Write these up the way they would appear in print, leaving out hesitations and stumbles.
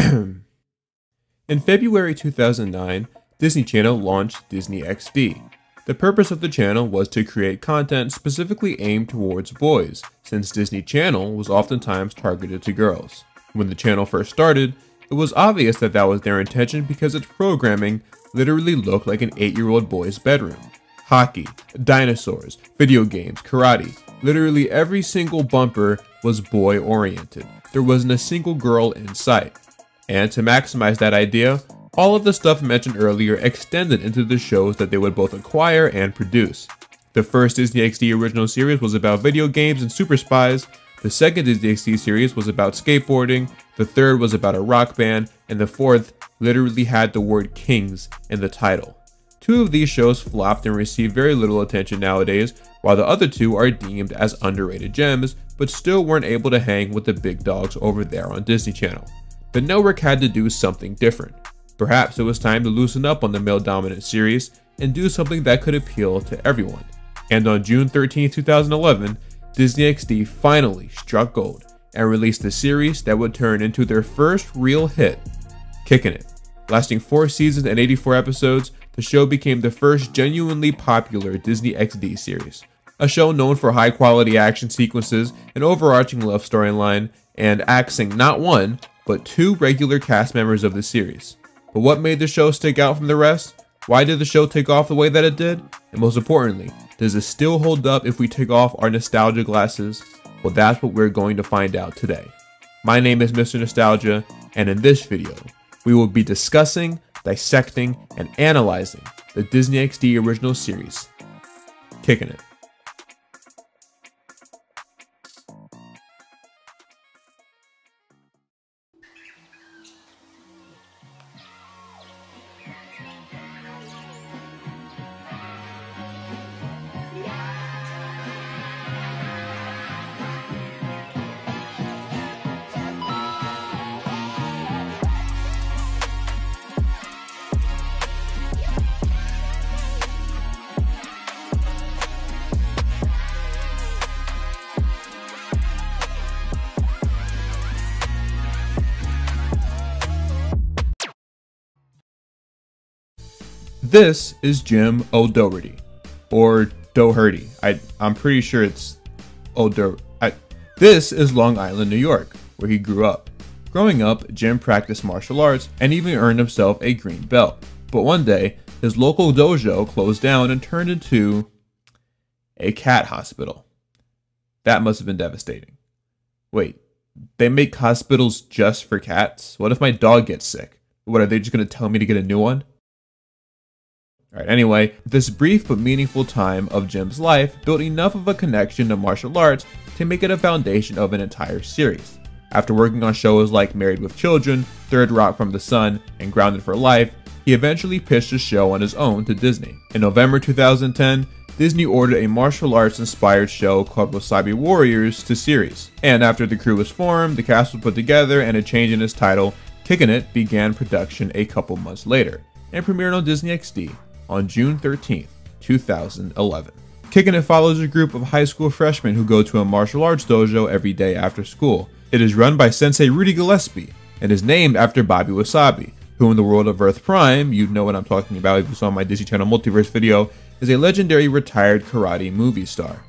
In February 2009, Disney Channel launched Disney XD. The purpose of the channel was to create content specifically aimed towards boys, since Disney Channel was oftentimes targeted to girls. When the channel first started, it was obvious that that was their intention because its programming literally looked like an 8-year-old boy's bedroom. Hockey, dinosaurs, video games, karate, literally every single bumper was boy-oriented. There wasn't a single girl in sight. And to maximize that idea, all of the stuff mentioned earlier extended into the shows that they would both acquire and produce. The first Disney XD original series was about video games and super spies, the second Disney XD series was about skateboarding, the third was about a rock band, and the fourth literally had the word Kings in the title. Two of these shows flopped and receive very little attention nowadays, while the other two are deemed as underrated gems, but still weren't able to hang with the big dogs over there on Disney Channel. The network had to do something different. Perhaps it was time to loosen up on the male-dominant series and do something that could appeal to everyone. And on June 13, 2011, Disney XD finally struck gold and released a series that would turn into their first real hit, Kickin' It. Lasting 4 seasons and 84 episodes, the show became the first genuinely popular Disney XD series. A show known for high-quality action sequences, an overarching love storyline, and axing not one, but 2 regular cast members of the series. But what made the show stick out from the rest? Why did the show take off the way that it did? And most importantly, does it still hold up if we take off our nostalgia glasses? Well, that's what we're going to find out today. My name is Mr. Nostalgia, and in this video, we will be discussing, dissecting, and analyzing the Disney XD original series, Kickin' It. This is Jim O'Doherty, or Doherty. I'm pretty sure it's O'Doherty. This is Long Island, New York, where he grew up. Growing up, Jim practiced martial arts and even earned himself a green belt. But one day, his local dojo closed down and turned into a cat hospital. That must have been devastating. Wait, they make hospitals just for cats? What if my dog gets sick? What, are they just going to tell me to get a new one? Alright, anyway, this brief but meaningful time of Jim's life built enough of a connection to martial arts to make it a foundation of an entire series. After working on shows like Married with Children, Third Rock from the Sun, and Grounded for Life, he eventually pitched a show on his own to Disney. In November 2010, Disney ordered a martial arts inspired show called Wasabi Warriors to series. And after the crew was formed, the cast was put together, and a change in its title, Kickin' It began production a couple months later, and premiered on Disney XD on June 13th, 2011. Kickin' It follows a group of high school freshmen who go to a martial arts dojo every day after school. It is run by Sensei Rudy Gillespie and is named after Bobby Wasabi, who in the world of Earth Prime, you'd know what I'm talking about if you saw my Disney Channel Multiverse video, is a legendary retired karate movie star.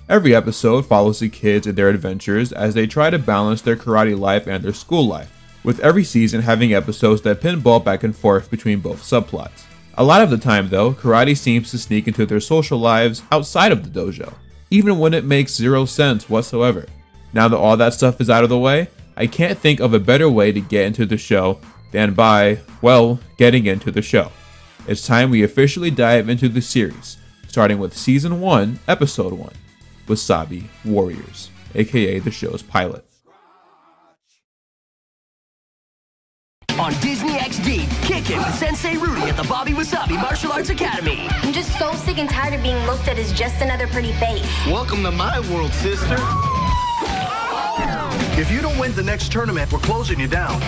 Every episode follows the kids and their adventures as they try to balance their karate life and their school life, with every season having episodes that pinball back and forth between both subplots. A lot of the time though, karate seems to sneak into their social lives outside of the dojo, even when it makes zero sense whatsoever. Now that all that stuff is out of the way, I can't think of a better way to get into the show than by, well, getting into the show. It's time we officially dive into the series, starting with Season 1, Episode 1, Wasabi Warriors, aka the show's pilot. On Disney XD, Kick It with Sensei Rudy at the Bobby Wasabi Martial Arts Academy. I'm just so sick and tired of being looked at as just another pretty face. Welcome to my world, sister. If you don't win the next tournament, we're closing you down.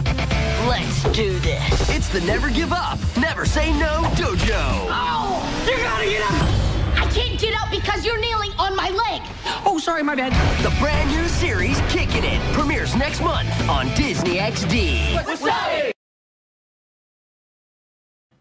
Let's do this. It's the Never Give Up, Never Say No Dojo. Oh, you gotta get up! I can't get up because you're kneeling on my leg. Oh, sorry, my bad. The brand new series, Kickin' It, premieres next month on Disney XD. Wasabi!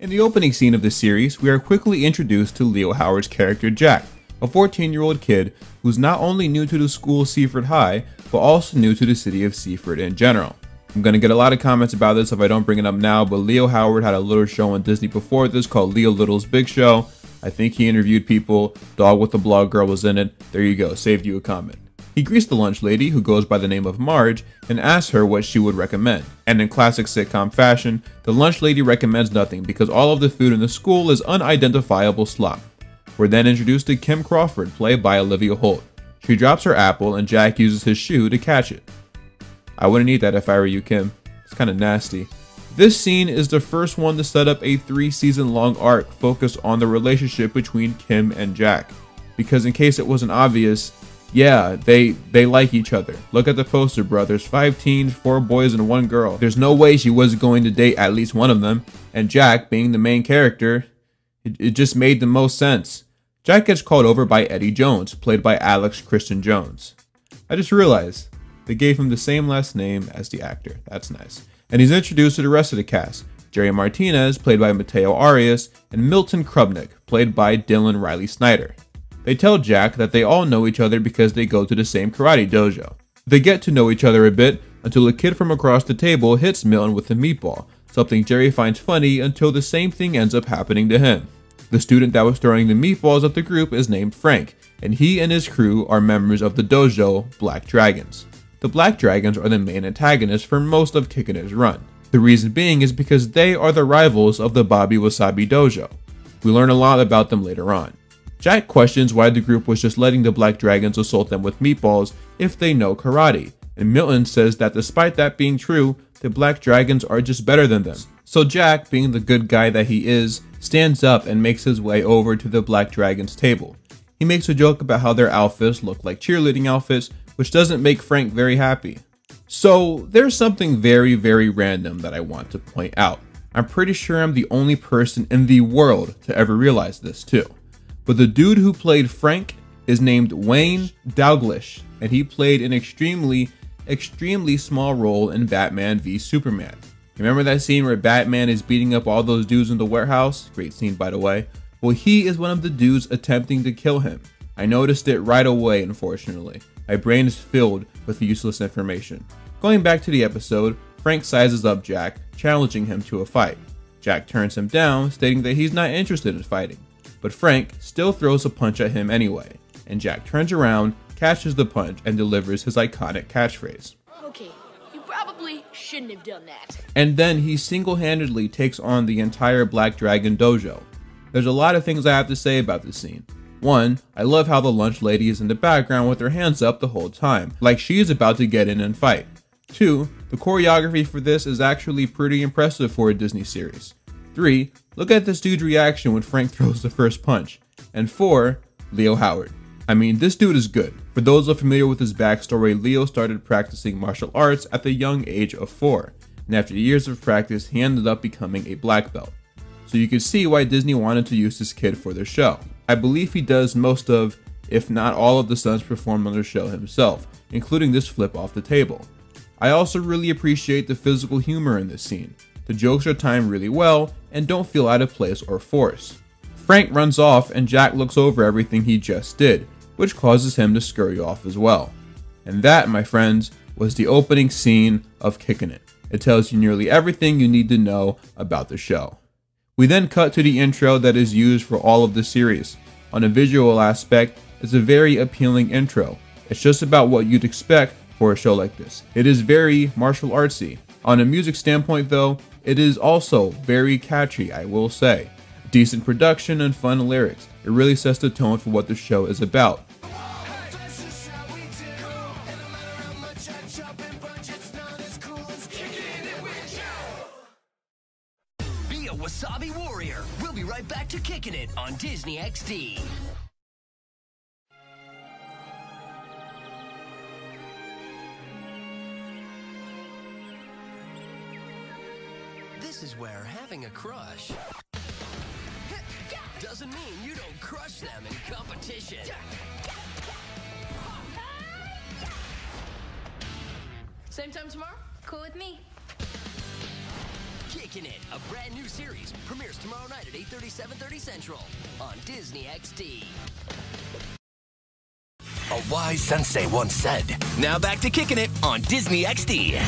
In the opening scene of the series, we are quickly introduced to Leo Howard's character Jack, a 14-year-old kid who's not only new to the school Seaford High, but also new to the city of Seaford in general. I'm going to get a lot of comments about this if I don't bring it up now, but Leo Howard had a little show on Disney before this called Leo Little's Big Show. I think he interviewed people, Dog with the Blog Girl was in it. There you go, saved you a comment. He greets the lunch lady, who goes by the name of Marge, and asks her what she would recommend. And in classic sitcom fashion, the lunch lady recommends nothing because all of the food in the school is unidentifiable slop. We're then introduced to Kim Crawford, played by Olivia Holt. She drops her apple and Jack uses his shoe to catch it. I wouldn't eat that if I were you, Kim. It's kind of nasty. This scene is the first one to set up a 3-season-long arc focused on the relationship between Kim and Jack. Because in case it wasn't obvious, yeah, they like each other. Look at the poster, bro. There's 5 teens, 4 boys, and 1 girl. There's no way she wasn't going to date at least one of them. And Jack, being the main character, it just made the most sense. Jack gets called over by Eddie Jones, played by Alex Christian Jones. I just realized they gave him the same last name as the actor. That's nice. And he's introduced to the rest of the cast. Jerry Martinez, played by Mateo Arias, and Milton Krupnik, played by Dylan Riley Snyder. They tell Jack that they all know each other because they go to the same karate dojo. They get to know each other a bit until a kid from across the table hits Milton with a meatball, something Jerry finds funny until the same thing ends up happening to him. The student that was throwing the meatballs at the group is named Frank, and he and his crew are members of the dojo Black Dragons. The Black Dragons are the main antagonists for most of Kickin' It's run. The reason being is because they are the rivals of the Bobby Wasabi Dojo. We learn a lot about them later on. Jack questions why the group was just letting the Black Dragons assault them with meatballs if they know karate, and Milton says that despite that being true, the Black Dragons are just better than them. So Jack, being the good guy that he is, stands up and makes his way over to the Black Dragons table. He makes a joke about how their outfits look like cheerleading outfits, which doesn't make Frank very happy. So there's something very, very random that I want to point out. I'm pretty sure I'm the only person in the world to ever realize this too. But the dude who played Frank is named Wayne Dalglish, and he played an extremely small role in Batman v Superman. Remember that scene where Batman is beating up all those dudes in the warehouse? Great scene, by the way. Well, he is one of the dudes attempting to kill him. I noticed it right away, unfortunately. My brain is filled with useless information. Going back to the episode, Frank sizes up Jack, challenging him to a fight. Jack turns him down, stating that he's not interested in fighting. But Frank still throws a punch at him anyway, and Jack turns around, catches the punch, and delivers his iconic catchphrase. Okay, you probably shouldn't have done that. And then he single-handedly takes on the entire Black Dragon dojo. There's a lot of things I have to say about this scene. 1, I love how the lunch lady is in the background with her hands up the whole time, like she is about to get in and fight. 2, the choreography for this is actually pretty impressive for a Disney series. 3, look at this dude's reaction when Frank throws the first punch. And 4, Leo Howard. I mean, this dude is good. For those unfamiliar with his backstory, Leo started practicing martial arts at the young age of 4, and after years of practice, he ended up becoming a black belt. So you can see why Disney wanted to use this kid for their show. I believe he does most of, if not all of the stunts performed on the show himself, including this flip off the table. I also really appreciate the physical humor in this scene. The jokes are timed really well and don't feel out of place or forced. Frank runs off and Jack looks over everything he just did, which causes him to scurry off as well. And that, my friends, was the opening scene of Kickin' It. It tells you nearly everything you need to know about the show. We then cut to the intro that is used for all of the series. On a visual aspect, it's a very appealing intro. It's just about what you'd expect for a show like this. It is very martial artsy. On a music standpoint though, it is also very catchy, I will say. Decent production and fun lyrics. It really sets the tone for what the show is about. Be a Wasabi Warrior. We'll be right back to Kickin' It on Disney XD. This is where having a crush doesn't mean you don't crush them in competition. Same time tomorrow? Cool with me. Kick Kickin' It, a brand new series, premieres tomorrow night at 8:30, 7:30 Central on Disney XD. A wise sensei once said, now back to Kickin' It on Disney XD.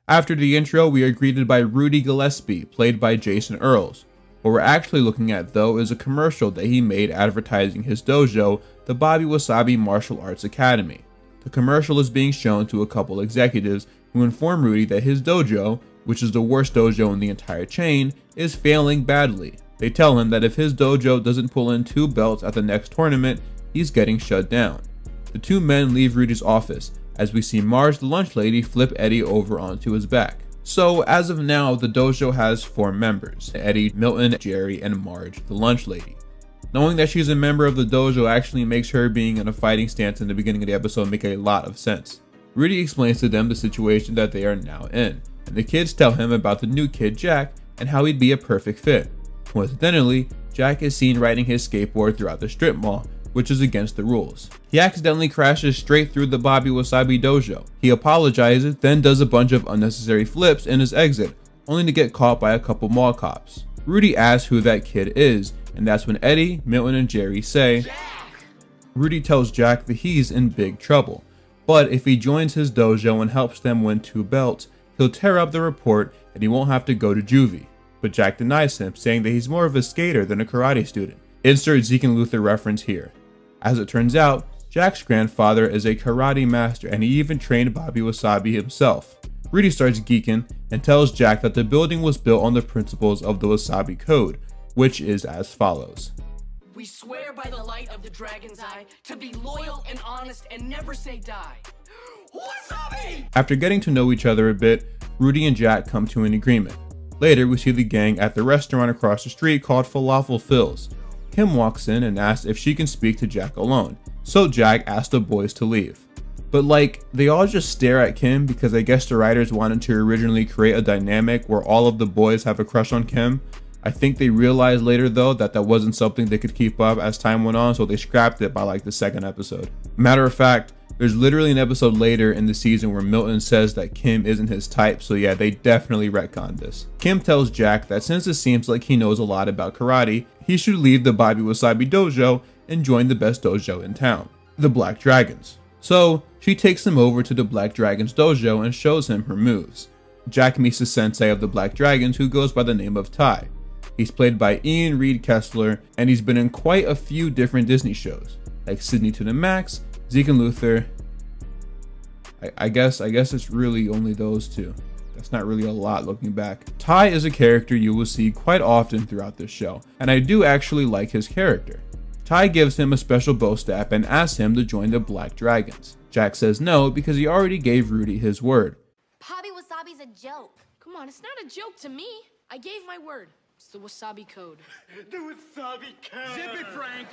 After the intro, we are greeted by Rudy Gillespie, played by Jason Earls. What we're actually looking at, though, is a commercial that he made advertising his dojo, the Bobby Wasabi Martial Arts Academy. The commercial is being shown to a couple executives who inform Rudy that his dojo, which is the worst dojo in the entire chain, is failing badly. They tell him that if his dojo doesn't pull in 2 belts at the next tournament, he's getting shut down. The 2 men leave Rudy's office, as we see Marge the lunch lady flip Eddie over onto his back. So as of now, the dojo has 4 members: Eddie, Milton, Jerry, and Marge the lunch lady. Knowing that she's a member of the dojo actually makes her being in a fighting stance in the beginning of the episode make a lot of sense. Rudy explains to them the situation that they are now in, and the kids tell him about the new kid Jack and how he'd be a perfect fit. Coincidentally, Jack is seen riding his skateboard throughout the strip mall, which is against the rules. He accidentally crashes straight through the Bobby Wasabi dojo. He apologizes, then does a bunch of unnecessary flips in his exit, only to get caught by a couple mall cops. Rudy asks who that kid is, and that's when Eddie, Milton, and Jerry say, Jack! Rudy tells Jack that he's in big trouble, but if he joins his dojo and helps them win 2 belts, he'll tear up the report and he won't have to go to juvie. But Jack denies him, saying that he's more of a skater than a karate student. Insert Zeke and Luther reference here. As it turns out, Jack's grandfather is a karate master and he even trained Bobby Wasabi himself. Rudy starts geeking and tells Jack that the building was built on the principles of the Wasabi Code, which is as follows. We swear by the light of the dragon's eye to be loyal and honest and never say die. Wasabi! After getting to know each other a bit, Rudy and Jack come to an agreement. Later, we see the gang at the restaurant across the street called Falafel Phil's. Kim walks in and asks if she can speak to Jack alone, so Jack asks the boys to leave. But they all just stare at Kim because I guess the writers wanted to originally create a dynamic where all of the boys have a crush on Kim. I think they realized later though that that wasn't something they could keep up as time went on, so they scrapped it by the 2nd episode. Matter of fact, there's literally an episode later in the season where Milton says that Kim isn't his type, so yeah, they definitely retconned this. Kim tells Jack that since it seems like he knows a lot about karate, he should leave the Bobby Wasabi dojo and join the best dojo in town, the Black Dragons. So she takes him over to the Black Dragons dojo and shows him her moves. Jack meets the sensei of the Black Dragons, who goes by the name of Tai. He's played by Ian Reed Kessler, and he's been in quite a few different Disney shows, like Sydney to the Max, Zeke and Luther. I guess it's really only those 2. That's not really a lot looking back. Tai is a character you will see quite often throughout this show, and I do actually like his character. Tai gives him a special bow staff and asks him to join the Black Dragons. Jack says no because he already gave Rudy his word. Bobby Wasabi's a joke. Come on, it's not a joke to me. I gave my word. It's the Wasabi Code. The Wasabi Code. Zip it, Frank.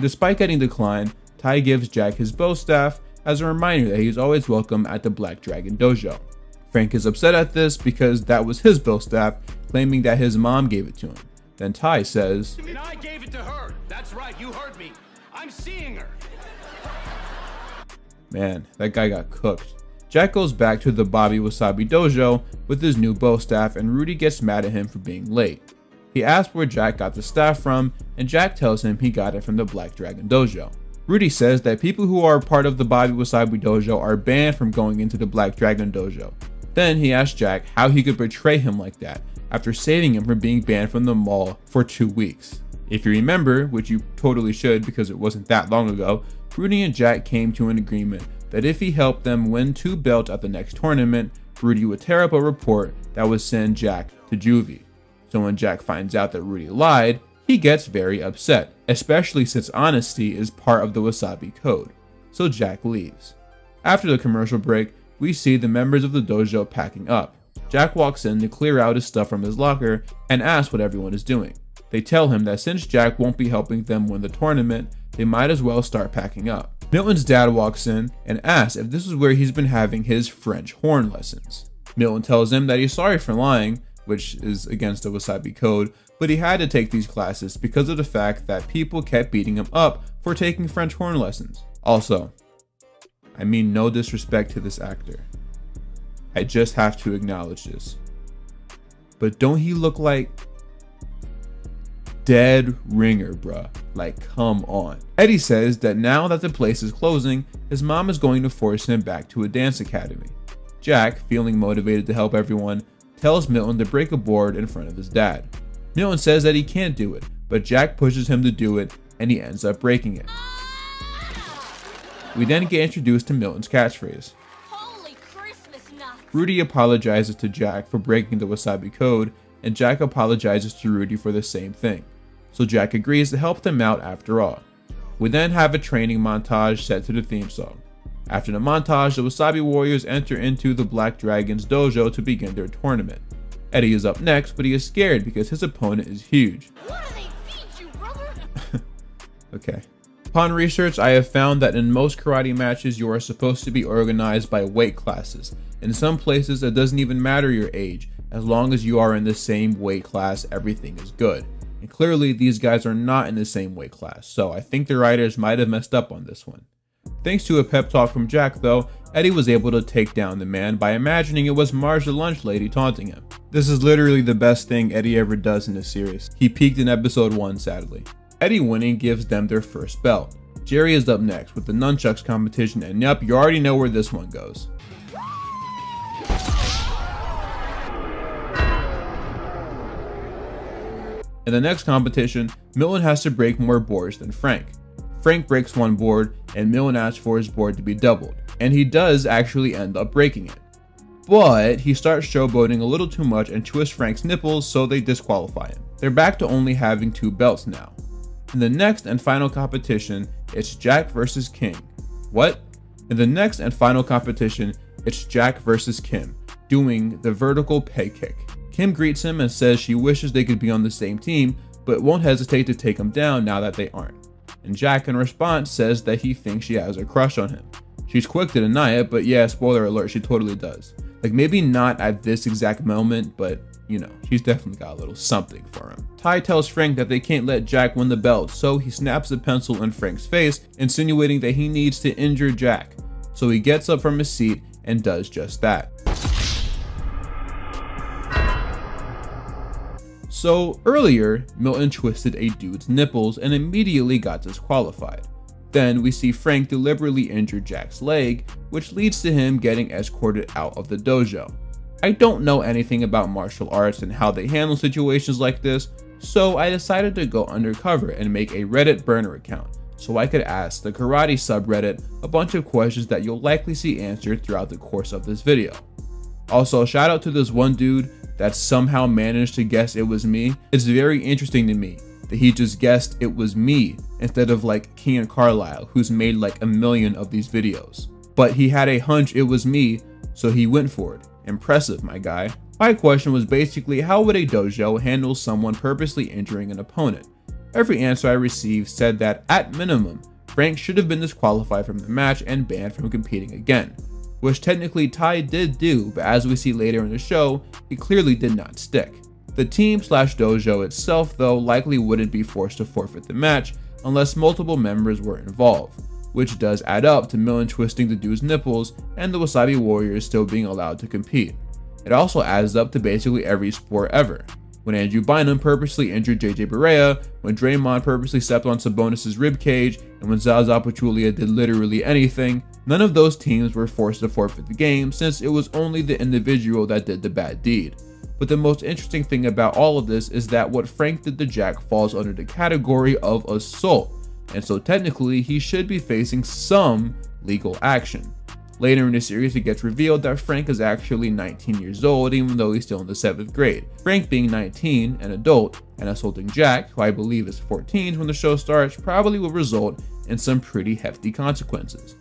Despite getting declined, Tai gives Jack his bow staff as a reminder that he's always welcome at the Black Dragon dojo. Frank is upset at this because that was his bow staff, claiming that his mom gave it to him. Then Tai says, And I gave it to her. That's right, you heard me. I'm seeing her. Man, that guy got cooked. Jack goes back to the Bobby Wasabi dojo with his new bow staff, and Rudy gets mad at him for being late. He asks where Jack got the staff from, and Jack tells him he got it from the Black Dragon dojo. Rudy says that people who are part of the Bobby Wasabi dojo are banned from going into the Black Dragon dojo. Then he asks Jack how he could betray him like that after saving him from being banned from the mall for 2 weeks. If you remember, which you totally should because it wasn't that long ago, Rudy and Jack came to an agreement that if he helped them win 2 belts at the next tournament, Rudy would tear up a report that would send Jack to juvie. So when Jack finds out that Rudy lied, he gets very upset, especially since honesty is part of the Wasabi Code. So Jack leaves. After the commercial break, we see the members of the dojo packing up. Jack walks in to clear out his stuff from his locker and asks what everyone is doing. They tell him that since Jack won't be helping them win the tournament, they might as well start packing up. Milton's dad walks in and asks if this is where he's been having his French horn lessons. Milton tells him that he's sorry for lying, which is against the Wasabi Code, but he had to take these classes because of the fact that people kept beating him up for taking French horn lessons. Also, I mean no disrespect to this actor. I just have to acknowledge this. but don't he look like dead ringer, bruh? Like, come on. Eddie says that now that the place is closing, his mom is going to force him back to a dance academy. Jack, feeling motivated to help everyone, tells Milton to break a board in front of his dad. Milton says that he can't do it, but Jack pushes him to do it, and he ends up breaking it. We then get introduced to Milton's catchphrase. Holy Christmas nuts! Rudy apologizes to Jack for breaking the Wasabi Code, and Jack apologizes to Rudy for the same thing. So Jack agrees to help them out after all. We then have a training montage set to the theme song. After the montage, the Wasabi Warriors enter into the Black Dragon's dojo to begin their tournament. Eddie is up next, but he is scared because his opponent is huge. What do they feed you, brother? Okay. Upon research, I have found that in most karate matches, you are supposed to be organized by weight classes. In some places, it doesn't even matter your age. As long as you are in the same weight class, everything is good. And clearly, these guys are not in the same weight class, so I think the writers might have messed up on this one. Thanks to a pep talk from Jack though, Eddie was able to take down the man by imagining it was Marge the lunch lady taunting him. This is literally the best thing Eddie ever does in this series. He peaked in episode 1 sadly. Eddie winning gives them their first belt. Jerry is up next with the nunchucks competition, and yup, you already know where this one goes. In the next competition, Milton has to break more boards than Frank. Frank breaks one board, and Milton asks for his board to be doubled, and he does actually end up breaking it. But he starts showboating a little too much and twists Frank's nipples, so they disqualify him. They're back to only having 2 belts now. In the next and final competition, it's Jack versus King. What? In the next and final competition, it's Jack versus Kim, doing the vertical peg kick. Kim greets him and says she wishes they could be on the same team, but won't hesitate to take him down now that they aren't. And Jack in response says that he thinks she has a crush on him. She's quick to deny it, but yeah, spoiler alert, she totally does. Like, maybe not at this exact moment, but you know, she's definitely got a little something for him. Ty tells Frank that they can't let Jack win the belt, so he snaps a pencil in Frank's face, insinuating that he needs to injure Jack. So he gets up from his seat and does just that. So earlier, Milton twisted a dude's nipples and immediately got disqualified. Then we see Frank deliberately injure Jack's leg, which leads to him getting escorted out of the dojo. I don't know anything about martial arts and how they handle situations like this, so I decided to go undercover and make a Reddit burner account so I could ask the karate subreddit a bunch of questions that you'll likely see answered throughout the course of this video. Also, shout out to this one dude that somehow managed to guess it was me. It's very interesting to me that he just guessed it was me instead of like Kean Carlisle, who's made like a million of these videos. But he had a hunch it was me, so he went for it. Impressive, my guy. My question was basically, how would a dojo handle someone purposely injuring an opponent? Every answer I received said that, at minimum, Frank should have been disqualified from the match and banned from competing again. Which technically Ty did do, but as we see later in the show, it clearly did not stick. The team/dojo itself though likely wouldn't be forced to forfeit the match unless multiple members were involved, which does add up to Milton twisting the dude's nipples and the Wasabi Warriors still being allowed to compete. It also adds up to basically every sport ever. When Andrew Bynum purposely injured JJ Barea, when Draymond purposely stepped on Sabonis' ribcage, and when Zaza Pachulia did literally anything, none of those teams were forced to forfeit the game since it was only the individual that did the bad deed. But the most interesting thing about all of this is that what Frank did to Jack falls under the category of assault, and so technically he should be facing some legal action. Later in the series, it gets revealed that Frank is actually 19 years old, even though he's still in the 7th grade. Frank being 19, an adult, and assaulting Jack, who I believe is 14 when the show starts, probably will result in some pretty hefty consequences.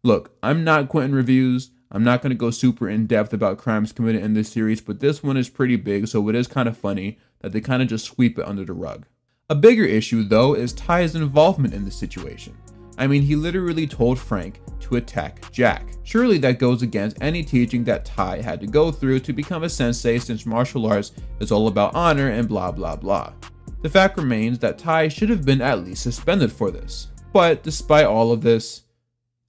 Look, I'm not Quentin Reviews. I'm not going to go super in depth about crimes committed in this series, but this one is pretty big, so it is kind of funny that they kind of just sweep it under the rug. A bigger issue, though, is Ty's involvement in this situation. I mean, he literally told Frank to attack Jack. Surely that goes against any teaching that Ty had to go through to become a sensei, since martial arts is all about honor and blah blah blah. The fact remains that Ty should have been at least suspended for this. But despite all of this,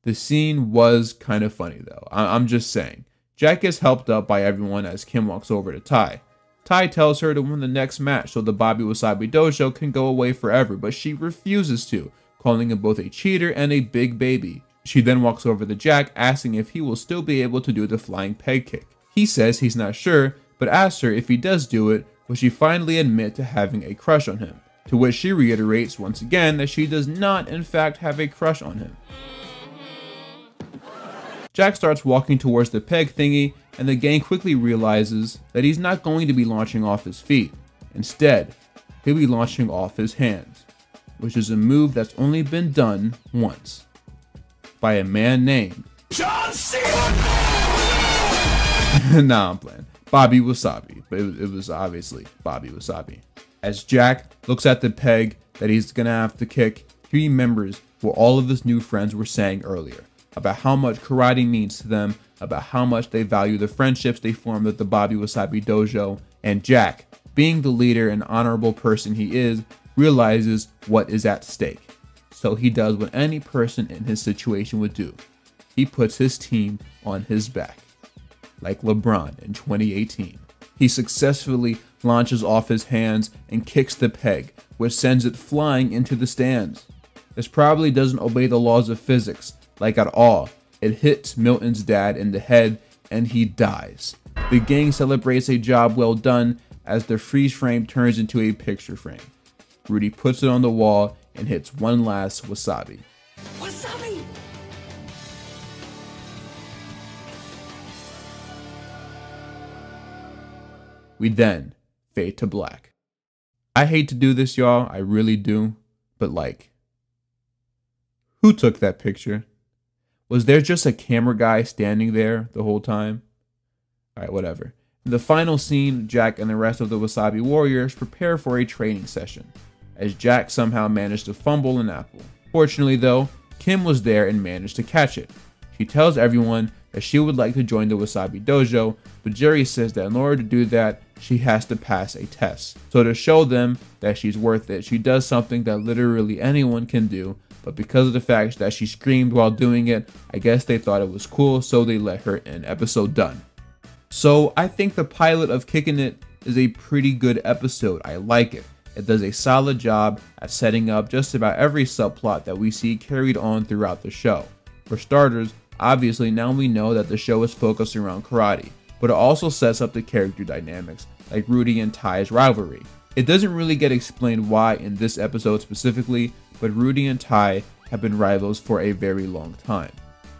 the scene was kind of funny though. I'm just saying. Jack gets helped up by everyone as Kim walks over to Ty. Tai tells her to win the next match so the Bobby Wasabi Dojo can go away forever, but she refuses to, calling him both a cheater and a big baby. She then walks over to Jack, asking if he will still be able to do the flying peg kick. He says he's not sure, but asks her if he does do it, will she finally admit to having a crush on him, to which she reiterates once again that she does not in fact have a crush on him. Jack starts walking towards the peg thingy, and the gang quickly realizes that he's not going to be launching off his feet. Instead, he'll be launching off his hands, which is a move that's only been done once by a man named John Cena. Nah, I'm playing. Bobby Wasabi, but it was obviously Bobby Wasabi. As Jack looks at the peg that he's gonna have to kick, he remembers what all of his new friends were saying earlier about how much karate means to them, about how much they value the friendships they formed at the Bobby Wasabi Dojo, and Jack, being the leader and honorable person he is, realizes what is at stake. So he does what any person in his situation would do. He puts his team on his back, like LeBron in 2018. He successfully launches off his hands and kicks the peg, which sends it flying into the stands. This probably doesn't obey the laws of physics, like at all. It hits Milton's dad in the head and he dies. The gang celebrates a job well done as the freeze frame turns into a picture frame. Rudy puts it on the wall and hits one last wasabi. Wasabi! We then fade to black. I hate to do this, y'all, I really do, but like, who took that picture? Was there just a camera guy standing there the whole time? Alright, whatever. In the final scene, Jack and the rest of the Wasabi Warriors prepare for a training session, as Jack somehow managed to fumble an apple. Fortunately though, Kim was there and managed to catch it. She tells everyone that she would like to join the Wasabi Dojo, but Jerry says that in order to do that, she has to pass a test. So to show them that she's worth it, she does something that literally anyone can do, but because of the fact that she screamed while doing it, I guess they thought it was cool, so they let her in. Episode done. So I think the pilot of Kickin' It is a pretty good episode. I like it. It does a solid job at setting up just about every subplot that we see carried on throughout the show. For starters, obviously now we know that the show is focused around karate, but it also sets up the character dynamics, like Rudy and Tai's rivalry. It doesn't really get explained why in this episode specifically, but Rudy and Tai have been rivals for a very long time.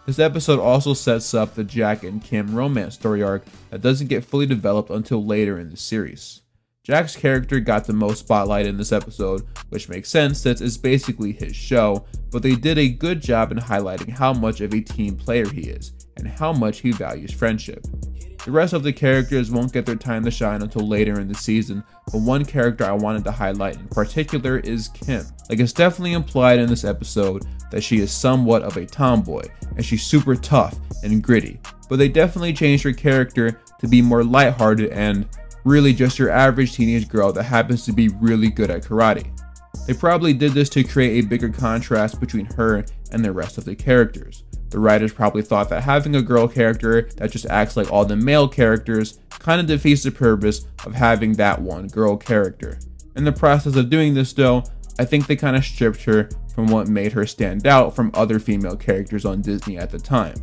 This episode also sets up the Jack and Kim romance story arc that doesn't get fully developed until later in the series. Jack's character got the most spotlight in this episode, which makes sense since it's basically his show, but they did a good job in highlighting how much of a team player he is, and how much he values friendship. The rest of the characters won't get their time to shine until later in the season, but one character I wanted to highlight in particular is Kim. Like, it's definitely implied in this episode that she is somewhat of a tomboy, and she's super tough and gritty, but they definitely changed her character to be more lighthearted and really just your average teenage girl that happens to be really good at karate. They probably did this to create a bigger contrast between her and the rest of the characters. The writers probably thought that having a girl character that just acts like all the male characters kind of defeats the purpose of having that one girl character. In the process of doing this though, I think they kind of stripped her from what made her stand out from other female characters on Disney at the time.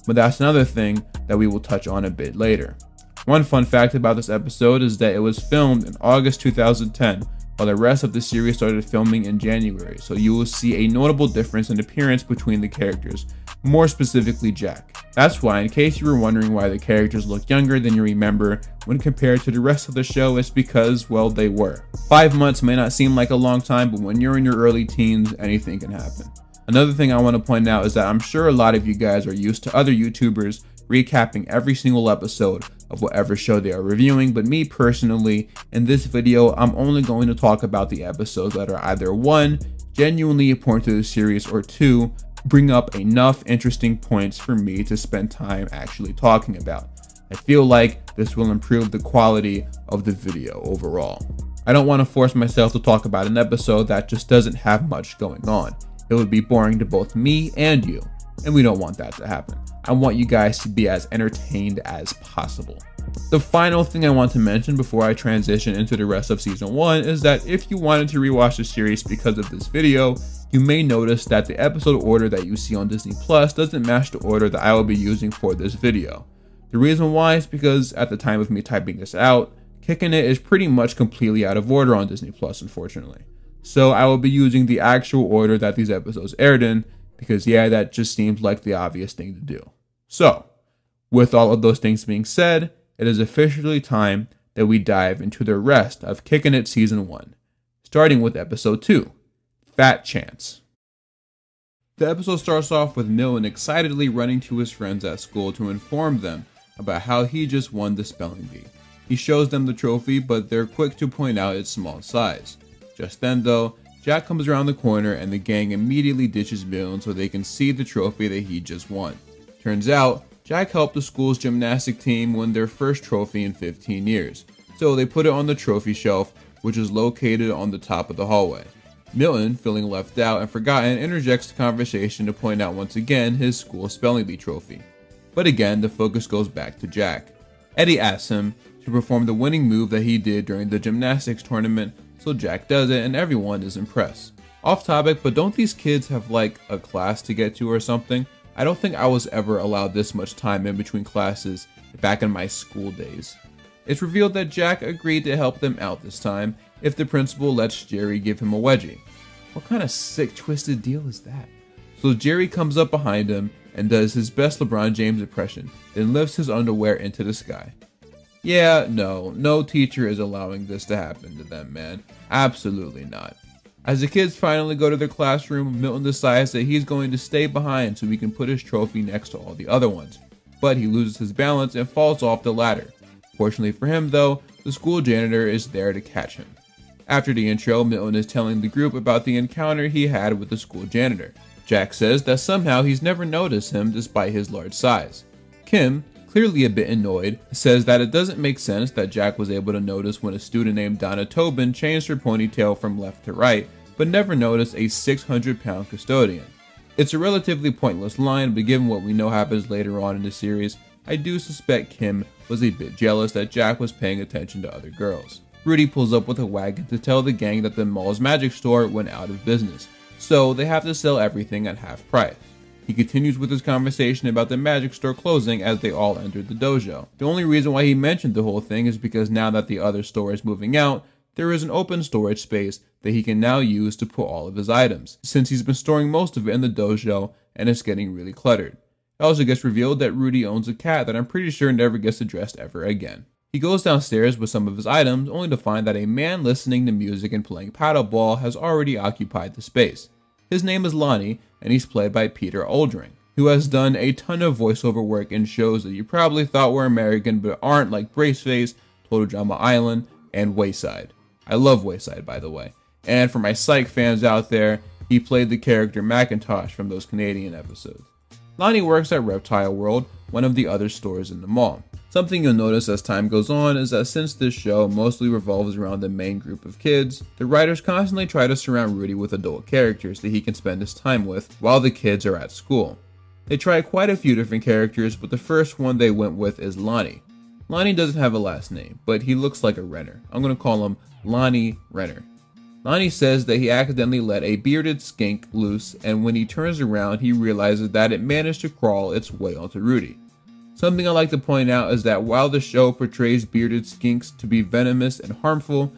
But that's another thing that we will touch on a bit later. One fun fact about this episode is that it was filmed in August 2010, while the rest of the series started filming in January, so you will see a notable difference in appearance between the characters, more specifically Jack. That's why, in case you were wondering why the characters look younger than you remember when compared to the rest of the show, it's because, well, they were. 5 months may not seem like a long time, but when you're in your early teens, anything can happen. Another thing I want to point out is that I'm sure a lot of you guys are used to other YouTubers recapping every single episode of whatever show they are reviewing, but me personally, in this video, I'm only going to talk about the episodes that are either 1, genuinely important to the series, or 2, bring up enough interesting points for me to spend time actually talking about. I feel like this will improve the quality of the video overall. I don't want to force myself to talk about an episode that just doesn't have much going on. It would be boring to both me and you, and we don't want that to happen. I want you guys to be as entertained as possible. The final thing I want to mention before I transition into the rest of season 1 is that if you wanted to rewatch the series because of this video, you may notice that the episode order that you see on Disney Plus doesn't match the order that I will be using for this video. The reason why is because at the time of me typing this out, Kickin' It is pretty much completely out of order on Disney Plus, unfortunately. So I will be using the actual order that these episodes aired in, because yeah, that just seems like the obvious thing to do. So, with all of those things being said, it is officially time that we dive into the rest of Kickin' It Season 1, starting with Episode 2, Fat Chance. The episode starts off with Milton excitedly running to his friends at school to inform them about how he just won the spelling bee. He shows them the trophy, but they're quick to point out its small size. Just then though, Jack comes around the corner and the gang immediately ditches Milton so they can see the trophy that he just won. Turns out, Jack helped the school's gymnastic team win their first trophy in 15 years, so they put it on the trophy shelf, which is located on the top of the hallway. Milton, feeling left out and forgotten, interjects the conversation to point out once again his school spelling bee trophy. But again, the focus goes back to Jack. Eddie asks him to perform the winning move that he did during the gymnastics tournament, so Jack does it and everyone is impressed. Off topic, but don't these kids have like a class to get to or something? I don't think I was ever allowed this much time in between classes back in my school days. It's revealed that Jack agreed to help them out this time if the principal lets Jerry give him a wedgie. What kind of sick, twisted deal is that? So Jerry comes up behind him and does his best LeBron James impression, then lifts his underwear into the sky. Yeah, no teacher is allowing this to happen to them, man. Absolutely not. As the kids finally go to their classroom, Milton decides that he's going to stay behind so he can put his trophy next to all the other ones. But he loses his balance and falls off the ladder. Fortunately for him though, the school janitor is there to catch him. After the intro, Milton is telling the group about the encounter he had with the school janitor. Jack says that somehow he's never noticed him despite his large size. Kim, clearly a bit annoyed, says that it doesn't make sense that Jack was able to notice when a student named Donna Tobin changed her ponytail from left to right, but never noticed a 600-pound custodian. It's a relatively pointless line, but given what we know happens later on in the series, I do suspect Kim was a bit jealous that Jack was paying attention to other girls. Rudy pulls up with a wagon to tell the gang that the mall's magic store went out of business, so they have to sell everything at half price. He continues with his conversation about the magic store closing as they all entered the dojo. The only reason why he mentioned the whole thing is because now that the other store is moving out, there is an open storage space that he can now use to put all of his items, since he's been storing most of it in the dojo and it's getting really cluttered. It also gets revealed that Rudy owns a cat that I'm pretty sure never gets addressed ever again. He goes downstairs with some of his items only to find that a man listening to music and playing paddleball has already occupied the space. His name is Lonnie and he's played by Peter Oldring, who has done a ton of voiceover work in shows that you probably thought were American but aren't, like Braceface, Total Drama Island, and Wayside. I love Wayside, by the way. And for my Psych fans out there, he played the character Macintosh from those Canadian episodes. Lonnie works at Reptile World, one of the other stores in the mall. Something you'll notice as time goes on is that since this show mostly revolves around the main group of kids, the writers constantly try to surround Rudy with adult characters that he can spend his time with while the kids are at school. They try quite a few different characters, but the first one they went with is Lonnie. Lonnie doesn't have a last name, but he looks like a Renner. I'm going to call him Lonnie Renner. Lonnie says that he accidentally let a bearded skink loose, and when he turns around he realizes that it managed to crawl its way onto Rudy. Something I like to point out is that while the show portrays bearded skinks to be venomous and harmful,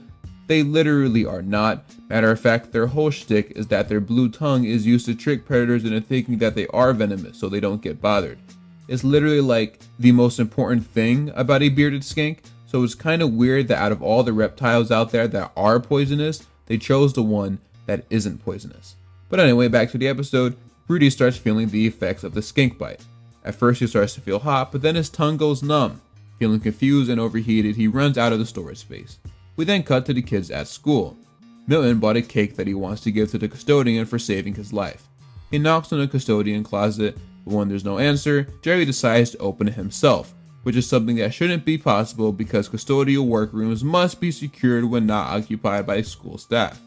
they literally are not. Matter of fact, their whole shtick is that their blue tongue is used to trick predators into thinking that they are venomous so they don't get bothered. It's literally like the most important thing about a bearded skink, so it's kind of weird that out of all the reptiles out there that are poisonous, they chose the one that isn't poisonous. But anyway, back to the episode. Rudy starts feeling the effects of the skink bite. At first he starts to feel hot, but then his tongue goes numb. Feeling confused and overheated, he runs out of the storage space. We then cut to the kids at school. Milton bought a cake that he wants to give to the custodian for saving his life. He knocks on the custodian closet, but when there's no answer, Jerry decides to open it himself, which is something that shouldn't be possible because custodial workrooms must be secured when not occupied by school staff.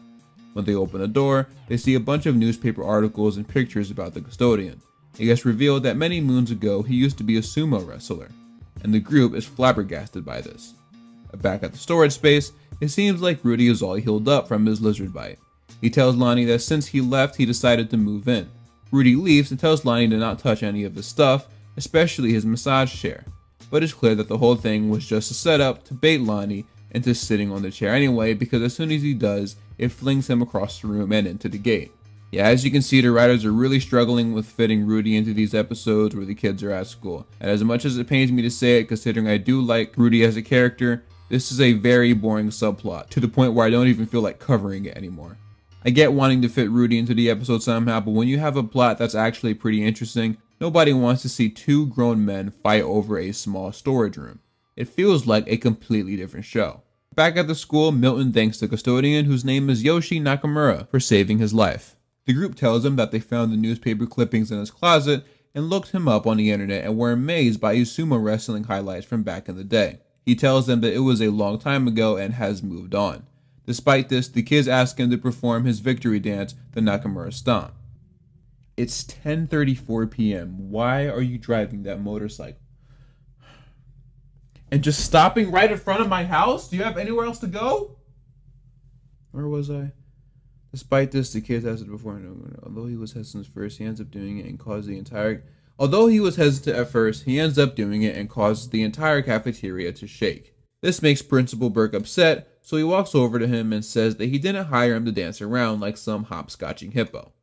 When they open the door, they see a bunch of newspaper articles and pictures about the custodian. It gets revealed that many moons ago he used to be a sumo wrestler. and the group is flabbergasted by this. Back at the storage space, it seems like Rudy is all healed up from his lizard bite. He tells Lonnie that since he left, he decided to move in. Rudy leaves and tells Lonnie to not touch any of his stuff, especially his massage chair. But it's clear that the whole thing was just a setup to bait Lonnie into sitting on the chair anyway, because as soon as he does, it flings him across the room and into the gate. Yeah, as you can see, the writers are really struggling with fitting Rudy into these episodes where the kids are at school. And as much as it pains me to say it, considering I do like Rudy as a character, this is a very boring subplot, to the point where I don't even feel like covering it anymore. I get wanting to fit Rudy into the episode somehow, but when you have a plot that's actually pretty interesting, nobody wants to see two grown men fight over a small storage room. It feels like a completely different show. Back at the school, Milton thanks the custodian, whose name is Yoshi Nakamura, for saving his life. The group tells him that they found the newspaper clippings in his closet and looked him up on the internet and were amazed by his sumo wrestling highlights from back in the day. He tells them that it was a long time ago and has moved on. Despite this, the kids ask him to perform his victory dance, the Nakamura Stomp. It's 10:34 p.m. Why are you driving that motorcycle? And just stopping right in front of my house? Do you have anywhere else to go? Where was I? Despite this, the kids asked it before. Although he was hesitant at first, he ends up doing it and causes the entire... Although he was hesitant at first, he ends up doing it and causes the entire cafeteria to shake. This makes Principal Burke upset, so he walks over to him and says that he didn't hire him to dance around like some hopscotching hippo.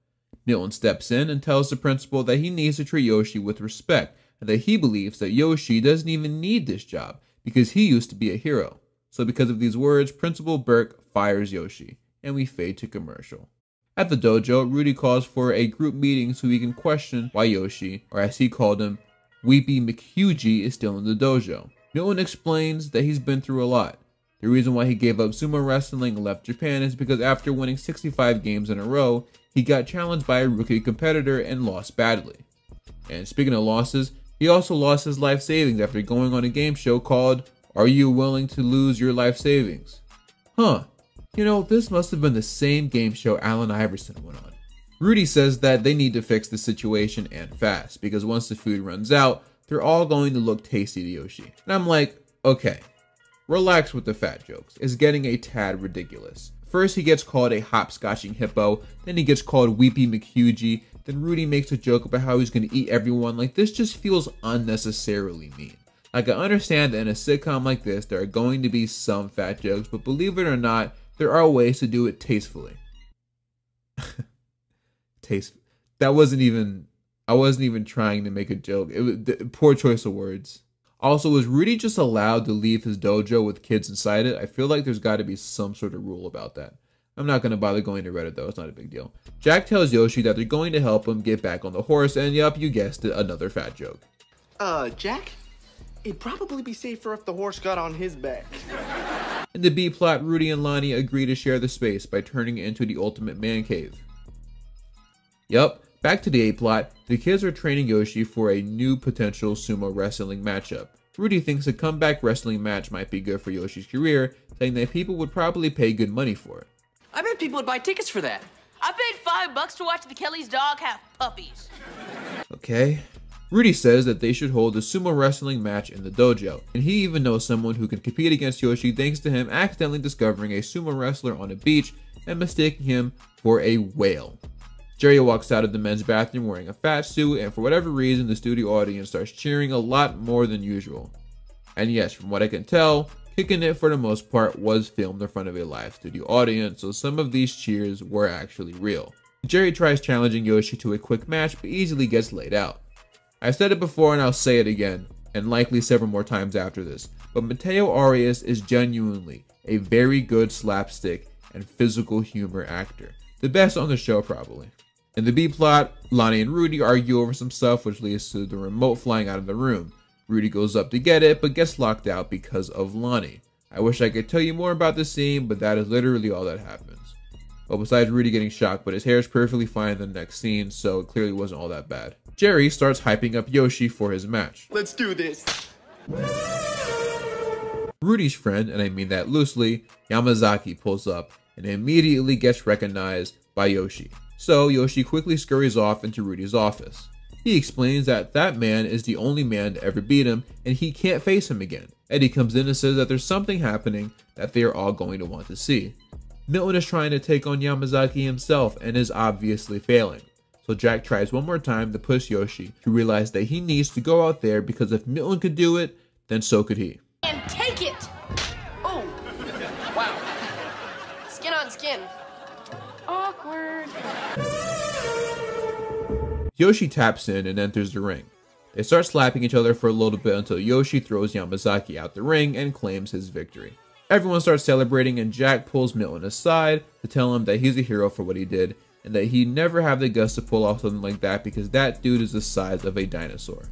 Milton steps in and tells the principal that he needs to treat Yoshi with respect, and that he believes that Yoshi doesn't even need this job because he used to be a hero. So because of these words, Principal Burke fires Yoshi, and we fade to commercial. At the dojo, Rudy calls for a group meeting so he can question why Yoshi, or as he called him, Weepy McHugie, is still in the dojo. Milton explains that he's been through a lot. The reason why he gave up sumo wrestling and left Japan is because after winning 65 games in a row, he got challenged by a rookie competitor and lost badly. And speaking of losses, he also lost his life savings after going on a game show called Are You Willing to Lose Your Life Savings? Huh. You know, this must have been the same game show Allen Iverson went on. Rudy says that they need to fix the situation and fast, because once the food runs out, they're all going to look tasty to Yoshi. And I'm like, okay, relax with the fat jokes. It's getting a tad ridiculous. First he gets called a hopscotching hippo, then he gets called Weepy McHugie, then Rudy makes a joke about how he's going to eat everyone. Like, this just feels unnecessarily mean. Like, I understand that in a sitcom like this, there are going to be some fat jokes, but believe it or not, there are ways to do it tastefully. I wasn't even trying to make a joke. It was poor choice of words. Also, was Rudy just allowed to leave his dojo with kids inside it? I feel like there's got to be some sort of rule about that. I'm not going to bother going to Reddit though, it's not a big deal. Jack tells Yoshi that they're going to help him get back on the horse, and yup, you guessed it, another fat joke. Jack? It'd probably be safer if the horse got on his back. In the B plot, Rudy and Lonnie agree to share the space by turning it into the ultimate man cave. Yup, back to the A plot, the kids are training Yoshi for a new potential sumo wrestling matchup. Rudy thinks a comeback wrestling match might be good for Yoshi's career, saying that people would probably pay good money for it. I bet people would buy tickets for that. I paid $5 to watch the Kelly's dog have puppies. Okay. Rudy says that they should hold a sumo wrestling match in the dojo, and he even knows someone who can compete against Yoshi thanks to him accidentally discovering a sumo wrestler on a beach and mistaking him for a whale. Jerry walks out of the men's bathroom wearing a fat suit, and for whatever reason, the studio audience starts cheering a lot more than usual. And yes, from what I can tell, Kicking It for the most part was filmed in front of a live studio audience, so some of these cheers were actually real. Jerry tries challenging Yoshi to a quick match, but easily gets laid out. I've said it before and I'll say it again, and likely several more times after this, but Mateo Arias is genuinely a very good slapstick and physical humor actor. The best on the show, probably. In the B plot, Lonnie and Rudy argue over some stuff, which leads to the remote flying out of the room. Rudy goes up to get it, but gets locked out because of Lonnie. I wish I could tell you more about this scene, but that is literally all that happens. Well, besides Rudy getting shocked, but his hair is perfectly fine in the next scene, so it clearly wasn't all that bad. Jerry starts hyping up Yoshi for his match. Let's do this. Rudy's friend, and I mean that loosely, Yamazaki pulls up and immediately gets recognized by Yoshi. So Yoshi quickly scurries off into Rudy's office. He explains that that man is the only man to ever beat him and he can't face him again. Eddie comes in and says that there's something happening that they are all going to want to see. Milton is trying to take on Yamazaki himself and is obviously failing. So Jack tries one more time to push Yoshi to realize that he needs to go out there because if Milton could do it, then so could he. And take it! Oh, wow. Skin on skin. Awkward. Yoshi taps in and enters the ring. They start slapping each other for a little bit until Yoshi throws Yamazaki out the ring and claims his victory. Everyone starts celebrating and Jack pulls Milton aside to tell him that he's a hero for what he did and that he'd never have the guts to pull off something like that because that dude is the size of a dinosaur.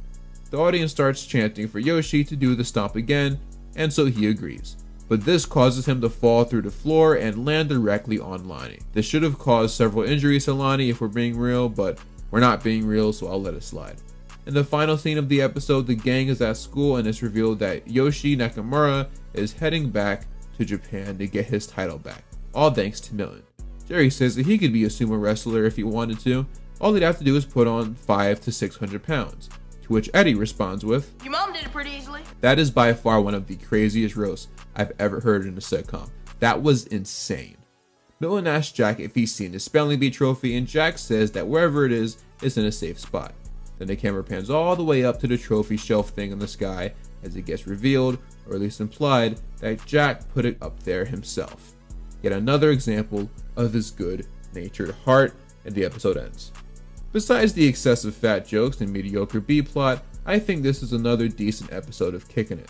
The audience starts chanting for Yoshi to do the stomp again, and so he agrees. But this causes him to fall through the floor and land directly on Lonnie. This should have caused several injuries to Lonnie if we're being real, but we're not being real, so I'll let it slide. In the final scene of the episode, the gang is at school and it's revealed that Yoshi Nakamura is heading back to Japan to get his title back, all thanks to Milton. Jerry says that he could be a sumo wrestler if he wanted to. All he'd have to do is put on 500 to 600 pounds. To which Eddie responds with, Your mom did it pretty easily. That is by far one of the craziest roasts I've ever heard in a sitcom. That was insane. Milton asks Jack if he's seen his spelling bee trophy and Jack says that wherever it is, it's in a safe spot. Then the camera pans all the way up to the trophy shelf thing in the sky as it gets revealed, or at least implied, that Jack put it up there himself. Yet another example of his good-natured heart, and the episode ends. Besides the excessive fat jokes and mediocre B-plot, I think this is another decent episode of Kickin' It.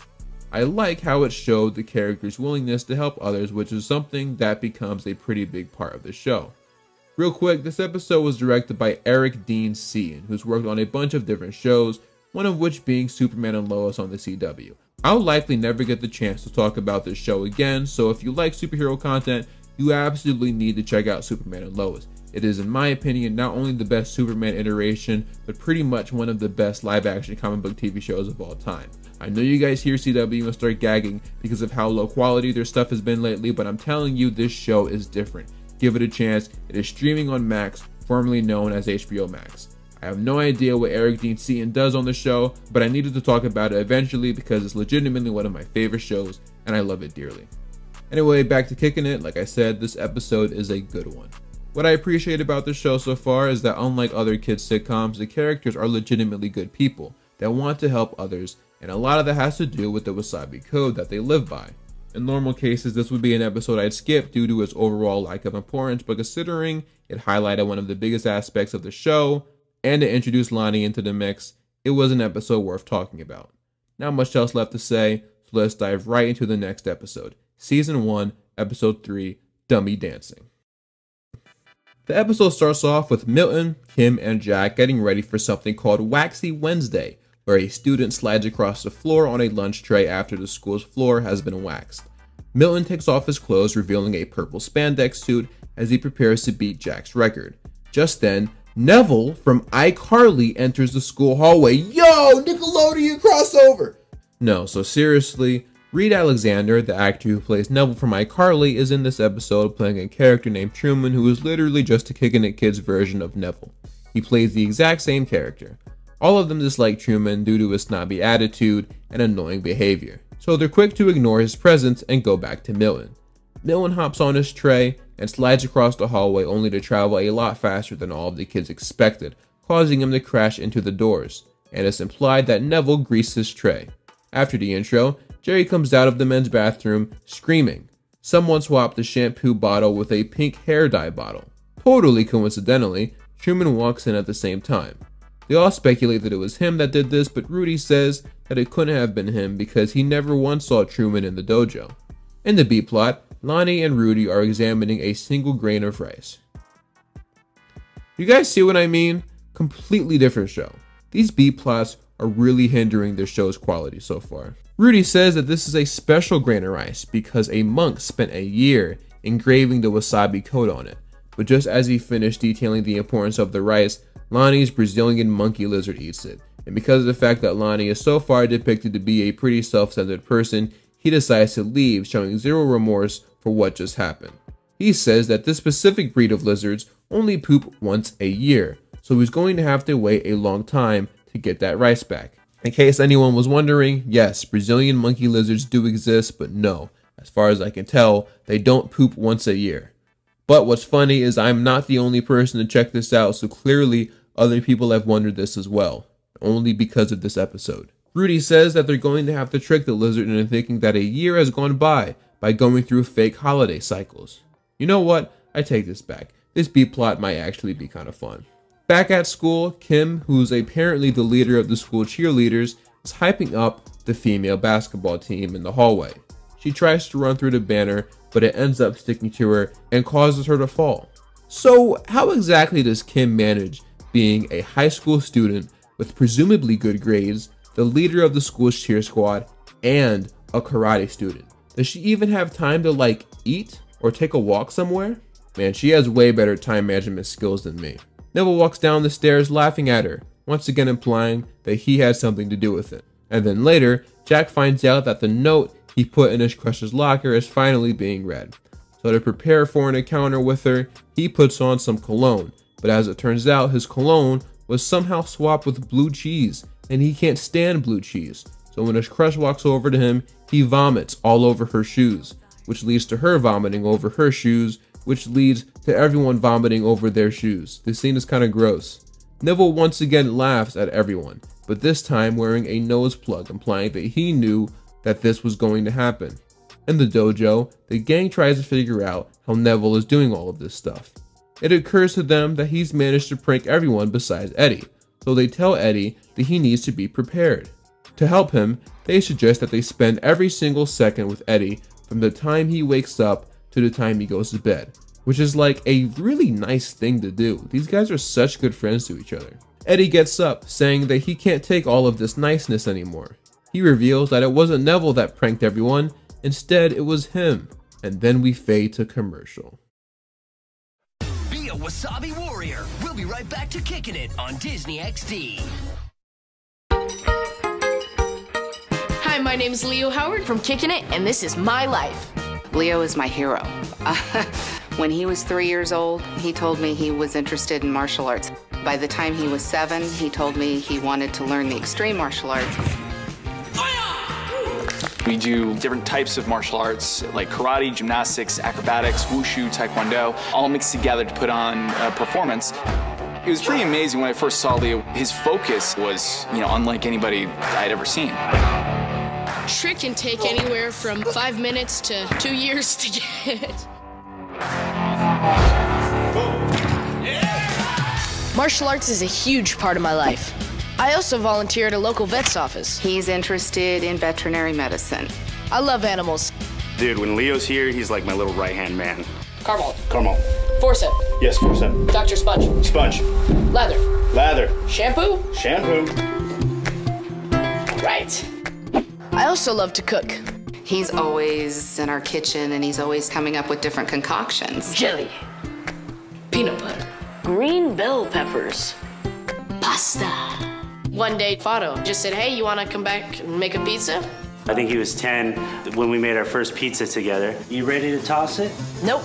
I like how it showed the character's willingness to help others, which is something that becomes a pretty big part of the show. Real quick, this episode was directed by Eric Dean Seaton, who's worked on a bunch of different shows, one of which being Superman and Lois on the CW. I'll likely never get the chance to talk about this show again, so if you like superhero content, you absolutely need to check out Superman and Lois. It is, in my opinion, not only the best Superman iteration, but pretty much one of the best live-action comic book TV shows of all time. I know you guys hear CW and start gagging because of how low quality their stuff has been lately, but I'm telling you, this show is different. Give it a chance. It is streaming on Max, formerly known as HBO Max. I have no idea what Eric Dean Seaton does on the show, but I needed to talk about it eventually because it's legitimately one of my favorite shows, and I love it dearly. Anyway, back to Kickin' It. Like I said, this episode is a good one. What I appreciate about the show so far is that unlike other kids sitcoms, the characters are legitimately good people that want to help others, and a lot of that has to do with the Wasabi Code that they live by. In normal cases, this would be an episode I'd skip due to its overall lack of importance, but considering it highlighted one of the biggest aspects of the show, and it introduced Lonnie into the mix, it was an episode worth talking about. Not much else left to say, so let's dive right into the next episode. Season 1, Episode 3, Dummy Dancing. The episode starts off with Milton, Kim, and Jack getting ready for something called Waxy Wednesday, where a student slides across the floor on a lunch tray after the school's floor has been waxed. Milton takes off his clothes, revealing a purple spandex suit as he prepares to beat Jack's record. Just then, Neville from iCarly enters the school hallway. Yo, Nickelodeon crossover! No, so seriously, Reed Alexander, the actor who plays Neville from iCarly, is in this episode playing a character named Truman who is literally just a Kickin' It Kids version of Neville. He plays the exact same character. All of them dislike Truman due to his snobby attitude and annoying behavior, so they're quick to ignore his presence and go back to Milton. Milton hops on his tray and slides across the hallway only to travel a lot faster than all of the kids expected, causing him to crash into the doors, and it's implied that Neville greased his tray. After the intro, Jerry comes out of the men's bathroom screaming. Someone swapped the shampoo bottle with a pink hair dye bottle. Totally coincidentally, Truman walks in at the same time. They all speculate that it was him that did this, but Rudy says that it couldn't have been him because he never once saw Truman in the dojo. In the B-plot, Lonnie and Rudy are examining a single grain of rice. You guys see what I mean? Completely different show. These B-plots are really hindering the show's quality so far. Rudy says that this is a special grain of rice because a monk spent a year engraving the Wasabi Code on it. But just as he finished detailing the importance of the rice, Lonnie's Brazilian monkey lizard eats it. And because of the fact that Lonnie is so far depicted to be a pretty self-centered person, he decides to leave, showing zero remorse for what just happened. He says that this specific breed of lizards only poop once a year, so he's going to have to wait a long time to get that rice back. In case anyone was wondering, yes, Brazilian monkey lizards do exist, but no, as far as I can tell, they don't poop once a year. But what's funny is I'm not the only person to check this out, so clearly other people have wondered this as well, only because of this episode. Rudy says that they're going to have to trick the lizard into thinking that a year has gone by going through fake holiday cycles. You know what? I take this back. This B-plot might actually be kind of fun. Back at school, Kim, who's apparently the leader of the school cheerleaders, is hyping up the female basketball team in the hallway. She tries to run through the banner, but it ends up sticking to her and causes her to fall. So how exactly does Kim manage being a high school student with presumably good grades, the leader of the school's cheer squad, and a karate student? Does she even have time to eat or take a walk somewhere? Man, she has way better time management skills than me. Neville walks down the stairs laughing at her, once again implying that he had something to do with it. And then later, Jack finds out that the note he put in his crush's locker is finally being read. So to prepare for an encounter with her, he puts on some cologne, but as it turns out, his cologne was somehow swapped with blue cheese, and he can't stand blue cheese. So when his crush walks over to him, he vomits all over her shoes, which leads to her vomiting over her shoes, which leads to everyone vomiting over their shoes. This scene is kind of gross. Neville once again laughs at everyone, but this time wearing a nose plug, implying that he knew that this was going to happen. In the dojo, the gang tries to figure out how Neville is doing all of this stuff. It occurs to them that he's managed to prank everyone besides Eddie, so they tell Eddie that he needs to be prepared. To help him, they suggest that they spend every single second with Eddie from the time he wakes up to the time he goes to bed, which is like a really nice thing to do. These guys are such good friends to each other. Eddie gets up, saying that he can't take all of this niceness anymore. He reveals that it wasn't Neville that pranked everyone, instead it was him. And then we fade to commercial. Be a Wasabi Warrior. We'll be right back to Kicking It on Disney XD. Hi, my name's Leo Howard from Kicking It, and this is my life. Leo is my hero. When he was 3 years old, he told me he was interested in martial arts. By the time he was 7, he told me he wanted to learn the extreme martial arts. We do different types of martial arts like karate, gymnastics, acrobatics, wushu, taekwondo, all mixed together to put on a performance. It was pretty amazing when I first saw Leo. His focus was, unlike anybody I'd ever seen. Trick can take anywhere from 5 minutes to 2 years to get. Martial arts is a huge part of my life. I also volunteer at a local vet's office. He's interested in veterinary medicine. I love animals. Dude, when Leo's here, he's like my little right-hand man. Carmel. Carmel. Forceps. Yes, forceps. Dr. Sponge. Sponge. Lather. Lather. Shampoo. Shampoo. Right. I also love to cook. He's always in our kitchen, and he's always coming up with different concoctions. Jelly. Peanut butter. Green bell peppers. Pasta. One day, Fado just said, hey, you want to come back and make a pizza? I think he was 10 when we made our first pizza together. You ready to toss it? Nope.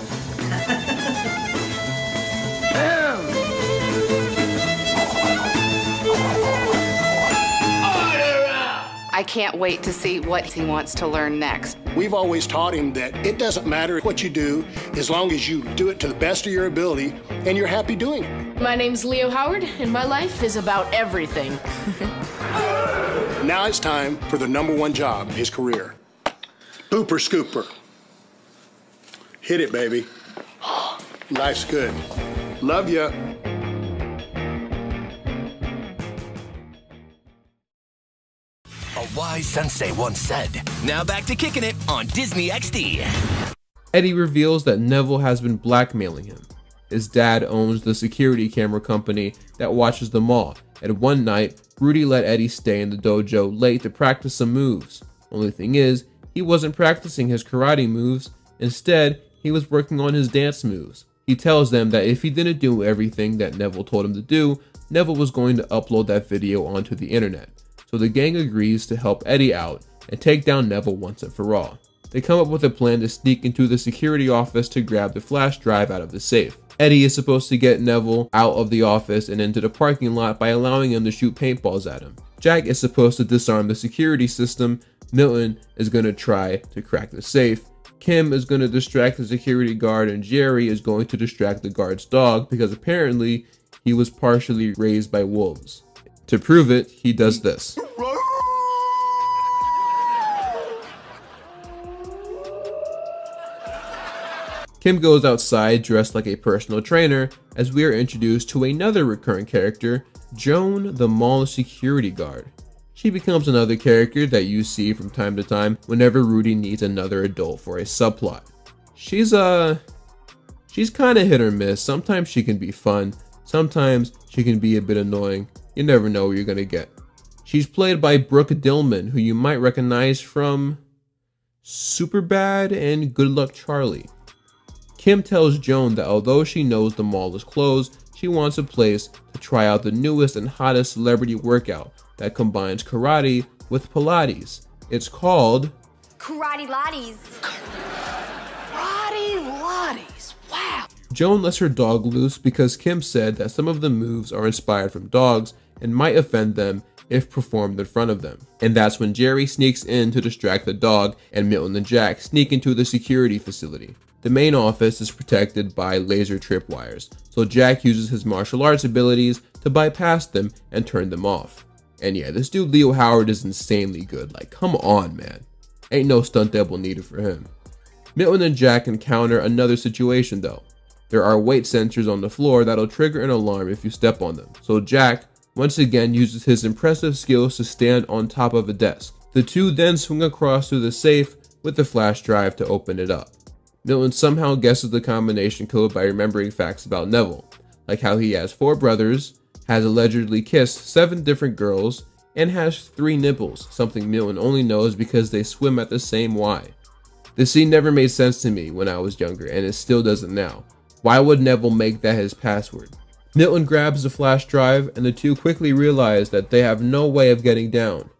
I can't wait to see what he wants to learn next. We've always taught him that it doesn't matter what you do as long as you do it to the best of your ability and you're happy doing it. My name's Leo Howard, and my life is about everything. Now it's time for the #1 job, his career. Pooper scooper. Hit it, baby. Life's good. Love ya. A wise sensei once said. Now back to Kicking It on Disney XD. Eddie reveals that Neville has been blackmailing him. His dad owns the security camera company that watches them all, and one night, Rudy let Eddie stay in the dojo late to practice some moves. Only thing is, he wasn't practicing his karate moves. Instead, he was working on his dance moves. He tells them that if he didn't do everything that Neville told him to do, Neville was going to upload that video onto the internet. So the gang agrees to help Eddie out and take down Neville once and for all. They come up with a plan to sneak into the security office to grab the flash drive out of the safe. Eddie is supposed to get Neville out of the office and into the parking lot by allowing him to shoot paintballs at him. Jack is supposed to disarm the security system. Milton is going to try to crack the safe. Kim is going to distract the security guard, and Jerry is going to distract the guard's dog because apparently he was partially raised by wolves. To prove it, he does this. Kim goes outside dressed like a personal trainer as we are introduced to another recurring character, Joan the mall security guard. She becomes another character that you see from time to time whenever Rudy needs another adult for a subplot. She's kind of hit or miss. Sometimes she can be fun, sometimes she can be a bit annoying. You never know what you're gonna get. She's played by Brooke Dillman, who you might recognize from Superbad and Good Luck Charlie. Kim tells Joan that although she knows the mall is closed, she wants a place to try out the newest and hottest celebrity workout that combines karate with Pilates. It's called Karate Lotties. Karate Lotties. Wow. Joan lets her dog loose because Kim said that some of the moves are inspired from dogs and might offend them if performed in front of them. And that's when Jerry sneaks in to distract the dog, and Milton and Jack sneak into the security facility. The main office is protected by laser tripwires, so Jack uses his martial arts abilities to bypass them and turn them off. And yeah, this dude Leo Howard is insanely good. Like, come on, man. Ain't no stunt double needed for him. Milton and Jack encounter another situation though. There are weight sensors on the floor that'll trigger an alarm if you step on them. So Jack once again uses his impressive skills to stand on top of a desk. The two then swing across through the safe with the flash drive to open it up. Milton somehow guesses the combination code by remembering facts about Neville, like how he has 4 brothers, has allegedly kissed 7 different girls, and has 3 nipples, something Milton only knows because they swim at the same Y. This scene never made sense to me when I was younger, and it still doesn't now. Why would Neville make that his password? Milton grabs the flash drive, and the two quickly realize that they have no way of getting down.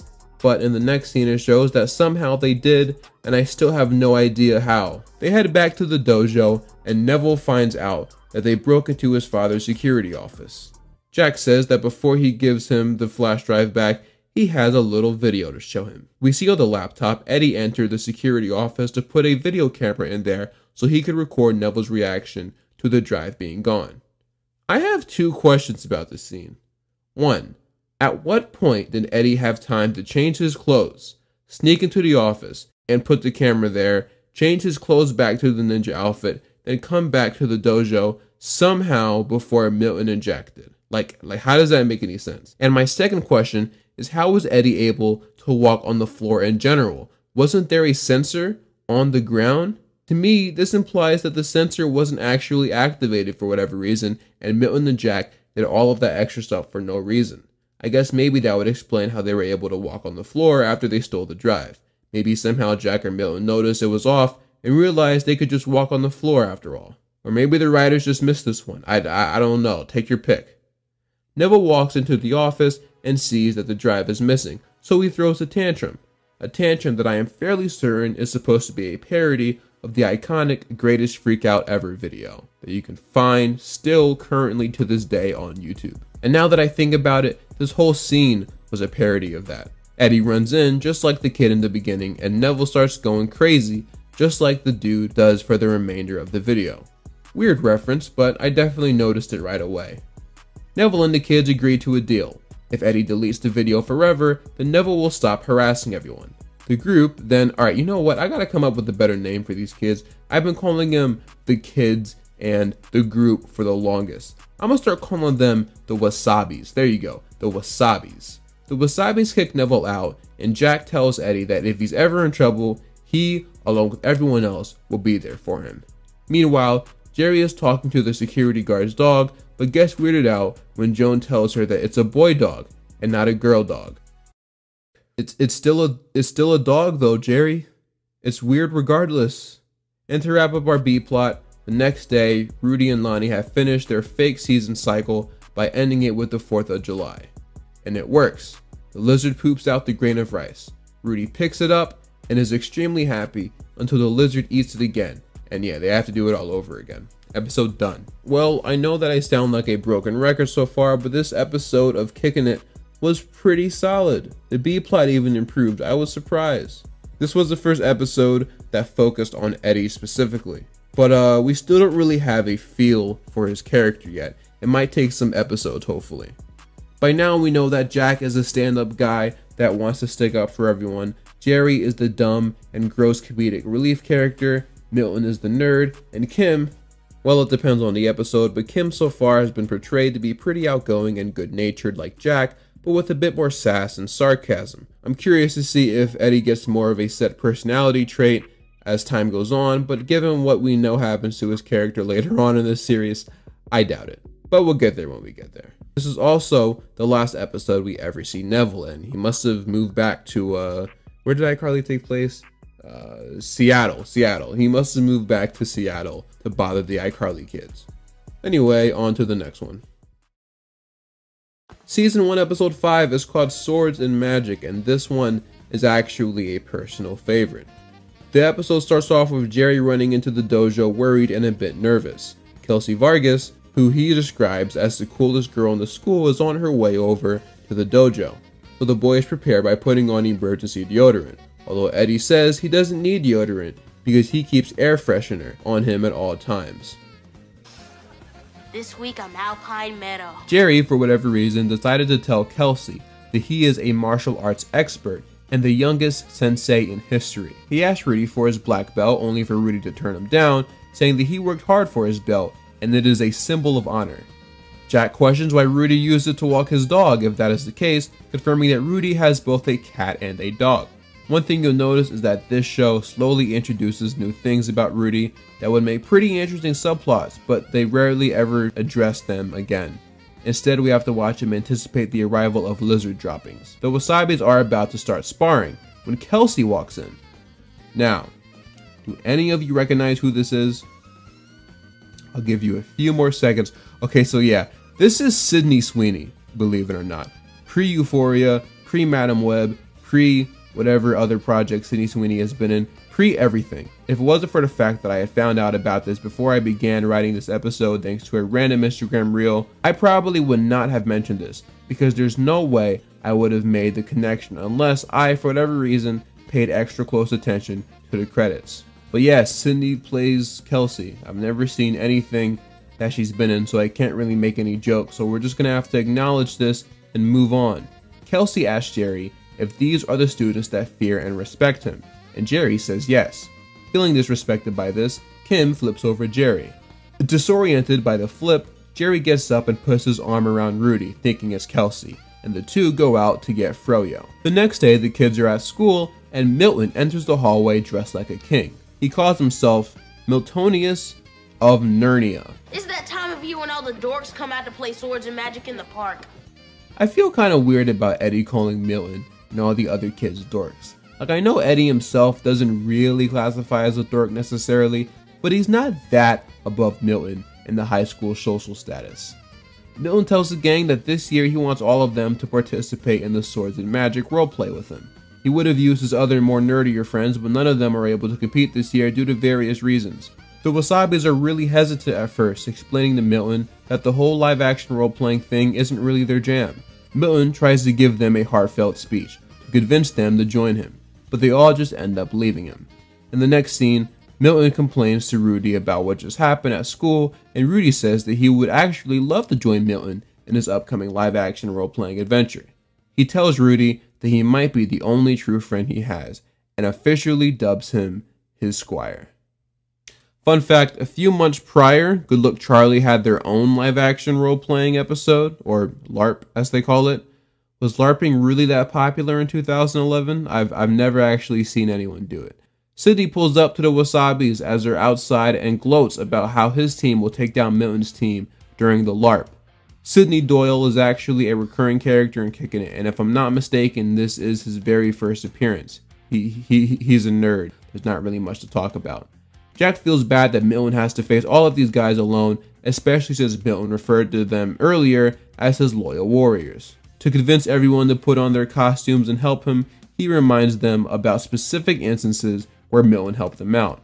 But in the next scene it shows that somehow they did, and I still have no idea how. They head back to the dojo, and Neville finds out that they broke into his father's security office. Jack says that before he gives him the flash drive back, he has a little video to show him. We see on the laptop Eddie entered the security office to put a video camera in there so he could record Neville's reaction to the drive being gone. I have 2 questions about this scene. 1. At what point did Eddie have time to change his clothes, sneak into the office, and put the camera there, change his clothes back to the ninja outfit, then come back to the dojo somehow before Milton and Jack did? Like how does that make any sense? And my second question is, how was Eddie able to walk on the floor in general? Wasn't there a sensor on the ground? To me, this implies that the sensor wasn't actually activated for whatever reason, and Milton and Jack did all of that extra stuff for no reason. I guess maybe that would explain how they were able to walk on the floor after they stole the drive. Maybe somehow Jack or Milton noticed it was off and realized they could just walk on the floor after all. Or maybe the writers just missed this one. I don't know. Take your pick. Neville walks into the office and sees that the drive is missing, so he throws a tantrum. A tantrum that I am fairly certain is supposed to be a parody of the iconic Greatest Freakout Ever video that you can find still currently to this day on YouTube. And now that I think about it, this whole scene was a parody of that. Eddie runs in just like the kid in the beginning, and Neville starts going crazy just like the dude does for the remainder of the video. Weird reference, but I definitely noticed it right away. Neville and the kids agree to a deal. If Eddie deletes the video forever, then Neville will stop harassing everyone. The group then, alright, you know what, I gotta come up with a better name for these kids. I've been calling them the kids and the group for the longest. I'm gonna start calling them the Wasabis. There you go, the Wasabis. The Wasabis kick Neville out, and Jack tells Eddie that if he's ever in trouble, he, along with everyone else, will be there for him. Meanwhile, Jerry is talking to the security guard's dog, but gets weirded out when Joan tells her that it's a boy dog and not a girl dog. It's still a dog though, Jerry. It's weird regardless. And to wrap up our B plot, the next day, Rudy and Lonnie have finished their fake season cycle by ending it with the 4th of July. And it works. The lizard poops out the grain of rice. Rudy picks it up and is extremely happy until the lizard eats it again. And yeah, they have to do it all over again. Episode done. Well, I know that I sound like a broken record so far, but this episode of Kickin' It was pretty solid. The B-plot even improved. I was surprised. This was the first episode that focused on Eddie specifically. But we still don't really have a feel for his character yet. It might take some episodes, hopefully. By now we know that Jack is a stand-up guy that wants to stick up for everyone. Jerry is the dumb and gross comedic relief character. Milton is the nerd. And Kim, well, it depends on the episode, but Kim so far has been portrayed to be pretty outgoing and good-natured like Jack, but with a bit more sass and sarcasm. I'm curious to see if Eddie gets more of a set personality trait as time goes on, but given what we know happens to his character later on in this series, I doubt it. But we'll get there when we get there. This is also the last episode we ever see Neville in. He must have moved back to, where did iCarly take place? Seattle. He must have moved back to Seattle to bother the iCarly kids. Anyway, on to the next one. Season 1, Episode 5 is called Swords and Magic, and this one is actually a personal favorite. The episode starts off with Jerry running into the dojo worried and a bit nervous. Kelsey Vargas, who he describes as the coolest girl in the school, is on her way over to the dojo, so the boys prepare by putting on emergency deodorant, although Eddie says he doesn't need deodorant because he keeps air freshener on him at all times. This week I'm Alpine Meadow. Jerry, for whatever reason, decided to tell Kelsey that he is a martial arts expert and the youngest sensei in history. He asked Rudy for his black belt, only for Rudy to turn him down, saying that he worked hard for his belt and it is a symbol of honor. Jack questions why Rudy used it to walk his dog if that is the case, confirming that Rudy has both a cat and a dog. One thing you'll notice is that this show slowly introduces new things about Rudy that would make pretty interesting subplots, but they rarely ever address them again. Instead, we have to watch him anticipate the arrival of lizard droppings. The Wasabis are about to start sparring when Kelsey walks in. Now, do any of you recognize who this is? I'll give you a few more seconds. Okay, so yeah, this is Sydney Sweeney, believe it or not. Pre-Euphoria, pre-Madam Web, pre-whatever other project Sydney Sweeney has been in, pre-everything. If it wasn't for the fact that I had found out about this before I began writing this episode thanks to a random Instagram reel, I probably would not have mentioned this, because there's no way I would have made the connection unless I, for whatever reason, paid extra close attention to the credits. But yes, Sydney plays Kelsey. I've never seen anything that she's been in, so I can't really make any jokes, so we're just gonna have to acknowledge this and move on. Kelsey asks Jerry if these are the students that fear and respect him, and Jerry says yes. Feeling disrespected by this, Kim flips over Jerry. Disoriented by the flip, Jerry gets up and puts his arm around Rudy, thinking it's Kelsey, and the two go out to get Froyo. The next day, the kids are at school, and Milton enters the hallway dressed like a king. He calls himself Miltonius of Nernia. It's that time of year when all the dorks come out to play Swords and Magic in the park. I feel kind of weird about Eddie calling Milton and all the other kids dorks. Like, I know Eddie himself doesn't really classify as a dork necessarily, but he's not that above Milton in the high school social status. Milton tells the gang that this year he wants all of them to participate in the Swords and Magic roleplay with him. He would have used his other more nerdier friends, but none of them are able to compete this year due to various reasons. The Wasabis are really hesitant at first, explaining to Milton that the whole live-action role-playing thing isn't really their jam. Milton tries to give them a heartfelt speech to convince them to join him, but they all just end up leaving him. In the next scene, Milton complains to Rudy about what just happened at school, and Rudy says that he would actually love to join Milton in his upcoming live-action role-playing adventure. He tells Rudy that he might be the only true friend he has, and officially dubs him his squire. Fun fact, a few months prior, Good Luck Charlie had their own live-action role-playing episode, or LARP as they call it. Was LARPing really that popular in 2011? I've never actually seen anyone do it. Sydney pulls up to the Wasabis as they're outside and gloats about how his team will take down Milton's team during the LARP. Sydney Doyle is actually a recurring character in Kickin' It, and if I'm not mistaken, this is his very first appearance. He's a nerd. There's not really much to talk about. Jack feels bad that Milton has to face all of these guys alone, especially since Milton referred to them earlier as his loyal warriors. To convince everyone to put on their costumes and help him, he reminds them about specific instances where Milton helped them out.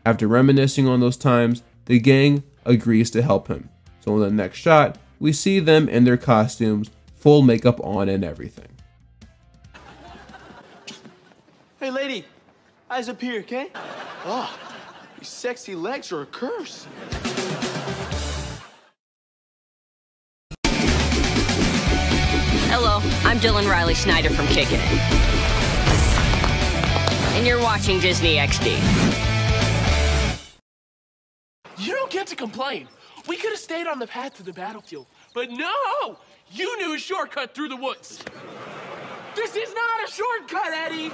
After reminiscing on those times, the gang agrees to help him. So in the next shot, we see them in their costumes, full makeup on and everything. Hey, lady, eyes up here, okay? Oh, these sexy legs are a curse. Hello, I'm Dylan Riley Snyder from Kickin' It. And you're watching Disney XD. You don't get to complain. We could have stayed on the path to the battlefield, but no! You knew a shortcut through the woods. This is not a shortcut, Eddie!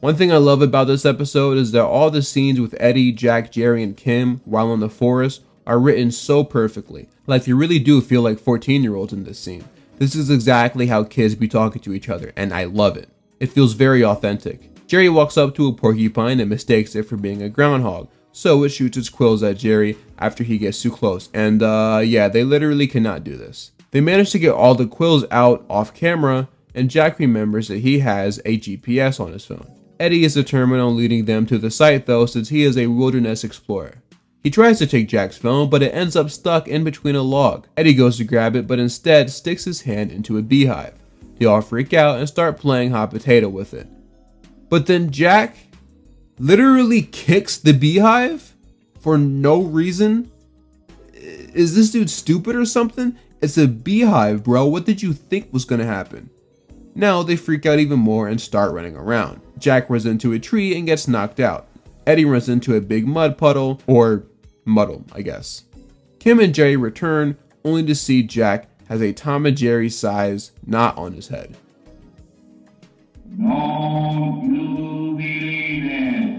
One thing I love about this episode is that all the scenes with Eddie, Jack, Jerry, and Kim while in the forest are written so perfectly. Like they really do feel like 14-year-olds in this scene. This is exactly how kids be talking to each other, and I love it. It feels very authentic. Jerry walks up to a porcupine and mistakes it for being a groundhog, so it shoots its quills at Jerry after he gets too close, and yeah, they literally cannot do this. They manage to get all the quills out off camera, and Jack remembers that he has a GPS on his phone. Eddie is determined on leading them to the site though, since he is a wilderness explorer. He tries to take Jack's phone, but it ends up stuck in between a log. Eddie goes to grab it, but instead sticks his hand into a beehive. They all freak out and start playing hot potato with it. But then Jack literally kicks the beehive for no reason. Is this dude stupid or something? It's a beehive, bro. What did you think was gonna happen? Now they freak out even more and start running around. Jack runs into a tree and gets knocked out. Eddie runs into a big mud puddle, or muddle, I guess. Kim and Jerry return, only to see Jack has a Tom and Jerry size knot on his head.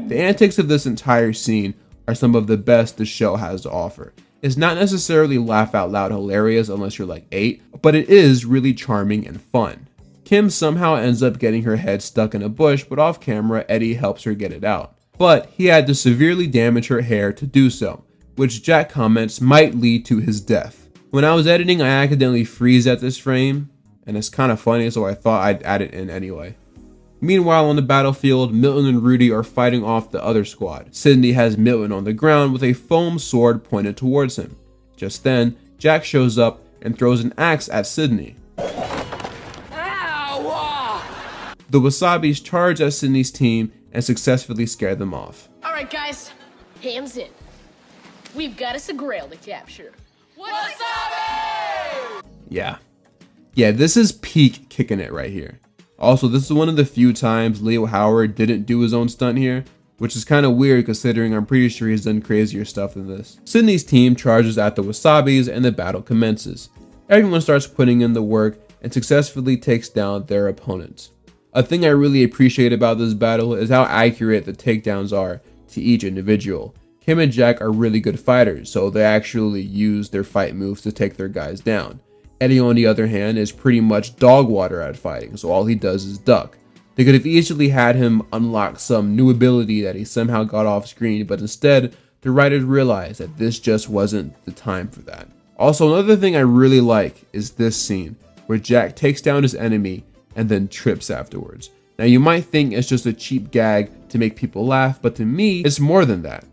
The antics of this entire scene are some of the best the show has to offer. It's not necessarily laugh out loud hilarious unless you're like 8, but it is really charming and fun. Kim somehow ends up getting her head stuck in a bush, but off camera, Eddie helps her get it out. But he had to severely damage her hair to do so, which Jack comments might lead to his death. When I was editing, I accidentally freeze at this frame, and it's kind of funny, so I thought I'd add it in anyway. Meanwhile, on the battlefield, Milton and Rudy are fighting off the other squad. Sydney has Milton on the ground with a foam sword pointed towards him. Just then, Jack shows up and throws an axe at Sydney. The Wasabis charge at Sydney's team and successfully scare them off. All right, guys, hands in. We've got us a grail to capture. Wasabi! Yeah, this is peak Kickin' It right here. Also, this is one of the few times Leo Howard didn't do his own stunt here, which is kind of weird considering I'm pretty sure he's done crazier stuff than this. Sydney's team charges at the Wasabis and the battle commences. Everyone starts putting in the work and successfully takes down their opponents. A thing I really appreciate about this battle is how accurate the takedowns are to each individual. Kim and Jack are really good fighters, so they actually use their fight moves to take their guys down. Eddie, on the other hand, is pretty much dog water at fighting, so all he does is duck. They could have easily had him unlock some new ability that he somehow got off screen, but instead, the writers realized that this just wasn't the time for that. Also, another thing I really like is this scene, where Jack takes down his enemy and then trips afterwards. Now you might think it's just a cheap gag to make people laugh, but to me, it's more than that.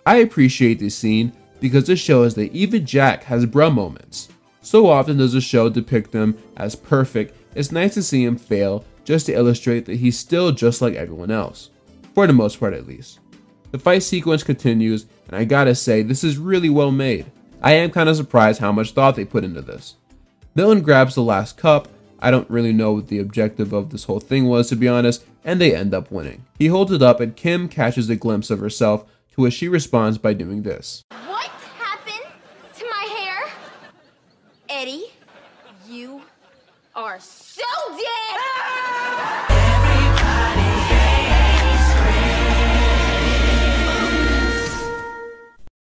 I appreciate this scene because it shows that even Jack has bruh moments. So often does the show depict him as perfect, it's nice to see him fail just to illustrate that he's still just like everyone else. For the most part at least. The fight sequence continues, and I gotta say, this is really well made. I am kind of surprised how much thought they put into this. Milton grabs the last cup. I don't really know what the objective of this whole thing was, to be honest, and they end up winning. He holds it up and Kim catches a glimpse of herself, to which she responds by doing this. What happened to my hair? Eddie, you are so dead!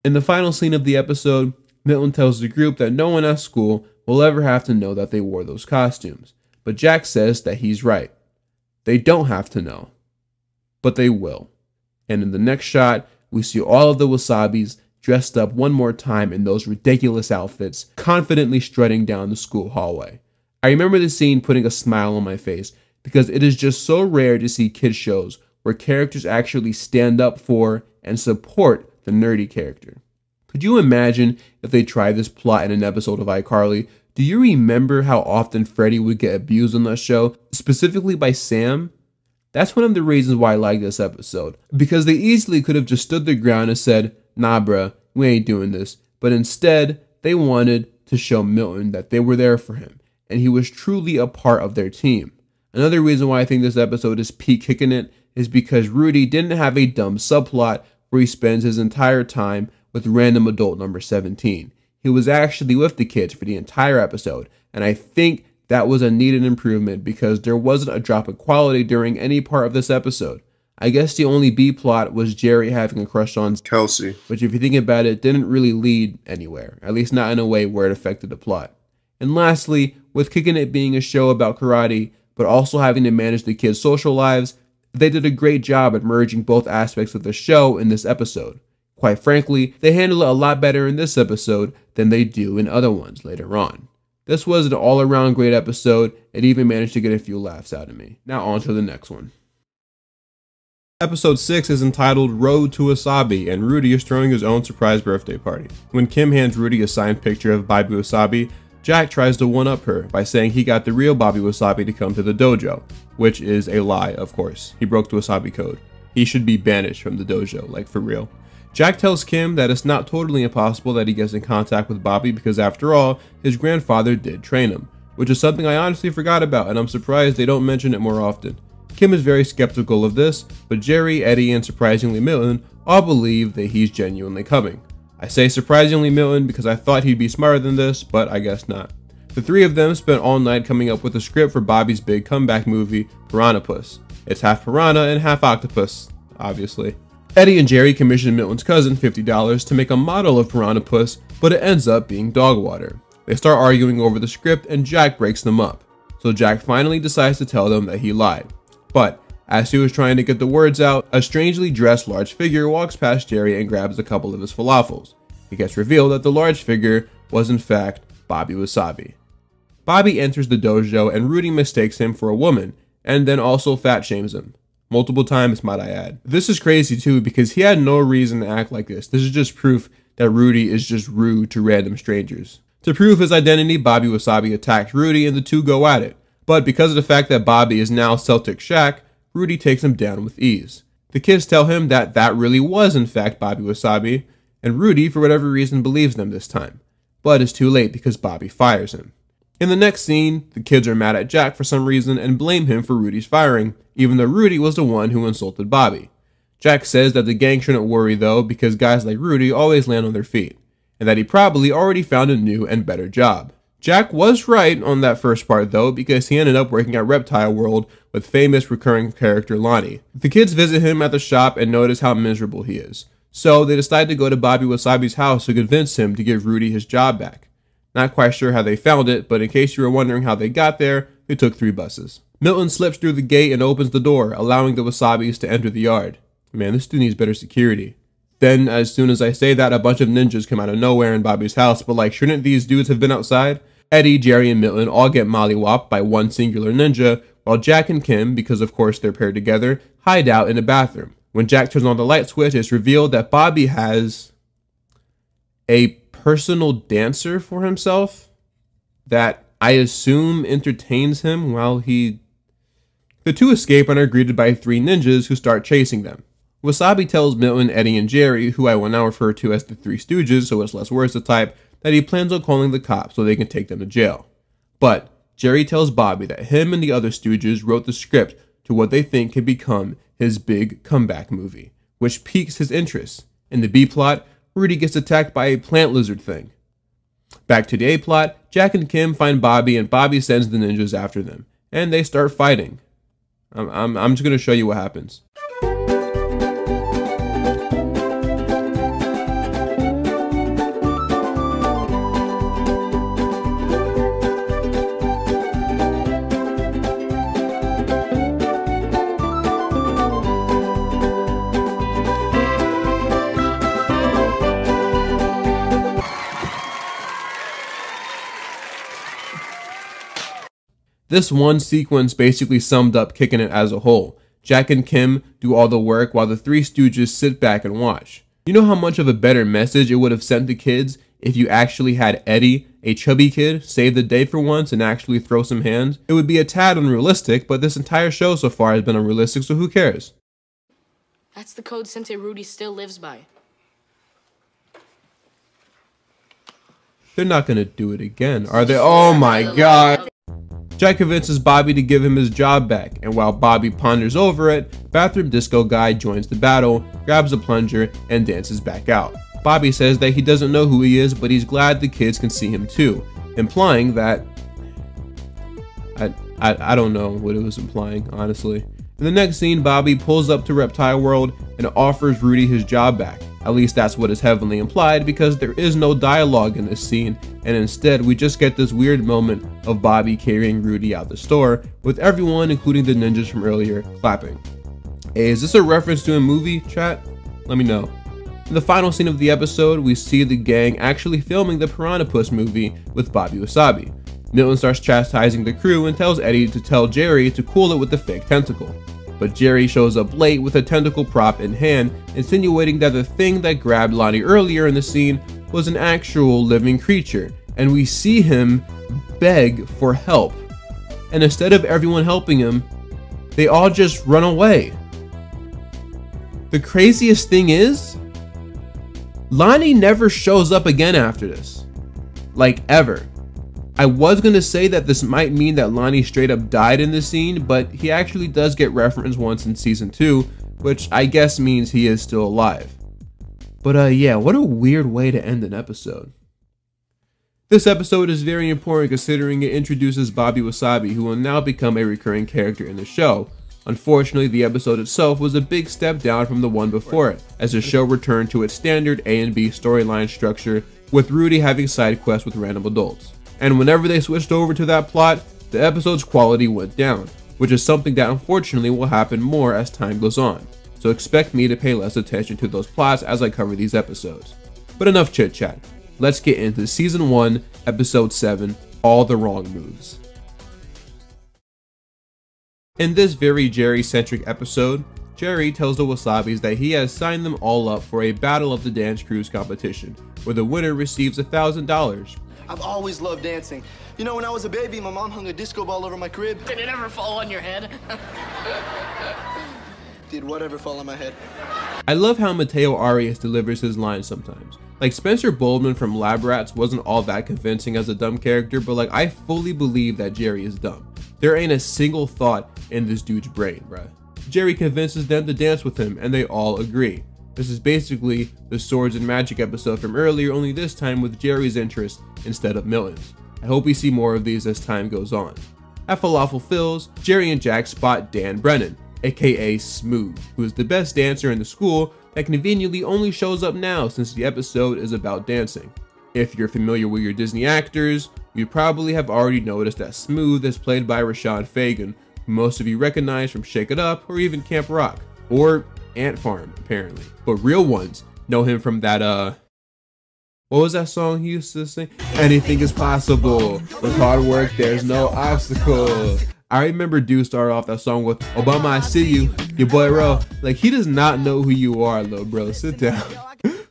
In the final scene of the episode, Milton tells the group that no one at school will ever have to know that they wore those costumes, but Jack says that he's right. They don't have to know, but they will. And in the next shot, we see all of the Wasabis dressed up one more time in those ridiculous outfits, confidently strutting down the school hallway. I remember the scene putting a smile on my face because it is just so rare to see kids shows where characters actually stand up for and support the nerdy character. Could you imagine if they tried this plot in an episode of iCarly? Do you remember how often Freddie would get abused on that show, specifically by Sam? That's one of the reasons why I like this episode, because they easily could have just stood their ground and said, nah bruh, we ain't doing this, but instead, they wanted to show Milton that they were there for him, and he was truly a part of their team. Another reason why I think this episode is peak kicking it is because Rudy didn't have a dumb subplot where he spends his entire time with random adult number 17. He was actually with the kids for the entire episode, and I think that was a needed improvement because there wasn't a drop of quality during any part of this episode. I guess the only B plot was Jerry having a crush on Kelsey, which if you think about it, didn't really lead anywhere, at least not in a way where it affected the plot. And lastly, with Kickin' It being a show about karate, but also having to manage the kids' social lives, they did a great job at merging both aspects of the show in this episode. Quite frankly, they handle it a lot better in this episode than they do in other ones later on. This was an all-around great episode. It even managed to get a few laughs out of me. Now on to the next one. Episode 6 is entitled Road to Wasabi, and Rudy is throwing his own surprise birthday party. When Kim hands Rudy a signed picture of Bobby Wasabi, Jack tries to one-up her by saying he got the real Bobby Wasabi to come to the dojo, which is a lie, of course. He broke the Wasabi code. He should be banished from the dojo, like for real. Jack tells Kim that it's not totally impossible that he gets in contact with Bobby because after all, his grandfather did train him, which is something I honestly forgot about and I'm surprised they don't mention it more often. Kim is very skeptical of this, but Jerry, Eddie, and surprisingly Milton all believe that he's genuinely coming. I say surprisingly Milton because I thought he'd be smarter than this, but I guess not. The three of them spent all night coming up with a script for Bobby's big comeback movie, Piranhapus. It's half piranha and half octopus, obviously. Eddie and Jerry commissioned Milton's cousin $50 to make a model of Piranhapus, but it ends up being dog water. They start arguing over the script and Jack breaks them up. So Jack finally decides to tell them that he lied. But as he was trying to get the words out, a strangely dressed large figure walks past Jerry and grabs a couple of his falafels. It gets revealed that the large figure was in fact Bobby Wasabi. Bobby enters the dojo and Rudy mistakes him for a woman and then also fat shames him. Multiple times, might I add. This is crazy too because he had no reason to act like this. This is just proof that Rudy is just rude to random strangers. To prove his identity, Bobby Wasabi attacks Rudy and the two go at it. But because of the fact that Bobby is now Celtic Shaq, Rudy takes him down with ease. The kids tell him that that really was in fact Bobby Wasabi, and Rudy for whatever reason believes them this time. But it's too late because Bobby fires him. In the next scene, the kids are mad at Jack for some reason and blame him for Rudy's firing, even though Rudy was the one who insulted Bobby. Jack says that the gang shouldn't worry though because guys like Rudy always land on their feet, and that he probably already found a new and better job. Jack was right on that first part though because he ended up working at Reptile World with famous recurring character Lonnie. The kids visit him at the shop and notice how miserable he is, so they decide to go to Bobby Wasabi's house to convince him to give Rudy his job back. Not quite sure how they found it, but in case you were wondering how they got there, they took 3 buses. Milton slips through the gate and opens the door, allowing the Wasabis to enter the yard. Man, this dude needs better security. Then, as soon as I say that, a bunch of ninjas come out of nowhere in Bobby's house, but like, shouldn't these dudes have been outside? Eddie, Jerry, and Milton all get mollywopped by one singular ninja, while Jack and Kim, because of course they're paired together, hide out in a bathroom. When Jack turns on the light switch, it's revealed that Bobby has a personal dancer for himself that I assume entertains him while he... The two escape and are greeted by 3 ninjas who start chasing them. Wasabi tells Milton, Eddie, and Jerry, who I will now refer to as the 3 Stooges so it's less words to type, that he plans on calling the cops so they can take them to jail. But Jerry tells Bobby that him and the other Stooges wrote the script to what they think can become his big comeback movie, which piques his interest. In the B plot, Rudy gets attacked by a plant lizard thing. Back to the A plot, Jack and Kim find Bobby and Bobby sends the ninjas after them, and they start fighting. I'm just going to show you what happens. This one sequence basically summed up Kickin' It as a whole. Jack and Kim do all the work while the 3 Stooges sit back and watch. You know how much of a better message it would have sent to kids if you actually had Eddie, a chubby kid, save the day for once and actually throw some hands? It would be a tad unrealistic, but this entire show so far has been unrealistic, so who cares? That's the code Sensei Rudy still lives by. They're not gonna do it again, are they? Oh my god! Jack convinces Bobby to give him his job back, and while Bobby ponders over it, Bathroom Disco Guy joins the battle, grabs a plunger, and dances back out. Bobby says that he doesn't know who he is, but he's glad the kids can see him too, implying that... I don't know what it was implying, honestly. In the next scene, Bobby pulls up to Reptile World and offers Rudy his job back. At least that's what is heavily implied, because there is no dialogue in this scene, and instead we just get this weird moment of Bobby carrying Rudy out the store, with everyone, including the ninjas from earlier, clapping. Hey, is this a reference to a movie, chat? Let me know. In the final scene of the episode, we see the gang actually filming the Piranha Puss movie with Bobby Wasabi. Milton starts chastising the crew and tells Eddie to tell Jerry to cool it with the fake tentacle. But Jerry shows up late with a tentacle prop in hand, insinuating that the thing that grabbed Lonnie earlier in the scene was an actual living creature, and we see him beg for help. And instead of everyone helping him, they all just run away. The craziest thing is, Lonnie never shows up again after this. Like, ever. I was gonna say that this might mean that Lonnie straight up died in this scene, but he actually does get referenced once in season 2, which I guess means he is still alive. But yeah, what a weird way to end an episode. This episode is very important considering it introduces Bobby Wasabi, who will now become a recurring character in the show. Unfortunately, the episode itself was a big step down from the one before it, as the show returned to its standard A and B storyline structure, with Rudy having side quests with random adults. And whenever they switched over to that plot, the episode's quality went down, which is something that unfortunately will happen more as time goes on. So expect me to pay less attention to those plots as I cover these episodes. But enough chit chat, let's get into season 1, episode 7, All the Wrong Moves. In this very Jerry-centric episode, Jerry tells the Wasabis that he has signed them all up for a Battle of the Dance Crews competition, where the winner receives $1,000. I've always loved dancing. You know, when I was a baby, my mom hung a disco ball over my crib. Did it ever fall on your head? Did whatever fall on my head. I love how Mateo Arias delivers his lines sometimes. Like, Spencer Boldman from Lab Rats wasn't all that convincing as a dumb character, but like, I fully believe that Jerry is dumb. There ain't a single thought in this dude's brain, bruh. Jerry convinces them to dance with him, and they all agree. This is basically the Swords and Magic episode from earlier, only this time with Jerry's interest instead of Milton's. I hope we see more of these as time goes on. At Falafel Phil's, Jerry and Jack spot Dan Brennan, aka Smooth, who is the best dancer in the school that conveniently only shows up now since the episode is about dancing. If you're familiar with your Disney actors, you probably have already noticed that Smooth is played by Rashawn Fagan, who most of you recognize from Shake It Up or even Camp Rock, or Ant Farm apparently. But real ones know him from that what was that song he used to sing? Anything is possible. With hard work, there's no obstacle. I remember dude started off that song with Obama, I see you, your boy Ro. Like, he does not know who you are, little bro. Sit down.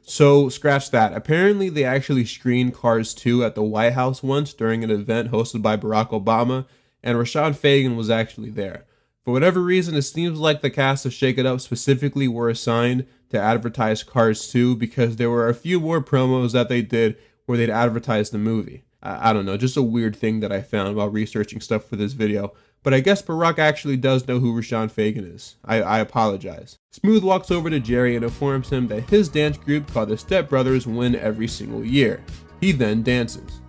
So scratch that. Apparently they actually screened Cars 2 at the White House once during an event hosted by Barack Obama, and Rashawn Fagan was actually there. For whatever reason, it seems like the cast of Shake It Up specifically were assigned to advertise Cars 2 because there were a few more promos that they did where they'd advertise the movie. I don't know, just a weird thing that I found while researching stuff for this video. But I guess Barack actually does know who Rashawn Fagan is. I apologize. Smooth walks over to Jerry and informs him that his dance group called the Step Brothers win every single year. He then dances.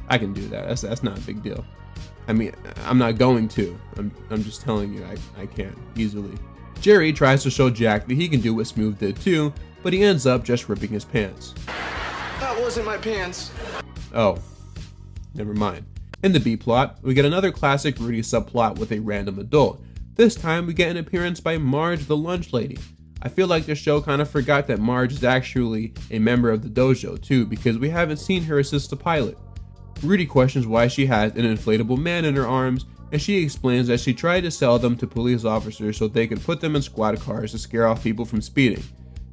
I can do that, that's not a big deal. I mean, I'm not going to. I'm just telling you, I can't easily. Jerry tries to show Jack that he can do what Smooth did too, but he ends up just ripping his pants. That wasn't my pants. Oh, never mind. In the B plot, we get another classic Rudy subplot with a random adult. This time we get an appearance by Marge the Lunch Lady. I feel like the show kind of forgot that Marge is actually a member of the dojo too, because we haven't seen her assist the pilot. Rudy questions why she has an inflatable man in her arms, and she explains that she tried to sell them to police officers so they could put them in squad cars to scare off people from speeding.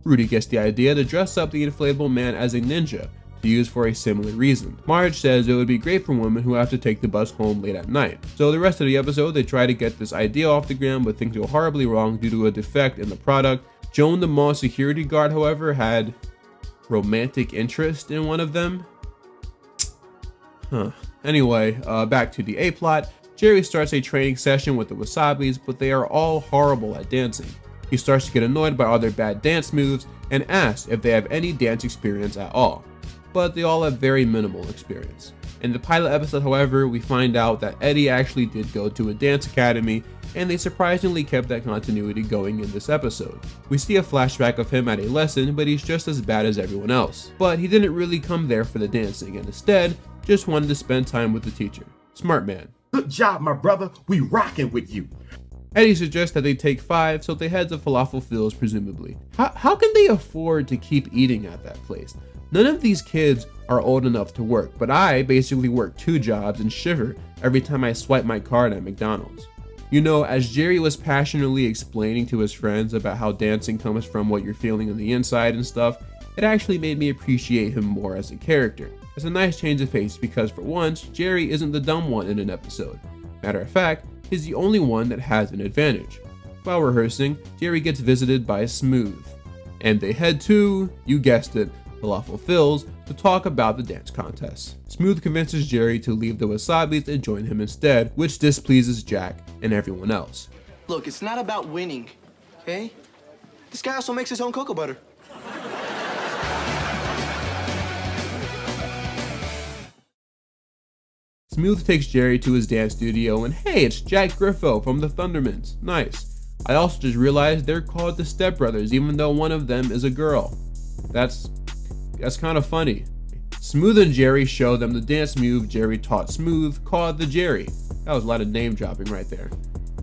Rudy gets the idea to dress up the inflatable man as a ninja to use for a similar reason. Marge says it would be great for women who have to take the bus home late at night. So the rest of the episode, they try to get this idea off the ground, but things go horribly wrong due to a defect in the product. Joan the mall security guard, however, had romantic interest in one of them. Anyway, back to the A-plot. Jerry starts a training session with the Wasabis, but they are all horrible at dancing. He starts to get annoyed by all their bad dance moves and asks if they have any dance experience at all, but they all have very minimal experience. In the pilot episode, however, we find out that Eddie actually did go to a dance academy, and they surprisingly kept that continuity going in this episode. We see a flashback of him at a lesson, but he's just as bad as everyone else. But he didn't really come there for the dancing, and instead just wanted to spend time with the teacher. Smart man. Good job, my brother. We rocking with you. Eddie suggests that they take 5, so they head to Falafel Phil's presumably. How can they afford to keep eating at that place? None of these kids are old enough to work, but I basically work 2 jobs and shiver every time I swipe my card at McDonald's. You know, as Jerry was passionately explaining to his friends about how dancing comes from what you're feeling on the inside and stuff, it actually made me appreciate him more as a character. It's a nice change of pace because for once, Jerry isn't the dumb one in an episode. Matter of fact, he's the only one that has an advantage. While rehearsing, Jerry gets visited by Smooth, and they head to, you guessed it, Falafel Phil's to talk about the dance contest. Smooth convinces Jerry to leave the Wasabis and join him instead, which displeases Jack and everyone else. Look, it's not about winning, okay? This guy also makes his own cocoa butter. Smooth takes Jerry to his dance studio, and hey, it's Jack Griffo from the Thundermans. Nice. I also just realized they're called the Step Brothers, even though one of them is a girl. That's kind of funny. Smooth and Jerry show them the dance move Jerry taught Smooth, called the Jerry. That was a lot of name dropping right there.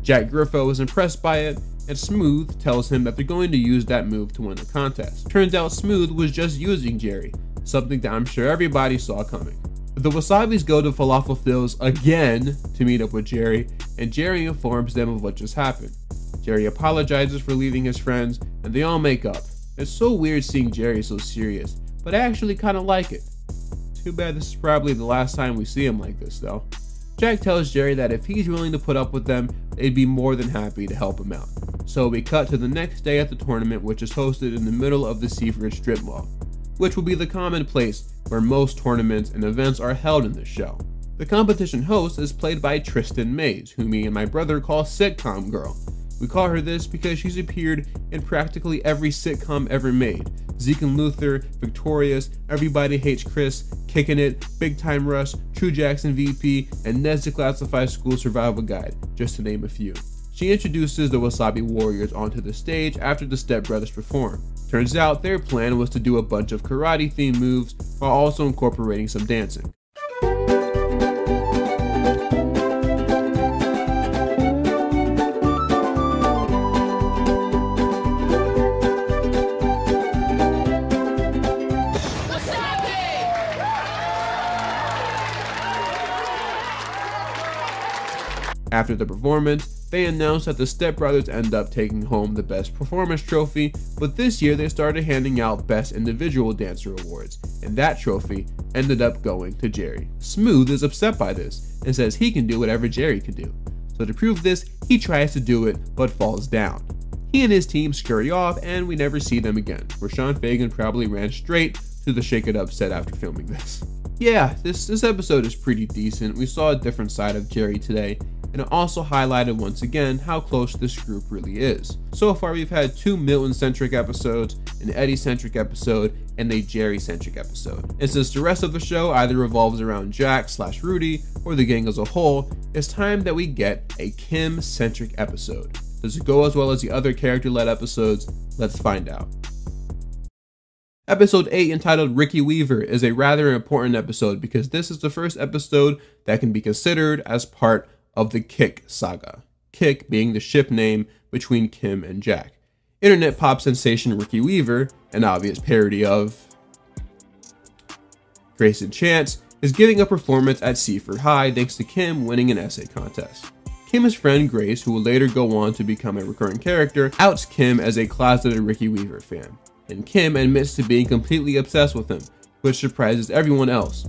Jack Griffo is impressed by it, and Smooth tells him that they're going to use that move to win the contest. Turns out Smooth was just using Jerry, something that I'm sure everybody saw coming. The Wasabis go to Falafel Phil's again to meet up with Jerry, and Jerry informs them of what just happened. Jerry apologizes for leaving his friends, and they all make up. It's so weird seeing Jerry so serious, but I actually kind of like it. Too bad this is probably the last time we see him like this though. Jack tells Jerry that if he's willing to put up with them, they'd be more than happy to help him out. So we cut to the next day at the tournament, which is hosted in the middle of the Seaford Strip Mall, which will be the common place where most tournaments and events are held in this show. The competition host is played by Tristan Mays, who me and my brother call Sitcom Girl. We call her this because she's appeared in practically every sitcom ever made. Zeke and Luther, Victorious, Everybody Hates Chris, Kickin' It, Big Time Rush, True Jackson VP, and Ned's Declassified School Survival Guide, just to name a few. She introduces the Wasabi Warriors onto the stage after the Step Brothers perform. Turns out their plan was to do a bunch of karate-themed moves while also incorporating some dancing. After the performance, they announced that the Step Brothers end up taking home the Best Performance trophy, but this year they started handing out Best Individual Dancer awards, and that trophy ended up going to Jerry. Smooth is upset by this, and says he can do whatever Jerry can do. So to prove this, he tries to do it, but falls down. He and his team scurry off, and we never see them again, where Sean Fagan probably ran straight to the Shake It Up set after filming this. Yeah, this episode is pretty decent. We saw a different side of Jerry today, and it also highlighted once again how close this group really is. So far we've had 2 Milton-centric episodes, an Eddie-centric episode, and a Jerry-centric episode. And since the rest of the show either revolves around Jack/Rudy or the gang as a whole, it's time that we get a Kim-centric episode. Does it go as well as the other character-led episodes? Let's find out. Episode 8, entitled Ricky Weaver, is a rather important episode because this is the first episode that can be considered as part of the Kick saga. Kick being the ship name between Kim and Jack. Internet pop sensation Ricky Weaver, an obvious parody of Grayson Chance, is giving a performance at Seaford High thanks to Kim winning an essay contest. Kim's friend Grace, who will later go on to become a recurring character, outs Kim as a closeted Ricky Weaver fan. and Kim admits to being completely obsessed with him, which surprises everyone else.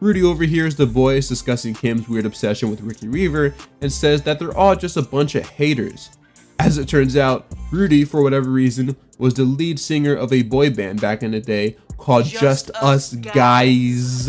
Rudy overhears the boys discussing Kim's weird obsession with Ricky Weaver and says that they're all just a bunch of haters. As it turns out, Rudy, for whatever reason, was the lead singer of a boy band back in the day called Just Us Guys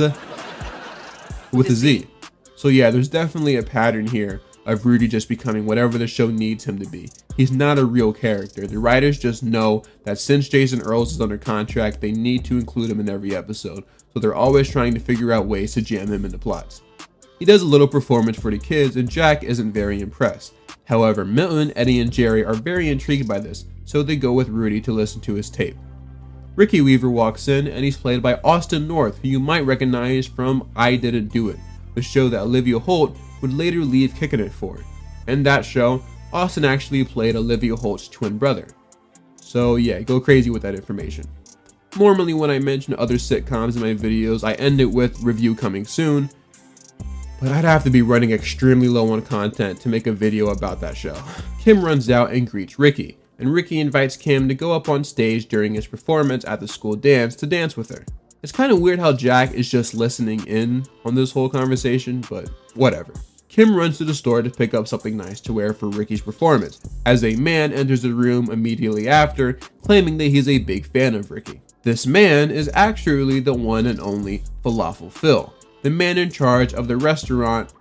with a Z. So yeah, there's definitely a pattern here of Rudy just becoming whatever the show needs him to be. He's not a real character. The writers just know that since Jason Earls is under contract, they need to include him in every episode, so they're always trying to figure out ways to jam him into plots. He does a little performance for the kids, and Jack isn't very impressed. However, Milton, Eddie, and Jerry are very intrigued by this, so they go with Rudy to listen to his tape. Ricky Weaver walks in, and he's played by Austin North, who you might recognize from I Didn't Do It, the show that Olivia Holt would later leave Kickin' It for. In that show, Austin actually played Olivia Holt's twin brother. So yeah, go crazy with that information. Normally when I mention other sitcoms in my videos, I end it with review coming soon, but I'd have to be running extremely low on content to make a video about that show. Kim runs out and greets Ricky, and Ricky invites Kim to go up on stage during his performance at the school dance to dance with her. It's kind of weird how Jack is just listening in on this whole conversation, but whatever. Kim runs to the store to pick up something nice to wear for Ricky's performance, as a man enters the room immediately after, claiming that he's a big fan of Ricky. This man is actually the one and only Falafel Phil, the man in charge of the restaurant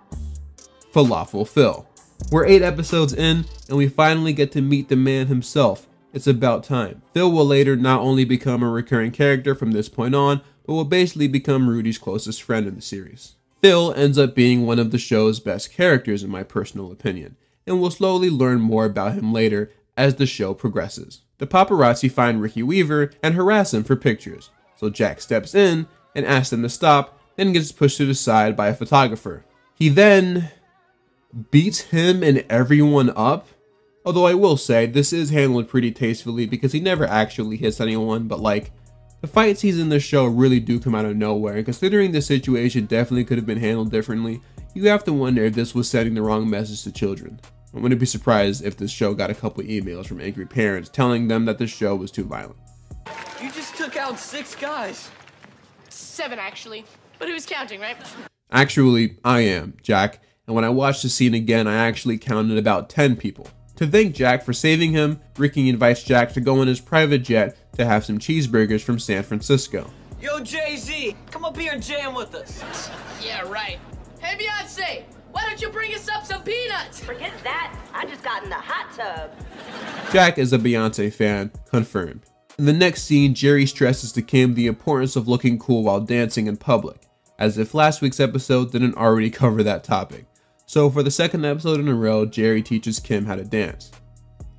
Falafel Phil. We're 8 episodes in, and we finally get to meet the man himself. It's about time. Phil will later not only become a recurring character from this point on, but will basically become Rudy's closest friend in the series. Phil ends up being one of the show's best characters in my personal opinion, and we'll slowly learn more about him later as the show progresses. The paparazzi find Ricky Weaver and harass him for pictures, so Jack steps in and asks them to stop, then gets pushed to the side by a photographer. He then beats him and everyone up, although I will say this is handled pretty tastefully because he never actually hits anyone, but like, the fight scenes in this show really do come out of nowhere, and considering the situation definitely could have been handled differently, you have to wonder if this was sending the wrong message to children. I wouldn't be surprised if this show got a couple emails from angry parents telling them that the show was too violent. You just took out 6 guys. 7 actually, but who's counting, right? Actually, I am, Jack, and when I watched the scene again, I actually counted about 10 people. To thank Jack for saving him, Ricky invites Jack to go in his private jet to have some cheeseburgers from San Francisco. Yo, Jay-Z, come up here and jam with us. Yeah, right. Hey, Beyonce, why don't you bring us up some peanuts? Forget that. I just got in the hot tub. Jack is a Beyonce fan, confirmed. In the next scene, Jerry stresses to Kim the importance of looking cool while dancing in public, as if last week's episode didn't already cover that topic. So for the second episode in a row, Jerry teaches Kim how to dance.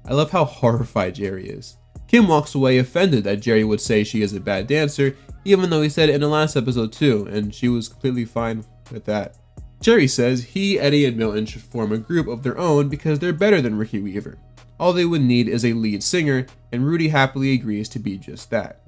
I love how horrified Jerry is. Kim walks away offended that Jerry would say she is a bad dancer, even though he said it in the last episode too, and she was completely fine with that. Jerry says he, Eddie, and Milton should form a group of their own because they're better than Ricky Weaver. All they would need is a lead singer, and Rudy happily agrees to be just that.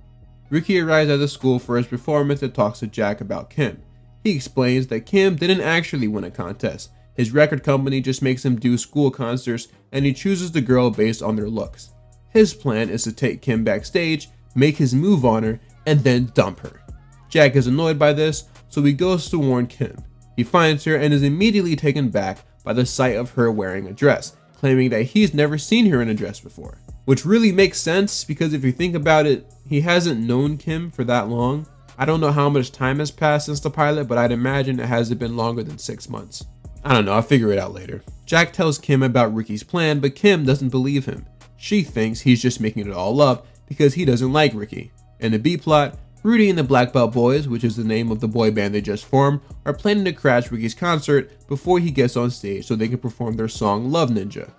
Ricky arrives at the school for his performance and talks to Jack about Kim. He explains that Kim didn't actually win a contest. His record company just makes him do school concerts, and he chooses the girl based on their looks. His plan is to take Kim backstage, make his move on her, and then dump her. Jack is annoyed by this, so he goes to warn Kim. He finds her and is immediately taken back by the sight of her wearing a dress, claiming that he's never seen her in a dress before. Which really makes sense because if you think about it, he hasn't known Kim for that long. I don't know how much time has passed since the pilot, but I'd imagine it hasn't been longer than 6 months. I don't know, I'll figure it out later. Jack tells Kim about Ricky's plan, but Kim doesn't believe him. She thinks he's just making it all up because he doesn't like Ricky. In the B-plot, Rudy and the Black Belt Boys, which is the name of the boy band they just formed, are planning to crash Ricky's concert before he gets on stage so they can perform their song Love Ninja.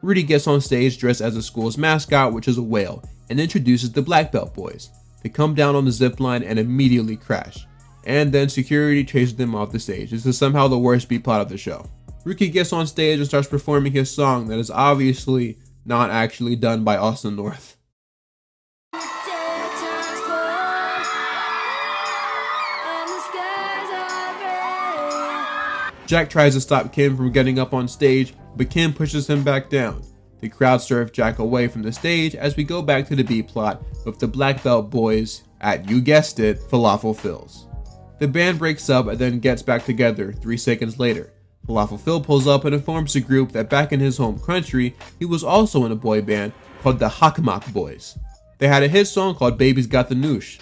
Rudy gets on stage dressed as the school's mascot, which is a whale, and introduces the Black Belt Boys. They come down on the zip line and immediately crash. And then security chases them off the stage. This is somehow the worst B-plot of the show. Ricky gets on stage and starts performing his song that is obviously not actually done by Austin North. Jack tries to stop Kim from getting up on stage, but Kim pushes him back down. They crowd surf Jack away from the stage as we go back to the B plot with the Black Belt boys at, you guessed it, Falafel Phil's. The band breaks up and then gets back together 3 seconds later. Falafel Phil pulls up and informs the group that back in his home country, he was also in a boy band called the Hakmak Boys. They had a hit song called Baby's Got the Noosh.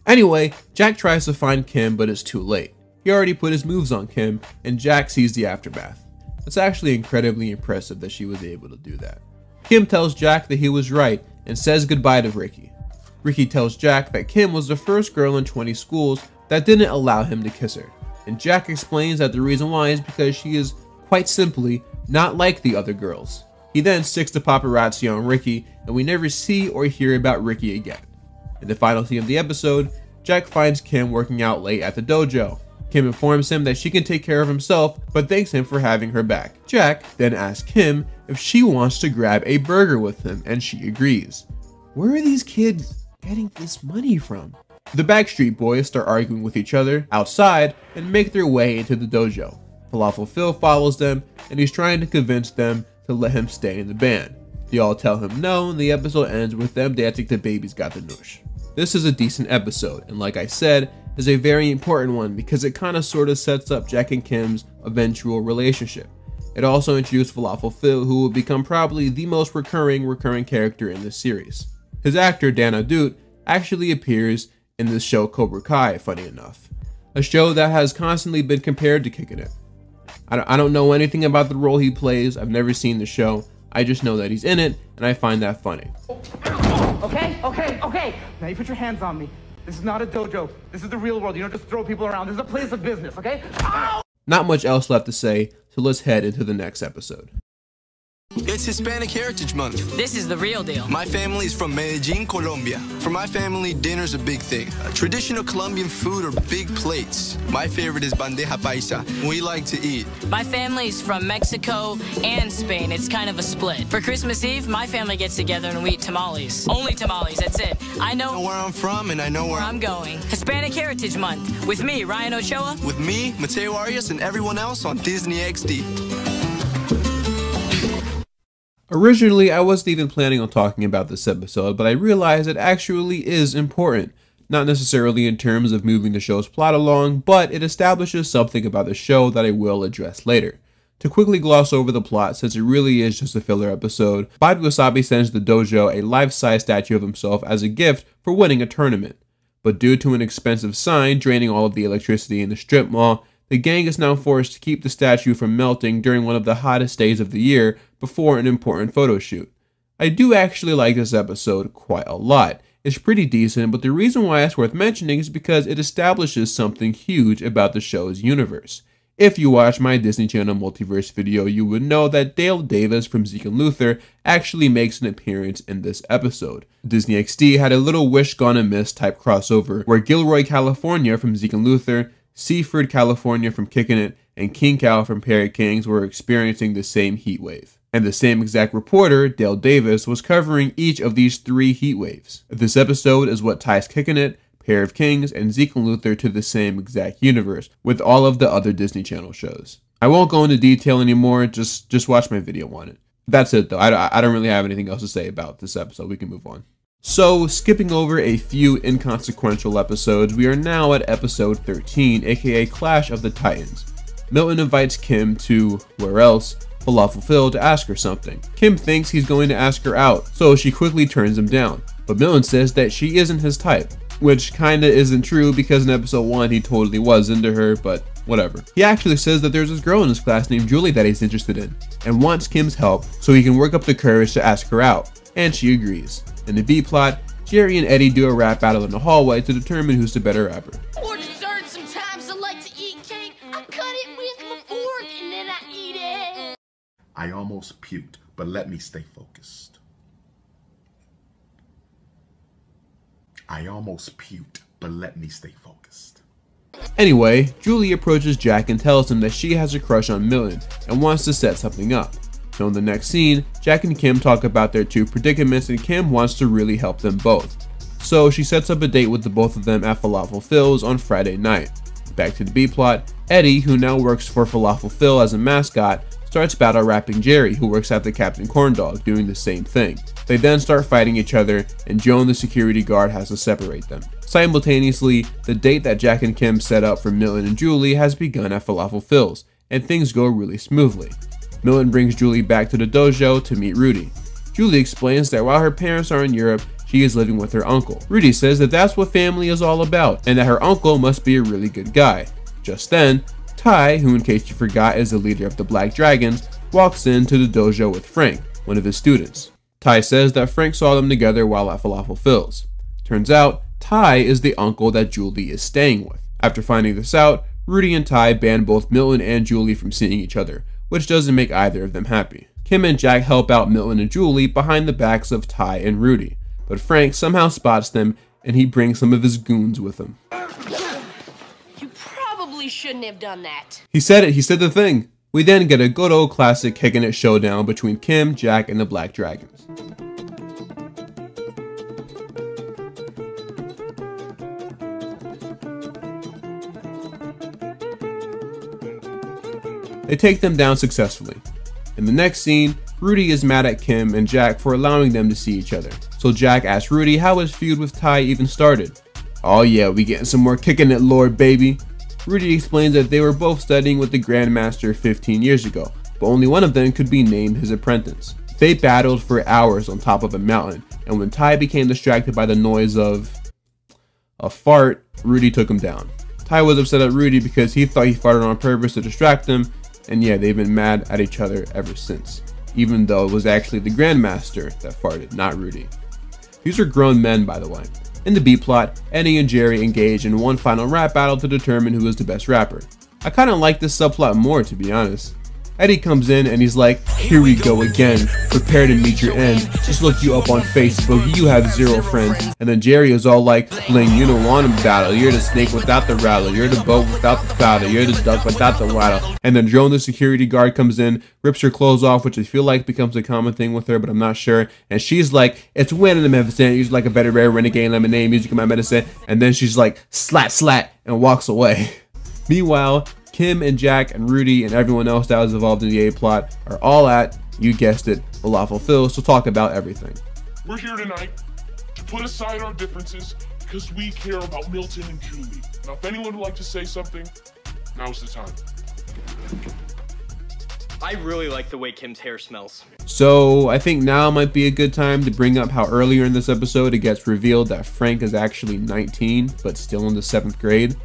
Anyway, Jack tries to find Kim, but it's too late. He already put his moves on Kim, and Jack sees the aftermath. It's actually incredibly impressive that she was able to do that. Kim tells Jack that he was right and says goodbye to Ricky. Ricky tells Jack that Kim was the first girl in 20 schools that didn't allow him to kiss her, and Jack explains that the reason why is because she is, quite simply, not like the other girls. He then sticks the paparazzi on Ricky, and we never see or hear about Ricky again. In the final scene of the episode, Jack finds Kim working out late at the dojo. Kim informs him that she can take care of himself, but thanks him for having her back. Jack then asks Kim if she wants to grab a burger with him, and she agrees. Where are these kids getting this money from? The Backstreet Boys start arguing with each other outside and make their way into the dojo. Falafel Phil follows them, and he's trying to convince them to let him stay in the band. They all tell him no, and the episode ends with them dancing to Baby's Got the Noosh. This is a decent episode, and like I said, is a very important one because it kind of sort of sets up Jack and Kim's eventual relationship. It also introduced Falafel Phil, who will become probably the most recurring character in this series. His actor, Dan Adut, actually appears in this show Cobra Kai, funny enough. A show that has constantly been compared to Kickin' It. I don't know anything about the role he plays, I've never seen the show, I just know that he's in it, and I find that funny. Okay. Now you put your hands on me. This is not a dojo. This is the real world. You don't just throw people around. This is a place of business, okay? Ow! Not much else left to say, so let's head into the next episode. It's Hispanic Heritage Month. This is the real deal. My family is from Medellin, Colombia. For my family, dinner's a big thing. Traditional Colombian food are big plates. My favorite is bandeja paisa. We like to eat. My family's from Mexico and Spain. It's kind of a split. For Christmas Eve, my family gets together and we eat tamales. Only tamales, that's it. I know where I'm from and I know where I'm going. Hispanic Heritage Month. With me, Ryan Ochoa. With me, Mateo Arias, and everyone else on Disney XD. Originally, I wasn't even planning on talking about this episode, but I realized it actually is important. Not necessarily in terms of moving the show's plot along, but it establishes something about the show that I will address later. To quickly gloss over the plot, since it really is just a filler episode, Bobby Wasabi sends the dojo a life-size statue of himself as a gift for winning a tournament. But due to an expensive sign draining all of the electricity in the strip mall, the gang is now forced to keep the statue from melting during one of the hottest days of the year before an important photo shoot. I do actually like this episode quite a lot. It's pretty decent, but the reason why it's worth mentioning is because it establishes something huge about the show's universe. If you watch my Disney Channel Multiverse video, you would know that Dale Davis from Zeke and Luther actually makes an appearance in this episode. Disney XD had a little Wish Gone Amiss type crossover where Gilroy, California from Zeke and Luther, Seaford, California from Kickin' It, and King Cal from Perry Kings were experiencing the same heat wave. And the same exact reporter, Dale Davis, was covering each of these 3 heat waves. This episode is what ties Kickin' It, Pair of Kings, and Zeke and Luther to the same exact universe, with all of the other Disney Channel shows. I won't go into detail anymore, just watch my video on it. That's it though, I don't really have anything else to say about this episode, we can move on. So, skipping over a few inconsequential episodes, we are now at episode 13, aka Clash of the Titans. Milton invites Kim to, where else, Falafel Phil to ask her something. Kim thinks he's going to ask her out, so she quickly turns him down. But Milton says that she isn't his type, which kinda isn't true because in episode 1 he totally was into her, but whatever. He actually says that there's this girl in his class named Julie that he's interested in, and wants Kim's help so he can work up the courage to ask her out, and she agrees. In the B plot, Jerry and Eddie do a rap battle in the hallway to determine who's the better rapper. For dessert, sometimes I like to eat cake. I cut it with my fork and then I eat it. I almost puked, but let me stay focused. I almost puked, but let me stay focused. Anyway, Julie approaches Jack and tells him that she has a crush on Milton and wants to set something up. So in the next scene, Jack and Kim talk about their 2 predicaments and Kim wants to really help them both. So she sets up a date with the both of them at Falafel Phil's on Friday night. Back to the B plot, Eddie, who now works for Falafel Phil as a mascot, starts battle rapping Jerry, who works at the Captain Corndog, doing the same thing. They then start fighting each other, and Joan, the security guard, has to separate them. Simultaneously, the date that Jack and Kim set up for Milton and Julie has begun at Falafel Phil's, and things go really smoothly. Milton brings Julie back to the dojo to meet Rudy. Julie explains that while her parents are in Europe, she is living with her uncle. Rudy says that that's what family is all about, and that her uncle must be a really good guy. Just then, Ty, who in case you forgot is the leader of the Black Dragons, walks into the dojo with Frank, one of his students. Ty says that Frank saw them together while at Falafel Phil's. Turns out, Ty is the uncle that Julie is staying with. After finding this out, Rudy and Ty ban both Milton and Julie from seeing each other, which doesn't make either of them happy. Kim and Jack help out Milton and Julie behind the backs of Ty and Rudy, but Frank somehow spots them and he brings some of his goons with him. You probably shouldn't have done that. He said it, he said the thing. We then get a good old classic kicking it showdown between Kim, Jack, and the Black Dragons. They take them down successfully. In the next scene, Rudy is mad at Kim and Jack for allowing them to see each other. So Jack asks Rudy how his feud with Ty even started. Oh yeah, we getting some more kicking it, Lord baby. Rudy explains that they were both studying with the Grandmaster 15 years ago, but only one of them could be named his apprentice. They battled for hours on top of a mountain, and when Ty became distracted by the noise of a fart, Rudy took him down. Ty was upset at Rudy because he thought he farted on purpose to distract him, and yeah, they've been mad at each other ever since, even though it was actually the Grandmaster that farted, not Rudy. These are grown men, by the way. In the B-plot, Eddie and Jerry engage in one final rap battle to determine who is the best rapper. I kinda like this subplot more, to be honest. Eddie comes in and he's like, here we go again, prepare to meet your end, just look you up on Facebook, you have 0 friends. And then Jerry is all like, Bling, you don't want to battle, you're the snake without the rattle, you're the boat without the paddle, you're the duck without the waddle. And then Joan, the security guard, comes in, rips her clothes off, which I feel like becomes a common thing with her, but I'm not sure. And she's like, it's winning the Memphis, use like a very rare renegade lemonade, music in my medicine. And then she's like, slat, slat, and walks away. Meanwhile, Kim and Jack and Rudy and everyone else that was involved in the A-plot are all at, you guessed it, Falafel Phil's to talk about everything. We're here tonight to put aside our differences because we care about Milton and Julie. Now, if anyone would like to say something, now's the time. I really like the way Kim's hair smells. So I think now might be a good time to bring up how earlier in this episode it gets revealed that Frank is actually 19, but still in the 7th grade.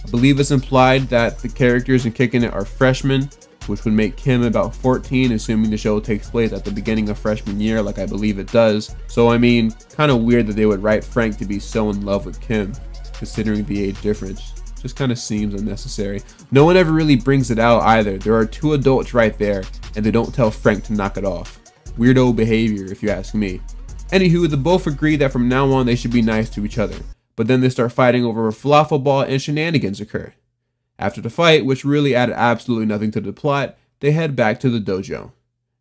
I believe it's implied that the characters in Kickin' It are freshmen, which would make Kim about 14, assuming the show takes place at the beginning of freshman year, like I believe it does. So I mean, kind of weird that they would write Frank to be so in love with Kim, considering the age difference. Just kind of seems unnecessary. No one ever really brings it out either. There are 2 adults right there, and they don't tell Frank to knock it off. Weirdo behavior, if you ask me. Anywho, they both agree that from now on they should be nice to each other. But then they start fighting over a falafel ball and shenanigans occur. After the fight, which really added absolutely nothing to the plot, they head back to the dojo.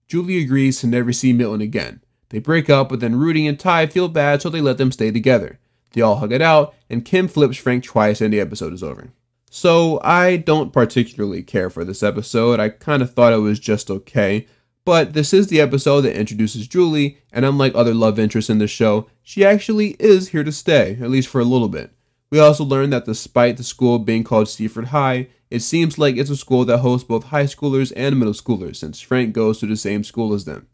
Julie agrees to never see Milton again. They break up, but then Rudy and Ty feel bad, so they let them stay together. They all hug it out, and Kim flips Frank twice and the episode is over. So I don't particularly care for this episode. I kind of thought it was just okay. But this is the episode that introduces Julie, and unlike other love interests in the show, she actually is here to stay, at least for a little bit. We also learned that despite the school being called Seaford High, it seems like it's a school that hosts both high schoolers and middle schoolers, since Frank goes to the same school as them.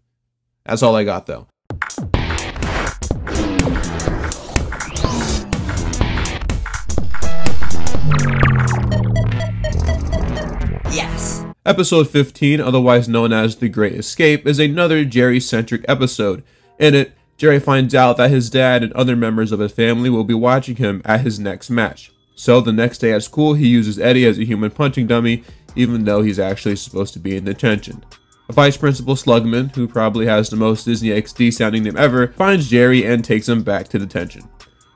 That's all I got though. Yes. Episode 15, otherwise known as The Great Escape, is another Jerry-centric episode. In it, Jerry finds out that his dad and other members of his family will be watching him at his next match. So the next day at school, he uses Eddie as a human punching dummy, even though he's actually supposed to be in detention. Vice Principal Slugman, who probably has the most Disney XD sounding name ever, finds Jerry and takes him back to detention.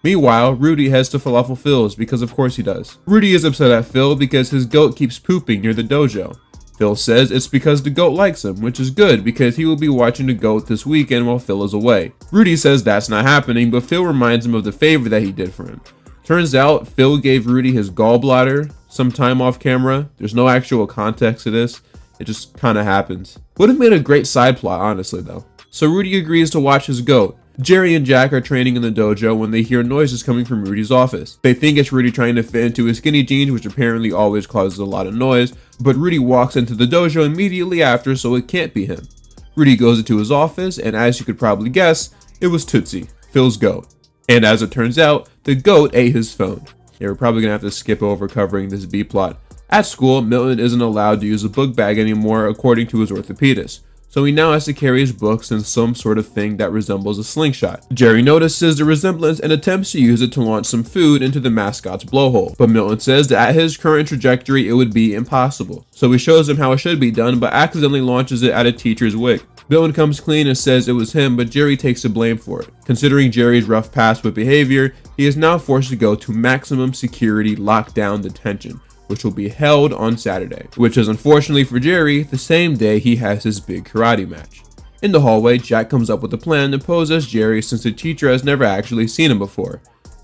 Meanwhile, Rudy heads to Falafel Phil's because of course he does. Rudy is upset at Phil because his goat keeps pooping near the dojo. Phil says it's because the goat likes him, which is good because he will be watching the goat this weekend while Phil is away. Rudy says that's not happening, but Phil reminds him of the favor that he did for him. Turns out Phil gave Rudy his gallbladder some time off camera. There's no actual context to this. It just kind of happens. Would have made a great side plot, honestly, though. So Rudy agrees to watch his goat. Jerry and Jack are training in the dojo when they hear noises coming from Rudy's office. They think it's Rudy trying to fit into his skinny jeans, which apparently always causes a lot of noise, but Rudy walks into the dojo immediately after, so it can't be him. Rudy goes into his office, and as you could probably guess, it was Tootsie, Phil's goat. And as it turns out, the goat ate his phone. Yeah, we're probably gonna have to skip over covering this B-plot. At school, Milton isn't allowed to use a book bag anymore according to his orthopedist, so he now has to carry his books in some sort of thing that resembles a slingshot. Jerry notices the resemblance and attempts to use it to launch some food into the mascot's blowhole, but Milton says that at his current trajectory it would be impossible. So he shows him how it should be done, but accidentally launches it at a teacher's wig. Milton comes clean and says it was him, but Jerry takes the blame for it. Considering Jerry's rough past with behavior, he is now forced to go to maximum security lockdown detention, which will be held on Saturday, which is unfortunately for Jerry, the same day he has his big karate match. In the hallway, Jack comes up with a plan to pose as Jerry since the teacher has never actually seen him before.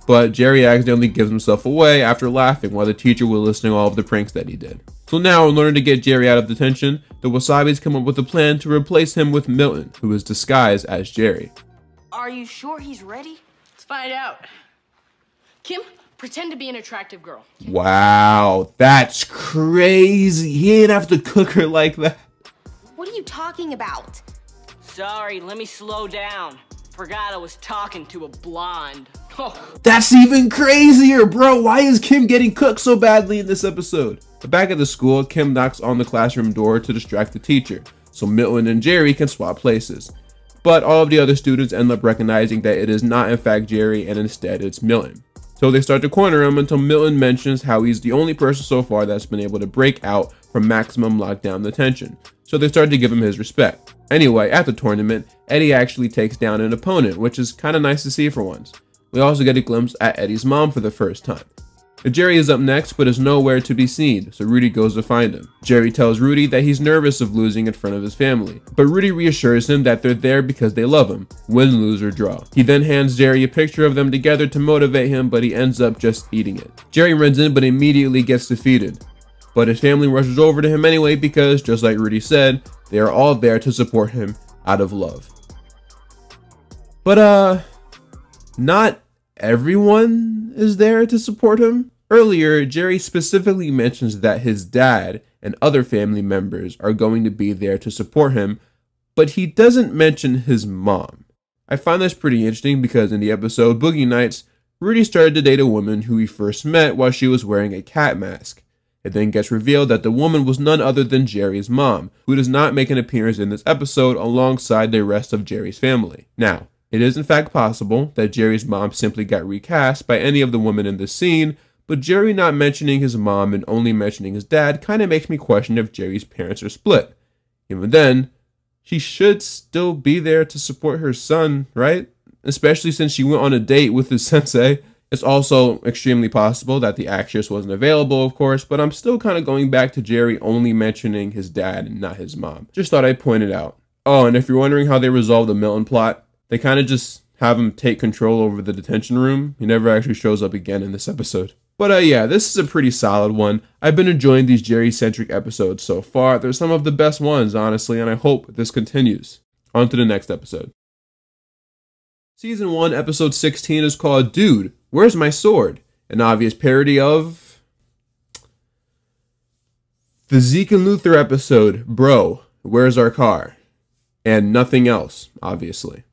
But Jerry accidentally gives himself away after laughing while the teacher was listening to all of the pranks that he did. So now, in order to get Jerry out of detention, the Wasabis come up with a plan to replace him with Milton, who is disguised as Jerry. Are you sure he's ready? Let's find out. Kim, pretend to be an attractive girl. Wow, that's crazy. He didn't have to cook her like that. What are you talking about? Sorry, let me slow down. Forgot I was talking to a blonde. Oh. That's even crazier, bro. Why is Kim getting cooked so badly in this episode? Back at the school, Kim knocks on the classroom door to distract the teacher, so Milton and Jerry can swap places. But all of the other students end up recognizing that it is not in fact Jerry and instead it's Milton. So they start to corner him until Milton mentions how he's the only person so far that's been able to break out from maximum lockdown detention. So they start to give him his respect. Anyway, at the tournament, Eddie actually takes down an opponent, which is kind of nice to see for once. We also get a glimpse at Eddie's mom for the first time. Jerry is up next, but is nowhere to be seen, so Rudy goes to find him. Jerry tells Rudy that he's nervous of losing in front of his family, but Rudy reassures him that they're there because they love him, win, lose, or draw. He then hands Jerry a picture of them together to motivate him, but he ends up just eating it. Jerry runs in, but immediately gets defeated. But his family rushes over to him anyway because, just like Rudy said, they are all there to support him out of love. But, not everyone is there to support him. Earlier, Jerry specifically mentions that his dad and other family members are going to be there to support him, but he doesn't mention his mom. I find this pretty interesting because in the episode Boogie Nights, Rudy started to date a woman who he first met while she was wearing a cat mask. It then gets revealed that the woman was none other than Jerry's mom, who does not make an appearance in this episode alongside the rest of Jerry's family. Now, it is in fact possible that Jerry's mom simply got recast by any of the women in this scene, but Jerry not mentioning his mom and only mentioning his dad kind of makes me question if Jerry's parents are split. Even then, she should still be there to support her son, right? Especially since she went on a date with his sensei. It's also extremely possible that the actress wasn't available, of course, but I'm still kind of going back to Jerry only mentioning his dad and not his mom. Just thought I'd point it out. Oh, and if you're wondering how they resolved the Milton plot, they kind of just have him take control over the detention room. He never actually shows up again in this episode. But yeah, this is a pretty solid one. I've been enjoying these Jerry-centric episodes so far. They're some of the best ones, honestly, and I hope this continues. On to the next episode. Season 1, episode 16 is called Dude, Where's My Sword? An obvious parody of the Zeke and Luther episode, Bro, Where's Our Car? And nothing else, obviously.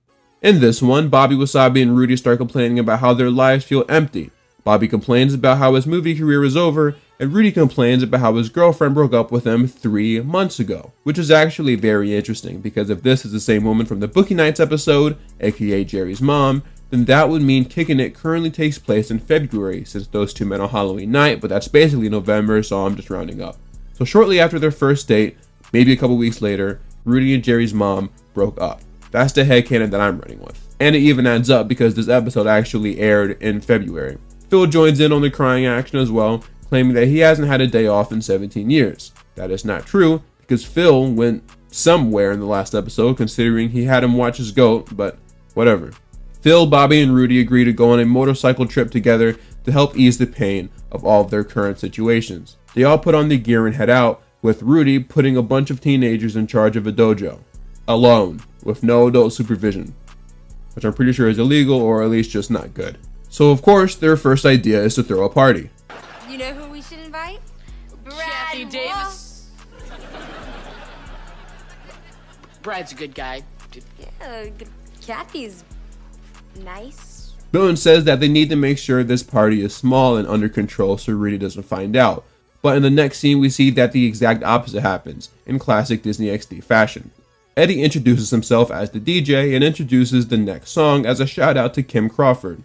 In this one, Bobby Wasabi and Rudy start complaining about how their lives feel empty. Bobby complains about how his movie career is over, and Rudy complains about how his girlfriend broke up with him 3 months ago. Which is actually very interesting, because if this is the same woman from the Boogie Nights episode, aka Jerry's mom, then that would mean Kickin' It currently takes place in February, since those two met on Halloween night, but that's basically November, so I'm just rounding up. So shortly after their first date, maybe a couple weeks later, Rudy and Jerry's mom broke up. That's the headcanon that I'm running with. And it even adds up because this episode actually aired in February. Phil joins in on the crying action as well, claiming that he hasn't had a day off in 17 years. That is not true, because Phil went somewhere in the last episode, considering he had him watch his goat, but whatever. Phil, Bobby, and Rudy agree to go on a motorcycle trip together to help ease the pain of all of their current situations. They all put on the gear and head out, with Rudy putting a bunch of teenagers in charge of a dojo, alone, with no adult supervision, which I'm pretty sure is illegal or at least just not good. So of course, their first idea is to throw a party. You know who we should invite? Kathy Davis. Brad's a good guy. Yeah, Kathy's nice. Milton says that they need to make sure this party is small and under control so Rudy doesn't find out. But in the next scene, we see that the exact opposite happens, in classic Disney XD fashion. Eddie introduces himself as the DJ and introduces the next song as a shout out to Kim Crawford.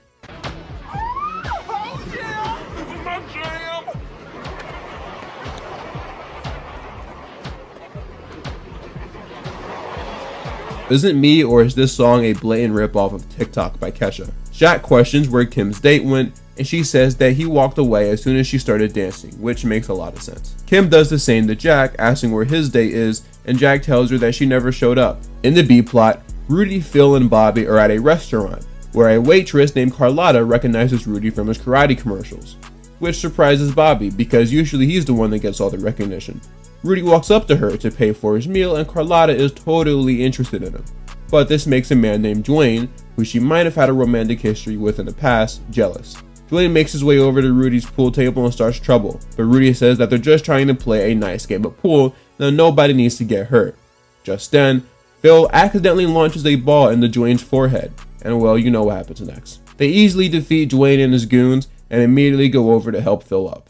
Isn't me, or is this song a blatant ripoff of TikTok by Kesha? Jack questions where Kim's date went, and she says that he walked away as soon as she started dancing, which makes a lot of sense. Kim does the same to Jack, asking where his date is, and Jack tells her that she never showed up. In the B plot, Rudy, Phil, and Bobby are at a restaurant, where a waitress named Carlotta recognizes Rudy from his karate commercials, which surprises Bobby because usually he's the one that gets all the recognition. Rudy walks up to her to pay for his meal, and Carlotta is totally interested in him. But this makes a man named Dwayne, who she might have had a romantic history with in the past, jealous. Dwayne makes his way over to Rudy's pool table and starts trouble, but Rudy says that they're just trying to play a nice game of pool, and nobody needs to get hurt. Just then, Phil accidentally launches a ball into Dwayne's forehead, and well, you know what happens next. They easily defeat Dwayne and his goons, and immediately go over to help Phil up.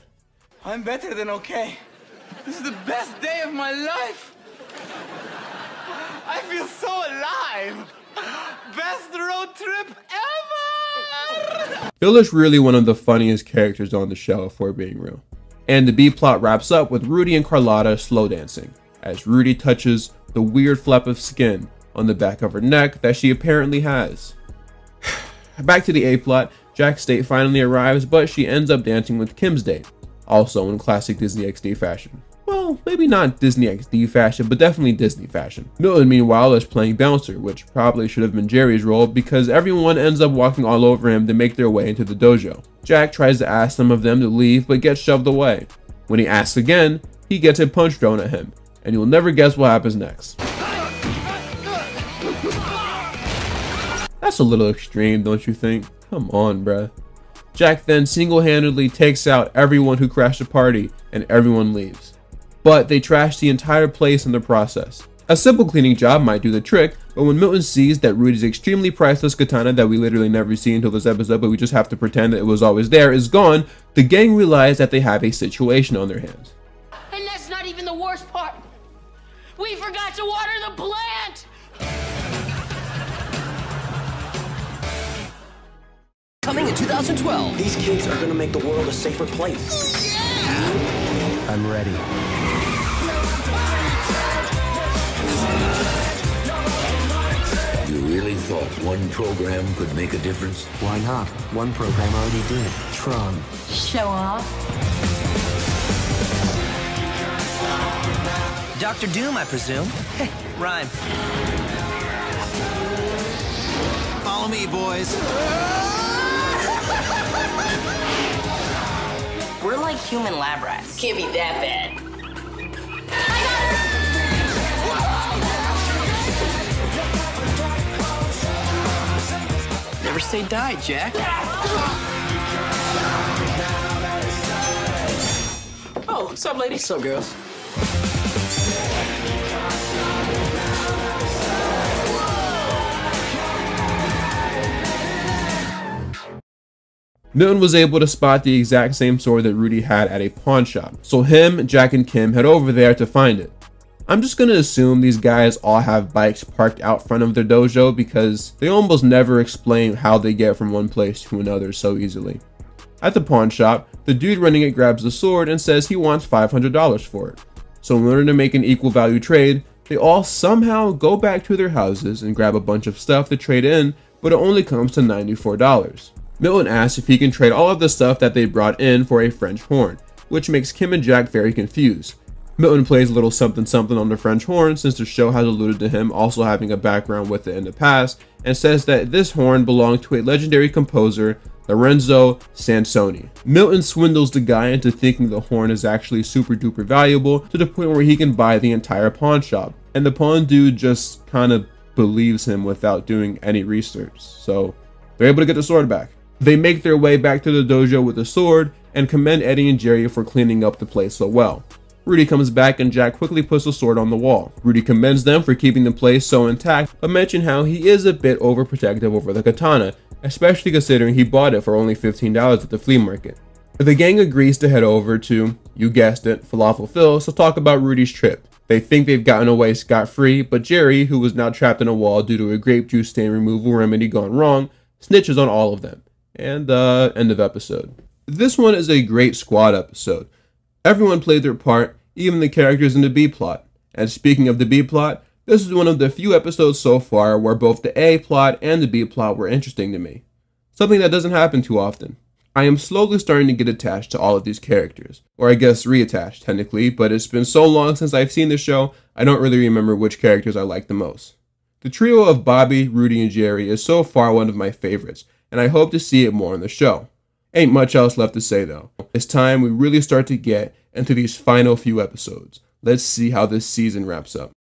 I'm better than okay. This is the best day of my life. I feel so alive. Best road trip ever. Phil is really one of the funniest characters on the show, if we're being real. And the B-plot wraps up with Rudy and Carlotta slow dancing, as Rudy touches the weird flap of skin on the back of her neck that she apparently has. Back to the A-plot, Jack's date finally arrives, but she ends up dancing with Kim's date, also in classic Disney XD fashion. Well, maybe not Disney XD fashion, but definitely Disney fashion. Milton, meanwhile, is playing bouncer, which probably should have been Jerry's role because everyone ends up walking all over him to make their way into the dojo. Jack tries to ask some of them to leave, but gets shoved away. When he asks again, he gets a punch thrown at him, and you'll never guess what happens next. That's a little extreme, don't you think? Come on, bruh. Jack then single-handedly takes out everyone who crashed the party, and everyone leaves. But they trash the entire place in the process. A simple cleaning job might do the trick, but when Milton sees that Rudy's extremely priceless katana that we literally never see until this episode, but we just have to pretend that it was always there, is gone, the gang realize that they have a situation on their hands. And that's not even the worst part. We forgot to water the plant. Coming in 2012. These kids are gonna make the world a safer place. Yeah! I'm ready. You really thought one program could make a difference? Why not? One program already did. Tron. Show off. Dr. Doom, I presume. Hey, rhyme. Follow me, boys. We're like human lab rats. Can't be that bad. Never say die, Jack. Oh, what's up, ladies? What's up, girls? Milton was able to spot the exact same sword that Rudy had at a pawn shop, so him, Jack, and Kim head over there to find it. I'm just gonna assume these guys all have bikes parked out front of their dojo because they almost never explain how they get from one place to another so easily. At the pawn shop, the dude running it grabs the sword and says he wants $500 for it. So in order to make an equal value trade, they all somehow go back to their houses and grab a bunch of stuff to trade in, but it only comes to $94. Milton asks if he can trade all of the stuff that they brought in for a French horn, which makes Kim and Jack very confused. Milton plays a little something something on the French horn since the show has alluded to him also having a background with it in the past, and says that this horn belonged to a legendary composer Lorenzo Sansoni. Milton swindles the guy into thinking the horn is actually super duper valuable to the point where he can buy the entire pawn shop. And the pawn dude just kind of believes him without doing any research. So they're able to get the sword back. They make their way back to the dojo with the sword and commend Eddie and Jerry for cleaning up the place so well. Rudy comes back and Jack quickly puts the sword on the wall. Rudy commends them for keeping the place so intact, but mentions how he is a bit overprotective over the katana, especially considering he bought it for only $15 at the flea market. The gang agrees to head over to, you guessed it, Falafel Phil's to talk about Rudy's trip. They think they've gotten away scot-free, but Jerry, who was now trapped in a wall due to a grape juice stain removal remedy gone wrong, snitches on all of them. And end of episode. This one is a great squad episode. Everyone played their part, even the characters in the B-plot. And speaking of the B-plot, this is one of the few episodes so far where both the A-plot and the B-plot were interesting to me. Something that doesn't happen too often. I am slowly starting to get attached to all of these characters. Or I guess reattached, technically, but it's been so long since I've seen the show, I don't really remember which characters I like the most. The trio of Bobby, Rudy, and Jerry is so far one of my favorites, and I hope to see it more in the show. Ain't much else left to say though. It's time we really start to get into these final few episodes. Let's see how this season wraps up.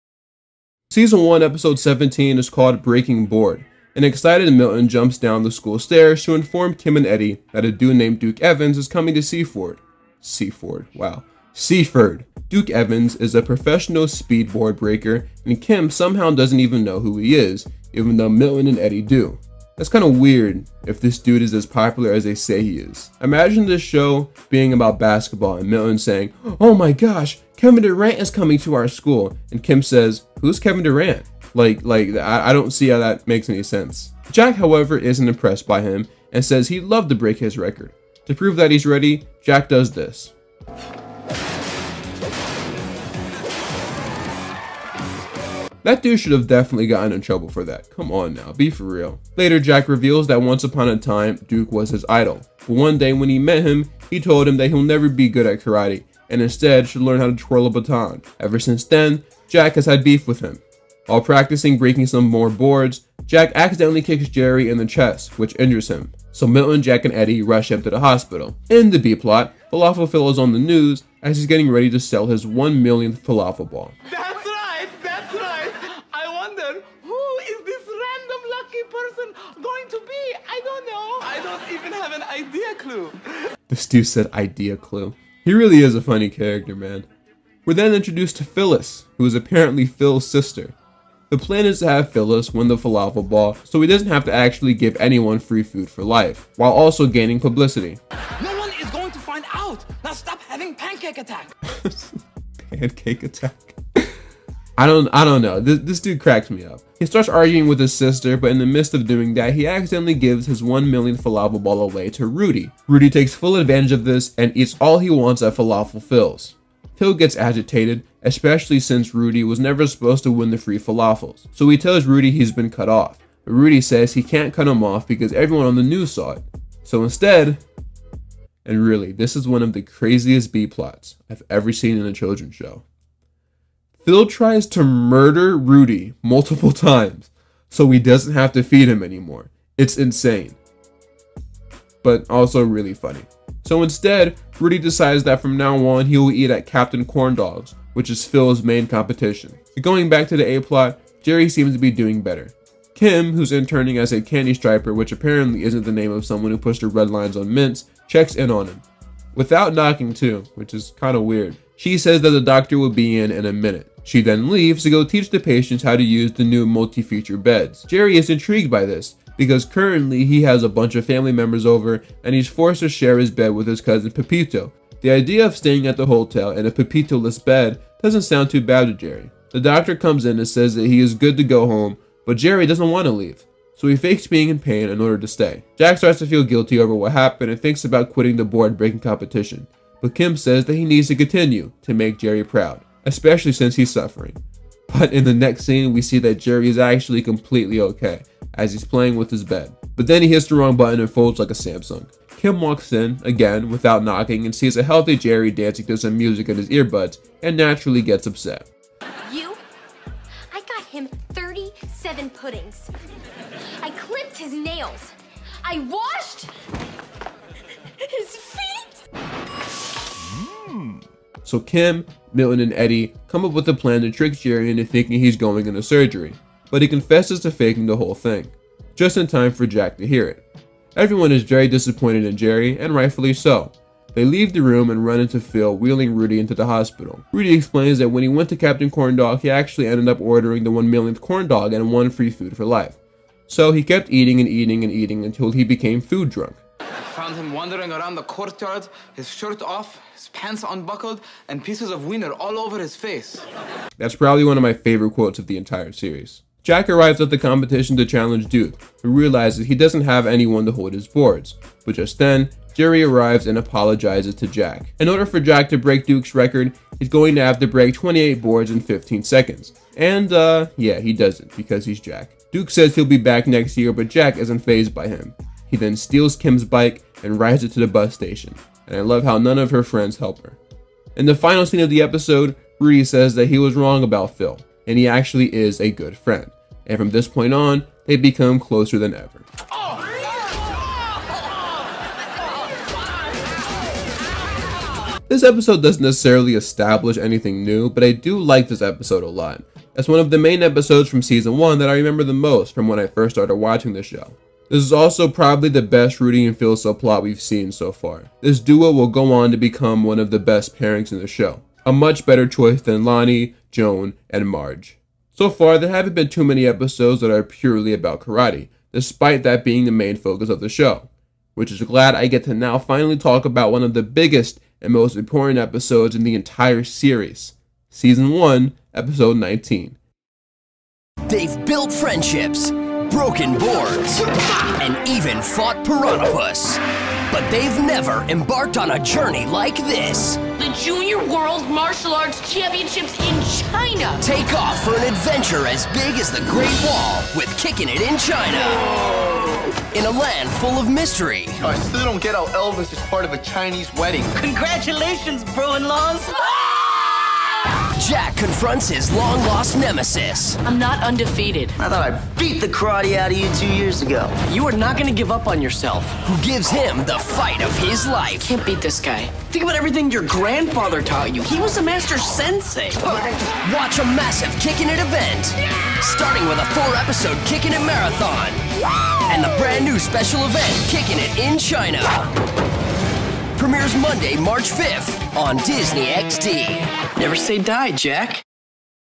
Season 1, episode 17 is called Breaking Board. An excited Milton jumps down the school stairs to inform Kim and Eddie that a dude named Duke Evans is coming to Seaford. Seaford. Duke Evans is a professional speedboard breaker, and Kim somehow doesn't even know who he is, even though Milton and Eddie do. That's kind of weird if this dude is as popular as they say he is. Imagine this show being about basketball and Milton saying, "Oh my gosh, Kevin Durant is coming to our school," and Kim says, "Who's Kevin Durant?" I don't see how that makes any sense. Jack, however, isn't impressed by him and says he'd love to break his record. To prove that he's ready, Jack does this. That dude should have definitely gotten in trouble for that. Come on now, be for real. Later, Jack reveals that once upon a time, Duke was his idol. But one day when he met him, he told him that he'll never be good at karate, and instead should learn how to twirl a baton. Ever since then, Jack has had beef with him. While practicing breaking some more boards, Jack accidentally kicks Jerry in the chest, which injures him. So Milton, Jack, and Eddie rush him to the hospital. In the B-plot, Falafel Phil is on the news as he's getting ready to sell his 1 millionth falafel ball. That's right, that's right. I wonder, who is this random lucky person going to be? I don't know. I don't even have an idea clue. This dude said idea clue. He really is a funny character, man. We're then introduced to Phyllis, who is apparently Phil's sister. The plan is to have Phyllis win the falafel ball so he doesn't have to actually give anyone free food for life, while also gaining publicity. No one is going to find out. Now stop having pancake attack. Pancake attack? I don't know. This dude cracks me up. He starts arguing with his sister, but in the midst of doing that, he accidentally gives his 1 millionth falafel ball away to Rudy. Rudy takes full advantage of this and eats all he wants at Falafel Phil's. Phil gets agitated, especially since Rudy was never supposed to win the free falafels. So he tells Rudy he's been cut off, but Rudy says he can't cut him off because everyone on the news saw it. So instead, and really, this is one of the craziest B-plots I've ever seen in a children's show. Phil tries to murder Rudy multiple times so he doesn't have to feed him anymore. It's insane, but also really funny. So instead, Rudy decides that from now on he will eat at Captain Corndogs, which is Phil's main competition. Going back to the A-plot, Jerry seems to be doing better. Kim, who's interning as a candy striper, which apparently isn't the name of someone who pushed the red lines on mints, checks in on him. Without knocking too, which is kind of weird. She says that the doctor will be in a minute. She then leaves to go teach the patients how to use the new multi-feature beds. Jerry is intrigued by this, because currently he has a bunch of family members over and he's forced to share his bed with his cousin Pepito. The idea of staying at the hotel in a Pepito-less bed doesn't sound too bad to Jerry. The doctor comes in and says that he is good to go home, but Jerry doesn't want to leave, so he fakes being in pain in order to stay. Jack starts to feel guilty over what happened and thinks about quitting the board breaking competition, but Kim says that he needs to continue to make Jerry proud, especially since he's suffering. But in the next scene, we see that Jerry is actually completely okay, as he's playing with his bed. But then he hits the wrong button and folds like a Samsung. Kim walks in, again, without knocking, and sees a healthy Jerry dancing to some music in his earbuds, and naturally gets upset. You? I got him 37 puddings. I clipped his nails. I washed His feet? So Kim, Milton, and Eddie come up with a plan to trick Jerry into thinking he's going into surgery, but he confesses to faking the whole thing, just in time for Jack to hear it. Everyone is very disappointed in Jerry, and rightfully so. They leave the room and run into Phil, wheeling Rudy into the hospital. Rudy explains that when he went to Captain Corndog, he actually ended up ordering the 1 millionth corn dog and 1 free food for life. So he kept eating and eating and eating until he became food drunk. I found him wandering around the courtyard, his shirt off, his pants unbuckled, and pieces of wiener all over his face. That's probably one of my favorite quotes of the entire series. Jack arrives at the competition to challenge Duke, who realizes he doesn't have anyone to hold his boards. But just then, Jerry arrives and apologizes to Jack. In order for Jack to break Duke's record, he's going to have to break 28 boards in 15 seconds. And, yeah, he does it, because he's Jack. Duke says he'll be back next year, but Jack isn't fazed by him. He then steals Kim's bike and rides it to the bus station. And I love how none of her friends help her. In the final scene of the episode, Rudy says that he was wrong about Phil, and he actually is a good friend. And from this point on, they become closer than ever. This episode doesn't necessarily establish anything new, but I do like this episode a lot. It's one of the main episodes from season 1 that I remember the most from when I first started watching the show. This is also probably the best Rudy and Phil subplot we've seen so far. This duo will go on to become one of the best pairings in the show. A much better choice than Lonnie, Joan, and Marge. So far, there haven't been too many episodes that are purely about karate, despite that being the main focus of the show. Which is glad I get to now finally talk about one of the biggest and most important episodes in the entire series. Season 1, Episode 19. They've built friendships, broken boards, and even fought Piranhapus. But they've never embarked on a journey like this. The Junior World Martial Arts Championships in China. Take off for an adventure as big as the Great Wall with Kicking It in China. In a land full of mystery. I still don't get how Elvis is part of a Chinese wedding. Congratulations, bro-in-laws. Jack confronts his long-lost nemesis. I'm not undefeated. I thought I beat the karate out of you 2 years ago. You are not gonna give up on yourself. Who gives him the fight of his life. Can't beat this guy. Think about everything your grandfather taught you. He was a master sensei. Watch a massive Kicking It event. Starting with a 4-episode Kicking It marathon. And the brand new special event, Kicking It in China. Premieres Monday, March 5th on Disney XD. Never say die, Jack.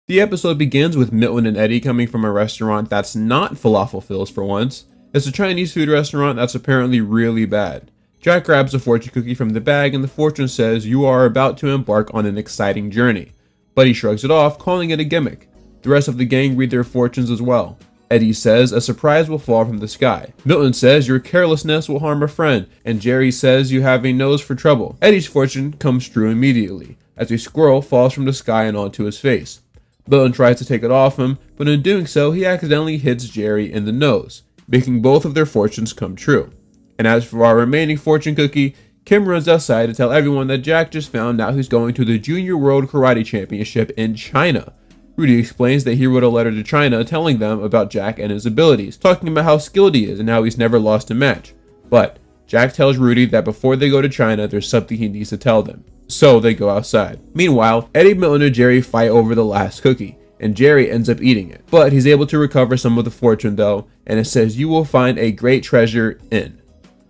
The episode begins with Milton and Eddie coming from a restaurant that's not Falafel Phil's for once. It's a Chinese food restaurant that's apparently really bad. Jack grabs a fortune cookie from the bag and the fortune says you are about to embark on an exciting journey. But he shrugs it off, calling it a gimmick. The rest of the gang read their fortunes as well. Eddie says a surprise will fall from the sky. Milton says your carelessness will harm a friend, and Jerry says you have a nose for trouble. Eddie's fortune comes true immediately, as a squirrel falls from the sky and onto his face. Milton tries to take it off him, but in doing so, he accidentally hits Jerry in the nose, making both of their fortunes come true. And as for our remaining fortune cookie, Kim runs outside to tell everyone that Jack just found out he's going to the Junior World Karate Championship in China. Rudy explains that he wrote a letter to China telling them about Jack and his abilities, talking about how skilled he is and how he's never lost a match. But Jack tells Rudy that before they go to China, there's something he needs to tell them. So they go outside. Meanwhile, Eddie, Milton, and Jerry fight over the last cookie, and Jerry ends up eating it. But he's able to recover some of the fortune though, and it says you will find a great treasure in.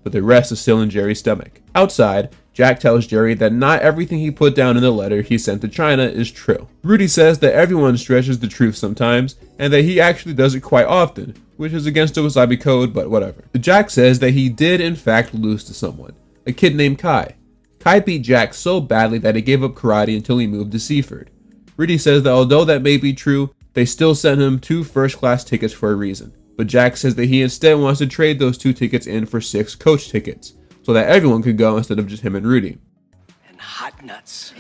But the rest is still in Jerry's stomach. Outside, Jack tells Jerry that not everything he put down in the letter he sent to China is true. Rudy says that everyone stretches the truth sometimes, and that he actually does it quite often, which is against the Wasabi Code, but whatever. Jack says that he did in fact lose to someone, a kid named Kai. Kai beat Jack so badly that he gave up karate until he moved to Seaford. Rudy says that although that may be true, they still sent him 2 first-class tickets for a reason. But Jack says that he instead wants to trade those 2 tickets in for 6 coach tickets, so that everyone could go instead of just him and Rudy. And hot nuts.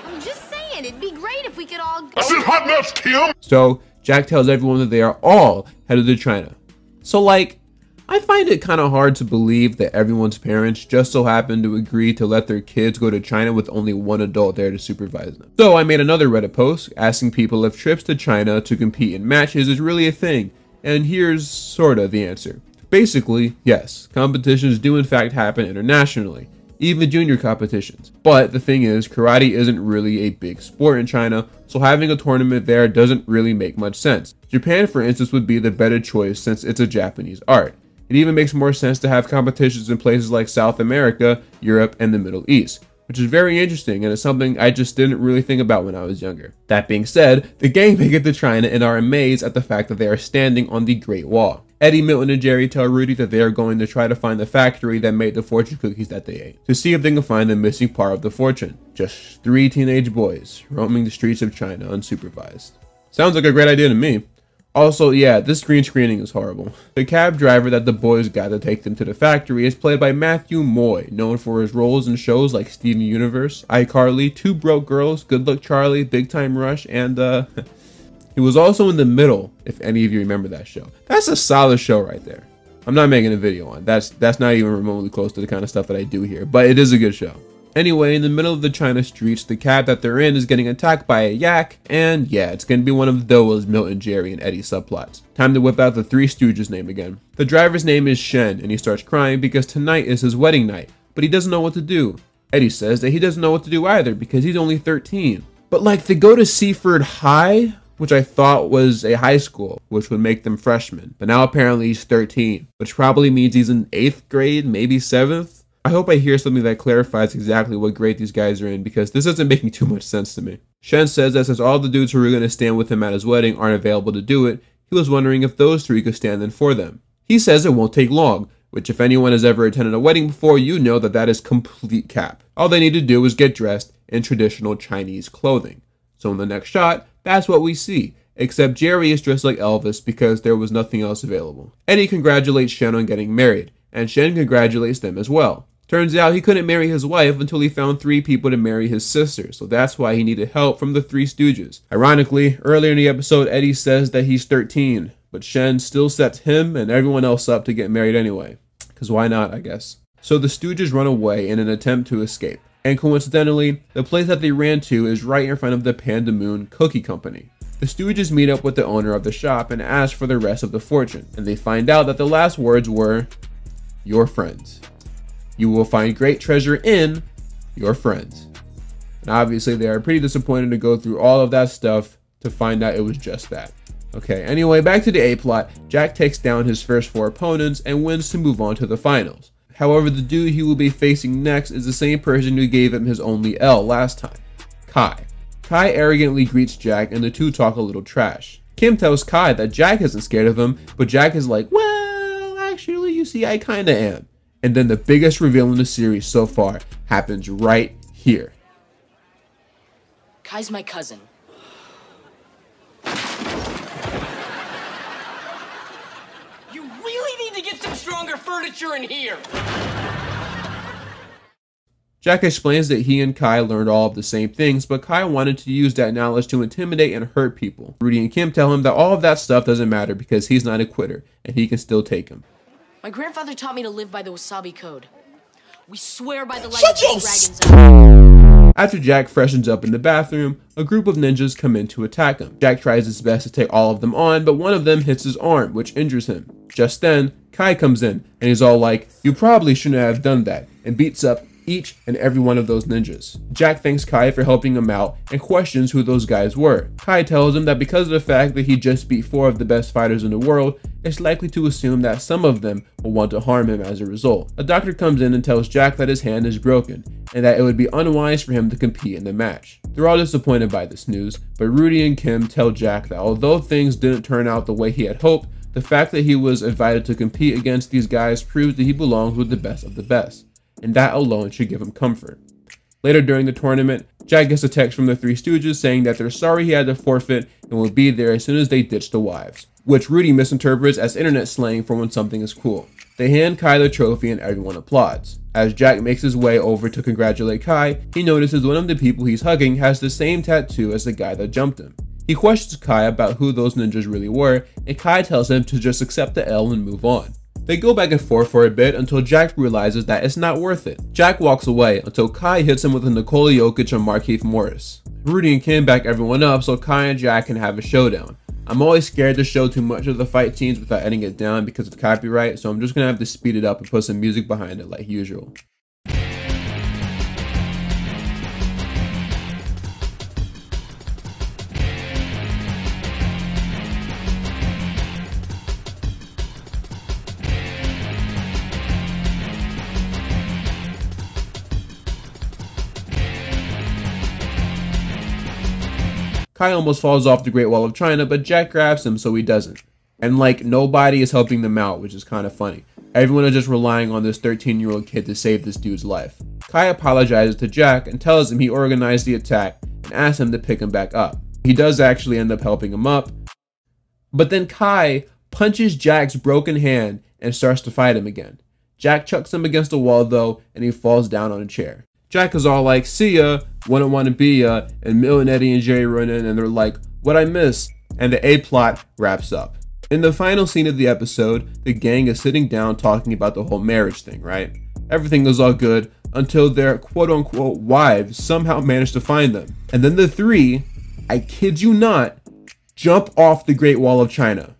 I'm just saying, it'd be great if we could all... I said hot nuts, Kim! So Jack tells everyone that they are all headed to China. So like, I find it kind of hard to believe that everyone's parents just so happen to agree to let their kids go to China with only one adult there to supervise them. So I made another Reddit post asking people if trips to China to compete in matches is really a thing, and here's sorta the answer. Basically, yes, competitions do in fact happen internationally, even junior competitions. But the thing is, karate isn't really a big sport in China, so having a tournament there doesn't really make much sense. Japan, for instance, would be the better choice since it's a Japanese art. It even makes more sense to have competitions in places like South America, Europe, and the Middle East, which is very interesting and is something I just didn't really think about when I was younger. That being said, the gang make it to China and are amazed at the fact that they are standing on the Great Wall. Eddie, Milton, and Jerry tell Rudy that they are going to try to find the factory that made the fortune cookies that they ate, to see if they can find the missing part of the fortune. Just 3 teenage boys roaming the streets of China unsupervised. Sounds like a great idea to me. Also, yeah, this green screening is horrible. The cab driver that the boys got to take them to the factory is played by Matthew Moy, known for his roles in shows like Steven Universe, iCarly, Two Broke Girls, Good Luck Charlie, Big Time Rush, and he was also in The Middle, if any of you remember that show. That's a solid show right there. I'm not making a video on it. That's not even remotely close to the kind of stuff that I do here, but it is a good show. Anyway, in the middle of the China streets, the cab that they're in is getting attacked by a yak, and yeah, it's going to be one of those Milton, Jerry, and Eddie subplots. Time to whip out the Three Stooges name again. The driver's name is Shen, and he starts crying because tonight is his wedding night, but he doesn't know what to do. Eddie says that he doesn't know what to do either because he's only 13. But like, they go to Seaford High, which I thought was a high school, which would make them freshmen, but now apparently he's 13, which probably means he's in 8th grade, maybe 7th. I hope I hear something that clarifies exactly what grade these guys are in because this isn't making too much sense to me. Shen says that since all the dudes who were going to stand with him at his wedding aren't available to do it, he was wondering if those 3 could stand in for them. He says it won't take long, which if anyone has ever attended a wedding before, you know that that is complete cap. All they need to do is get dressed in traditional Chinese clothing. So in the next shot, that's what we see, except Jerry is dressed like Elvis because there was nothing else available. Eddie congratulates Shen on getting married, and Shen congratulates them as well. Turns out he couldn't marry his wife until he found 3 people to marry his sister, so that's why he needed help from the Three Stooges. Ironically, earlier in the episode, Eddie says that he's 13, but Shen still sets him and everyone else up to get married anyway. Because why not, I guess. So the Stooges run away in an attempt to escape. And coincidentally, the place that they ran to is right in front of the Panda Moon Cookie Company. The Stooges meet up with the owner of the shop and ask for the rest of the fortune, and they find out that the last words were, "Your friends. You will find great treasure in your friends." And obviously they are pretty disappointed to go through all of that stuff to find out it was just that. Okay, anyway, back to the A-plot. Jack takes down his first 4 opponents and wins to move on to the finals. However, the dude he will be facing next is the same person who gave him his only L last time, Kai. Kai arrogantly greets Jack and the two talk a little trash. Kim tells Kai that Jack isn't scared of him, but Jack is like, well, actually, you see, I kinda am. And then the biggest reveal in the series so far happens right here. Kai's my cousin. You really need to get some stronger furniture in here. Jack explains that he and Kai learned all of the same things, but Kai wanted to use that knowledge to intimidate and hurt people. Rudy and Kim tell him that all of that stuff doesn't matter because he's not a quitter and he can still take him. My grandfather taught me to live by the Wasabi Code. We swear by the light of the dragon's eye. After Jack freshens up in the bathroom, a group of ninjas come in to attack him. Jack tries his best to take all of them on, but one of them hits his arm, which injures him. Just then, Kai comes in, and he's all like, "You probably shouldn't have done that," and beats up each and every one of those ninjas. Jack thanks Kai for helping him out and questions who those guys were. Kai tells him that because of the fact that he just beat 4 of the best fighters in the world, it's likely to assume that some of them will want to harm him as a result. A doctor comes in and tells Jack that his hand is broken and that it would be unwise for him to compete in the match. They're all disappointed by this news, but Rudy and Kim tell Jack that although things didn't turn out the way he had hoped, the fact that he was invited to compete against these guys proves that he belongs with the best of the best, and that alone should give him comfort. Later during the tournament, Jack gets a text from the Three Stooges saying that they're sorry he had to forfeit and will be there as soon as they ditch the wives, which Rudy misinterprets as internet slang for when something is cool. They hand Kai the trophy and everyone applauds. As Jack makes his way over to congratulate Kai, he notices one of the people he's hugging has the same tattoo as the guy that jumped him. He questions Kai about who those ninjas really were, and Kai tells him to just accept the L and move on. They go back and forth for a bit until Jack realizes that it's not worth it. Jack walks away until Kai hits him with a Nikola Jokic on Markieff Morris. Rudy and Kim back everyone up so Kai and Jack can have a showdown. I'm always scared to show too much of the fight scenes without editing it down because of copyright, so I'm just gonna have to speed it up and put some music behind it like usual. Kai almost falls off the Great Wall of China, but Jack grabs him so he doesn't. And like, nobody is helping them out, which is kind of funny. Everyone is just relying on this 13-year-old kid to save this dude's life. Kai apologizes to Jack and tells him he organized the attack and asks him to pick him back up. He does actually end up helping him up, but then Kai punches Jack's broken hand and starts to fight him again. Jack chucks him against the wall though, and he falls down on a chair. Jack is all like, see ya, wouldn't want to be ya, and Milton, Eddie, and Jerry run in and they're like, what'd I miss? And the A-plot wraps up. In the final scene of the episode, the gang is sitting down talking about the whole marriage thing, right? Everything is all good until their quote-unquote wives somehow manage to find them. And then the three, I kid you not, jump off the Great Wall of China.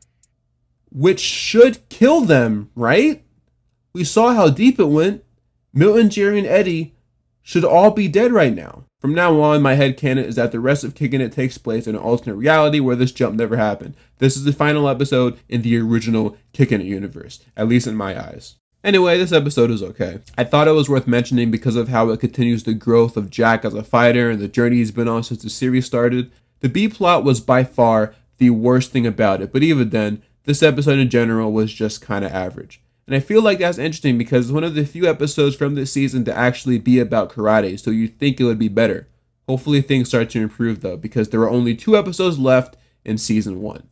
Which should kill them, right? We saw how deep it went. Milton, Jerry, and Eddie should all be dead right now. From now on, my headcanon is that the rest of Kickin' It takes place in an alternate reality where this jump never happened. This is the final episode in the original Kickin' It universe, at least in my eyes. Anyway, this episode is okay. I thought it was worth mentioning because of how it continues the growth of Jack as a fighter and the journey he's been on since the series started. The B-plot was by far the worst thing about it, but even then, this episode in general was just kind of average. And I feel like that's interesting because it's one of the few episodes from this season to actually be about karate, so you'd think it would be better. Hopefully things start to improve though, because there are only 2 episodes left in season 1.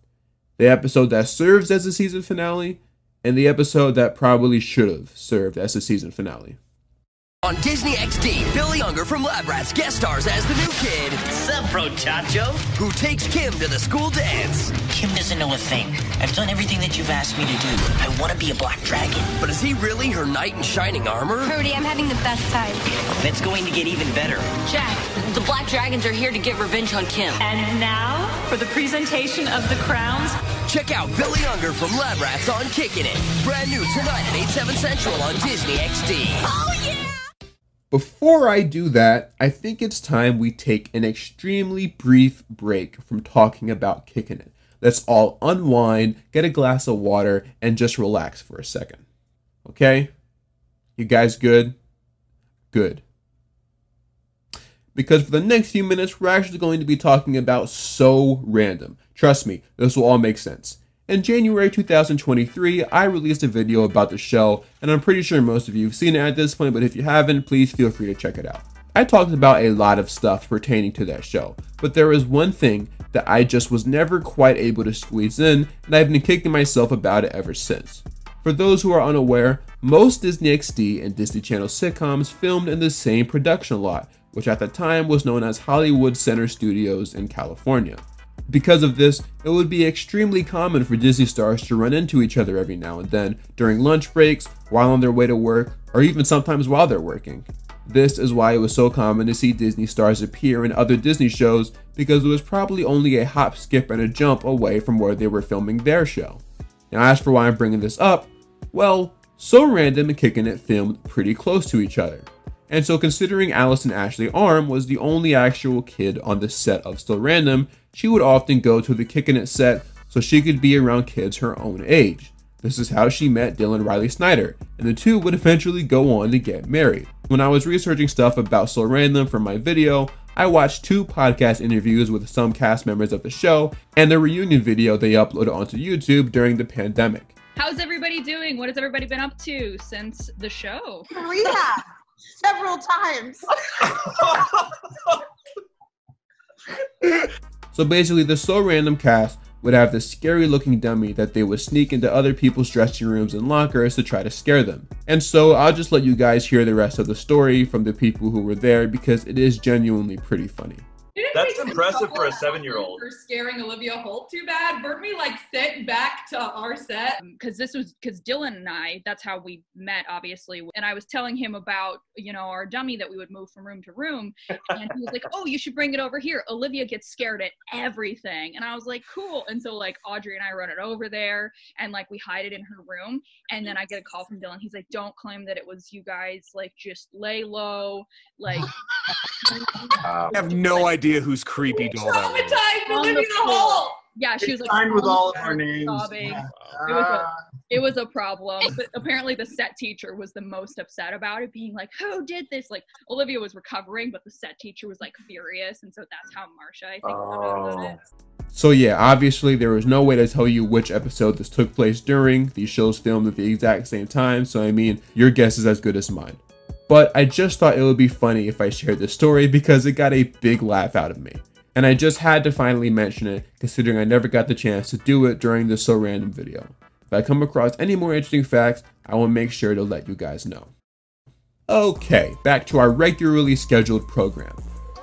The episode that serves as the season finale, and the episode that probably should have served as the season finale. On Disney XD, Billy Unger from Lab Rats guest stars as the new kid. Sup, bro, Chacho? Who takes Kim to the school dance. Kim doesn't know a thing. I've done everything that you've asked me to do. I want to be a black dragon. But is he really her knight in shining armor? Rudy, I'm having the best time. It's going to get even better. Jack, the Black Dragons are here to get revenge on Kim. And now, for the presentation of the crowns. Check out Billy Unger from Lab Rats on Kickin' It. Brand new tonight at 8/7 Central on Disney XD. Oh, yeah! Before I do that, I think it's time we take an extremely brief break from talking about Kickin' It. Let's all unwind, get a glass of water, and just relax for a second. Okay? You guys good? Good. Because for the next few minutes, we're actually going to be talking about So Random. Trust me, this will all make sense. In January 2023, I released a video about the show, and I'm pretty sure most of you have seen it at this point, but if you haven't, please feel free to check it out. I talked about a lot of stuff pertaining to that show, but there is one thing that I just was never quite able to squeeze in, and I've been kicking myself about it ever since. For those who are unaware, most Disney XD and Disney Channel sitcoms filmed in the same production lot, which at the time was known as Hollywood Center Studios in California. Because of this, it would be extremely common for Disney stars to run into each other every now and then, during lunch breaks, while on their way to work, or even sometimes while they're working. This is why it was so common to see Disney stars appear in other Disney shows, because it was probably only a hop, skip, and a jump away from where they were filming their show. Now as for why I'm bringing this up, well, So Random and Kickin' It filmed pretty close to each other. And so considering Allison Ashley Arm was the only actual kid on the set of So Random, she would often go to the Kickin' It set so she could be around kids her own age. This is how she met Dylan Riley Snyder, and the two would eventually go on to get married. When I was researching stuff about So Random for my video, I watched 2 podcast interviews with some cast members of the show and the reunion video they uploaded onto YouTube during the pandemic. How's everybody doing? What has everybody been up to since the show? Rehab several times. So basically, the So Random cast would have this scary looking dummy that they would sneak into other people's dressing rooms and lockers to try to scare them. And so I'll just let you guys hear the rest of the story from the people who were there because it is genuinely pretty funny. You That's impressive for a 7-year-old. For scaring Olivia Holt too bad. Weren't we like sent back to our set? Because Dylan and I, that's how we met, obviously. And I was telling him about, our dummy that we would move from room to room. And he was like, oh, you should bring it over here. Olivia gets scared at everything. And I was like, cool. And so like Audrey and I run it over there and like we hide it in her room. And then I get a call from Dylan. He's like, don't claim that it was you guys. Like, just lay low. Like, I have no idea whose creepy doll that was. Traumatized Olivia Holt. Yeah, she was like signed with all of our names. Sobbing. Yeah. It was a problem. But apparently the set teacher was the most upset about it, being like, who did this? Like, Olivia was recovering, but the set teacher was like furious. And so that's how Marsha, I think, found out about it. So yeah, obviously there was no way to tell you which episode this took place during. These shows filmed at the exact same time, so I mean, your guess is as good as mine. But I just thought it would be funny if I shared this story because it got a big laugh out of me. And I just had to finally mention it, considering I never got the chance to do it during this So Random video. If I come across any more interesting facts, I will make sure to let you guys know. Okay, back to our regularly scheduled program.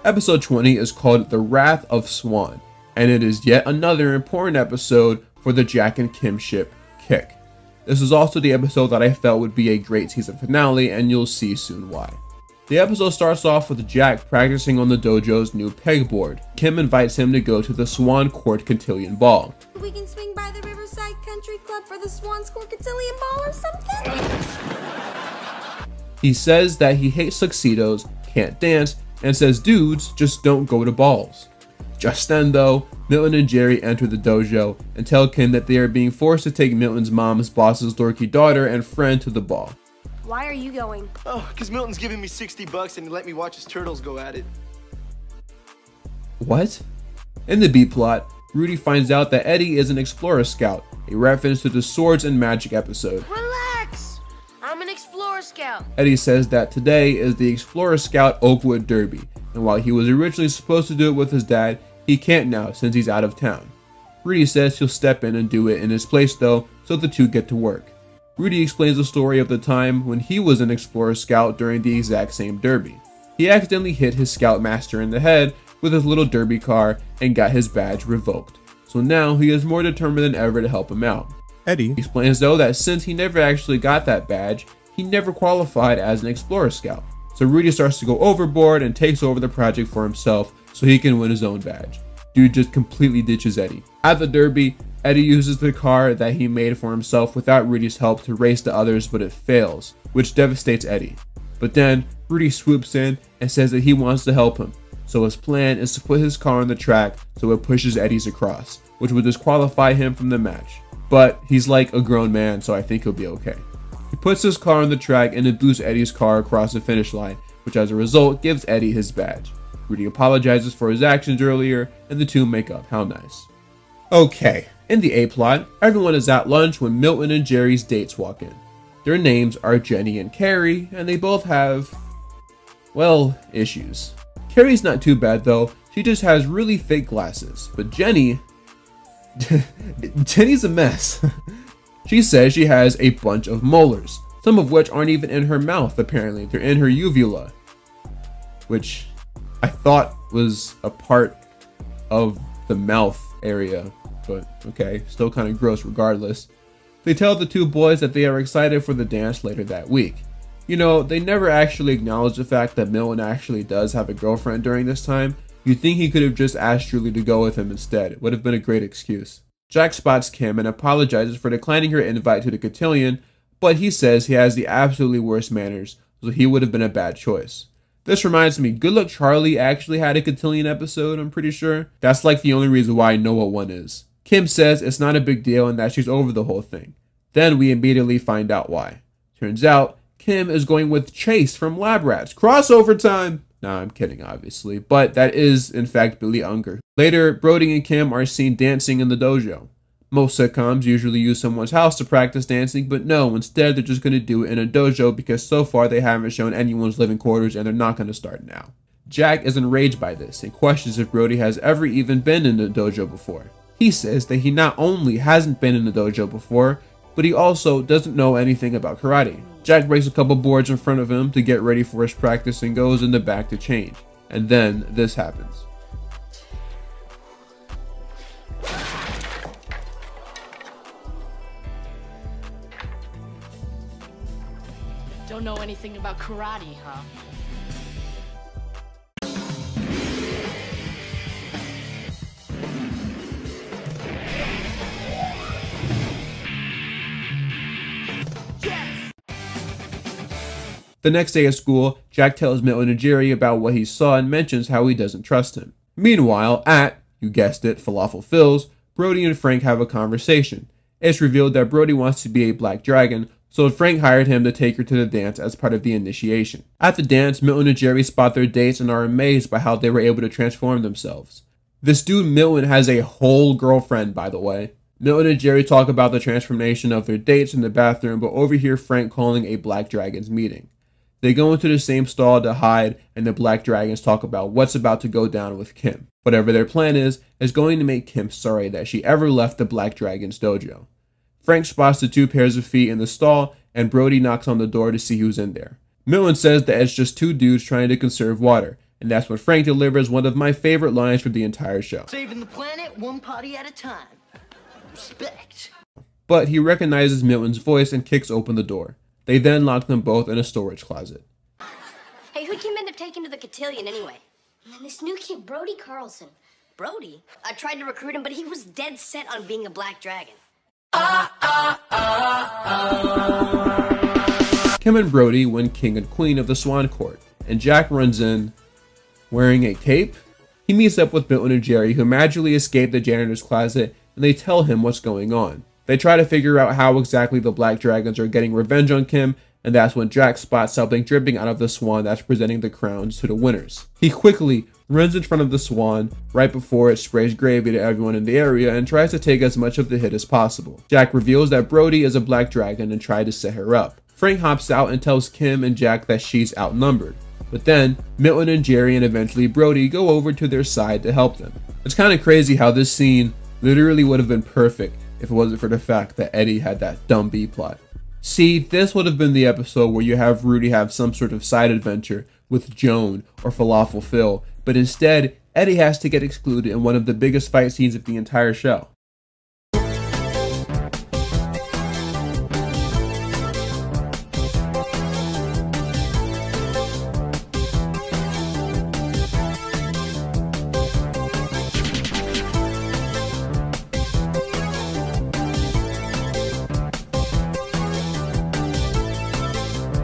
Episode 20 is called The Wrath of Swan, and it is yet another important episode for the Jack and Kim ship, Kick. This is also the episode that I felt would be a great season finale, and you'll see soon why. The episode starts off with Jack practicing on the dojo's new pegboard. Kim invites him to go to the Swan Court Cotillion Ball. We can swing by the Riverside Country Club for the Swan Court Cotillion Ball or something? He says that he hates tuxedos, can't dance, and says dudes just don't go to balls. Just then though, Milton and Jerry enter the dojo and tell Kim that they are being forced to take Milton's mom's boss's dorky daughter and friend to the ball. Why are you going? Oh, because Milton's giving me $60 and he let me watch his turtles go at it. What? In the B plot, Rudy finds out that Eddie is an Explorer Scout, a reference to the Swords and Magic episode. Relax! I'm an Explorer Scout. Eddie says that today is the Explorer Scout Oakwood Derby, and while he was originally supposed to do it with his dad, he can't now since he's out of town. Rudy says he'll step in and do it in his place though, so the two get to work. Rudy explains the story of the time when he was an Explorer Scout during the exact same derby. He accidentally hit his Scoutmaster in the head with his little derby car and got his badge revoked. So now he is more determined than ever to help him out. Eddie explains though that since he never actually got that badge, he never qualified as an Explorer Scout. So Rudy starts to go overboard and takes over the project for himself so he can win his own badge. Dude just completely ditches Eddie. At the derby, Eddie uses the car that he made for himself without Rudy's help to race the others, but it fails, which devastates Eddie. But then Rudy swoops in and says that he wants to help him. So his plan is to put his car on the track so it pushes Eddie's across, which would disqualify him from the match. But he's like a grown man, so I think he'll be okay. He puts his car on the track and it boosts Eddie's car across the finish line, which as a result gives Eddie his badge. Rudy apologizes for his actions earlier, and the two make up. How nice. Okay, in the A-plot, everyone is at lunch when Milton and Jerry's dates walk in. Their names are Jenny and Carrie, and they both have, well, issues. Carrie's not too bad though, she just has really fake glasses, but Jenny's a mess. She says she has a bunch of molars, some of which aren't even in her mouth apparently, they're in her uvula, which I thought was a part of the mouth area, but okay, still kind of gross regardless. They tell the two boys that they are excited for the dance later that week. You know, they never actually acknowledge the fact that Milton actually does have a girlfriend during this time. You'd think he could have just asked Julie to go with him instead. It would have been a great excuse. Jack spots Kim and apologizes for declining her invite to the cotillion, but he says he has the absolutely worst manners, so he would have been a bad choice. This reminds me, Good Luck Charlie actually had a cotillion episode, I'm pretty sure. That's like the only reason why I know what one is. Kim says it's not a big deal and that she's over the whole thing. Then we immediately find out why. Turns out, Kim is going with Chase from Lab Rats. Crossover time! Nah, I'm kidding, obviously. But that is, in fact, Billy Unger. Later, Brody and Kim are seen dancing in the dojo. Most sitcoms usually use someone's house to practice dancing, but no, instead they're just going to do it in a dojo because so far they haven't shown anyone's living quarters and they're not going to start now. Jack is enraged by this and questions if Brody has ever even been in the dojo before. He says that he not only hasn't been in the dojo before, but he also doesn't know anything about karate. Jack breaks a couple boards in front of him to get ready for his practice and goes in the back to change. And then this happens. don't know anything about karate, huh? The next day at school, Jack tells Milton and Jerry about what he saw and mentions how he doesn't trust him. Meanwhile, at, you guessed it, Falafel Phil's, Brody and Frank have a conversation. It's revealed that Brody wants to be a black dragon, so Frank hired him to take her to the dance as part of the initiation. At the dance, Milton and Jerry spot their dates and are amazed by how they were able to transform themselves. This dude Milton has a whole girlfriend, by the way. Milton and Jerry talk about the transformation of their dates in the bathroom, but overhear Frank calling a black dragon's meeting. They go into the same stall to hide, and the black dragons talk about what's about to go down with Kim. Whatever their plan is going to make Kim sorry that she ever left the black dragon's dojo. Frank spots the two pairs of feet in the stall, and Brody knocks on the door to see who's in there. Milton says that it's just two dudes trying to conserve water, and that's when Frank delivers one of my favorite lines for the entire show. Saving the planet one party at a time. Respect. But he recognizes Milton's voice and kicks open the door. They then lock them both in a storage closet. Hey, who'd Kim end up taking to the cotillion anyway? Man, this new kid, Brody Carlson. Brody? I tried to recruit him, but he was dead set on being a black dragon. Kim and Brody win king and queen of the Swan Court, and Jack runs in wearing a cape. He meets up with Milton and Jerry, who magically escape the janitor's closet, and they tell him what's going on. They try to figure out how exactly the black dragons are getting revenge on Kim, and that's when Jack spots something dripping out of the swan that's presenting the crowns to the winners. He quickly runs in front of the swan right before it sprays gravy to everyone in the area and tries to take as much of the hit as possible. Jack reveals that Brody is a black dragon and tried to set her up. Frank hops out and tells Kim and Jack that she's outnumbered. But then, Milton and Jerry and eventually Brody go over to their side to help them. It's kind of crazy how this scene literally would have been perfect if it wasn't for the fact that Eddie had that dumb B-plot. See, this would have been the episode where you have Rudy have some sort of side adventure with Joan or Falafel Phil, but instead, Eddie has to get excluded in one of the biggest fight scenes of the entire show.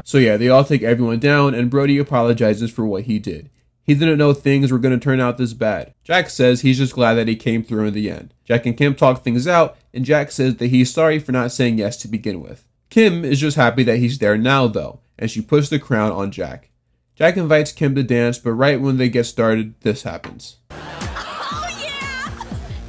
So yeah, they all take everyone down, and Brody apologizes for what he did. He didn't know things were going to turn out this bad. Jack says he's just glad that he came through in the end. Jack and Kim talk things out, and Jack says that he's sorry for not saying yes to begin with. Kim is just happy that he's there now though, and she puts the crown on Jack. Jack invites Kim to dance, but right when they get started, this happens. Oh yeah!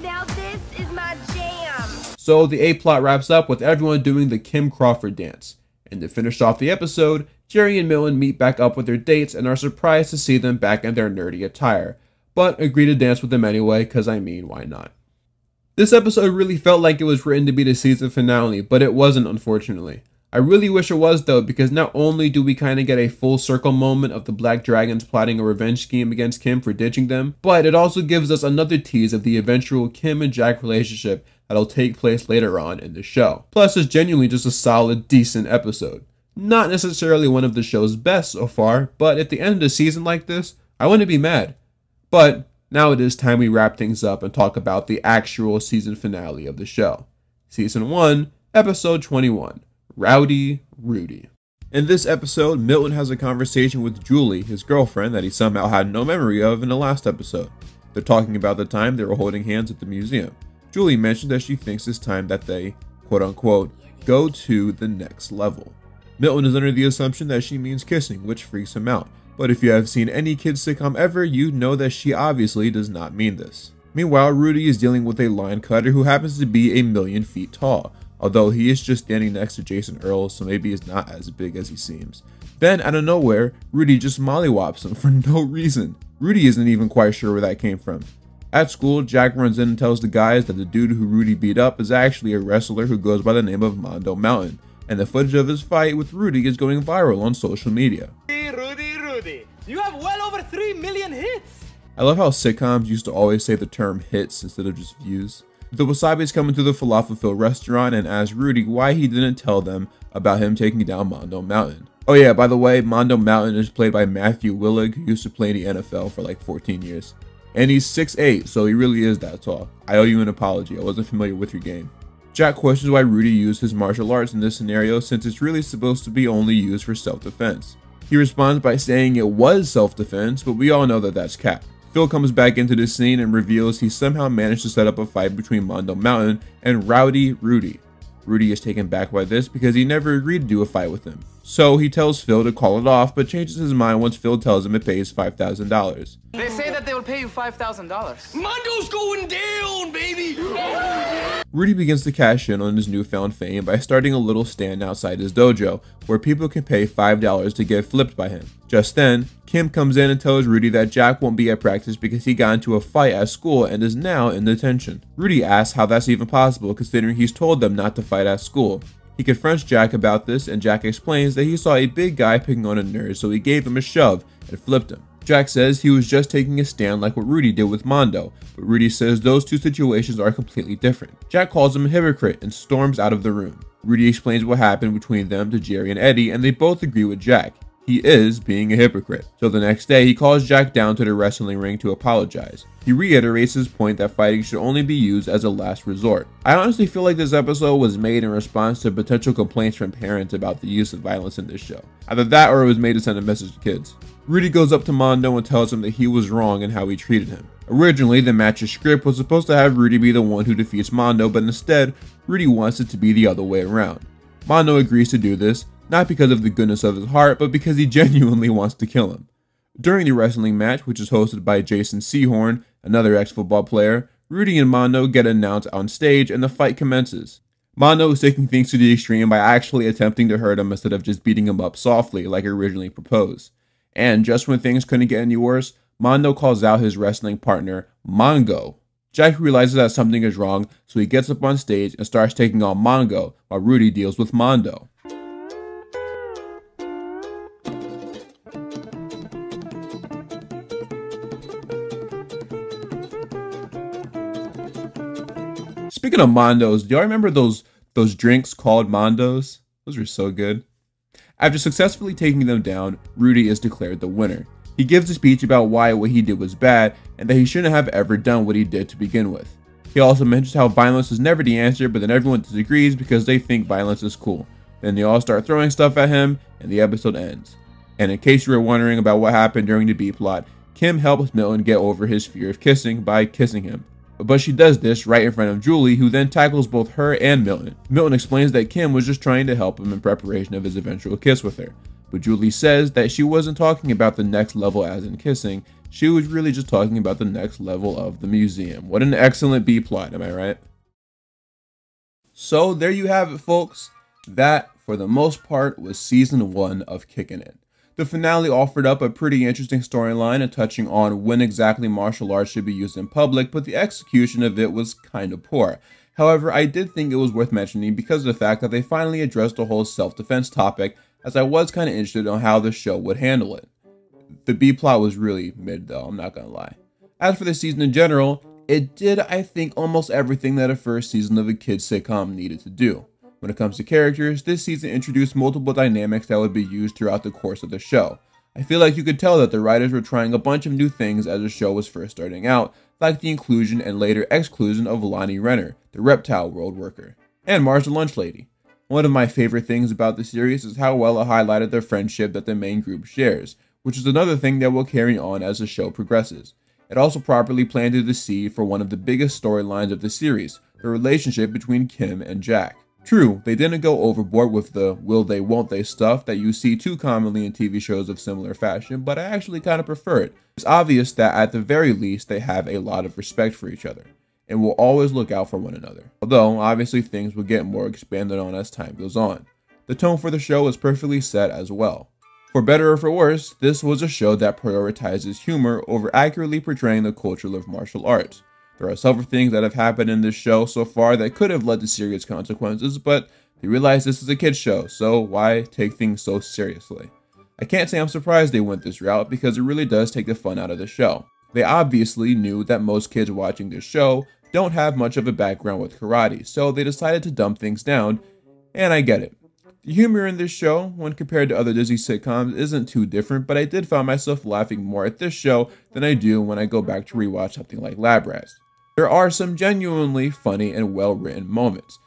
Now this is my jam! So the A-plot wraps up with everyone doing the Kim Crawford dance. And to finish off the episode, Jerry and Milton meet back up with their dates and are surprised to see them back in their nerdy attire, but agree to dance with them anyway, cause I mean, why not? This episode really felt like it was written to be the season finale, but it wasn't, unfortunately. I really wish it was though, because not only do we kind of get a full circle moment of the Black Dragons plotting a revenge scheme against Kim for ditching them, but it also gives us another tease of the eventual Kim and Jack relationship that'll take place later on in the show. Plus, it's genuinely just a solid, decent episode. Not necessarily one of the show's best so far, but at the end of the season like this, I wouldn't be mad. But now it is time we wrap things up and talk about the actual season finale of the show. Season 1, Episode 21, Rowdy Rudy. In this episode, Milton has a conversation with Julie, his girlfriend that he somehow had no memory of in the last episode. They're talking about the time they were holding hands at the museum. Julie mentioned that she thinks it's time that they, quote-unquote, go to the next level. Milton is under the assumption that she means kissing, which freaks him out. But if you have seen any kids sitcom ever, you know that she obviously does not mean this. Meanwhile, Rudy is dealing with a line cutter who happens to be 1,000,000 feet tall, although he is just standing next to Jason Earl, so maybe he's not as big as he seems. Then, out of nowhere, Rudy just mollywops him for no reason. Rudy isn't even quite sure where that came from. At school, Jack runs in and tells the guys that the dude who Rudy beat up is actually a wrestler who goes by the name of Mondo Mountain, and the footage of his fight with Rudy is going viral on social media. Rudy, you have well over 3 million hits! I love how sitcoms used to always say the term hits instead of just views. The Wasabi's coming to the Falafel Phil restaurant and asks Rudy why he didn't tell them about him taking down Mondo Mountain. Oh yeah, by the way, Mondo Mountain is played by Matthew Willig, who used to play in the NFL for like 14 years. And he's 6'8", so he really is that tall. I owe you an apology, I wasn't familiar with your game. Jack questions why Rudy used his martial arts in this scenario since it's really supposed to be only used for self-defense. He responds by saying it was self-defense, but we all know that that's cap. Phil comes back into the scene and reveals he somehow managed to set up a fight between Mondo Mountain and Rowdy Rudy. Rudy is taken back by this because he never agreed to do a fight with him. So he tells Phil to call it off, but changes his mind once Phil tells him it pays $5,000. They say that they will pay you $5,000. Mondo's going down, baby! Rudy begins to cash in on his newfound fame by starting a little stand outside his dojo, where people can pay $5 to get flipped by him. Just then, Kim comes in and tells Rudy that Jack won't be at practice because he got into a fight at school and is now in detention. Rudy asks how that's even possible considering he's told them not to fight at school. He confronts Jack about this, and Jack explains that he saw a big guy picking on a nerd, so he gave him a shove and flipped him. Jack says he was just taking a stand like what Rudy did with Mondo, but Rudy says those two situations are completely different. Jack calls him a hypocrite and storms out of the room. Rudy explains what happened between them to Jerry and Eddie, and they both agree with Jack. He is being a hypocrite. So the next day, he calls Jack down to the wrestling ring to apologize. He reiterates his point that fighting should only be used as a last resort. I honestly feel like this episode was made in response to potential complaints from parents about the use of violence in this show. Either that or it was made to send a message to kids. Rudy goes up to Mondo and tells him that he was wrong in how he treated him. Originally, the match's script was supposed to have Rudy be the one who defeats Mondo, but instead, Rudy wants it to be the other way around. Mondo agrees to do this, not because of the goodness of his heart, but because he genuinely wants to kill him. During the wrestling match, which is hosted by Jason Sehorn, another ex-football player, Rudy and Mondo get announced on stage and the fight commences. Mondo is taking things to the extreme by actually attempting to hurt him instead of just beating him up softly like originally proposed. And just when things couldn't get any worse, Mondo calls out his wrestling partner, Mongo. Jack realizes that something is wrong, so he gets up on stage and starts taking on Mongo while Rudy deals with Mondo. Speaking of Mondos, do y'all remember those drinks called Mondos? Those were so good. After successfully taking them down, Rudy is declared the winner. He gives a speech about why what he did was bad and that he shouldn't have ever done what he did to begin with. He also mentions how violence is never the answer, but then everyone disagrees because they think violence is cool. Then they all start throwing stuff at him and the episode ends. And in case you were wondering about what happened during the B-plot, Kim helps Milton get over his fear of kissing by kissing him. But she does this right in front of Julie, who then tackles both her and Milton. Milton explains that Kim was just trying to help him in preparation of his eventual kiss with her. But Julie says that she wasn't talking about the next level as in kissing, she was really just talking about the next level of the museum. What an excellent B-plot, am I right? So there you have it, folks. That, for the most part, was season 1 of Kickin' It. The finale offered up a pretty interesting storyline and touching on when exactly martial arts should be used in public, but the execution of it was kind of poor. However, I did think it was worth mentioning because of the fact that they finally addressed the whole self-defense topic, as I was kind of interested on how the show would handle it. The B-plot was really mid though, I'm not gonna lie. As for the season in general, it did, I think, almost everything that a first season of a kids sitcom needed to do. When it comes to characters, this season introduced multiple dynamics that would be used throughout the course of the show. I feel like you could tell that the writers were trying a bunch of new things as the show was first starting out, like the inclusion and later exclusion of Lonnie Renner, the reptile world worker, and Marge the lunch lady. One of my favorite things about the series is how well it highlighted the friendship that the main group shares, which is another thing that will carry on as the show progresses. It also properly planted the seed for one of the biggest storylines of the series, the relationship between Kim and Jack. True, they didn't go overboard with the will they won't they stuff that you see too commonly in TV shows of similar fashion, but I actually kind of prefer it. It's obvious that at the very least they have a lot of respect for each other, and will always look out for one another. Although, obviously things will get more expanded on as time goes on. The tone for the show is perfectly set as well. For better or for worse, this was a show that prioritizes humor over accurately portraying the culture of martial arts. There are several things that have happened in this show so far that could have led to serious consequences, but they realized this is a kid's show, so why take things so seriously? I can't say I'm surprised they went this route because it really does take the fun out of the show. They obviously knew that most kids watching this show don't have much of a background with karate, so they decided to dumb things down, and I get it. The humor in this show, when compared to other Disney sitcoms, isn't too different, but I did find myself laughing more at this show than I do when I go back to rewatch something like Lab Rats. There are some genuinely funny and well-written moments.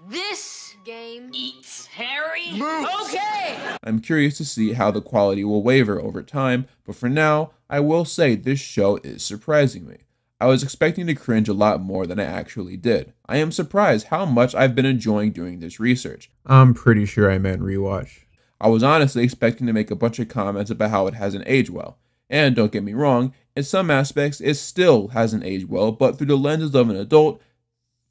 This game eats Harry. Move. Okay. I'm curious to see how the quality will waver over time, but for now, I will say this show is surprising me. I was expecting to cringe a lot more than I actually did. I am surprised how much I've been enjoying doing this research. I'm pretty sure I meant rewatch. I was honestly expecting to make a bunch of comments about how it hasn't aged well. And don't get me wrong, in some aspects it still hasn't aged well, but through the lenses of an adult,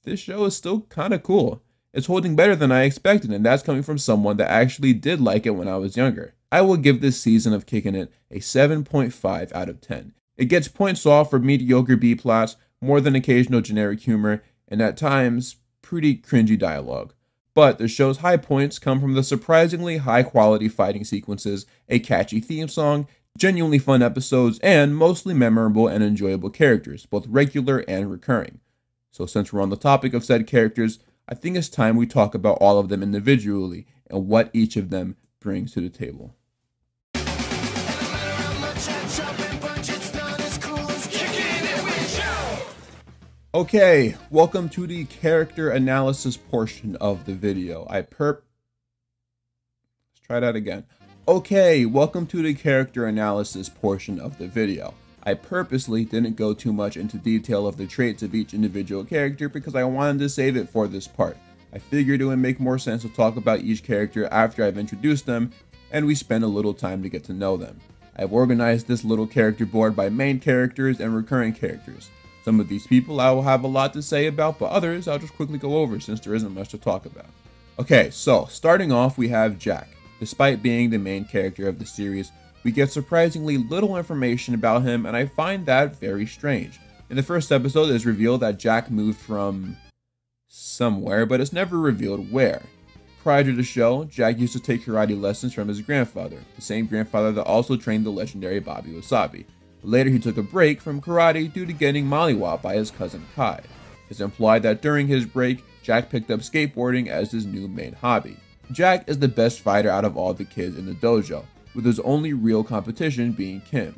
this show is still kinda cool. It's holding better than I expected, and that's coming from someone that actually did like it when I was younger. I will give this season of Kickin' It a 7.5 out of 10. It gets points off for mediocre B-plots, more than occasional generic humor, and at times, pretty cringy dialogue. But the show's high points come from the surprisingly high-quality fighting sequences, a catchy theme song, genuinely fun episodes, and mostly memorable and enjoyable characters, both regular and recurring. So since we're on the topic of said characters, I think it's time we talk about all of them individually and what each of them brings to the table. Okay, welcome to the character analysis portion of the video. Let's try that again. Okay, welcome to the character analysis portion of the video. I purposely didn't go too much into detail of the traits of each individual character because I wanted to save it for this part. I figured it would make more sense to talk about each character after I've introduced them and we spend a little time to get to know them. I've organized this little character board by main characters and recurring characters. Some of these people I will have a lot to say about, but others I'll just quickly go over since there isn't much to talk about. Okay, so starting off we have Jack. Despite being the main character of the series, we get surprisingly little information about him, and I find that very strange. In the first episode, it is revealed that Jack moved from somewhere, but it's never revealed where. Prior to the show, Jack used to take karate lessons from his grandfather, the same grandfather that also trained the legendary Bobby Wasabi. Later, he took a break from karate due to getting mollywopped by his cousin Kai. It's implied that during his break, Jack picked up skateboarding as his new main hobby. Jack is the best fighter out of all the kids in the dojo, with his only real competition being Kim.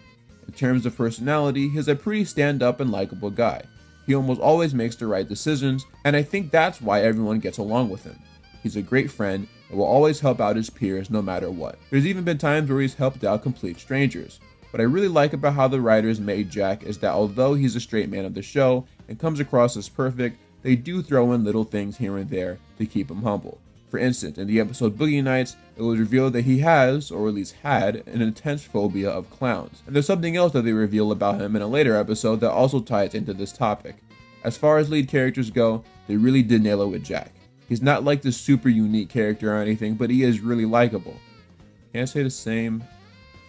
In terms of personality, he's a pretty stand-up and likable guy. He almost always makes the right decisions, and I think that's why everyone gets along with him. He's a great friend and will always help out his peers no matter what. There's even been times where he's helped out complete strangers. What I really like about how the writers made Jack is that although he's a straight man of the show and comes across as perfect, they do throw in little things here and there to keep him humble. For instance, in the episode Boogie Nights, it was revealed that he has, or at least had, an intense phobia of clowns. And there's something else that they reveal about him in a later episode that also ties into this topic. As far as lead characters go, they really did nail it with Jack. He's not like this super unique character or anything, but he is really likable. Can't say the same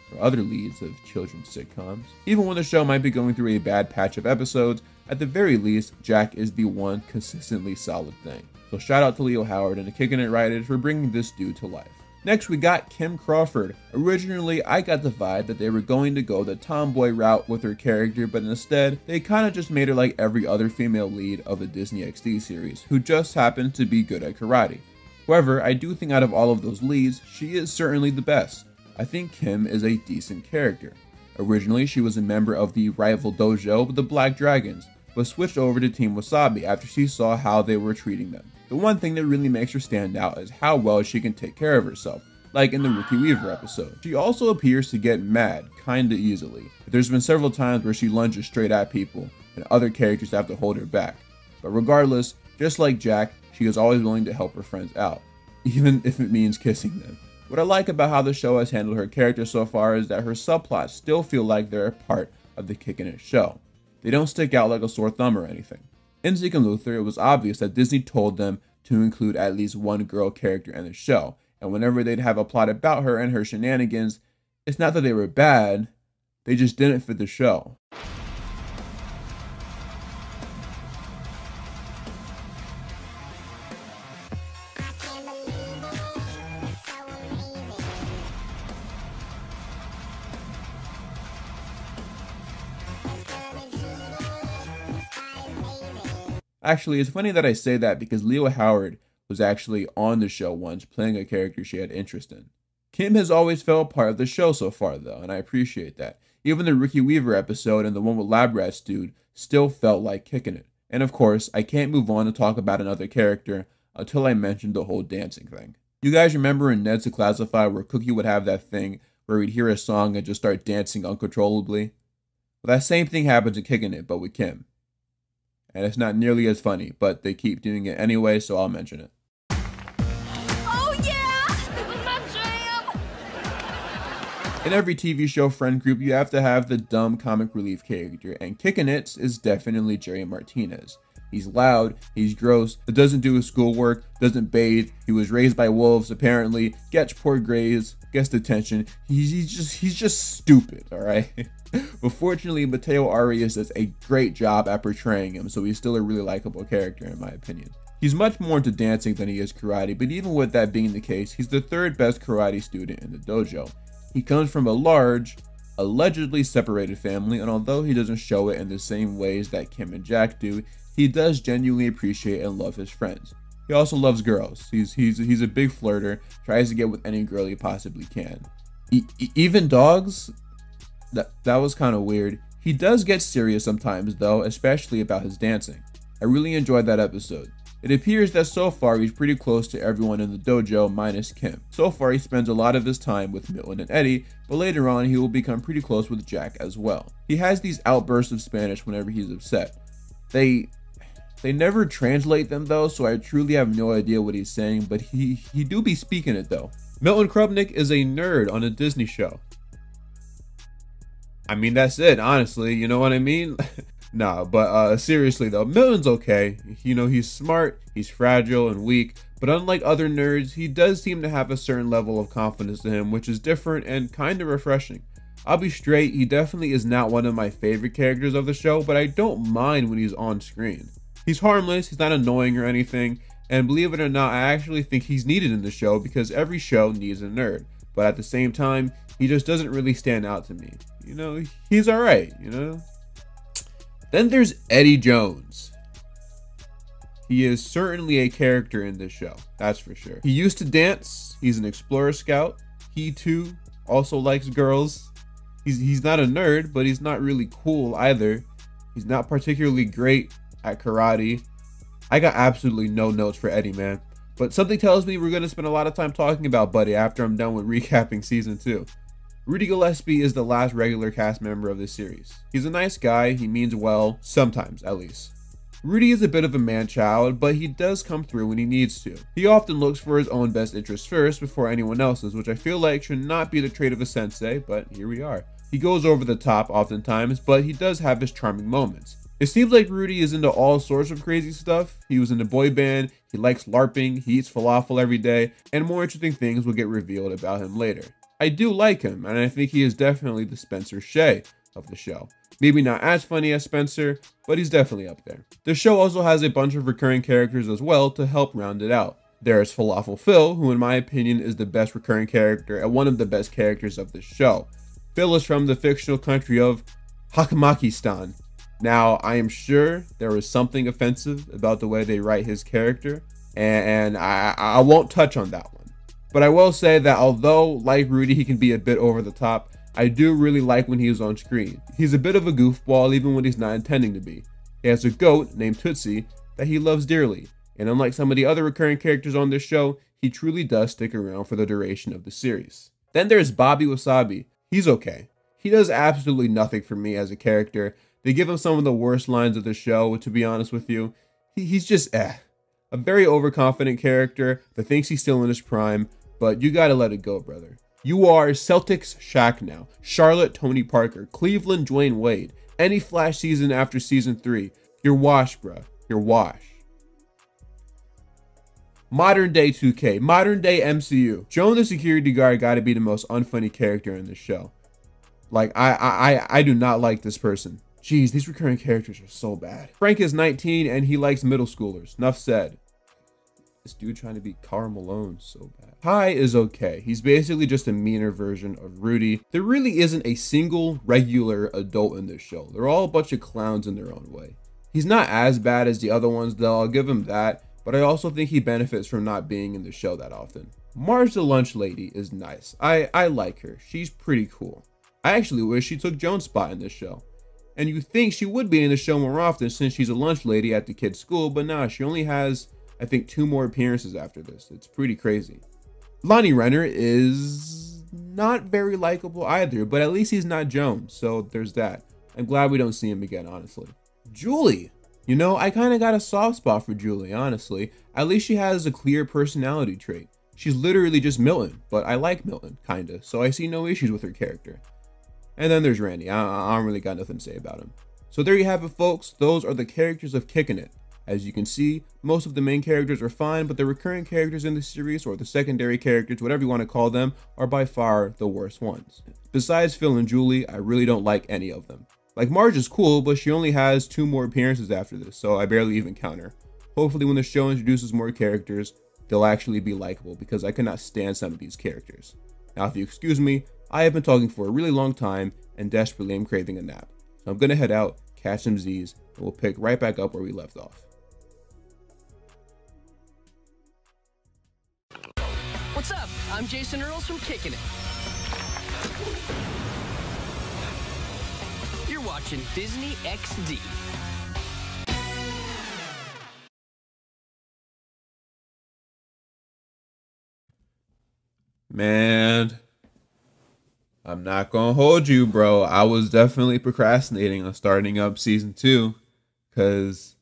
for other leads of children's sitcoms. Even when the show might be going through a bad patch of episodes, at the very least, Jack is the one consistently solid thing. So shout out to Leo Howard and the Kickin' It writers for bringing this dude to life. Next we got Kim Crawford. Originally, I got the vibe that they were going to go the tomboy route with her character, but instead, they kinda just made her like every other female lead of the Disney XD series, who just happened to be good at karate. However, I do think out of all of those leads, she is certainly the best. I think Kim is a decent character. Originally, she was a member of the rival dojo, the Black Dragons, but switched over to Team Wasabi after she saw how they were treating them. The one thing that really makes her stand out is how well she can take care of herself, like in the Rookie Weaver episode. She also appears to get mad kinda easily. There's been several times where she lunges straight at people, and other characters have to hold her back. But regardless, just like Jack, she is always willing to help her friends out, even if it means kissing them. What I like about how the show has handled her character so far is that her subplots still feel like they're a part of the Kickin' It show. They don't stick out like a sore thumb or anything. In Zeke and Luther, it was obvious that Disney told them to include at least one girl character in the show, and whenever they'd have a plot about her and her shenanigans, it's not that they were bad, they just didn't fit the show. Actually, it's funny that I say that because Leo Howard was actually on the show once playing a character she had interest in. Kim has always felt part of the show so far though, and I appreciate that. Even the Ricky Weaver episode and the one with Lab Rats dude still felt like kicking it. And of course, I can't move on to talk about another character until I mention the whole dancing thing. You guys remember in Ned's Declassified where Cookie would have that thing where he'd hear a song and just start dancing uncontrollably? Well, that same thing happens in Kicking It, but with Kim. And it's not nearly as funny, but they keep doing it anyway, so I'll mention it. Oh yeah! This is my jam! In every TV show friend group, you have to have the dumb comic relief character, and Kickin' It is definitely Jerry Martinez. He's loud, he's gross, doesn't do his schoolwork, doesn't bathe, he was raised by wolves apparently, gets poor grades, gets detention, he's just stupid, alright? But fortunately, Mateo Arias does a great job at portraying him, so he's still a really likable character in my opinion. He's much more into dancing than he is karate, but even with that being the case, he's the third best karate student in the dojo. He comes from a large, allegedly separated family, and although he doesn't show it in the same ways that Kim and Jack do, he does genuinely appreciate and love his friends. He also loves girls. He's a big flirter, tries to get with any girl he possibly can. Even dogs? That was kind of weird. He does get serious sometimes though, especially about his dancing. I really enjoyed that episode. It appears that so far he's pretty close to everyone in the dojo minus Kim. So far he spends a lot of his time with Milton and Eddie, but later on he will become pretty close with Jack as well. He has these outbursts of Spanish whenever he's upset. They never translate them though, so I truly have no idea what he's saying, but he do be speaking it though. Milton Krupnik is a nerd on a Disney show. I mean, that's it, honestly, you know what I mean? Nah, but seriously though, Milton's okay. You know, he's smart, he's fragile and weak, but unlike other nerds, he does seem to have a certain level of confidence to him, which is different and kind of refreshing. I'll be straight, he definitely is not one of my favorite characters of the show, but I don't mind when he's on screen. He's harmless, he's not annoying or anything, and believe it or not, I actually think he's needed in the show because every show needs a nerd, but at the same time, he just doesn't really stand out to me. You know, he's alright, you know? Then there's Eddie Jones. He is certainly a character in this show, that's for sure. He used to dance, he's an Explorer Scout, he too also likes girls. He's not a nerd, but he's not really cool either. He's not particularly great at karate. I got absolutely no notes for Eddie, man. But something tells me we're going to spend a lot of time talking about Buddy after I'm done with recapping season 2. Rudy Gillespie is the last regular cast member of this series. He's a nice guy, he means well, sometimes at least. Rudy is a bit of a man-child, but he does come through when he needs to. He often looks for his own best interests first before anyone else's, which I feel like should not be the trait of a sensei, but here we are. He goes over the top oftentimes, but he does have his charming moments. It seems like Rudy is into all sorts of crazy stuff. He was in a boy band, he likes LARPing, he eats falafel every day, and more interesting things will get revealed about him later. I do like him, and I think he is definitely the Spencer Shea of the show. Maybe not as funny as Spencer, but he's definitely up there. The show also has a bunch of recurring characters as well to help round it out. There's Falafel Phil, who in my opinion is the best recurring character and one of the best characters of the show. Phil is from the fictional country of Hakmakistan. Now, I am sure there was something offensive about the way they write his character, and I won't touch on that one. But I will say that although, like Rudy, he can be a bit over the top, I do really like when he is on screen. He's a bit of a goofball even when he's not intending to be. He has a goat named Tootsie that he loves dearly, and unlike some of the other recurring characters on this show, he truly does stick around for the duration of the series. Then there's Bobby Wasabi. He's okay. He does absolutely nothing for me as a character. They give him some of the worst lines of the show, to be honest with you. He's just A very overconfident character that thinks he's still in his prime, but you gotta let it go, brother. You are Celtics Shaq now, Charlotte Tony Parker, Cleveland Dwayne Wade, any Flash season after season 3. You're washed, bruh. You're washed. Modern day 2K, modern day MCU. Joan the security guard gotta be the most unfunny character in this show. Like, I do not like this person. Jeez, these recurring characters are so bad. Frank is 19 and he likes middle schoolers. Enough said. This dude trying to be Karl Malone, so bad. Ty is okay. He's basically just a meaner version of Rudy. There really isn't a single regular adult in this show. They're all a bunch of clowns in their own way. He's not as bad as the other ones though, I'll give him that, but I also think he benefits from not being in the show that often. Marge the lunch lady is nice. I like her. She's pretty cool. I actually wish she took Joan's spot in this show. And you think she would be in the show more often since she's a lunch lady at the kid's school, but nah, she only has, I think, 2 more appearances after this. It's pretty crazy. Lonnie Renner is not very likable either, but at least he's not Joan, so there's that. I'm glad we don't see him again, honestly. Julie. You know, I kind of got a soft spot for Julie, honestly. At least she has a clear personality trait. She's literally just Milton, but I like Milton, kinda, so I see no issues with her character. And then there's Randy. I don't really got nothing to say about him. So there you have it, folks. Those are the characters of Kickin' It. As you can see, most of the main characters are fine, but the recurring characters in the series, or the secondary characters, whatever you want to call them, are by far the worst ones. Besides Phil and Julie, I really don't like any of them. Like, Marge is cool, but she only has 2 more appearances after this, so I barely even count her. Hopefully when the show introduces more characters, they'll actually be likable, because I cannot stand some of these characters. Now, if you excuse me, I have been talking for a really long time, and desperately am craving a nap. So I'm gonna head out, catch some Z's, and we'll pick right back up where we left off. What's up? I'm Jason Earls from Kickin' It. You're watching Disney XD. Man, I'm not gonna hold you, bro. I was definitely procrastinating on starting up season 2 because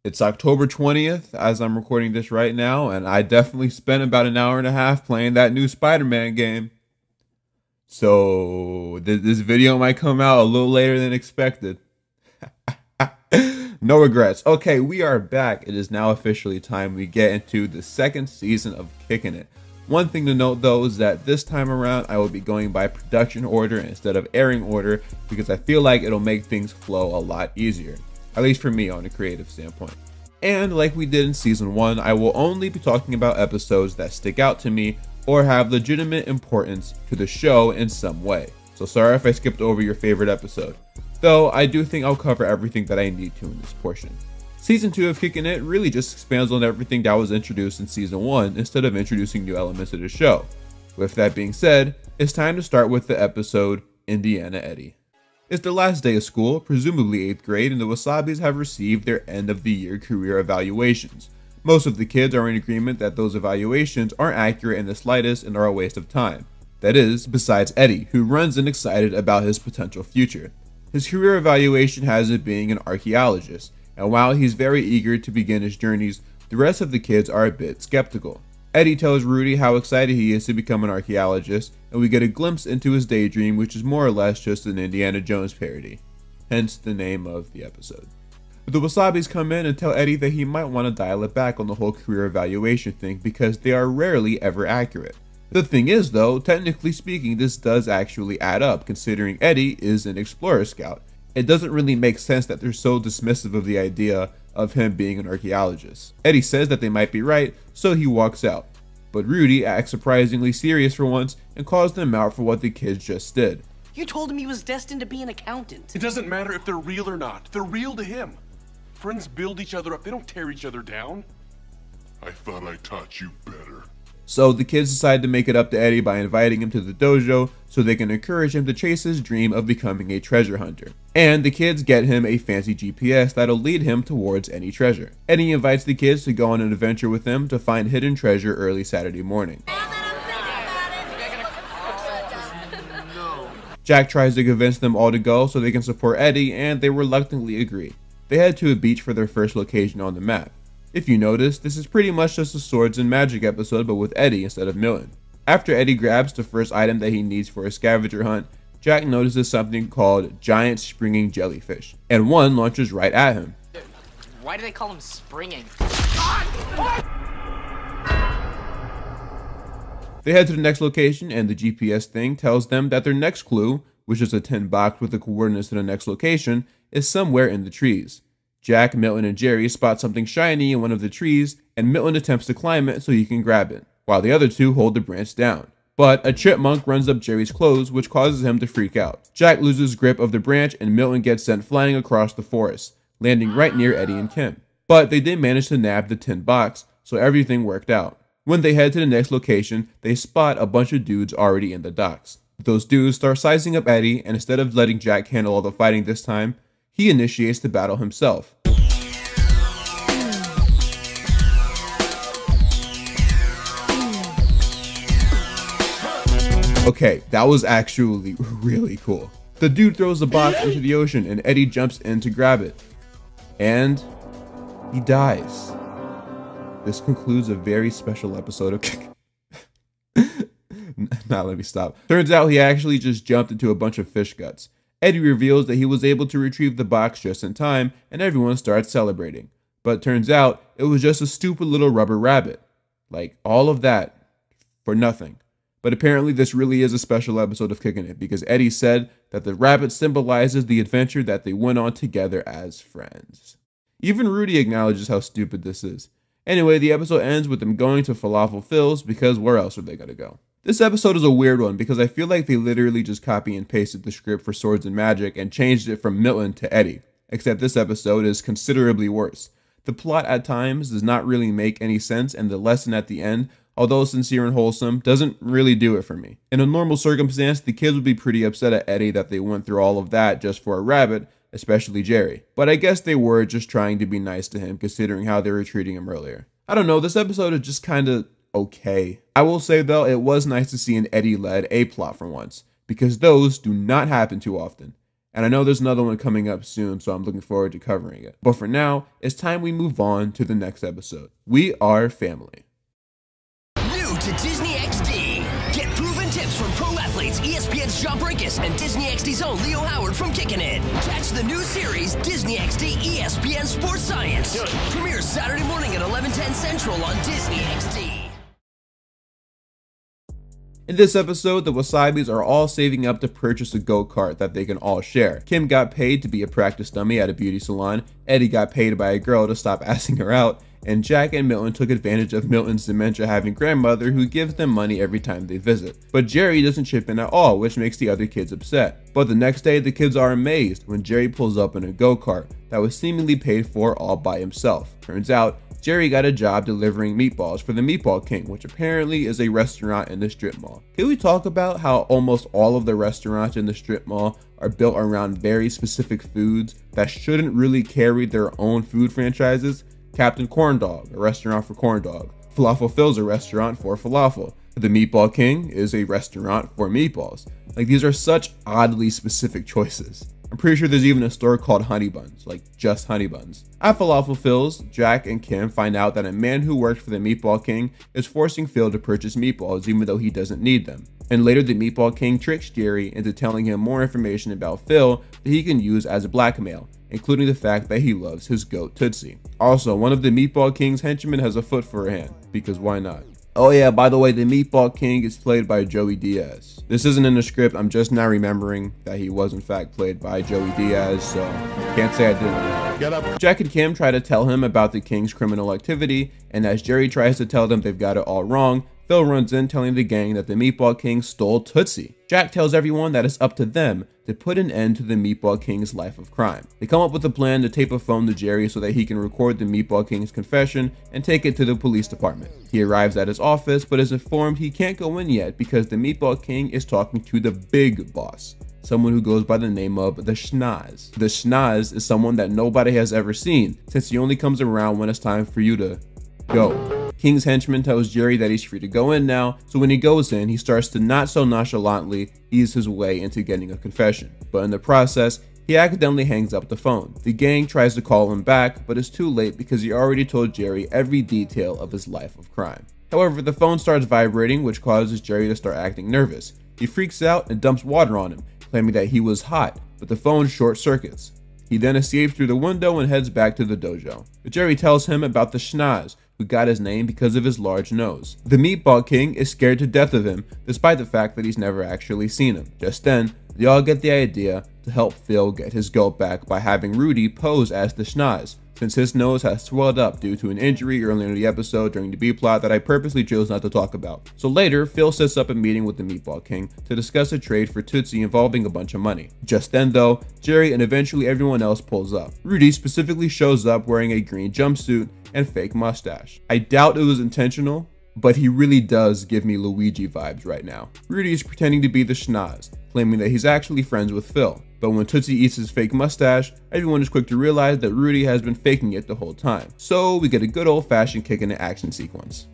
it's October 20th as I'm recording this right now, and I definitely spent about an hour and a half playing that new Spider-Man game. So this video might come out a little later than expected. No regrets. Okay, we are back. It is now officially time we get into the 2nd season of Kickin' It. One thing to note though is that this time around I will be going by production order instead of airing order because I feel like it'll make things flow a lot easier, at least for me on a creative standpoint. And like we did in season 1, I will only be talking about episodes that stick out to me or have legitimate importance to the show in some way. So sorry if I skipped over your favorite episode, though I do think I'll cover everything that I need to in this portion. Season 2 of Kickin' It really just expands on everything that was introduced in season 1 instead of introducing new elements to the show. With that being said, it's time to start with the episode Indiana Eddie. It's the last day of school, presumably 8th grade, and the Wasabis have received their end of the year career evaluations. Most of the kids are in agreement that those evaluations aren't accurate in the slightest and are a waste of time. That is, besides Eddie, who runs in excited about his potential future. His career evaluation has it being an archaeologist, and while he's very eager to begin his journeys, the rest of the kids are a bit skeptical. Eddie tells Rudy how excited he is to become an archaeologist, and we get a glimpse into his daydream, which is more or less just an Indiana Jones parody. Hence the name of the episode. But the Wasabis come in and tell Eddie that he might want to dial it back on the whole career evaluation thing because they are rarely ever accurate. The thing is though, technically speaking, this does actually add up considering Eddie is an Explorer Scout. It doesn't really make sense that they're so dismissive of the idea of him being an archaeologist. Eddie says that they might be right, so he walks out. But Rudy acts surprisingly serious for once and calls them out for what the kids just did. You told him he was destined to be an accountant. It doesn't matter if they're real or not. They're real to him. Friends build each other up. They don't tear each other down. I thought I taught you better. So the kids decide to make it up to Eddie by inviting him to the dojo so they can encourage him to chase his dream of becoming a treasure hunter. And the kids get him a fancy GPS that'll lead him towards any treasure. Eddie invites the kids to go on an adventure with him to find hidden treasure early Saturday morning. Jack tries to convince them all to go so they can support Eddie, and they reluctantly agree. They head to a beach for their first location on the map. If you notice, this is pretty much just a swords and magic episode but with Eddie instead of Milton. After Eddie grabs the first item that he needs for a scavenger hunt, Jack notices something called giant springing jellyfish, and one launches right at him. Why do they call them springing? They head to the next location and the GPS thing tells them that their next clue, which is a tin box with the coordinates to the next location, is somewhere in the trees. Jack, Milton, and Jerry spot something shiny in one of the trees, and Milton attempts to climb it so he can grab it, while the other two hold the branch down. But a chipmunk runs up Jerry's clothes, which causes him to freak out. Jack loses grip of the branch and Milton gets sent flying across the forest, landing right near Eddie and Kim. but they did manage to nab the tin box, so everything worked out. When they head to the next location, they spot a bunch of dudes already in the docks. Those dudes start sizing up Eddie, and instead of letting Jack handle all the fighting this time, he initiates the battle himself. Okay, that was actually really cool. The dude throws the box into the ocean and Eddie jumps in to grab it. And he dies. This concludes a very special episode of Nah, let me stop. Turns out he actually just jumped into a bunch of fish guts. Eddie reveals that he was able to retrieve the box just in time, and everyone starts celebrating. But turns out it was just a stupid little rubber rabbit. Like, all of that for nothing. But apparently this really is a special episode of Kicking It, because Eddie said that the rabbit symbolizes the adventure that they went on together as friends. Even Rudy acknowledges how stupid this is. Anyway, the episode ends with them going to Falafel Phil's, because where else are they gonna go? This episode is a weird one because I feel like they literally just copy and pasted the script for Swords and Magic and changed it from Milton to Eddie, except this episode is considerably worse. The plot at times does not really make any sense, and the lesson at the end, although sincere and wholesome, doesn't really do it for me. In a normal circumstance, the kids would be pretty upset at Eddie that they went through all of that just for a rabbit, especially Jerry. But I guess they were just trying to be nice to him considering how they were treating him earlier. I don't know, this episode is just kinda okay. I will say though, it was nice to see an Eddie-led A-plot for once, because those do not happen too often. And I know there's another one coming up soon, so I'm looking forward to covering it. But for now, it's time we move on to the next episode. We Are Family. New to Disney XD. Get proven tips from pro athletes ESPN's John Brinkus and Disney XD's own Leo Howard from Kickin' It. Catch the new series Disney XD ESPN Sports Science. Premieres Saturday morning at 11:10 Central on Disney XD. In this episode, the Wasabis are all saving up to purchase a go-kart that they can all share. Kim got paid to be a practice dummy at a beauty salon, Eddie got paid by a girl to stop asking her out, and Jack and Milton took advantage of Milton's dementia-having grandmother who gives them money every time they visit. But Jerry doesn't chip in at all, which makes the other kids upset. But the next day, the kids are amazed when Jerry pulls up in a go-kart that was seemingly paid for all by himself. Turns out, Jerry got a job delivering meatballs for the Meatball King, which apparently is a restaurant in the strip mall. Can we talk about how almost all of the restaurants in the strip mall are built around very specific foods that shouldn't really carry their own food franchises? Captain Corn Dog, a restaurant for corn dog. Falafel Phil's a restaurant for falafel. The Meatball King is a restaurant for meatballs. Like, these are such oddly specific choices. I'm pretty sure there's even a store called Honey Buns, like just Honey Buns. At Falafel Phil's, Jack and Kim find out that a man who worked for the Meatball King is forcing Phil to purchase meatballs even though he doesn't need them. And later the Meatball King tricks Jerry into telling him more information about Phil that he can use as blackmail, including the fact that he loves his goat Tootsie. Also, one of the Meatball King's henchmen has a foot for a hand, because why not? Oh yeah, by the way, the Meatball King is played by Joey Diaz. This isn't in the script, I'm just now remembering that he was in fact played by Joey Diaz, so can't say I didn't know. Get up. Jack and Kim try to tell him about the King's criminal activity, and as Jerry tries to tell them they've got it all wrong, Phil runs in telling the gang that the Meatball King stole Tootsie. Jack tells everyone that it's up to them to put an end to the Meatball King's life of crime. They come up with a plan to tape a phone to Jerry so that he can record the Meatball King's confession and take it to the police department. He arrives at his office but is informed he can't go in yet because the Meatball King is talking to the big boss, someone who goes by the name of the Schnoz. The Schnoz is someone that nobody has ever seen, since he only comes around when it's time for you to go. King's henchman tells Jerry that he's free to go in now, so when he goes in, he starts to not so nonchalantly ease his way into getting a confession. But in the process, he accidentally hangs up the phone. The gang tries to call him back, but it's too late because he already told Jerry every detail of his life of crime. However, the phone starts vibrating, which causes Jerry to start acting nervous. He freaks out and dumps water on him, claiming that he was hot, but the phone short circuits. He then escapes through the window and heads back to the dojo. But Jerry tells him about the Schnoz, who got his name because of his large nose. The Meatball King is scared to death of him, despite the fact that he's never actually seen him. Just then, they all get the idea to help Phil get his goat back by having Rudy pose as the Schnoz, since his nose has swelled up due to an injury earlier in the episode during the B-plot that I purposely chose not to talk about. So later, Phil sets up a meeting with the Meatball King to discuss a trade for Tootsie involving a bunch of money. Just then though, Jerry and eventually everyone else pulls up. Rudy specifically shows up wearing a green jumpsuit and fake mustache. I doubt it was intentional, but he really does give me Luigi vibes right now. Rudy is pretending to be the schnoz, claiming that he's actually friends with Phil. But when Tootsie eats his fake mustache, everyone is quick to realize that Rudy has been faking it the whole time. So we get a good old-fashioned kick in the action sequence.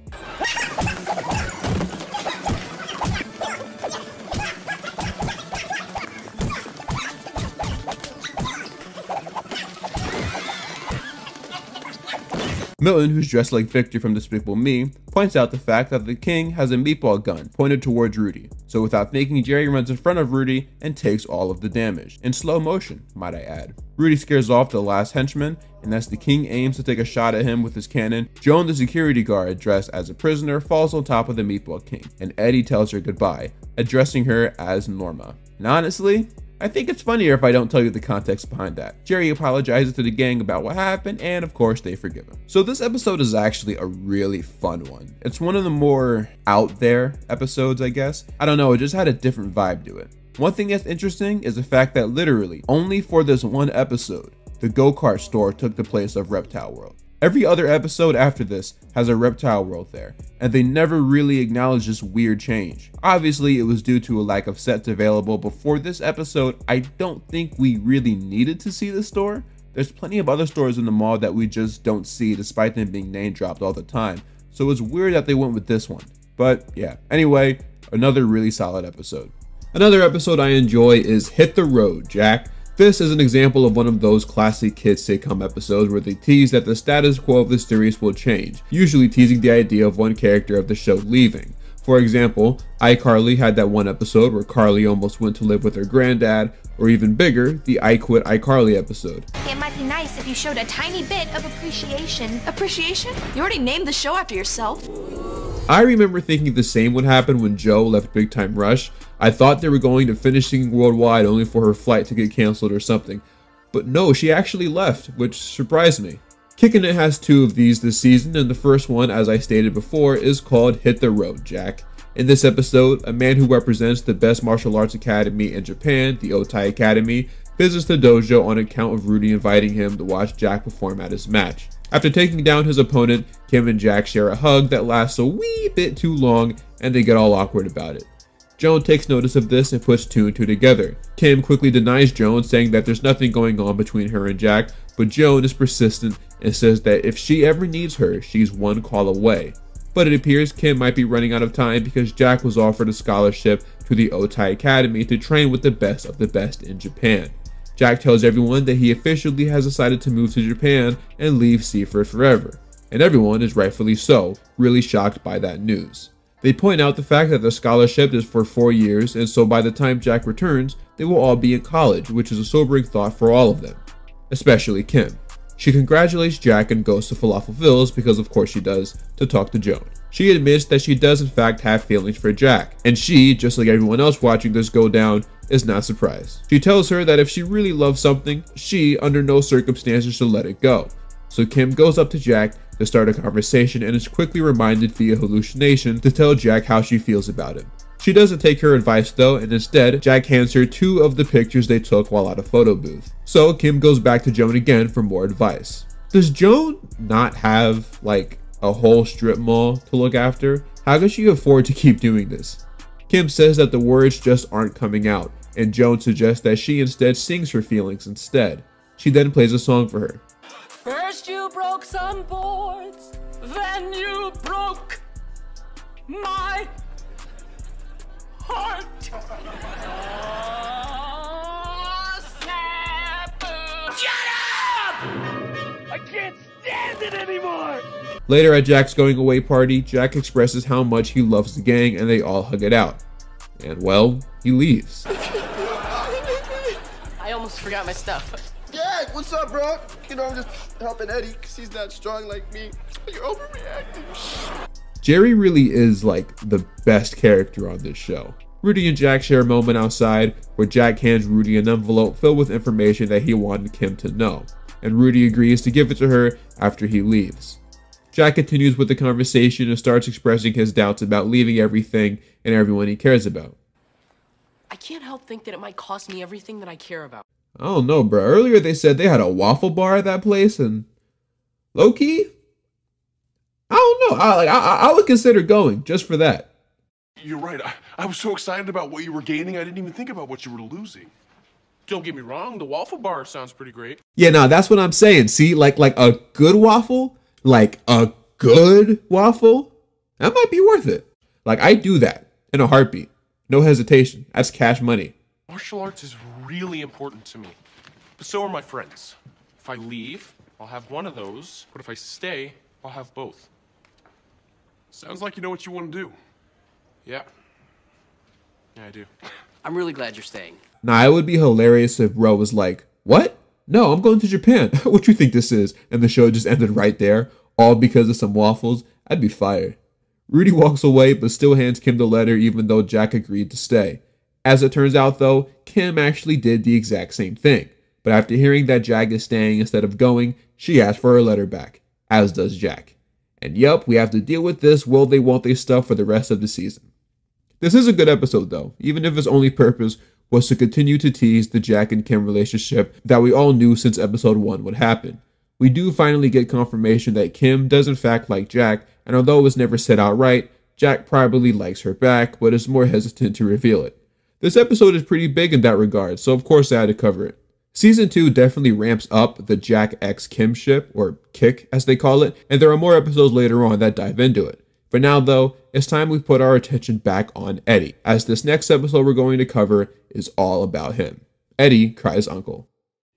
Milton, who's dressed like Victor from Despicable Me, points out the fact that the king has a meatball gun pointed towards Rudy. So without thinking, Jerry runs in front of Rudy and takes all of the damage. In slow motion, might I add. Rudy scares off the last henchman, and as the king aims to take a shot at him with his cannon, Joan, the security guard dressed as a prisoner, falls on top of the Meatball King, and Eddie tells her goodbye, addressing her as Norma. And honestly, I think it's funnier if I don't tell you the context behind that. Jerry apologizes to the gang about what happened, and of course they forgive him. So this episode is actually a really fun one. It's one of the more out there episodes, I guess. I don't know, it just had a different vibe to it. One thing that's interesting is the fact that literally, only for this one episode, the go-kart store took the place of Reptile World. Every other episode after this has a Reptile World there, and they never really acknowledge this weird change. Obviously, it was due to a lack of sets available, but for this episode, I don't think we really needed to see the store. There's plenty of other stores in the mall that we just don't see despite them being name dropped all the time, so it's weird that they went with this one. But yeah, anyway, another really solid episode. Another episode I enjoy is Hit the Road, Jack. This is an example of one of those classic kids sitcom episodes where they tease that the status quo of the series will change, usually teasing the idea of one character of the show leaving. For example, iCarly had that one episode where Carly almost went to live with her granddad, or even bigger, the I Quit iCarly episode. It might be nice if you showed a tiny bit of appreciation. Appreciation? You already named the show after yourself. I remember thinking the same would happen when Joe left Big Time Rush. I thought they were going to finish singing Worldwide only for her flight to get canceled or something. But no, she actually left, which surprised me. Kickin' It has 2 of these this season, and the first one, as I stated before, is called Hit the Road, Jack. In this episode, a man who represents the best martial arts academy in Japan, the Otai Academy, visits the dojo on account of Rudy inviting him to watch Jack perform at his match. After taking down his opponent, Kim and Jack share a hug that lasts a wee bit too long, and they get all awkward about it. Joan takes notice of this and puts 2 and 2 together. Kim quickly denies Joan, saying that there's nothing going on between her and Jack, but Joan is persistent and says that if she ever needs her, she's one call away. But it appears Kim might be running out of time because Jack was offered a scholarship to the Otai Academy to train with the best of the best in Japan. Jack tells everyone that he officially has decided to move to Japan and leave Seaford forever, and everyone is rightfully so, really shocked by that news. They point out the fact that the scholarship is for 4 years, and so by the time Jack returns, they will all be in college, which is a sobering thought for all of them, especially Kim. She congratulates Jack and goes to Falafelfil's, because of course she does, to talk to Joan. She admits that she does in fact have feelings for Jack, and she, just like everyone else watching this go down, is not surprised. She tells her that if she really loves something, she, under no circumstances, should let it go. So Kim goes up to Jack to start a conversation and is quickly reminded via hallucination to tell Jack how she feels about him. She doesn't take her advice though, and instead, Jack hands her 2 of the pictures they took while at a photo booth. So Kim goes back to Joan again for more advice. Does Joan not have, like, a whole strip mall to look after? How can she afford to keep doing this? Kim says that the words just aren't coming out, and Joan suggests that she instead sings her feelings instead. She then plays a song for her. First you broke some boards, then you broke my heart. Shut up! I can't stand it anymore! Later at Jack's going away party, Jack expresses how much he loves the gang and they all hug it out. And well, he leaves. I almost forgot my stuff. Yeah, what's up, bro? You know, I'm just helping Eddie because he's not strong like me. You're overreacting. Jerry really is like the best character on this show. Rudy and Jack share a moment outside where Jack hands Rudy an envelope filled with information that he wanted Kim to know. and Rudy agrees to give it to her after he leaves. Jack continues with the conversation and starts expressing his doubts about leaving everything and everyone he cares about. I can't help think that it might cost me everything that I care about. I don't know, bro. Earlier they said they had a waffle bar at that place, and low-key, I don't know. I would consider going just for that. You're right. I was so excited about what you were gaining, I didn't even think about what you were losing. Don't get me wrong, the waffle bar sounds pretty great. Yeah, no, that's what I'm saying. See, like a good waffle, that might be worth it. Like, I do that in a heartbeat. No hesitation. That's cash money. Martial arts is really important to me, but so are my friends. If I leave, I'll have one of those, but if I stay, I'll have both. Sounds like you know what you want to do. Yeah, I do. I'm really glad you're staying. Nah, it would be hilarious if Bro was like, what? No, I'm going to Japan. What you think this is? And the show just ended right there, all because of some waffles. I'd be fired. Rudy walks away, but still hands Kim the letter even though Jack agreed to stay. As it turns out though, Kim actually did the exact same thing. But after hearing that Jack is staying instead of going, she asked for her letter back, as does Jack. And yup, we have to deal with this will they won't they stuff for the rest of the season. This is a good episode though, even if its only purpose was to continue to tease the Jack and Kim relationship that we all knew since episode 1 would happen. We do finally get confirmation that Kim does in fact like Jack, and although it was never said outright, Jack probably likes her back, but is more hesitant to reveal it. This episode is pretty big in that regard, so of course I had to cover it. Season 2 definitely ramps up the Jack x Kim ship, or kick as they call it, and there are more episodes later on that dive into it. For now though, it's time we put our attention back on Eddie, as this next episode we're going to cover is all about him. Eddie cries uncle.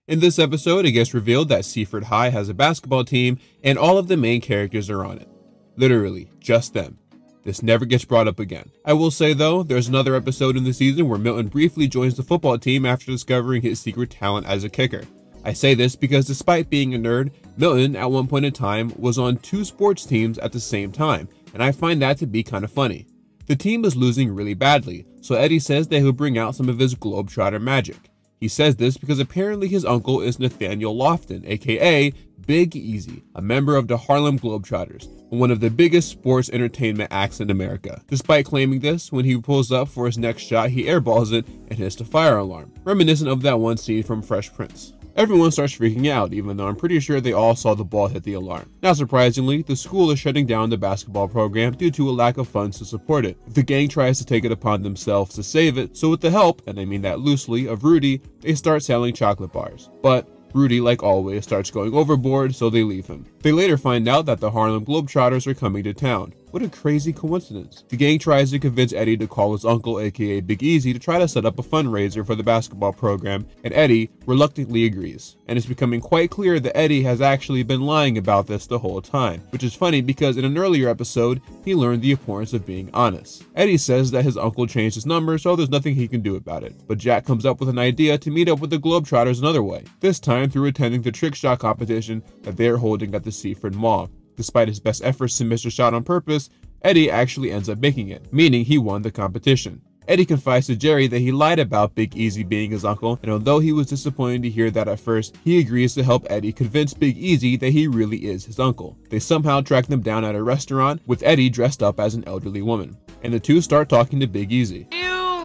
In this episode, it gets revealed that Seaford High has a basketball team and all of the main characters are on it. Literally, just them. This never gets brought up again. I will say though, there's another episode in the season where Milton briefly joins the football team after discovering his secret talent as a kicker. I say this because despite being a nerd, Milton at one point in time was on 2 sports teams at the same time, and I find that to be kind of funny. The team is losing really badly, so Eddie says that he'll bring out some of his Globetrotter magic. He says this because apparently his uncle is Nathaniel Lofton, aka Big Easy, a member of the Harlem Globetrotters, one of the biggest sports entertainment acts in America. Despite claiming this, when he pulls up for his next shot, he airballs it and hits the fire alarm, reminiscent of that one scene from Fresh Prince. Everyone starts freaking out, even though I'm pretty sure they all saw the ball hit the alarm. Not surprisingly, the school is shutting down the basketball program due to a lack of funds to support it. The gang tries to take it upon themselves to save it, so with the help, and I mean that loosely, of Rudy, they start selling chocolate bars. But Rudy, like always, starts going overboard, so they leave him. They later find out that the Harlem Globetrotters are coming to town. What a crazy coincidence. The gang tries to convince Eddie to call his uncle, aka Big Easy, to try to set up a fundraiser for the basketball program, and Eddie reluctantly agrees. And it's becoming quite clear that Eddie has actually been lying about this the whole time, which is funny because in an earlier episode, he learned the importance of being honest. Eddie says that his uncle changed his number, so there's nothing he can do about it. But Jack comes up with an idea to meet up with the Globetrotters another way, this time through attending the trick shot competition that they are holding at the Seaford Mall. Despite his best efforts to miss a shot on purpose, Eddie actually ends up making it, meaning he won the competition. Eddie confides to Jerry that he lied about Big Easy being his uncle, and although he was disappointed to hear that at first, he agrees to help Eddie convince Big Easy that he really is his uncle. They somehow track them down at a restaurant, with Eddie dressed up as an elderly woman, and the two start talking to Big Easy. Oh,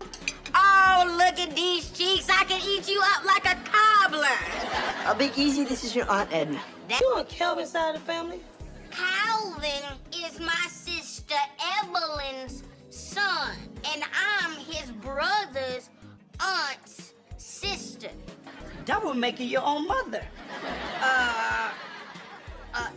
look at these cheeks. I can eat you up like a cobbler. Big Easy, this is your Aunt Edna. You on Kelvin's side of the family? Calvin is my sister Evelyn's son, and I'm his brother's aunt's sister. That would make you your own mother.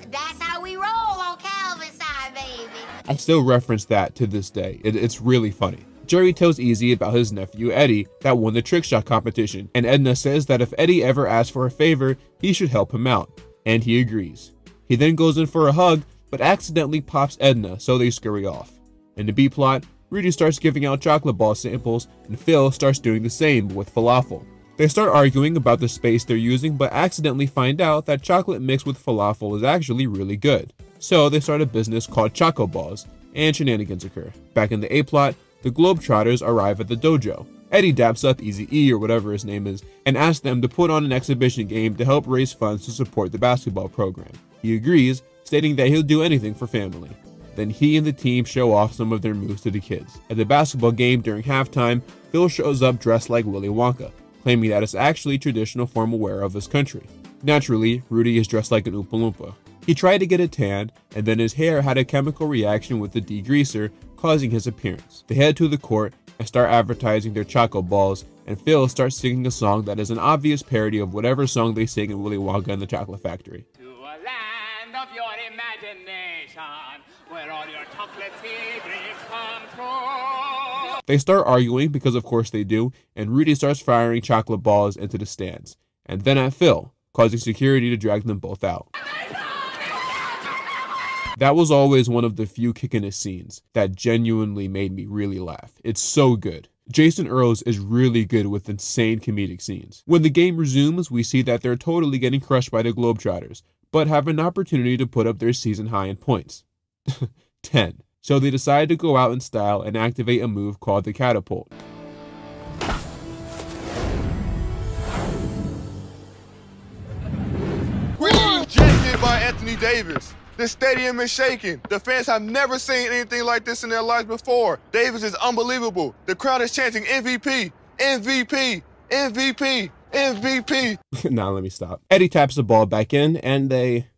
That's how we roll on Calvin's side, baby. I still reference that to this day. It's really funny. Jerry tells Easy about his nephew Eddie that won the trick shot competition, and Edna says that if Eddie ever asks for a favor, he should help him out, and he agrees. He then goes in for a hug, but accidentally pops Edna, so they scurry off. In the B-plot, Rudy starts giving out chocolate ball samples, and Phil starts doing the same with falafel. They start arguing about the space they're using, but accidentally find out that chocolate mixed with falafel is actually really good. So they start a business called Choco Balls, and shenanigans occur. Back in the A-plot, the Globetrotters arrive at the dojo. Eddie daps up Eazy-E, or whatever his name is, and asks them to put on an exhibition game to help raise funds to support the basketball program. He agrees, stating that he'll do anything for family. Then he and the team show off some of their moves to the kids. At the basketball game during halftime, Phil shows up dressed like Willy Wonka, claiming that it's actually traditional formal wear of his country. Naturally, Rudy is dressed like an Oompa Loompa. He tried to get a tan, and then his hair had a chemical reaction with the degreaser, causing his appearance. They head to the court and start advertising their Choco Balls, and Phil starts singing a song that is an obvious parody of whatever song they sing in Willy Wonka and the Chocolate Factory. To a land of your imagination, where all your chocolatey dreams come true. They start arguing, because of course they do, and Rudy starts firing chocolate balls into the stands, and then at Phil, causing security to drag them both out. That was always one of the few Kickin' It scenes that genuinely made me really laugh. It's so good. Jason Earls is really good with insane comedic scenes. When the game resumes, we see that they're totally getting crushed by the Globetrotters, but have an opportunity to put up their season high in points. 10. So they decide to go out in style and activate a move called the Catapult. We ejected by Anthony Davis. The stadium is shaking. The fans have never seen anything like this in their lives before. Davis is unbelievable. The crowd is chanting MVP, MVP, MVP, MVP. Now let me stop. Eddie taps the ball back in, and they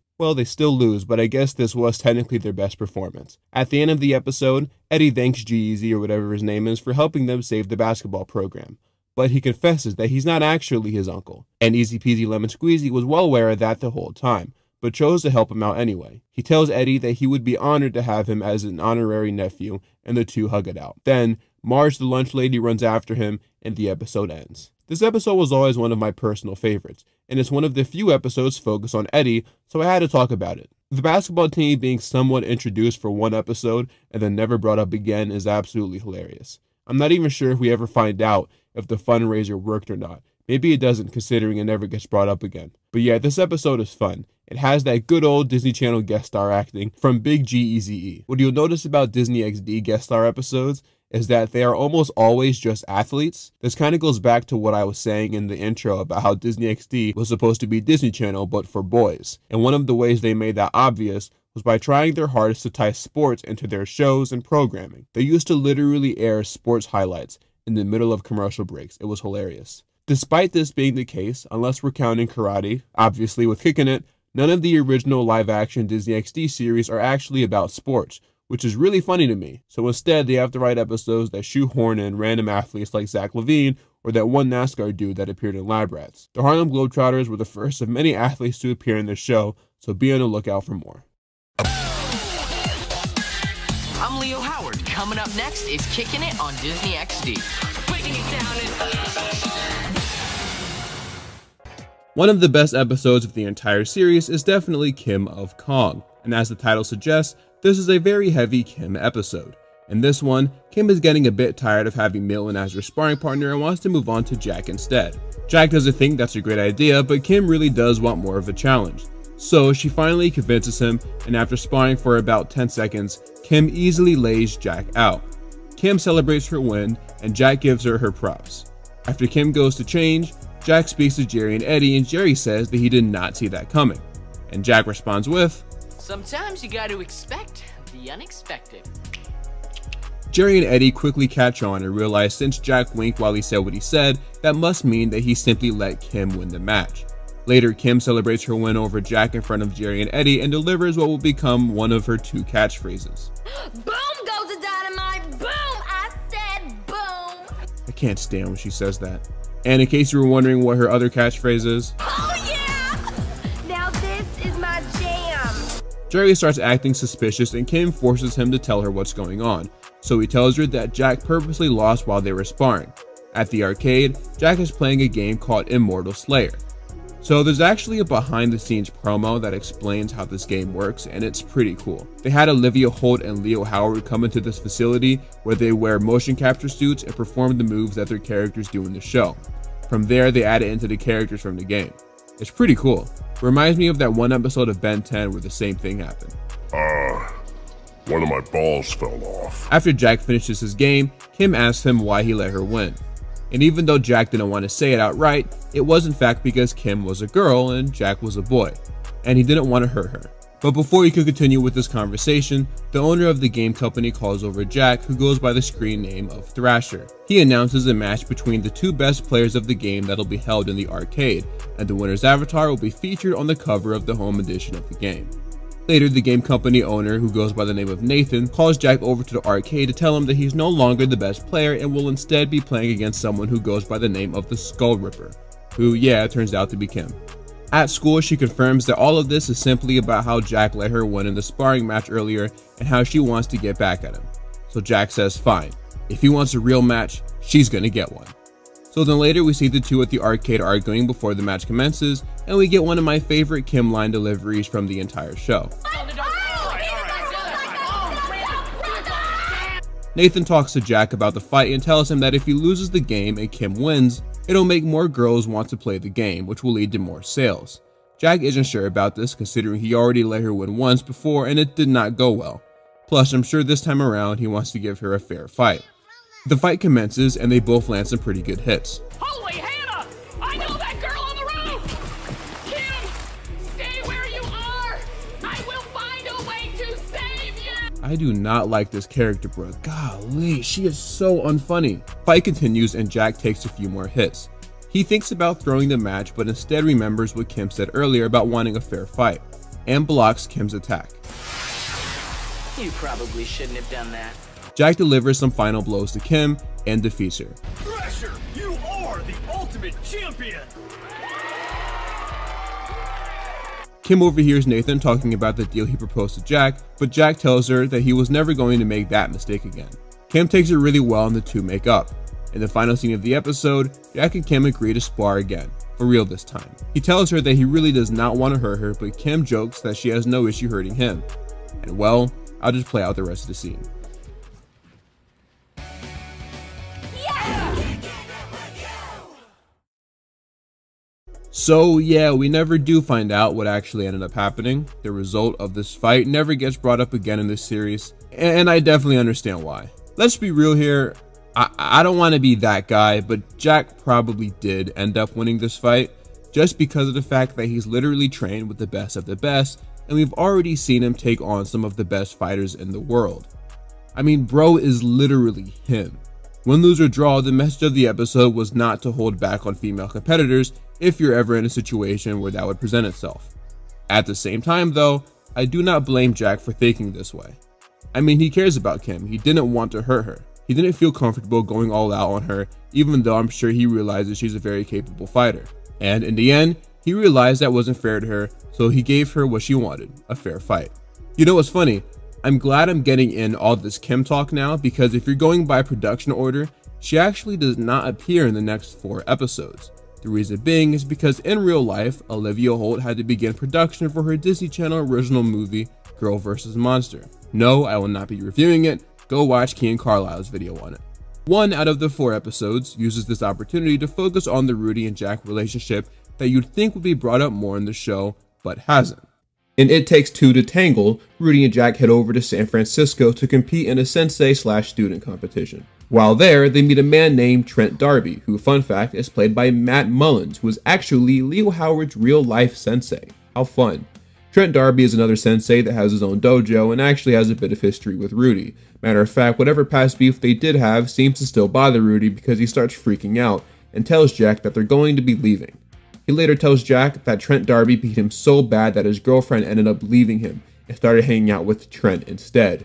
still lose, but I guess this was technically their best performance. At the end of the episode, Eddie thanks G-Eazy, or whatever his name is, for helping them save the basketball program. But he confesses that he's not actually his uncle, and Easy Peasy Lemon Squeezy was well aware of that the whole time, but chose to help him out anyway. He tells Eddie that he would be honored to have him as an honorary nephew, and the two hug it out. Then, Marge the lunch lady runs after him, and the episode ends. This episode was always one of my personal favorites, and it's one of the few episodes focused on Eddie, so I had to talk about it. The basketball team being somewhat introduced for one episode and then never brought up again is absolutely hilarious. I'm not even sure if we ever find out if the fundraiser worked or not. Maybe it doesn't, considering it never gets brought up again. But yeah, this episode is fun. It has that good old Disney Channel guest star acting from Big G-Eazy-E. What you'll notice about Disney XD guest star episodes is that they are almost always just athletes. This kind of goes back to what I was saying in the intro about how Disney XD was supposed to be Disney Channel but for boys. And one of the ways they made that obvious was by trying their hardest to tie sports into their shows and programming. They used to literally air sports highlights in the middle of commercial breaks. It was hilarious. Despite this being the case, unless we're counting karate, obviously with Kickin' It, none of the original live-action Disney XD series are actually about sports, which is really funny to me. So instead, they have to write episodes that shoehorn in random athletes like Zach LaVine or that one NASCAR dude that appeared in Lab Rats. The Harlem Globetrotters were the first of many athletes to appear in this show, so be on the lookout for more. I'm Leo Howard. Coming up next is Kickin' It on Disney XD. Breaking it down is... One of the best episodes of the entire series is definitely Kim of Kong, and as the title suggests, this is a very heavy Kim episode. In this one, Kim is getting a bit tired of having Milton as her sparring partner and wants to move on to Jack instead. Jack doesn't think that's a great idea, but Kim really does want more of a challenge. So she finally convinces him, and after sparring for about 10 seconds, Kim easily lays Jack out. Kim celebrates her win, and Jack gives her her props. After Kim goes to change, Jack speaks to Jerry and Eddie, and Jerry says that he did not see that coming. And Jack responds with, "Sometimes you gotta expect the unexpected." Jerry and Eddie quickly catch on and realize since Jack winked while he said what he said, that must mean that he simply let Kim win the match. Later, Kim celebrates her win over Jack in front of Jerry and Eddie and delivers what will become one of her 2 catchphrases. Boom goes the dynamite, boom, I said boom. I can't stand when she says that. And in case you were wondering what her other catchphrase is, oh yeah! Now this is my jam. Jerry starts acting suspicious and Kim forces him to tell her what's going on. So he tells her that Jack purposely lost while they were sparring. At the arcade, Jack is playing a game called Immortal Slayer. So there's actually a behind the scenes promo that explains how this game works, and it's pretty cool. They had Olivia Holt and Leo Howard come into this facility where they wear motion capture suits and perform the moves that their characters do in the show. From there, they add it into the characters from the game. It's pretty cool. It reminds me of that one episode of Ben 10 where the same thing happened. One of my balls fell off. After Jack finishes his game, Kim asks him why he let her win. And even though Jack didn't want to say it outright, it was in fact because Kim was a girl and Jack was a boy, and he didn't want to hurt her. But before he could continue with this conversation, the owner of the game company calls over Jack, who goes by the screen name of Thrasher. He announces a match between the two best players of the game that'll be held in the arcade, and the winner's avatar will be featured on the cover of the home edition of the game. Later, the game company owner, who goes by the name of Nathan, calls Jack over to the arcade to tell him that he's no longer the best player and will instead be playing against someone who goes by the name of the Skull Ripper, who, yeah, turns out to be Kim. At school, she confirms that all of this is simply about how Jack let her win in the sparring match earlier and how she wants to get back at him. So Jack says fine, if he wants a real match, she's gonna get one. So then later we see the two at the arcade arguing before the match commences, and we get one of my favorite Kim line deliveries from the entire show. Nathan talks to Jack about the fight and tells him that if he loses the game and Kim wins, it'll make more girls want to play the game, which will lead to more sales. Jack isn't sure about this, considering he already let her win once before and it did not go well. Plus, I'm sure this time around he wants to give her a fair fight. The fight commences and they both land some pretty good hits. Holy Hannah! I know that girl on the roof! Kim, stay where you are! I will find a way to save you! I do not like this character, bro. Golly, she is so unfunny. Fight continues and Jack takes a few more hits. He thinks about throwing the match, but instead remembers what Kim said earlier about wanting a fair fight, and blocks Kim's attack. You probably shouldn't have done that. Jack delivers some final blows to Kim and defeats her. Thrasher, you are the ultimate champion! Kim overhears Nathan talking about the deal he proposed to Jack, but Jack tells her that he was never going to make that mistake again. Kim takes it really well and the two make up. In the final scene of the episode, Jack and Kim agree to spar again, for real this time. He tells her that he really does not want to hurt her, but Kim jokes that she has no issue hurting him. And well, I'll just play out the rest of the scene. So yeah, we never do find out what actually ended up happening. The result of this fight never gets brought up again in this series, and I definitely understand why. Let's be real here, I don't want to be that guy, but Jack probably did end up winning this fight, just because of the fact that he's literally trained with the best of the best, and we've already seen him take on some of the best fighters in the world. I mean, bro is literally him. Win, lose, or draw, the message of the episode was not to hold back on female competitors if you're ever in a situation where that would present itself. At the same time though, I do not blame Jack for thinking this way. I mean, he cares about Kim, he didn't want to hurt her. He didn't feel comfortable going all out on her, even though I'm sure he realizes she's a very capable fighter. And in the end, he realized that wasn't fair to her, so he gave her what she wanted, a fair fight. You know what's funny? I'm glad I'm getting in all this Kim talk now, because if you're going by production order, she actually does not appear in the next 4 episodes. The reason being is because in real life, Olivia Holt had to begin production for her Disney Channel original movie, Girl vs. Monster. No, I will not be reviewing it, go watch Kian Carlisle's video on it. 1 out of the 4 episodes uses this opportunity to focus on the Rudy and Jack relationship that you'd think would be brought up more in the show, but hasn't. In It Takes Two to Tangle, Rudy and Jack head over to San Francisco to compete in a sensei/student competition. While there, they meet a man named Trent D'Arby, who, fun fact, is played by Matt Mullins, who is actually Leo Howard's real-life sensei. How fun. Trent D'Arby is another sensei that has his own dojo and actually has a bit of history with Rudy. Matter of fact, whatever past beef they did have seems to still bother Rudy because he starts freaking out and tells Jack that they're going to be leaving. He later tells Jack that Trent D'Arby beat him so bad that his girlfriend ended up leaving him and started hanging out with Trent instead.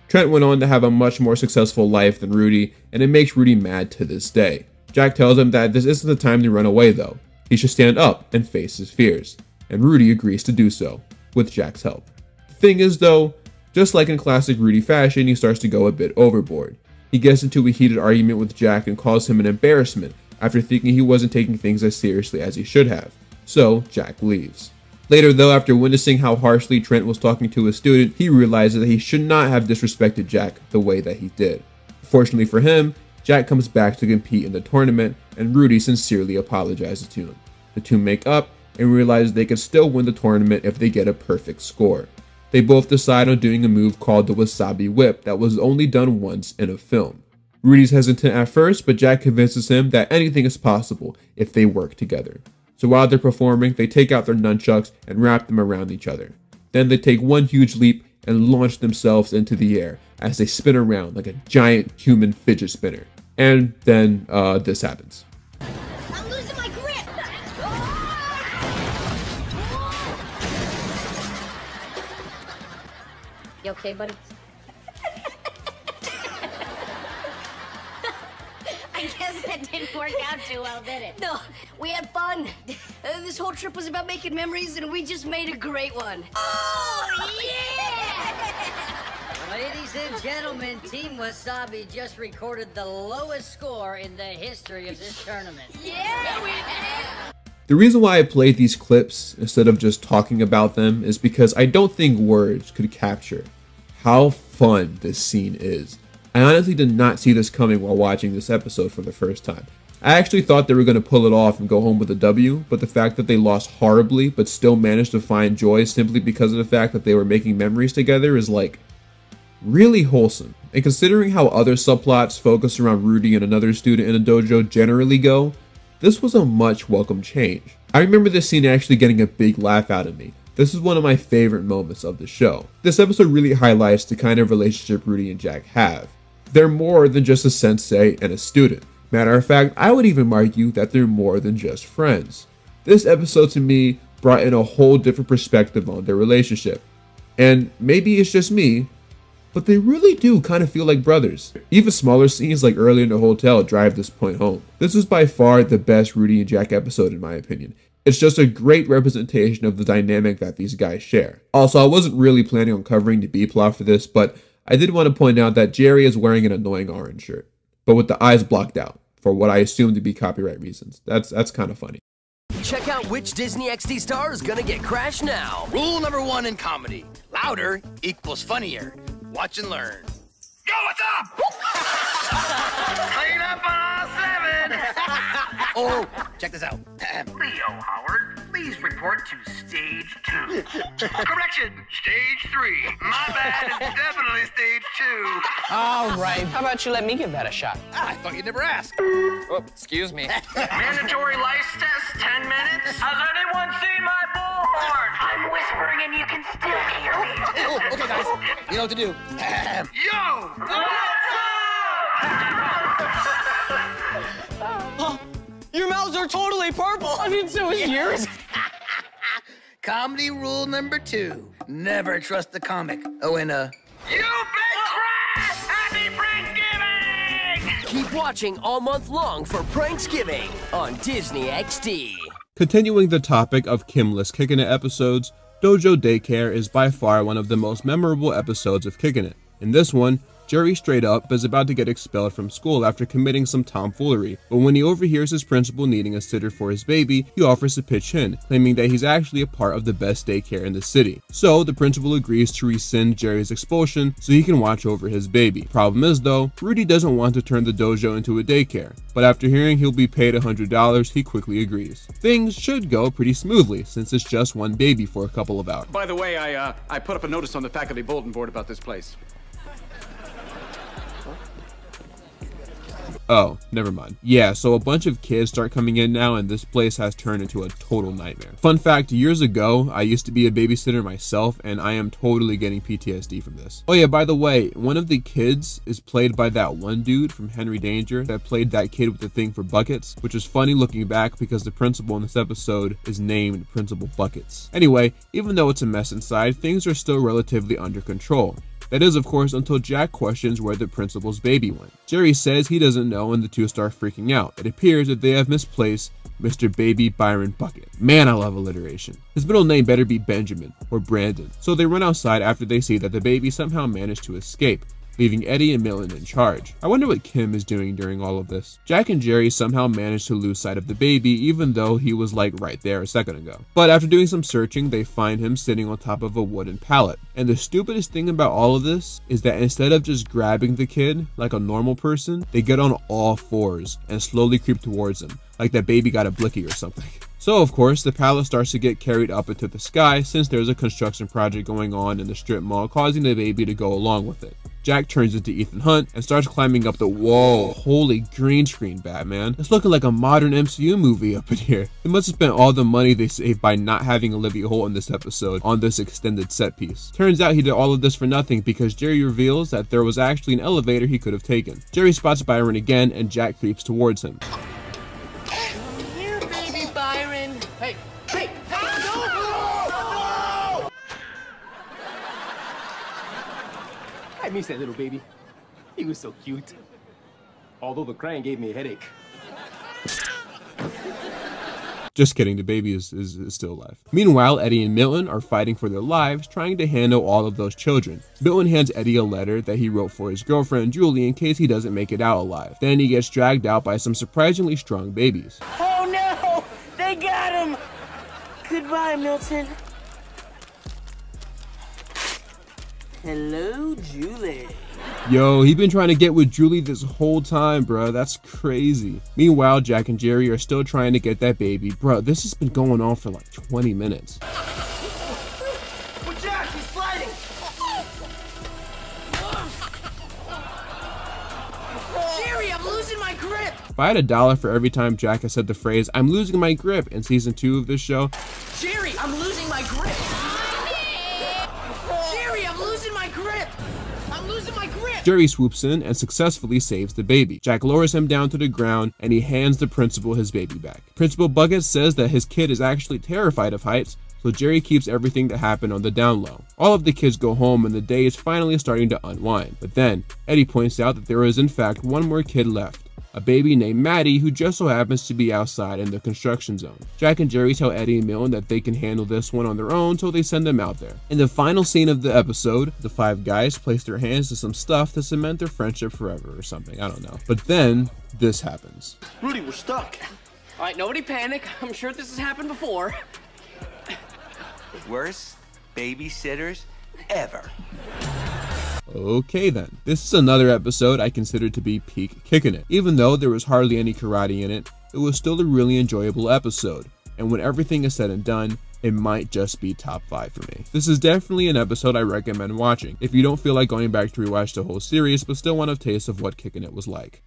Trent went on to have a much more successful life than Rudy, and it makes Rudy mad to this day. Jack tells him that this isn't the time to run away though. He should stand up and face his fears, and Rudy agrees to do so, with Jack's help. The thing is though, just like in classic Rudy fashion, he starts to go a bit overboard. He gets into a heated argument with Jack and calls him an embarrassment after thinking he wasn't taking things as seriously as he should have, so Jack leaves. Later though, after witnessing how harshly Trent was talking to a student, he realizes that he should not have disrespected Jack the way that he did. Fortunately for him, Jack comes back to compete in the tournament, and Rudy sincerely apologizes to him. The two make up and realize they can still win the tournament if they get a perfect score. They both decide on doing a move called the Wasabi Whip that was only done once in a film. Rudy's hesitant at first, but Jack convinces him that anything is possible if they work together. So while they're performing, they take out their nunchucks and wrap them around each other. Then they take one huge leap and launch themselves into the air as they spin around like a giant human fidget spinner. And then this happens. I'm losing my grip. You okay, buddy? I guess that didn't work out too well, did it? No, we had fun. This whole trip was about making memories, and we just made a great one. Oh, yeah! Ladies and gentlemen, Team Wasabi just recorded the lowest score in the history of this tournament. Yeah, we did! The reason why I played these clips instead of just talking about them is because I don't think words could capture how fun this scene is. I honestly did not see this coming while watching this episode for the first time. I actually thought they were going to pull it off and go home with a W, but the fact that they lost horribly but still managed to find joy simply because of the fact that they were making memories together is like really wholesome. And considering how other subplots focus around Rudy and another student in a dojo generally go, this was a much welcome change. I remember this scene actually getting a big laugh out of me. This is one of my favorite moments of the show. This episode really highlights the kind of relationship Rudy and Jack have. They're more than just a sensei and a student. Matter of fact, I would even argue that they're more than just friends. This episode to me brought in a whole different perspective on their relationship. And maybe it's just me, but they really do kind of feel like brothers. Even smaller scenes like earlier in the hotel drive this point home. This is by far the best Rudy and Jack episode in my opinion. It's just a great representation of the dynamic that these guys share. Also, I wasn't really planning on covering the B-plot for this, but I did want to point out that Jerry is wearing an annoying orange shirt, but with the eyes blocked out for what I assume to be copyright reasons. That's kind of funny. Check out which Disney XD star is gonna get crashed now. Rule number 1 in comedy. Louder equals funnier. Watch and learn. Yo, what's up? Clean up on all 7. Oh, check this out. Leo Howard, please report to stage 2. Correction, stage 3. My bad, it's definitely stage 2. All right, how about you let me give that a shot? I thought you'd never ask. Oh, excuse me. Mandatory lice test, 10 minutes. Has anyone seen my bullhorn? I'm whispering and you can still hear me. Oh, okay, guys, you know what to do. Yo! Oh, your mouths are totally purple. I mean, so is yours. Comedy rule number 2. Never trust the comic. Oh, and You've been crashed! Happy Pranksgiving! Keep watching all month long for Pranksgiving on Disney XD. Continuing the topic of Kimless Kickin' It episodes, Dojo Daycare is by far one of the most memorable episodes of Kickin' It. In this one, Jerry straight up is about to get expelled from school after committing some tomfoolery, but when he overhears his principal needing a sitter for his baby, he offers to pitch in, claiming that he's actually a part of the best daycare in the city. So the principal agrees to rescind Jerry's expulsion so he can watch over his baby. Problem is though, Rudy doesn't want to turn the dojo into a daycare, but after hearing he'll be paid $100, he quickly agrees. Things should go pretty smoothly since it's just one baby for a couple of hours. By the way, I put up a notice on the faculty bulletin board about this place. Oh, never mind. Yeah, so a bunch of kids start coming in now and this place has turned into a total nightmare. Fun fact, years ago, I used to be a babysitter myself and I am totally getting PTSD from this. Oh yeah, by the way, one of the kids is played by that one dude from Henry Danger that played that kid with the thing for buckets, which is funny looking back because the principal in this episode is named Principal Buckets. Anyway, even though it's a mess inside, things are still relatively under control. That is, of course, until Jack questions where the principal's baby went. Jerry says he doesn't know and the two start freaking out. It appears that they have misplaced Mr. Baby Byron Bucket. Man, I love alliteration. His middle name better be Benjamin or Brandon. So they run outside after they see that the baby somehow managed to escape, leaving Eddie and Milton in charge. I wonder what Kim is doing during all of this. Jack and Jerry somehow managed to lose sight of the baby even though he was like right there a second ago. But after doing some searching, they find him sitting on top of a wooden pallet. And the stupidest thing about all of this is that instead of just grabbing the kid like a normal person, they get on all fours and slowly creep towards him, like that baby got a blicky or something. So of course, the pallet starts to get carried up into the sky since there's a construction project going on in the strip mall causing the baby to go along with it. Jack turns into Ethan Hunt and starts climbing up the wall. Holy green screen, Batman. It's looking like a modern MCU movie up in here. They must have spent all the money they saved by not having Olivia Holt in this episode on this extended set piece. Turns out he did all of this for nothing because Jerry reveals that there was actually an elevator he could have taken. Jerry spots Byron again and Jack creeps towards him. Here, baby Byron. Hey, hey, hey, no! I miss that little baby. He was so cute. Although the crying gave me a headache. Just kidding, the baby is still alive. Meanwhile, Eddie and Milton are fighting for their lives, trying to handle all of those children. Milton hands Eddie a letter that he wrote for his girlfriend Julie in case he doesn't make it out alive. Then he gets dragged out by some surprisingly strong babies. Oh no! They got him! Goodbye, Milton. Hello, Julie. Yo, he been trying to get with Julie this whole time, bruh. That's crazy. Meanwhile, Jack and Jerry are still trying to get that baby. Bruh, this has been going on for like 20 minutes. Oh, Jack, he's fighting! Jerry, I'm losing my grip! If I had $1 for every time Jack has said the phrase, "I'm losing my grip" in season 2 of this show. Jerry, I'm losing my grip! Jerry, I'm losing my grip! I'm losing my grip! Jerry swoops in and successfully saves the baby. Jack lowers him down to the ground and he hands the principal his baby back. Principal Bucket says that his kid is actually terrified of heights, so Jerry keeps everything that happened on the down low. All of the kids go home and the day is finally starting to unwind. But then, Eddie points out that there is in fact one more kid left. A baby named Maddie who just so happens to be outside in the construction zone. Jack and Jerry tell Eddie and Milton that they can handle this one on their own, so they send them out there. In the final scene of the episode, the 5 guys place their hands to some stuff to cement their friendship forever or something, I don't know. But then, this happens. Rudy, we're stuck. All right, nobody panic. I'm sure this has happened before. Worst babysitters ever. Okay then, this is another episode I consider to be peak Kickin' It. Even though there was hardly any karate in it, it was still a really enjoyable episode, and when everything is said and done, it might just be top 5 for me. This is definitely an episode I recommend watching, if you don't feel like going back to rewatch the whole series, but still want a taste of what Kickin' It was like.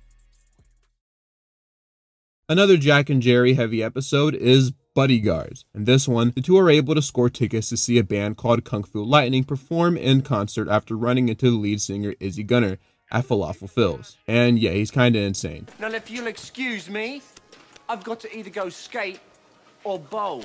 Another Jack and Jerry heavy episode is Bodyguards. In this one, the two are able to score tickets to see a band called Kung Fu Lightning perform in concert after running into the lead singer Izzy Gunner at Falafel Phil's. And yeah, he's kinda insane. Now if you'll excuse me, I've got to either go skate or bowl.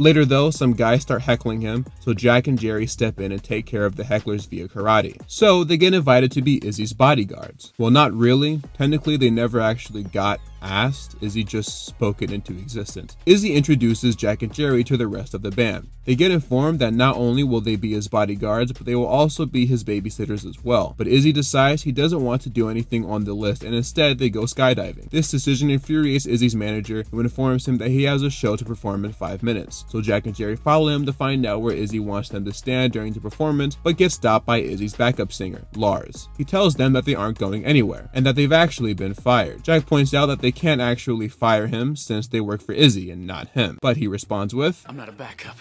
Later though, some guys start heckling him, so Jack and Jerry step in and take care of the hecklers via karate. So they get invited to be Izzy's bodyguards. Well, not really. Technically, they never actually got asked. Izzy just spoke it into existence. Izzy introduces Jack and Jerry to the rest of the band. They get informed that not only will they be his bodyguards, but they will also be his babysitters as well. But Izzy decides he doesn't want to do anything on the list, and instead they go skydiving. This decision infuriates Izzy's manager, who informs him that he has a show to perform in 5 minutes. So Jack and Jerry follow him to find out where Izzy wants them to stand during the performance, but get stopped by Izzy's backup singer, Lars. He tells them that they aren't going anywhere, and that they've actually been fired. Jack points out that they can't actually fire him since they work for Izzy and not him, but he responds with, I'm not a backup.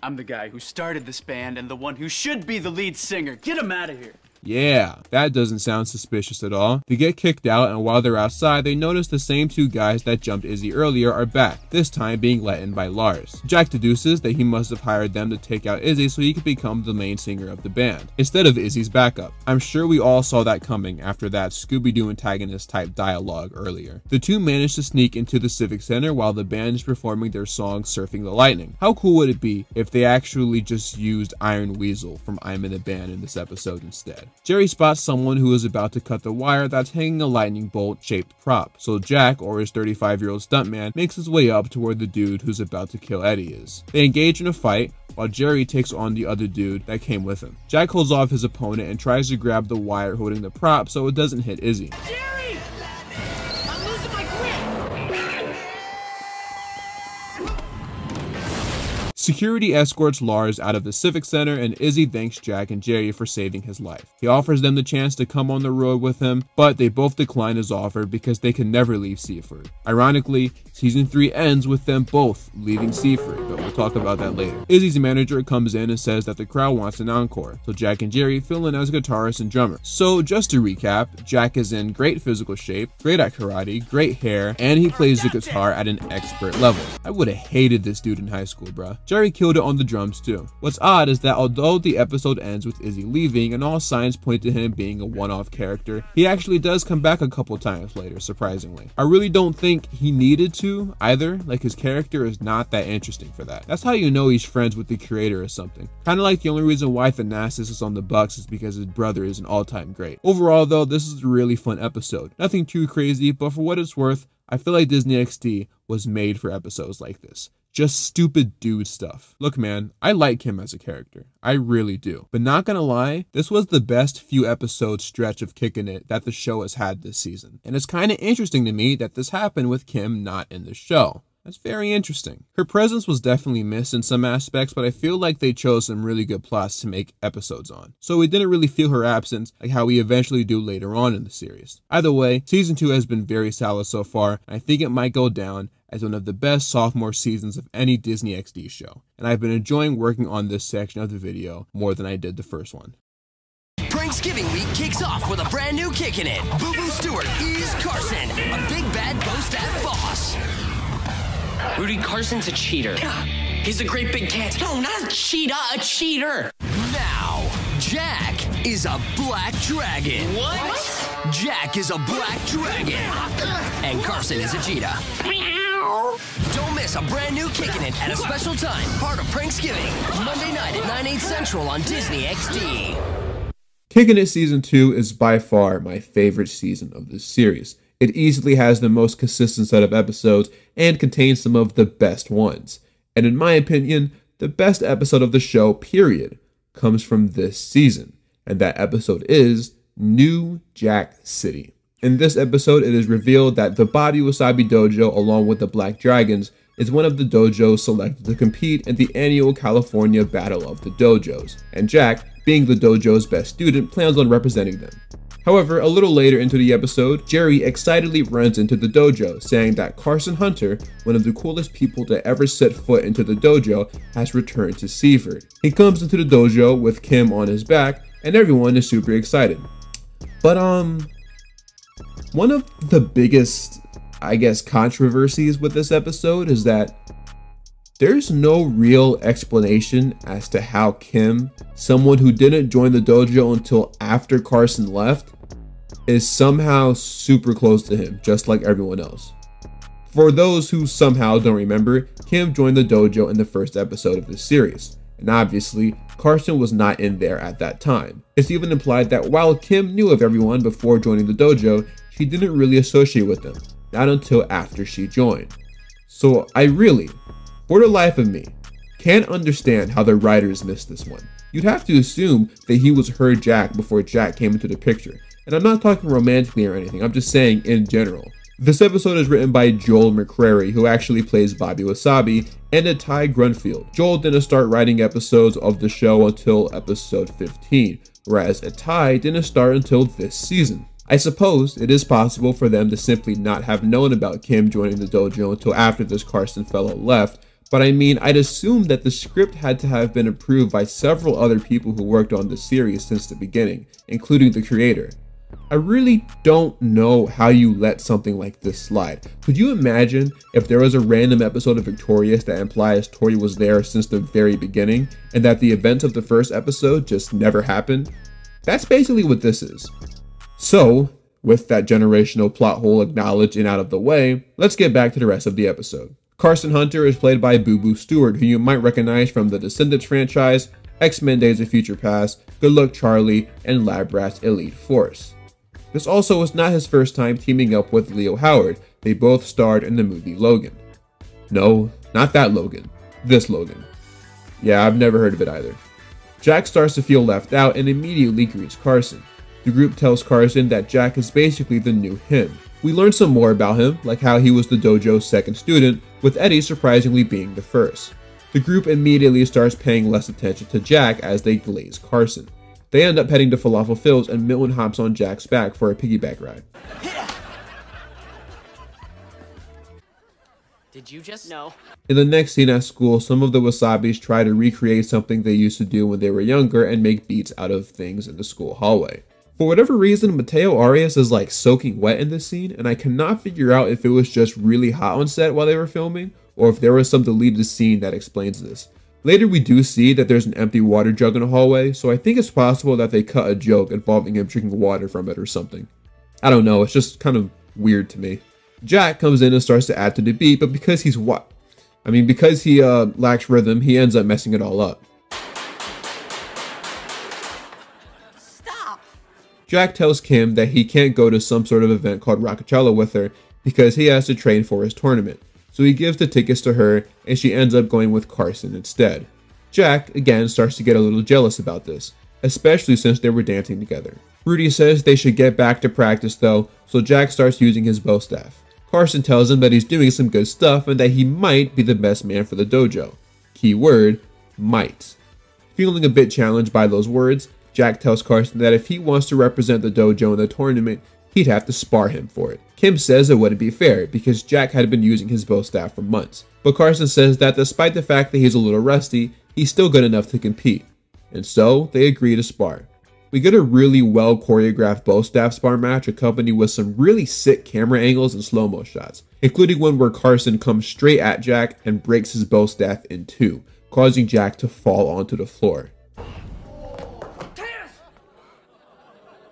I'm the guy who started this band and the one who should be the lead singer. Get him out of here. Yeah, that doesn't sound suspicious at all. They get kicked out, and while they're outside, they notice the same 2 guys that jumped Izzy earlier are back, this time being let in by Lars. Jack deduces that he must have hired them to take out Izzy so he could become the main singer of the band, instead of Izzy's backup. I'm sure we all saw that coming after that Scooby-Doo antagonist type dialogue earlier. The 2 manage to sneak into the Civic Center while the band is performing their song Surfing the Lightning. How cool would it be if they actually just used Iron Weasel from I'm in a Band in this episode instead? Jerry spots someone who is about to cut the wire that's hanging a lightning bolt shaped prop, so Jack, or his 35-year-old stuntman, makes his way up to where the dude who's about to kill Eddie is. They engage in a fight, while Jerry takes on the other dude that came with him. Jack holds off his opponent and tries to grab the wire holding the prop so it doesn't hit Izzy. Jerry! I'm losing my grip! Security escorts Lars out of the Civic Center, and Izzy thanks Jack and Jerry for saving his life. He offers them the chance to come on the road with him, but they both decline his offer because they can never leave Seaford. Ironically, season 3 ends with them both leaving Seaford, but we'll talk about that later. Izzy's manager comes in and says that the crowd wants an encore, so Jack and Jerry fill in as guitarist and drummer. So just to recap, Jack is in great physical shape, great at karate, great hair, and he plays the guitar at an expert level. I would have hated this dude in high school, bruh. Jerry killed it on the drums too. What's odd is that although the episode ends with Izzy leaving and all signs point to him being a one-off character, he actually does come back a couple times later, surprisingly. I really don't think he needed to either, like his character is not that interesting for that. That's how you know he's friends with the creator or something. Kinda like the only reason why Thanasis is on the Bucks is because his brother is an all-time great. Overall though, this is a really fun episode. Nothing too crazy, but for what it's worth, I feel like Disney XD was made for episodes like this. Just stupid dude stuff. Look man, I like him as a character. I really do. But not gonna lie, this was the best few episodes stretch of Kickin' It that the show has had this season. And it's kinda interesting to me that this happened with Kim not in the show. That's very interesting. Her presence was definitely missed in some aspects, but I feel like they chose some really good plots to make episodes on. So we didn't really feel her absence like how we eventually do later on in the series. Either way, season 2 has been very solid so far, and I think it might go down as one of the best sophomore seasons of any Disney XD show. And I've been enjoying working on this section of the video more than I did the first one. Pranksgiving week kicks off with a brand new Kickin' It. Boo Boo Stewart is Carson, a big bad Bo-Staff boss. Rudy Carson's a cheater. He's a great big cat. No, not a cheetah, a cheater. Now, Jack is a black dragon. What? Jack is a black dragon. And Carson is a cheetah. Don't miss a brand new Kickin' It at a special time, part of Pranksgiving, Monday night at 9/8 Central on Disney XD. Kickin' It Season 2 is by far my favorite season of this series. It easily has the most consistent set of episodes and contains some of the best ones. And in my opinion, the best episode of the show, period, comes from this season. And that episode is New Jack City. In this episode, it is revealed that the Bobby Wasabi Dojo, along with the Black Dragons, is one of the dojos selected to compete in the annual California Battle of the Dojos. And Jack, being the dojo's best student, plans on representing them. However, a little later into the episode, Jerry excitedly runs into the dojo, saying that Carson Hunter, one of the coolest people to ever set foot into the dojo, has returned to Seaford. He comes into the dojo with Kim on his back, and everyone is super excited. But one of the biggest, I guess, controversies with this episode is that there's no real explanation as to how Kim, someone who didn't join the dojo until after Carson left, is somehow super close to him, just like everyone else. For those who somehow don't remember, Kim joined the dojo in the first episode of this series, and obviously, Carson was not in there at that time. It's even implied that while Kim knew of everyone before joining the dojo, she didn't really associate with them, not until after she joined. So I really, for the life of me, can't understand how the writers missed this one. You'd have to assume that he was her Jack before Jack came into the picture. And I'm not talking romantically or anything, I'm just saying in general. This episode is written by Joel McCrary, who actually plays Bobby Wasabi, and Ittai Grunfield. Joel didn't start writing episodes of the show until episode 15, whereas Ittai didn't start until this season. I suppose it is possible for them to simply not have known about Kim joining the dojo until after this Carson fellow left, but I mean, I'd assume that the script had to have been approved by several other people who worked on the series since the beginning, including the creator. I really don't know how you let something like this slide. Could you imagine if there was a random episode of Victorious that implies Tori was there since the very beginning, and that the events of the first episode just never happened? That's basically what this is. So, with that generational plot hole acknowledged and out of the way, let's get back to the rest of the episode. Carson Hunter is played by Boo Boo Stewart, who you might recognize from the Descendants franchise, X-Men Days of Future Past, Good Luck Charlie, and Lab Rats Elite Force. This also was not his first time teaming up with Leo Howard. They both starred in the movie Logan. No, not that Logan. This Logan. Yeah, I've never heard of it either. Jack starts to feel left out and immediately greets Carson. The group tells Carson that Jack is basically the new him. We learn some more about him, like how he was the dojo's second student, with Eddie surprisingly being the first. The group immediately starts paying less attention to Jack as they glaze Carson. They end up heading to Falafel Phil's and Milton hops on Jack's back for a piggyback ride. Did you just? No. In the next scene at school, some of the Wasabis try to recreate something they used to do when they were younger and make beats out of things in the school hallway. For whatever reason, Mateo Arias is like soaking wet in this scene, and I cannot figure out if it was just really hot on set while they were filming, or if there was some deleted scene that explains this. Later we do see that there's an empty water jug in the hallway, so I think it's possible that they cut a joke involving him drinking water from it or something. I don't know, it's just kind of weird to me. Jack comes in and starts to add to the beat, but because he lacks rhythm, he ends up messing it all up. Stop! Jack tells Kim that he can't go to some sort of event called Rockachella with her because he has to train for his tournament, so he gives the tickets to her and she ends up going with Carson instead. Jack, again, starts to get a little jealous about this, especially since they were dancing together. Rudy says they should get back to practice though, so Jack starts using his bow staff. Carson tells him that he's doing some good stuff and that he might be the best man for the dojo. Key word, might. Feeling a bit challenged by those words, Jack tells Carson that if he wants to represent the dojo in the tournament, he'd have to spar him for it. Kim says it wouldn't be fair because Jack had been using his bow staff for months. But Carson says that despite the fact that he's a little rusty, he's still good enough to compete. And so they agree to spar. We get a really well choreographed bow staff spar match accompanied with some really sick camera angles and slow-mo shots, including one where Carson comes straight at Jack and breaks his bow staff in two, causing Jack to fall onto the floor.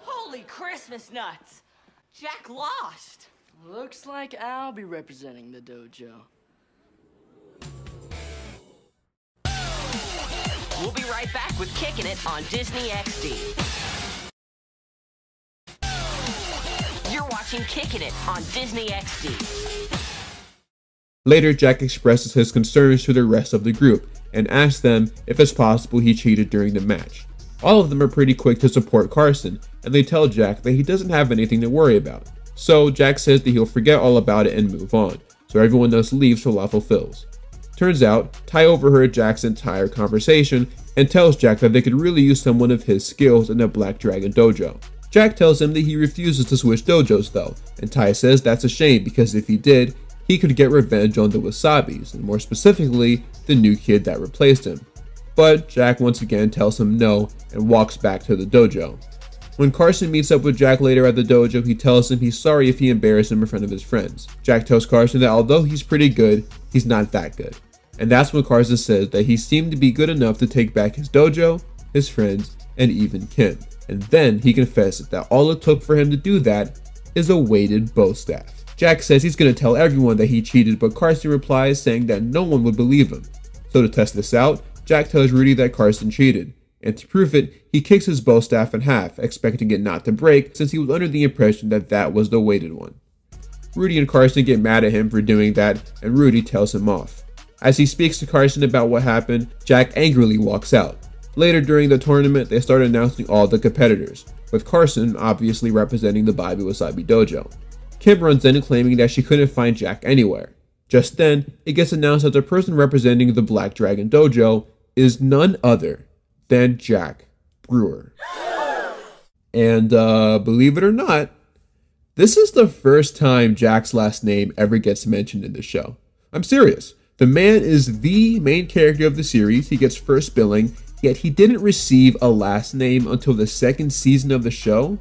Holy Christmas nuts! Jack lost! Looks like I'll be representing the dojo. We'll be right back with Kicking It on Disney XD. You're watching Kicking It on Disney XD. Later, Jack expresses his concerns to the rest of the group and asks them if it's possible he cheated during the match. All of them are pretty quick to support Carson, and they tell Jack that he doesn't have anything to worry about. So Jack says that he'll forget all about it and move on, so everyone else leaves Falafel Phil's. Turns out, Ty overheard Jack's entire conversation and tells Jack that they could really use someone of his skills in the Black Dragon dojo. Jack tells him that he refuses to switch dojos though, and Ty says that's a shame because if he did, he could get revenge on the Wasabis, and more specifically, the new kid that replaced him. But Jack once again tells him no and walks back to the dojo. When Carson meets up with Jack later at the dojo, he tells him he's sorry if he embarrassed him in front of his friends. Jack tells Carson that although he's pretty good, he's not that good. And that's when Carson says that he seemed to be good enough to take back his dojo, his friends, and even Kim. And then he confesses that all it took for him to do that is a weighted bow staff. Jack says he's going to tell everyone that he cheated, but Carson replies saying that no one would believe him. So to test this out, Jack tells Rudy that Carson cheated. And to prove it, he kicks his bow staff in half, expecting it not to break since he was under the impression that that was the weighted one. Rudy and Carson get mad at him for doing that, and Rudy tells him off. As he speaks to Carson about what happened, Jack angrily walks out. Later during the tournament, they start announcing all the competitors, with Carson obviously representing the Bobby Wasabi dojo. Kim runs in claiming that she couldn't find Jack anywhere. Just then, it gets announced that the person representing the Black Dragon dojo is none other than Jack Brewer. And believe it or not, this is the first time Jack's last name ever gets mentioned in the show. I'm serious. The man is the main character of the series. He gets first billing, yet he didn't receive a last name until the second season of the show.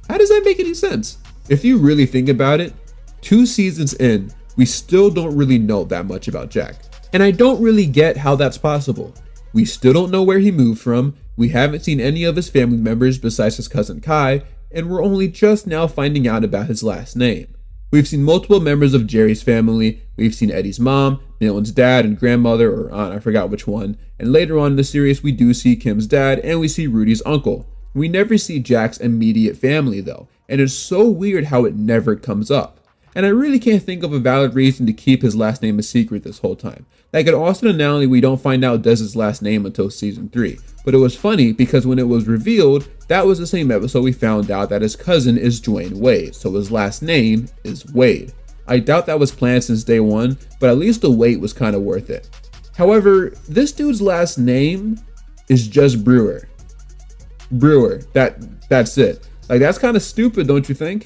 How does that make any sense? If you really think about it, 2 seasons in, we still don't really know that much about Jack. And I don't really get how that's possible. We still don't know where he moved from, we haven't seen any of his family members besides his cousin Kai, and we're only just now finding out about his last name. We've seen multiple members of Jerry's family, we've seen Eddie's mom, Milton's dad and grandmother or aunt, I forgot which one, and later on in the series we do see Kim's dad and we see Rudy's uncle. We never see Jack's immediate family though, and it's so weird how it never comes up. And I really can't think of a valid reason to keep his last name a secret this whole time. Like in Austin and Natalie, we don't find out Dez's last name until season 3. But it was funny because when it was revealed, that was the same episode we found out that his cousin is Dwayne Wade, so his last name is Wade. I doubt that was planned since day one, but at least the wait was kind of worth it. However, this dude's last name is just Brewer. Brewer, that's it. Like, that's kind of stupid, don't you think?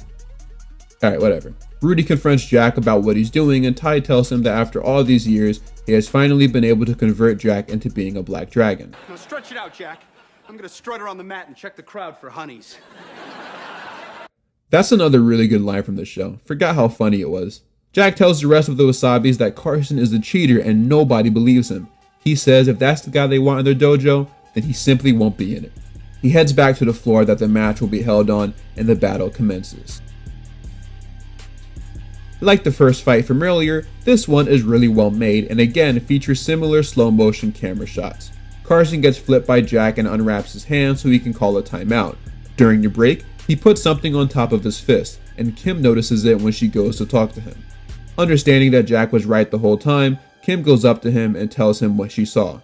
Alright, whatever. Rudy confronts Jack about what he's doing, and Ty tells him that after all these years, he has finally been able to convert Jack into being a black dragon. Now stretch it out, Jack. I'm gonna strut around the mat and check the crowd for honeys. That's another really good line from the show. Forgot how funny it was. Jack tells the rest of the Wasabis that Carson is a cheater and nobody believes him. He says if that's the guy they want in their dojo, then he simply won't be in it. He heads back to the floor that the match will be held on, and the battle commences. Like the first fight from earlier, this one is really well made and again features similar slow motion camera shots. Carson gets flipped by Jack and unwraps his hand so he can call a timeout. During the break, he puts something on top of his fist, and Kim notices it when she goes to talk to him. Understanding that Jack was right the whole time, Kim goes up to him and tells him what she saw.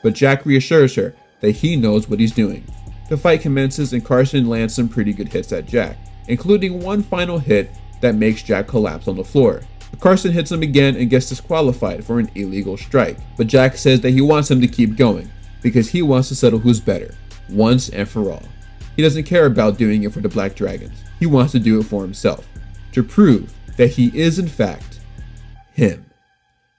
But Jack reassures her that he knows what he's doing. The fight commences and Carson lands some pretty good hits at Jack, including one final hit that makes Jack collapse on the floor. Carson hits him again and gets disqualified for an illegal strike, but Jack says that he wants him to keep going because he wants to settle who's better, once and for all. He doesn't care about doing it for the Black Dragons. He wants to do it for himself, to prove that he is in fact him.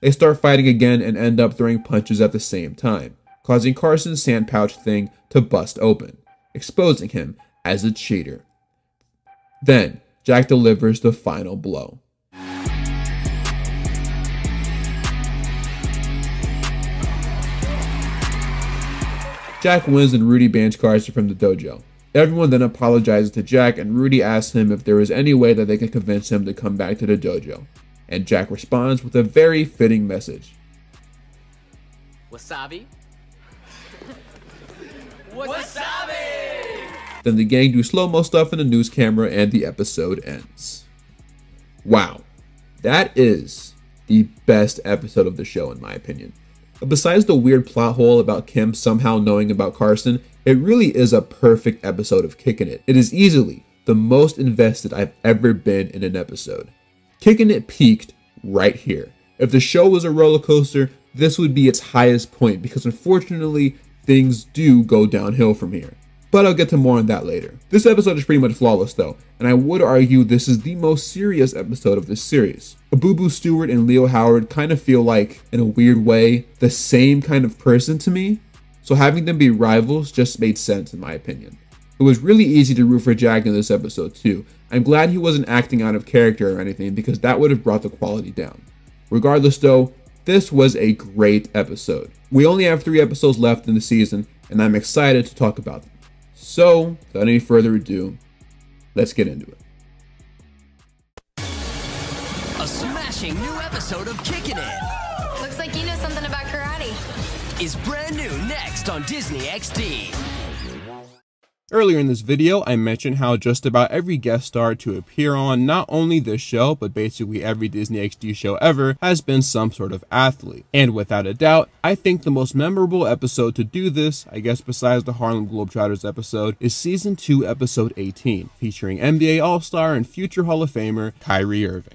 They start fighting again and end up throwing punches at the same time, causing Carson's sand pouch thing to bust open, exposing him as a cheater. Then, Jack delivers the final blow. Jack wins and Rudy bans Carson from the dojo. Everyone then apologizes to Jack and Rudy asks him if there is any way that they can convince him to come back to the dojo. And Jack responds with a very fitting message. Wasabi? Wasabi! Then the gang do slow-mo stuff in the news camera and the episode ends. Wow, that is the best episode of the show in my opinion. But besides the weird plot hole about Kim somehow knowing about Carson, it really is a perfect episode of Kickin' It. It is easily the most invested I've ever been in an episode. Kickin' It peaked right here. If the show was a roller coaster, this would be its highest point because unfortunately, things do go downhill from here. But I'll get to more on that later. This episode is pretty much flawless though, and I would argue this is the most serious episode of this series. Abubu Stewart and Leo Howard kind of feel like, in a weird way, the same kind of person to me, so having them be rivals just made sense in my opinion. It was really easy to root for Jack in this episode too. I'm glad he wasn't acting out of character or anything because that would have brought the quality down. Regardless though, this was a great episode. We only have 3 episodes left in the season, and I'm excited to talk about them. So, without any further ado, let's get into it. A smashing new episode of Kickin' It Looks like you know something about karate. is brand new next on Disney XD. Earlier in this video, I mentioned how just about every guest star to appear on not only this show, but basically every Disney XD show ever has been some sort of athlete. And without a doubt, I think the most memorable episode to do this, I guess besides the Harlem Globetrotters episode, is Season 2, Episode 18, featuring NBA All-Star and future Hall of Famer Kyrie Irving.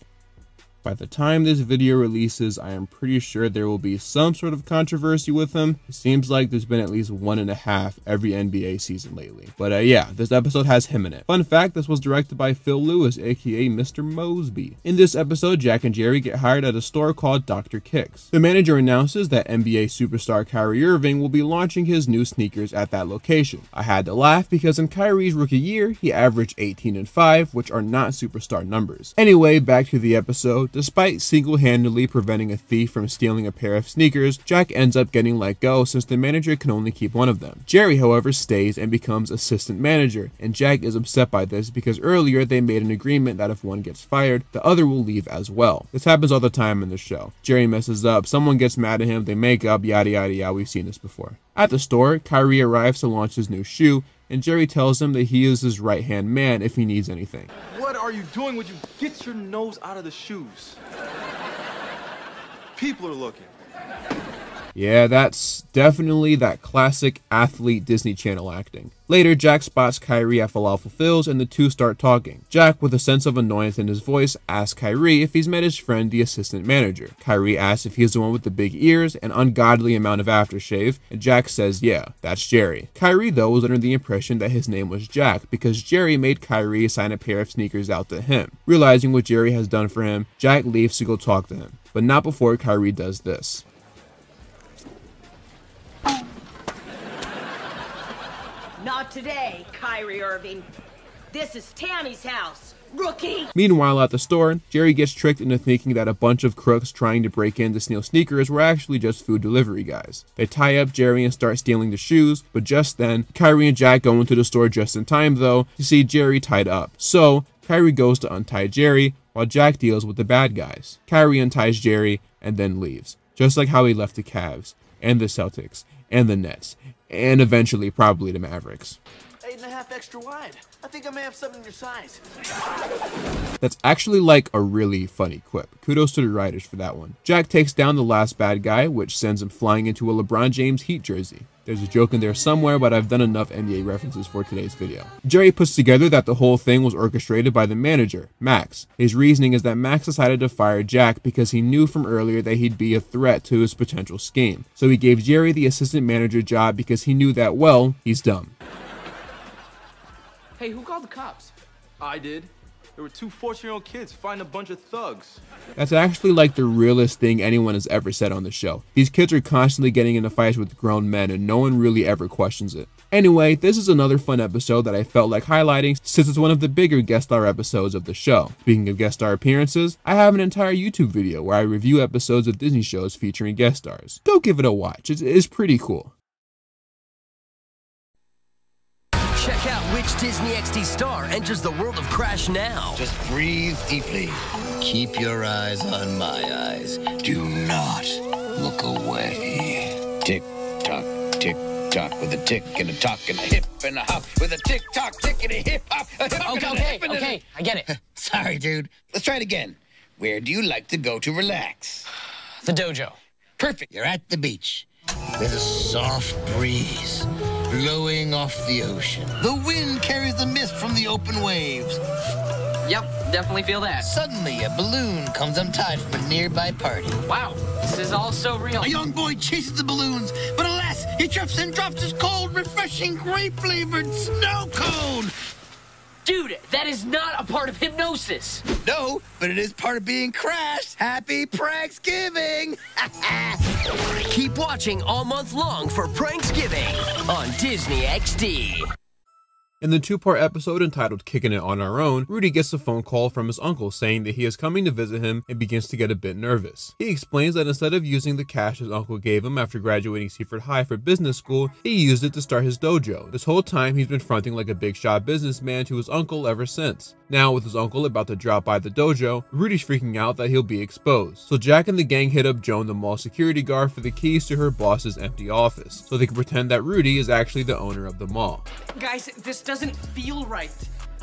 By the time this video releases, I am pretty sure there will be some sort of controversy with him. It seems like there's been at least 1.5 every NBA season lately. But yeah, this episode has him in it. Fun fact, this was directed by Phil Lewis, aka Mr. Mosby. In this episode, Jack and Jerry get hired at a store called Dr. Kicks. The manager announces that NBA superstar Kyrie Irving will be launching his new sneakers at that location. I had to laugh because in Kyrie's rookie year, he averaged 18 and 5, which are not superstar numbers. Anyway, back to the episode. Despite single-handedly preventing a thief from stealing a pair of sneakers, Jack ends up getting let go since the manager can only keep one of them. Jerry, however, stays and becomes assistant manager, and Jack is upset by this because earlier they made an agreement that if one gets fired, the other will leave as well. This happens all the time in the show. Jerry messes up, someone gets mad at him, they make up, yada yada yada, we've seen this before. At the store, Kyrie arrives to launch his new shoe, and Jerry tells him that he is his right-hand man if he needs anything. What are you doing? Would you get your nose out of the shoes? People are looking. Yeah, that's definitely that classic athlete Disney Channel acting. Later, Jack spots Kyrie at Falafel Phil's and the two start talking. Jack, with a sense of annoyance in his voice, asks Kyrie if he's met his friend, the assistant manager. Kyrie asks if he's the one with the big ears and ungodly amount of aftershave, and Jack says yeah, that's Jerry. Kyrie, though, was under the impression that his name was Jack because Jerry made Kyrie sign a pair of sneakers out to him. Realizing what Jerry has done for him, Jack leaves to go talk to him, but not before Kyrie does this. Not today, Kyrie Irving. This is Tammy's house, rookie! Meanwhile, at the store, Jerry gets tricked into thinking that a bunch of crooks trying to break in to steal sneakers were actually just food delivery guys. They tie up Jerry and start stealing the shoes, but just then, Kyrie and Jack go into the store just in time, though, to see Jerry tied up. So, Kyrie goes to untie Jerry, while Jack deals with the bad guys. Kyrie unties Jerry and then leaves, just like how he left the Cavs, and the Celtics, and the Nets, and eventually probably the Mavericks. 8.5 extra wide. I think I may have something your size. That's actually like a really funny quip. Kudos to the writers for that one. Jack takes down the last bad guy, which sends him flying into a LeBron James Heat jersey. There's a joke in there somewhere, but I've done enough NBA references for today's video. Jerry puts together that the whole thing was orchestrated by the manager, Max. His reasoning is that Max decided to fire Jack because he knew from earlier that he'd be a threat to his potential scheme. So he gave Jerry the assistant manager job because he knew that, well, he's dumb. Hey, who called the cops? I did. There were 2 14-year-old kids fighting a bunch of thugs. That's actually like the realest thing anyone has ever said on the show. These kids are constantly getting into fights with grown men and no one really ever questions it. Anyway, this is another fun episode that I felt like highlighting since it's one of the bigger guest star episodes of the show. Speaking of guest star appearances, I have an entire YouTube video where I review episodes of Disney shows featuring guest stars. Go give it a watch, it's pretty cool. Check out which Disney XD star enters the world of Crash now. Just breathe deeply. Keep your eyes on my eyes. Do not look away. Tick tock, with a tick and a tock and a hip and a hop. With a tick tock, tick and a hip hop. Okay, I get it. Sorry, dude. Let's try it again. Where do you like to go to relax? The dojo. Perfect. You're at the beach. There's a soft breeze blowing off the ocean. The wind carries the mist from the open waves. Yep, definitely feel that. Suddenly, a balloon comes untied from a nearby party. Wow, this is all so real. A young boy chases the balloons, but alas, he trips and drops his cold, refreshing, grape-flavored snow cone. Dude, that is not a part of hypnosis. No, but it is part of being Crashed. Happy Pranksgiving! Keep watching all month long for Pranksgiving on Disney XD. In the 2-part episode entitled Kicking It On Our Own, Rudy gets a phone call from his uncle saying that he is coming to visit him and begins to get a bit nervous. He explains that instead of using the cash his uncle gave him after graduating Seaford High for business school, he used it to start his dojo. This whole time he's been fronting like a big shot businessman to his uncle ever since. Now, with his uncle about to drop by the dojo, Rudy's freaking out that he'll be exposed. So Jack and the gang hit up Joan, the mall security guard, for the keys to her boss's empty office, so they can pretend that Rudy is actually the owner of the mall. Guys, this doesn't feel right.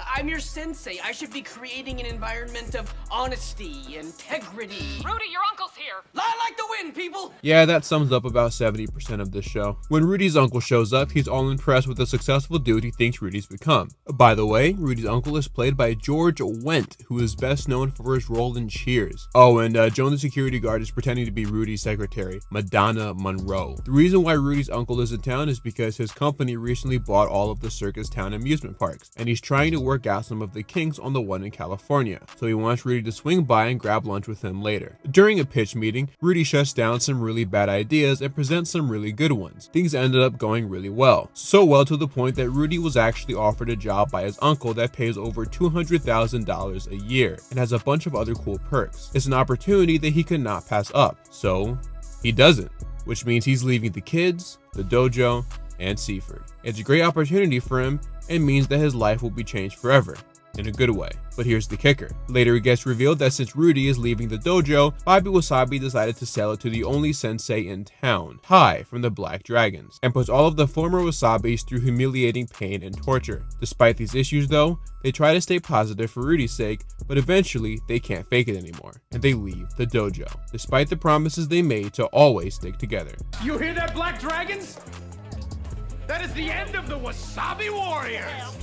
I'm your sensei. I should be creating an environment of honesty, integrity. Rudy, your uncle's here. I like to win, people. Yeah, that sums up about 70% of this show. When Rudy's uncle shows up, he's all impressed with the successful dude he thinks Rudy's become. By the way, Rudy's uncle is played by George Wendt, who is best known for his role in Cheers. Oh, and Joan the security guard is pretending to be Rudy's secretary, Madonna Monroe. The reason why Rudy's uncle is in town is because his company recently bought all of the Circus Town amusement parks, and he's trying to work out some of the kinks on the one in California, so he wants Rudy to swing by and grab lunch with him later. During a pitch meeting, Rudy shuts down some really bad ideas and presents some really good ones. Things ended up going really well. So well to the point that Rudy was actually offered a job by his uncle that pays over $200,000 a year and has a bunch of other cool perks. It's an opportunity that he could not pass up, so he doesn't, which means he's leaving the kids, the dojo, and Seaford. It's a great opportunity for him and means that his life will be changed forever. in a good way. But here's the kicker. Later it gets revealed that since Rudy is leaving the dojo, Bobby Wasabi decided to sell it to the only sensei in town, Tai from the Black Dragons, and puts all of the former Wasabis through humiliating pain and torture. Despite these issues though, they try to stay positive for Rudy's sake, but eventually they can't fake it anymore, and they leave the dojo, despite the promises they made to always stick together. You hear that, Black Dragons? That is the end of the Wasabi Warriors!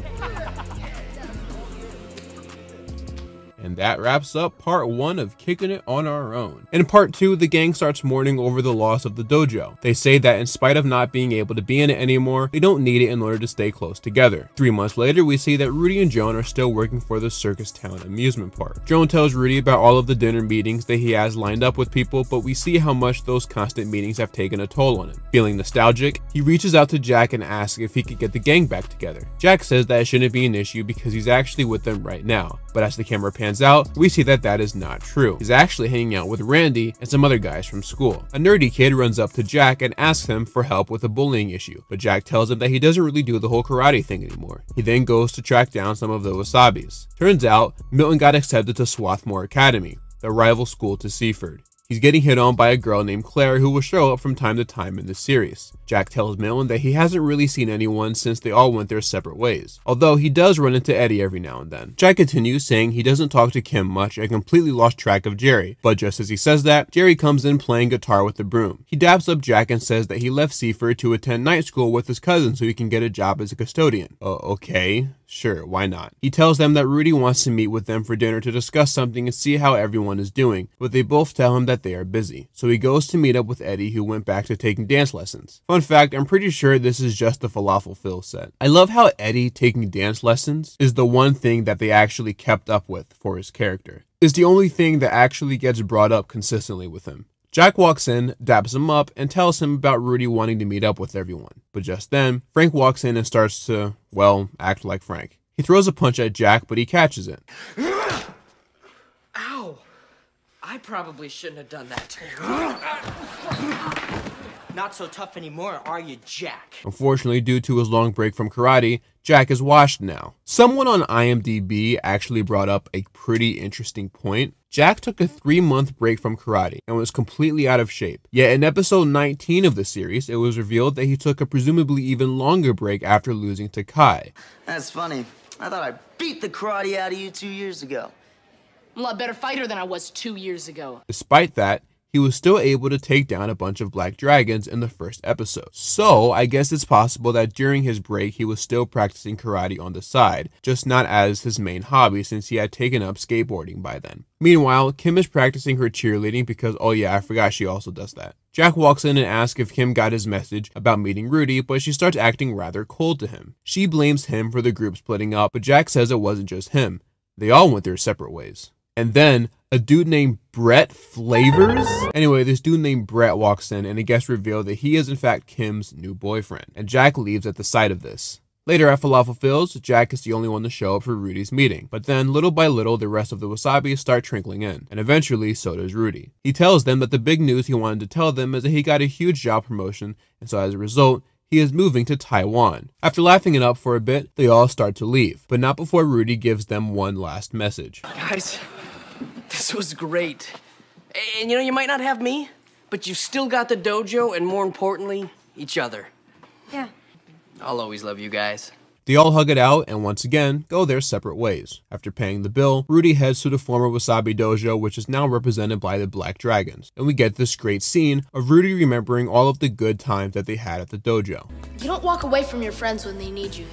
And that wraps up part 1 of Kicking It on Our Own. In part 2, the gang starts mourning over the loss of the dojo. They say that in spite of not being able to be in it anymore, they don't need it in order to stay close together. 3 months later, we see that Rudy and Joan are still working for the Circus Town amusement park. Joan tells Rudy about all of the dinner meetings that he has lined up with people, but we see how much those constant meetings have taken a toll on him. Feeling nostalgic, he reaches out to Jack and asks if he could get the gang back together. Jack says that it shouldn't be an issue because he's actually with them right now, but as the camera pans out, we see that that is not true. He's actually hanging out with Randy and some other guys from school. A nerdy kid runs up to Jack and asks him for help with a bullying issue, but Jack tells him that he doesn't really do the whole karate thing anymore. He then goes to track down some of the Wasabis. Turns out, Milton got accepted to Swarthmore Academy, the rival school to Seaford. He's getting hit on by a girl named Claire who will show up from time to time in the series. Jack tells Milton that he hasn't really seen anyone since they all went their separate ways, although he does run into Eddie every now and then. Jack continues saying he doesn't talk to Kim much and completely lost track of Jerry, but just as he says that, Jerry comes in playing guitar with the broom. He daps up Jack and says that he left Seaford to attend night school with his cousin so he can get a job as a custodian. Okay. Sure, why not? He tells them that Rudy wants to meet with them for dinner to discuss something and see how everyone is doing, but they both tell him that they are busy. So he goes to meet up with Eddie, who went back to taking dance lessons. Fun fact, I'm pretty sure this is just the Falafel Phil set. I love how Eddie taking dance lessons is the one thing that they actually kept up with for his character. It's the only thing that actually gets brought up consistently with him. Jack walks in, daps him up, and tells him about Rudy wanting to meet up with everyone. But just then, Frank walks in and starts to, well, act like Frank. He throws a punch at Jack, but he catches it. Ow! I probably shouldn't have done that. Not so tough anymore, are you, Jack? Unfortunately, due to his long break from karate, Jack is washed now. Someone on IMDb actually brought up a pretty interesting point. Jack took a 3-month break from karate and was completely out of shape. Yet in episode 19 of the series, it was revealed that he took a presumably even longer break after losing to Kai. That's funny. I thought I beat the karate out of you 2 years ago. I'm a lot better fighter than I was 2 years ago. Despite that, he was still able to take down a bunch of black dragons in the first episode. So I guess it's possible that during his break he was still practicing karate on the side, just not as his main hobby since he had taken up skateboarding by then. Meanwhile, Kim is practicing her cheerleading because, oh yeah, I forgot she also does that. Jack walks in and asks if Kim got his message about meeting Rudy, but she starts acting rather cold to him. She blames him for the group splitting up, but Jack says it wasn't just him. They all went their separate ways. And then, a dude named Brett Flavors? Anyway, this dude named Brett walks in and it gets revealed that he is in fact Kim's new boyfriend, and Jack leaves at the sight of this. Later at Falafel Phil's, Jack is the only one to show up for Rudy's meeting, but then little by little the rest of the Wasabis start trickling in, and eventually so does Rudy. He tells them that the big news he wanted to tell them is that he got a huge job promotion, and so as a result, he is moving to Taiwan. After laughing it up for a bit, they all start to leave, but not before Rudy gives them one last message. Guys, this was great. And you know, you might not have me, but you still got the dojo and more importantly, each other. Yeah. I'll always love you guys. They all hug it out and once again go their separate ways. After paying the bill, Rudy heads to the former Wasabi dojo, which is now represented by the Black Dragons. And we get this great scene of Rudy remembering all of the good times that they had at the dojo. You don't walk away from your friends when they need you.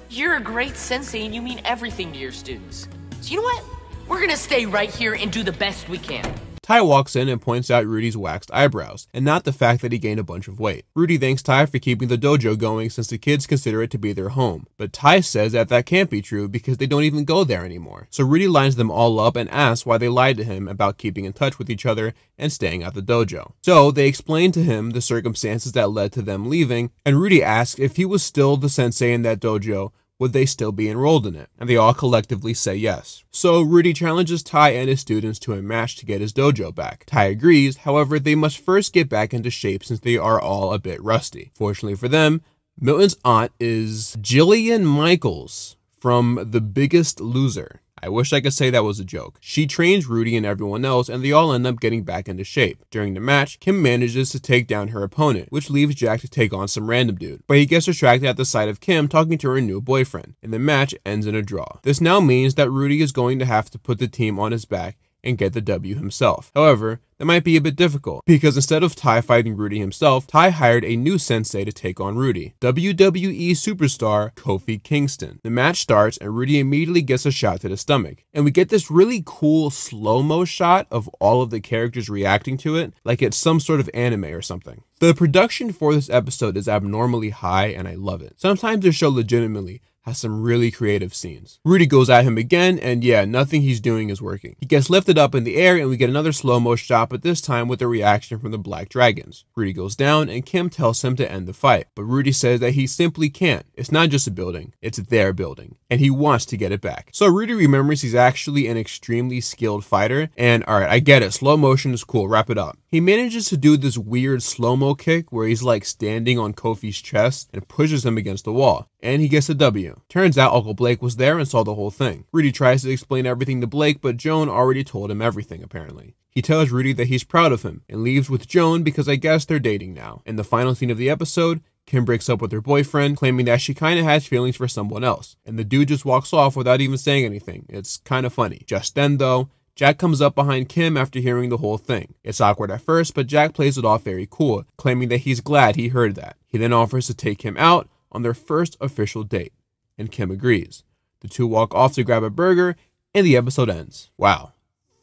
You're a great sensei and you mean everything to your students. So you know what? We're gonna stay right here and do the best we can. Tai walks in and points out Rudy's waxed eyebrows, and not the fact that he gained a bunch of weight. Rudy thanks Tai for keeping the dojo going since the kids consider it to be their home, but Tai says that that can't be true because they don't even go there anymore. So Rudy lines them all up and asks why they lied to him about keeping in touch with each other and staying at the dojo. So they explain to him the circumstances that led to them leaving, and Rudy asks if he was still the sensei in that dojo, would they still be enrolled in it? And they all collectively say yes. So Rudy challenges Tai and his students to a match to get his dojo back. Tai agrees, however, they must first get back into shape since they are all a bit rusty. Fortunately for them, Milton's aunt is Jillian Michaels from The Biggest Loser. I wish I could say that was a joke. She trains Rudy and everyone else, and they all end up getting back into shape. During the match, Kim manages to take down her opponent, which leaves Jack to take on some random dude. But he gets distracted at the sight of Kim talking to her new boyfriend, and the match ends in a draw. This now means that Rudy is going to have to put the team on his back and get the W himself. However, that might be a bit difficult, because instead of Ty fighting Rudy himself, Ty hired a new sensei to take on Rudy, WWE superstar Kofi Kingston. The match starts and Rudy immediately gets a shot to the stomach, and we get this really cool slow-mo shot of all of the characters reacting to it, like it's some sort of anime or something. The production for this episode is abnormally high, and I love it. Sometimes the show legitimately has some really creative scenes. Rudy goes at him again, and yeah, nothing he's doing is working. He gets lifted up in the air, and we get another slow-mo shot, but this time with a reaction from the Black Dragons. Rudy goes down, and Kim tells him to end the fight, but Rudy says that he simply can't. It's not just a building, it's their building, and he wants to get it back. So Rudy remembers he's actually an extremely skilled fighter, and alright, I get it, slow motion is cool, wrap it up. He manages to do this weird slow-mo kick where he's like standing on Kofi's chest and pushes him against the wall, and he gets a W. Turns out Uncle Blake was there and saw the whole thing. Rudy tries to explain everything to Blake, but Joan already told him everything apparently. He tells Rudy that he's proud of him and leaves with Joan because I guess they're dating now. In the final scene of the episode, Kim breaks up with her boyfriend, claiming that she kinda has feelings for someone else, and the dude just walks off without even saying anything. It's kinda funny. Just then though, Jack comes up behind Kim after hearing the whole thing. It's awkward at first, but Jack plays it off very cool, claiming that he's glad he heard that. He then offers to take Kim out on their first official date, and Kim agrees. The two walk off to grab a burger, and the episode ends. Wow.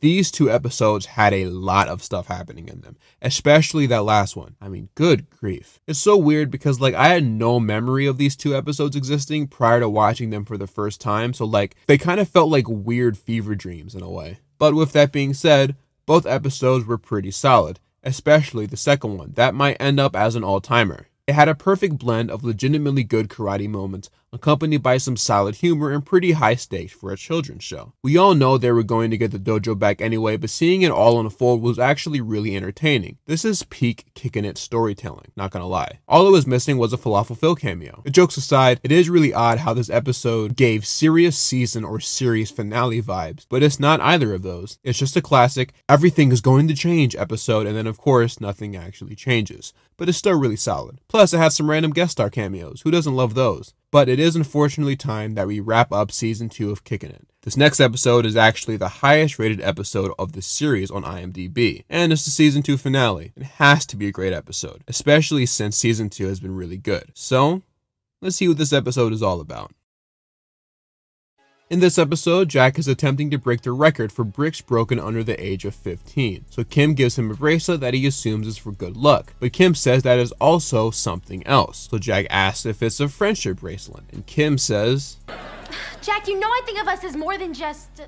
These two episodes had a lot of stuff happening in them, especially that last one. I mean, good grief. It's so weird because like I had no memory of these two episodes existing prior to watching them for the first time, so like they kind of felt like weird fever dreams in a way. But with that being said, both episodes were pretty solid, especially the second one. That might end up as an all-timer. It had a perfect blend of legitimately good karate moments, accompanied by some solid humor and pretty high stakes for a children's show. We all know they were going to get the dojo back anyway, but seeing it all unfold was actually really entertaining. This is peak Kickin' It storytelling, not gonna lie. All it was missing was a Falafel Phil cameo. The jokes aside, it is really odd how this episode gave serious season or series finale vibes, but it's not either of those. It's just a classic, everything is going to change episode, and then of course, nothing actually changes. But it's still really solid. Plus, it had some random guest star cameos. Who doesn't love those? But it is unfortunately time that we wrap up season 2 of Kickin' It. This next episode is actually the highest rated episode of the series on IMDb, and it's the season 2 finale. It has to be a great episode, especially since season 2 has been really good. So, let's see what this episode is all about. In this episode, Jack is attempting to break the record for bricks broken under the age of 15. So Kim gives him a bracelet that he assumes is for good luck, but Kim says that is also something else. So Jack asks if it's a friendship bracelet, and Kim says, Jack, you know I think of us as more than just...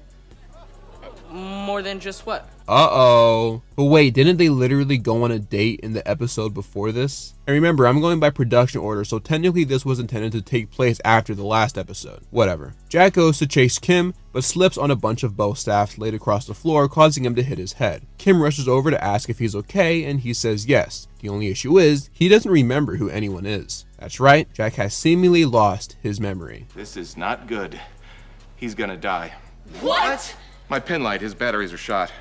More than just what? Uh-oh. But wait, didn't they literally go on a date in the episode before this? And remember, I'm going by production order, so technically this was intended to take place after the last episode. Whatever. Jack goes to chase Kim, but slips on a bunch of bow staffs laid across the floor, causing him to hit his head. Kim rushes over to ask if he's okay, and he says yes. The only issue is, he doesn't remember who anyone is. That's right, Jack has seemingly lost his memory. This is not good. He's gonna die. What? My pin light, his batteries are shot.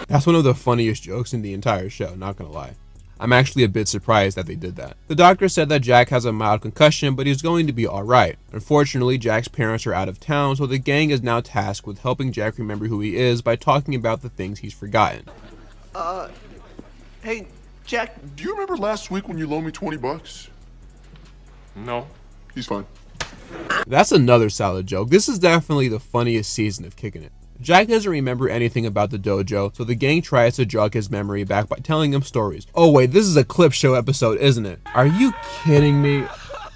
That's one of the funniest jokes in the entire show, not gonna lie. I'm actually a bit surprised that they did that. The doctor said that Jack has a mild concussion, but he's going to be alright. Unfortunately, Jack's parents are out of town, so the gang is now tasked with helping Jack remember who he is by talking about the things he's forgotten. Hey, Jack, do you remember last week when you loaned me 20 bucks? No. He's fine. That's another solid joke. This is definitely the funniest season of Kickin' It. Jack doesn't remember anything about the dojo, so the gang tries to jog his memory back by telling him stories. Oh wait, this is a clip show episode, isn't it? Are you kidding me?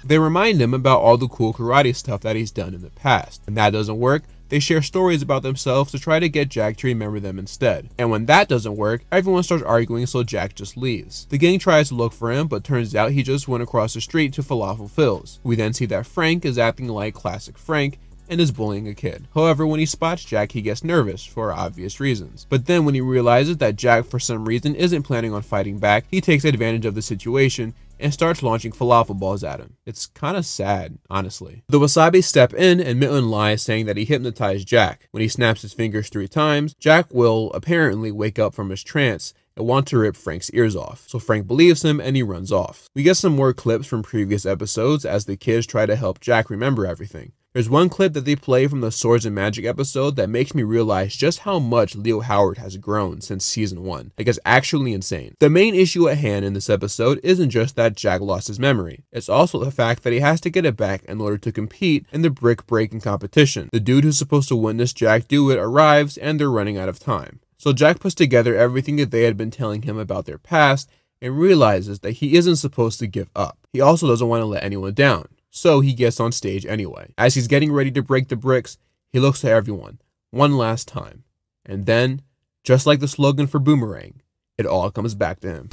They remind him about all the cool karate stuff that he's done in the past. When that doesn't work, they share stories about themselves to try to get Jack to remember them instead. And when that doesn't work, everyone starts arguing, so Jack just leaves. The gang tries to look for him, but turns out he just went across the street to Falafel Phil's. We then see that Frank is acting like classic Frank and is bullying a kid. However, when he spots Jack, he gets nervous for obvious reasons. But then when he realizes that Jack for some reason isn't planning on fighting back, he takes advantage of the situation and starts launching falafel balls at him. It's kind of sad, honestly. The Wasabi step in and Milton lies, saying that he hypnotized Jack. When he snaps his fingers 3 times, Jack will apparently wake up from his trance and want to rip Frank's ears off. So Frank believes him and he runs off. We get some more clips from previous episodes as the kids try to help Jack remember everything. There's one clip that they play from the Swords and Magic episode that makes me realize just how much Leo Howard has grown since season 1. Like, it's actually insane. The main issue at hand in this episode isn't just that Jack lost his memory. It's also the fact that he has to get it back in order to compete in the brick breaking competition. The dude who's supposed to witness Jack do it arrives and they're running out of time. So Jack puts together everything that they had been telling him about their past and realizes that he isn't supposed to give up. He also doesn't want to let anyone down. So he gets on stage anyway. As he's getting ready to break the bricks, he looks to everyone one last time. And then, just like the slogan for Boomerang, it all comes back to him.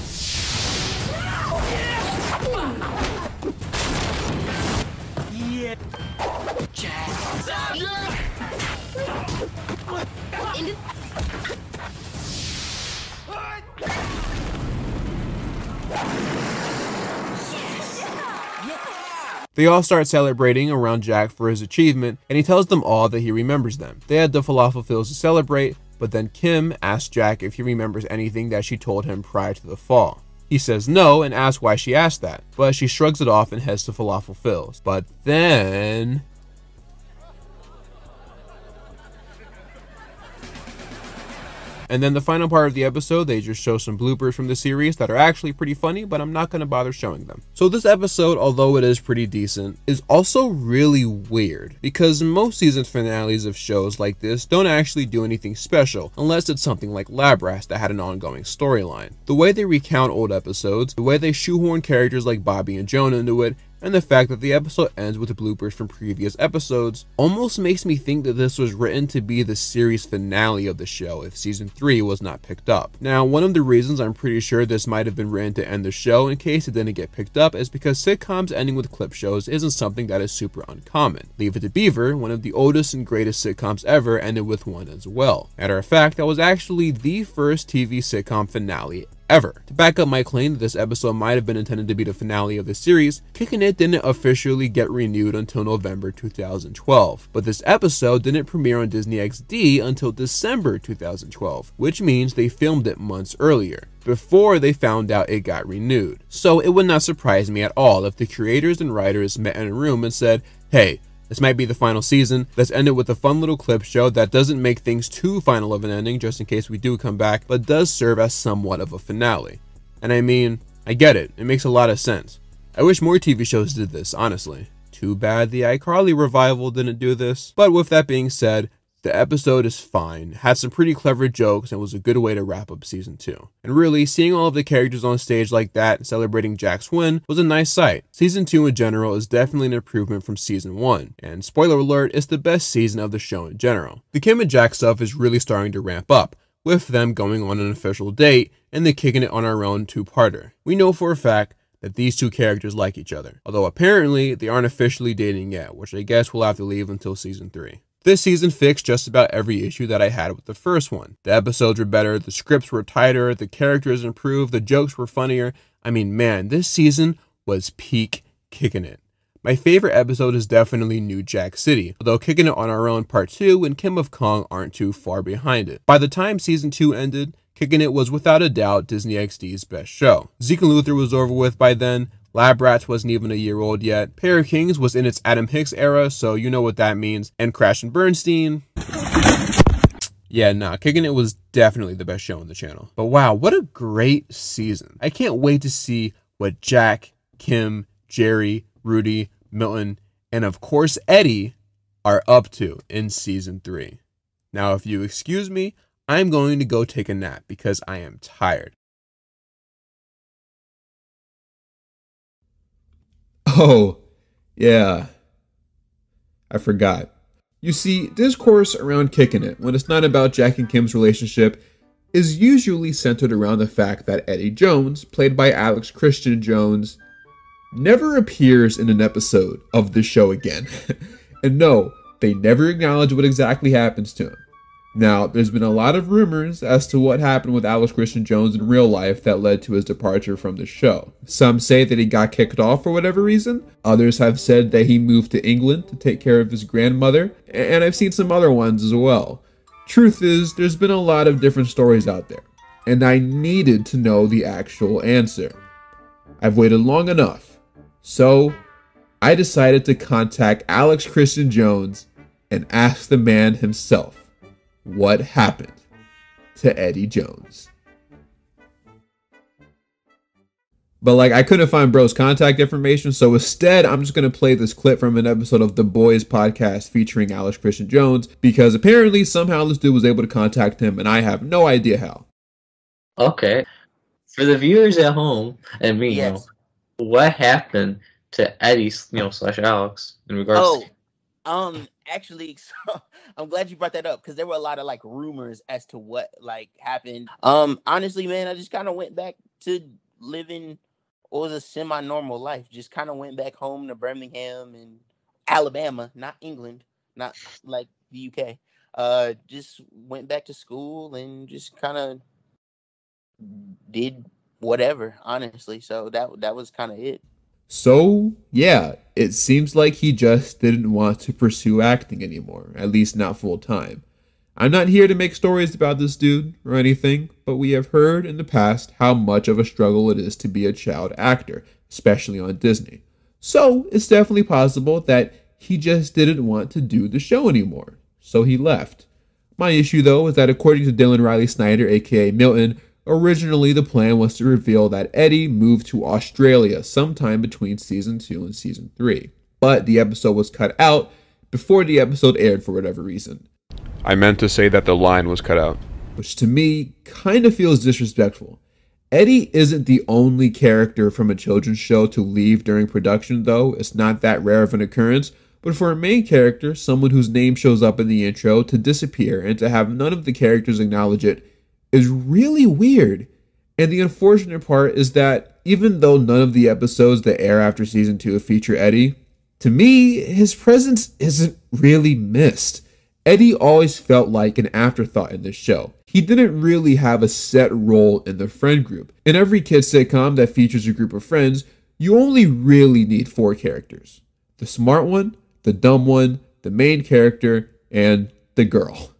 They all start celebrating around Jack for his achievement, and he tells them all that he remembers them. They had the falafel fields to celebrate, but then Kim asks Jack if he remembers anything that she told him prior to the fall. He says no and asks why she asked that, but she shrugs it off and heads to Falafel Phil's. But then... And then the final part of the episode, they just show some bloopers from the series that are actually pretty funny, but I'm not going to bother showing them. So this episode, although it is pretty decent, is also really weird, because most season finales of shows like this don't actually do anything special, unless it's something like Lab Rats that had an ongoing storyline. The way they recount old episodes, the way they shoehorn characters like Bobby and Jonah into it, and the fact that the episode ends with bloopers from previous episodes almost makes me think that this was written to be the series finale of the show if season 3 was not picked up. Now, one of the reasons I'm pretty sure this might have been written to end the show in case it didn't get picked up is because sitcoms ending with clip shows isn't something that is super uncommon. Leave It to Beaver, one of the oldest and greatest sitcoms ever, ended with one as well. Matter of fact, that was actually the first TV sitcom finale ever. To back up my claim that this episode might have been intended to be the finale of the series, Kickin' It didn't officially get renewed until November 2012, but this episode didn't premiere on Disney XD until December 2012, which means they filmed it months earlier, before they found out it got renewed. So it would not surprise me at all if the creators and writers met in a room and said, hey, this might be the final season, let's end it with a fun little clip show that doesn't make things too final of an ending just in case we do come back, but does serve as somewhat of a finale. And I mean, I get it, it makes a lot of sense. I wish more TV shows did this, honestly. Too bad the iCarly revival didn't do this. But with that being said, the episode is fine, had some pretty clever jokes, and was a good way to wrap up season 2. And really, seeing all of the characters on stage like that and celebrating Jack's win was a nice sight. Season 2 in general is definitely an improvement from season 1, and spoiler alert, it's the best season of the show in general. The Kim and Jack stuff is really starting to ramp up, with them going on an official date and the Kicking It on Our Own 2-parter. We know for a fact that these two characters like each other, although apparently they aren't officially dating yet, which I guess we'll have to leave until season 3. This season fixed just about every issue that I had with the first one. The episodes were better, the scripts were tighter, the characters improved, the jokes were funnier. I mean, man, this season was peak Kicking It. My favorite episode is definitely New Jack City, although Kicking It on Our Own Part 2 and Kim of Kong aren't too far behind it. By the time season 2 ended, Kicking It was without a doubt Disney XD's best show. Zeke and Luther was over with by then, Lab Rats wasn't even a year old yet, Pair of Kings was in its Adam Hicks era, so you know what that means, and Crash and Bernstein. Yeah, nah, Kicking It was definitely the best show on the channel. But wow, what a great season. I can't wait to see what Jack, Kim, Jerry, Rudy, Milton, and of course Eddie are up to in season 3. Now, if you excuse me, I'm going to go take a nap because I am tired. Oh, yeah. I forgot. You see, discourse around Kicking It, when it's not about Jack and Kim's relationship, is usually centered around the fact that Eddie Jones, played by Alex Christian Jones, never appears in an episode of the show again. And no, they never acknowledge what exactly happens to him. Now, there's been a lot of rumors as to what happened with Alex Christian Jones in real life that led to his departure from the show. Some say that he got kicked off for whatever reason. Others have said that he moved to England to take care of his grandmother. And I've seen some other ones as well. Truth is, there's been a lot of different stories out there. And I needed to know the actual answer. I've waited long enough. So, I decided to contact Alex Christian Jones and ask the man himself what happened to Eddie Jones. But I couldn't find bro's contact information, so instead I'm just going to play this clip from an episode of The Boys podcast featuring Alex Christian Jones, because apparently somehow this dude was able to contact him and I have no idea how. Okay. For the viewers at home and me, Yes. What happened to Eddie, slash Alex in regards to... Actually, so I'm glad you brought that up because there were a lot of rumors as to what happened. Honestly, man, I just kind of went back to living what was a semi-normal life. Just kind of went back home to Birmingham and Alabama, not England, not like the UK. Just went back to school and just kind of did whatever, honestly. So that was kind of it. So, yeah, it seems like he just didn't want to pursue acting anymore, at least not full time. I'm not here to make stories about this dude or anything, but we have heard in the past how much of a struggle it is to be a child actor, especially on Disney. So, it's definitely possible that he just didn't want to do the show anymore, so he left. My issue, though, is that according to Dylan Riley Snyder, aka Milton, originally, the plan was to reveal that Eddie moved to Australia sometime between Season 2 and Season 3. But the episode was cut out before the episode aired for whatever reason. I meant to say that the line was cut out. Which to me kind of feels disrespectful. Eddie isn't the only character from a children's show to leave during production, though. It's not that rare of an occurrence. But for a main character, someone whose name shows up in the intro, to disappear and to have none of the characters acknowledge it is really weird. And the unfortunate part is that even though none of the episodes that air after Season 2 feature Eddie, to me, his presence isn't really missed. Eddie always felt like an afterthought in this show. He didn't really have a set role in the friend group. In every kid's sitcom that features a group of friends, you only really need 4 characters. The smart one, the dumb one, the main character, and the girl.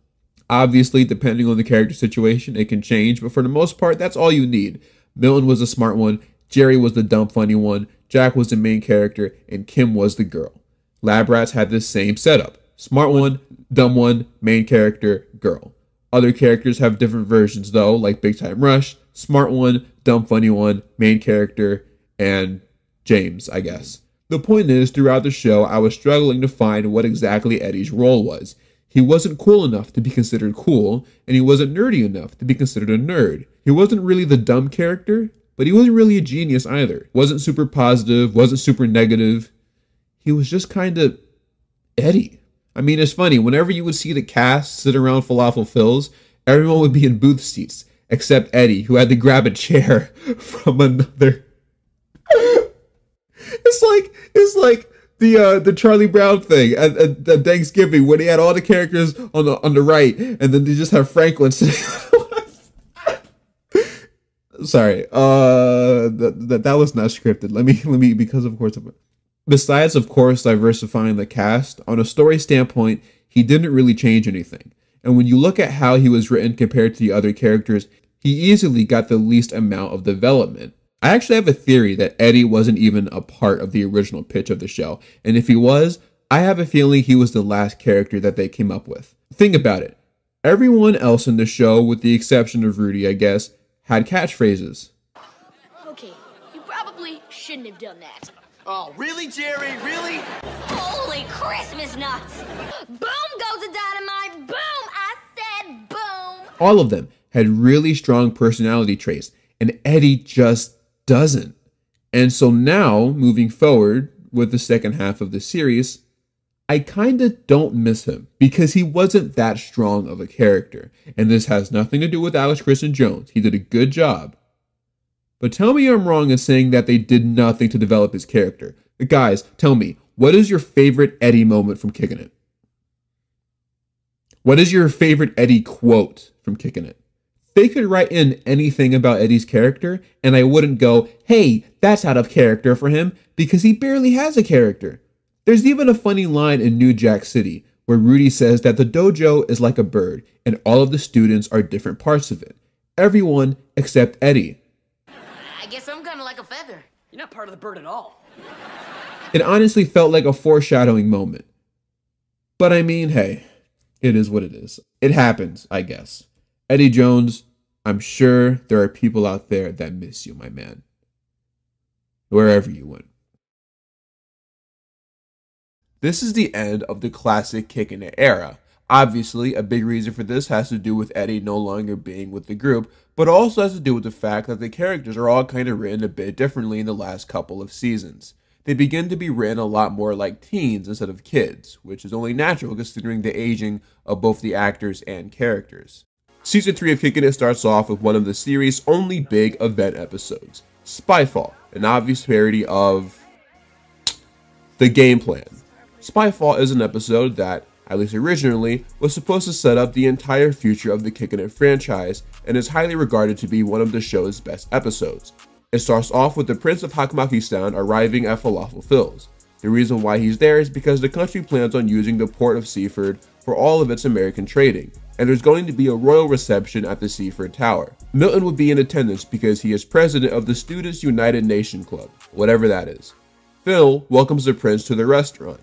Obviously, depending on the character situation, it can change, but for the most part, that's all you need. Milton was the smart one, Jerry was the dumb funny one, Jack was the main character, and Kim was the girl. Lab Rats had this same setup. Smart one, dumb one, main character, girl. Other characters have different versions though, like Big Time Rush, smart one, dumb funny one, main character, and James, I guess. The point is, throughout the show, I was struggling to find what exactly Eddie's role was. He wasn't cool enough to be considered cool, and he wasn't nerdy enough to be considered a nerd. He wasn't really the dumb character, but he wasn't really a genius either. Wasn't super positive, wasn't super negative. He was just kind of Eddie. I mean, it's funny, whenever you would see the cast sit around Falafel Phil's, everyone would be in booth seats, except Eddie, who had to grab a chair from another. It's like the Charlie Brown thing at Thanksgiving when he had all the characters on the right, and then they just have Franklin sitting. Sorry, that was not scripted. Let me because of course. Besides, of course, diversifying the cast, on a story standpoint, he didn't really change anything. And when you look at how he was written compared to the other characters, he easily got the least amount of development. I actually have a theory that Eddie wasn't even a part of the original pitch of the show. And if he was, I have a feeling he was the last character that they came up with. Think about it. Everyone else in the show, with the exception of Rudy, I guess, had catchphrases. Okay, you probably shouldn't have done that. Oh, really, Jerry? Really? Holy Christmas nuts! Boom goes the dynamite! Boom! I said boom! All of them had really strong personality traits, and Eddie just doesn't. And so now, moving forward with the second half of the series, I kinda don't miss him because he wasn't that strong of a character. And this has nothing to do with Alex Christian Jones. He did a good job. But tell me I'm wrong in saying that they did nothing to develop his character. Guys, tell me, what is your favorite Eddie moment from Kicking It? What is your favorite Eddie quote from Kickin' It? They could write in anything about Eddie's character, and I wouldn't go, hey, that's out of character for him, because he barely has a character. There's even a funny line in New Jack City, where Rudy says that the dojo is like a bird, and all of the students are different parts of it. Everyone except Eddie. I guess I'm kind of like a feather. You're not part of the bird at all. It honestly felt like a foreshadowing moment. But I mean, hey, it is what it is. It happens, I guess. Eddie Jones, I'm sure there are people out there that miss you, my man. Wherever you went. This is the end of the classic Kickin' It era. Obviously, a big reason for this has to do with Eddie no longer being with the group, but also has to do with the fact that the characters are all kind of written a bit differently in the last couple of seasons. They begin to be written a lot more like teens instead of kids, which is only natural considering the aging of both the actors and characters. Season 3 of Kickin' It starts off with one of the series' only big event episodes, Spyfall, an obvious parody of The Game Plan. Spyfall is an episode that, at least originally, was supposed to set up the entire future of the Kickin' It franchise and is highly regarded to be one of the show's best episodes. It starts off with the Prince of Hakmakistan arriving at Falafel Phil's. The reason why he's there is because the country plans on using the port of Seaford for all of its American trading, and there's going to be a royal reception at the Seaford Tower. Milton would be in attendance because he is president of the Students United Nation Club, whatever that is. Phil welcomes the prince to the restaurant.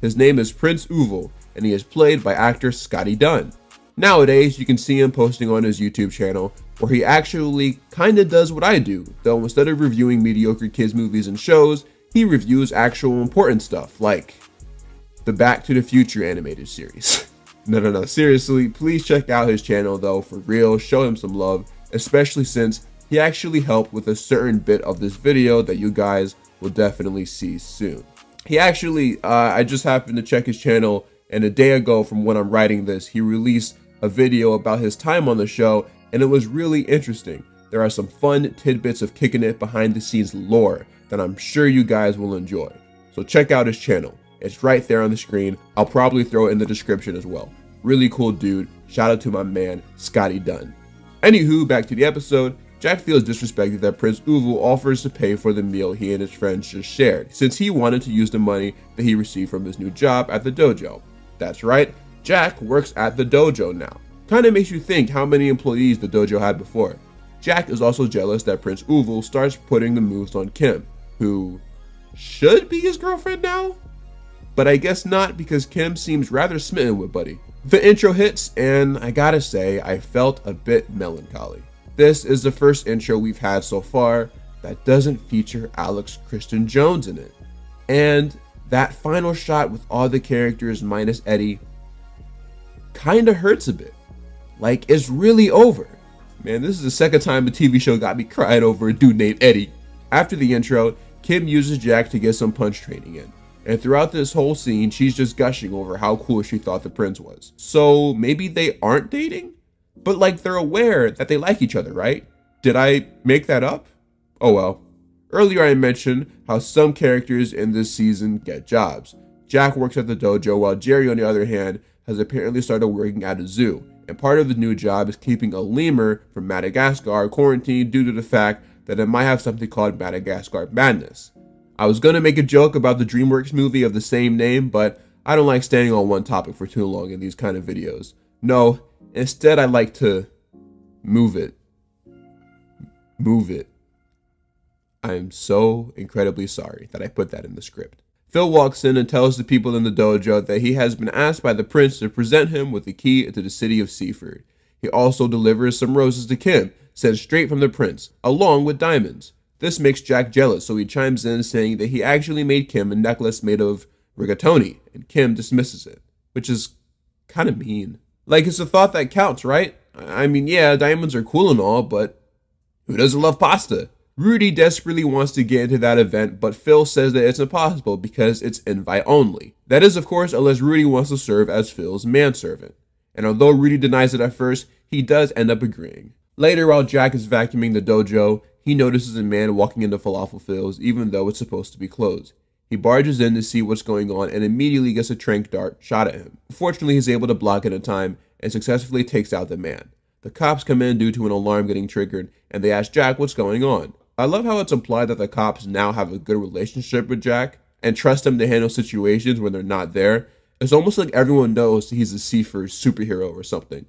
His name is Prince Uval, and he is played by actor Scotty Dunn. Nowadays, you can see him posting on his YouTube channel, where he actually kinda does what I do, though instead of reviewing mediocre kids movies and shows, he reviews actual important stuff, like the Back to the Future animated series. No, seriously, please check out his channel though, for real, show him some love, especially since he actually helped with a certain bit of this video that you guys will definitely see soon. He actually, I just happened to check his channel, and a day ago from when I'm writing this, he released a video about his time on the show, and it was really interesting. There are some fun tidbits of Kickin' It behind the scenes lore that I'm sure you guys will enjoy. So check out his channel. It's right there on the screen. I'll probably throw it in the description as well. Really cool dude. Shout out to my man, Scotty Dunn. Anywho, back to the episode. Jack feels disrespected that Prince Uval offers to pay for the meal he and his friends just shared, since he wanted to use the money that he received from his new job at the dojo. That's right, Jack works at the dojo now. Kinda makes you think how many employees the dojo had before. Jack is also jealous that Prince Uval starts putting the moves on Kim, who should be his girlfriend now? But I guess not, because Kim seems rather smitten with Buddy. The intro hits, and I gotta say, I felt a bit melancholy. This is the first intro we've had so far that doesn't feature Alex Christian Jones in it. And that final shot with all the characters minus Eddie kinda hurts a bit. Like, it's really over. Man, this is the second time a TV show got me crying over a dude named Eddie. After the intro, Kim uses Jack to get some punch training in. And throughout this whole scene, she's just gushing over how cool she thought the prince was. So maybe they aren't dating? But like, they're aware that they like each other, right? Did I make that up? Oh well. Earlier I mentioned how some characters in this season get jobs. Jack works at the dojo, while Jerry, on the other hand, has apparently started working at a zoo. And part of the new job is keeping a lemur from Madagascar quarantined due to the fact that it might have something called Madagascar Madness. I was going to make a joke about the DreamWorks movie of the same name, but I don't like staying on one topic for too long in these kind of videos. No, instead I like to move it. Move it. I am so incredibly sorry that I put that in the script. Phil walks in and tells the people in the dojo that he has been asked by the prince to present him with the key to the city of Seaford. He also delivers some roses to Kim, sent straight from the prince, along with diamonds. This makes Jack jealous, so he chimes in saying that he actually made Kim a necklace made of rigatoni, and Kim dismisses it, which is kind of mean. Like, it's the thought that counts, right? I mean, yeah, diamonds are cool and all, but who doesn't love pasta? Rudy desperately wants to get into that event, but Phil says that it's impossible because it's invite only. That is, of course, unless Rudy wants to serve as Phil's manservant. And although Rudy denies it at first, he does end up agreeing. Later, while Jack is vacuuming the dojo, he notices a man walking into Falafel Phil's even though it's supposed to be closed. He barges in to see what's going on and immediately gets a tranq dart shot at him. Fortunately, he's able to block it in time and successfully takes out the man. The cops come in due to an alarm getting triggered, and they ask Jack what's going on. I love how it's implied that the cops now have a good relationship with Jack and trust him to handle situations when they're not there. It's almost like everyone knows he's a Seaford superhero or something.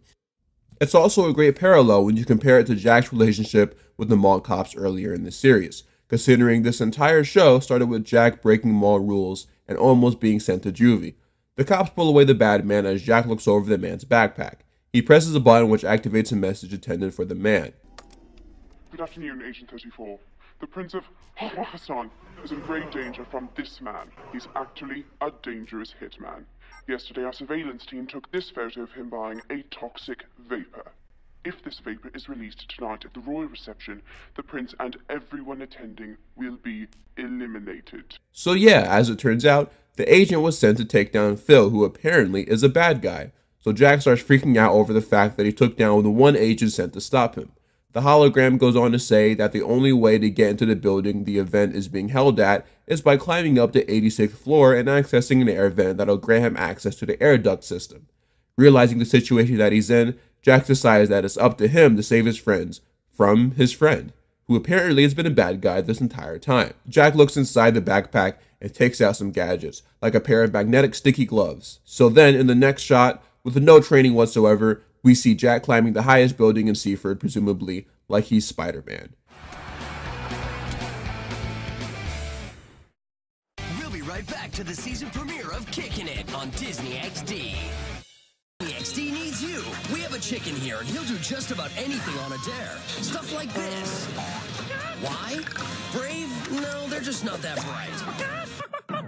It's also a great parallel when you compare it to Jack's relationship with the mall cops earlier in the series, considering this entire show started with Jack breaking mall rules and almost being sent to juvie. The cops pull away the bad man as Jack looks over the man's backpack. He presses a button which activates a message intended for the man. Good afternoon, Agent 34. The Prince of Hassan is in great danger from this man. He's actually a dangerous hitman. Yesterday, our surveillance team took this photo of him buying a toxic vapor. If this vapor is released tonight at the royal reception, the prince and everyone attending will be eliminated. So yeah, as it turns out, the agent was sent to take down Phil, who apparently is a bad guy. So Jack starts freaking out over the fact that he took down the one agent sent to stop him. The hologram goes on to say that the only way to get into the building the event is being held at is by climbing up the 86th floor and accessing an air vent that'll grant him access to the air duct system. Realizing the situation that he's in, Jack decides that it's up to him to save his friends from his friend, who apparently has been a bad guy this entire time. Jack looks inside the backpack and takes out some gadgets, like a pair of magnetic sticky gloves. So then, in the next shot, with no training whatsoever, we see Jack climbing the highest building in Seaford, presumably like he's Spider-Man. We'll be right back to the season premiere of Kickin' It on Disney XD. Disney XD needs you. We have a chicken here, and he'll do just about anything on a dare. Stuff like this. Why? Brave? No, they're just not that bright.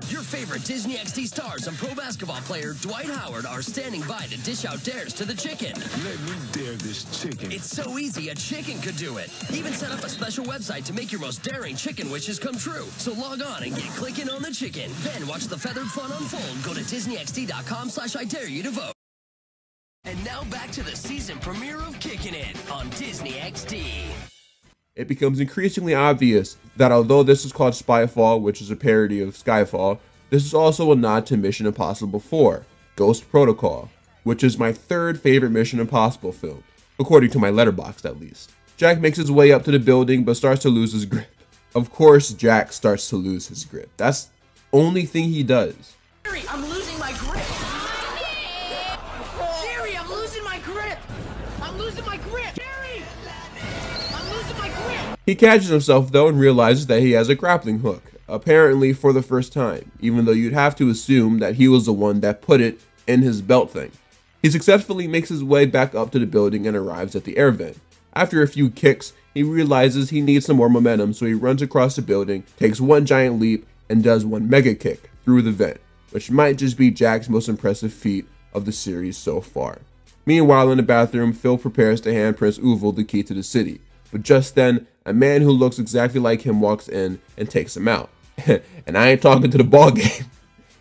Your favorite Disney XD stars and pro basketball player Dwight Howard are standing by to dish out dares to the chicken. Let me dare this chicken. It's so easy, a chicken could do it. Even set up a special website to make your most daring chicken wishes come true. So log on and get clicking on the chicken. Then watch the feathered fun unfold. Go to DisneyXD.com/I-dare-you to vote. And now back to the season premiere of Kickin' It on Disney XD. It becomes increasingly obvious that although this is called Spyfall, which is a parody of Skyfall, this is also a nod to Mission Impossible 4, Ghost Protocol, which is my third favorite Mission Impossible film, according to my Letterboxd at least. Jack makes his way up to the building but starts to lose his grip. Of course, Jack starts to lose his grip. That's the only thing he does. Jerry, I'm losing my grip. Jerry, I'm losing my grip. I'm losing my grip. Jerry, I'm losing my grip. He catches himself though and realizes that he has a grappling hook, apparently for the first time, even though you'd have to assume that he was the one that put it in his belt thing. He successfully makes his way back up to the building and arrives at the air vent. After a few kicks, he realizes he needs some more momentum, so he runs across the building, takes one giant leap, and does one mega kick through the vent, which might just be Jack's most impressive feat of the series so far. Meanwhile, in the bathroom, Phil prepares to hand Prince Uval the key to the city, but just then, a man who looks exactly like him walks in and takes him out. And I ain't talking to the ball game.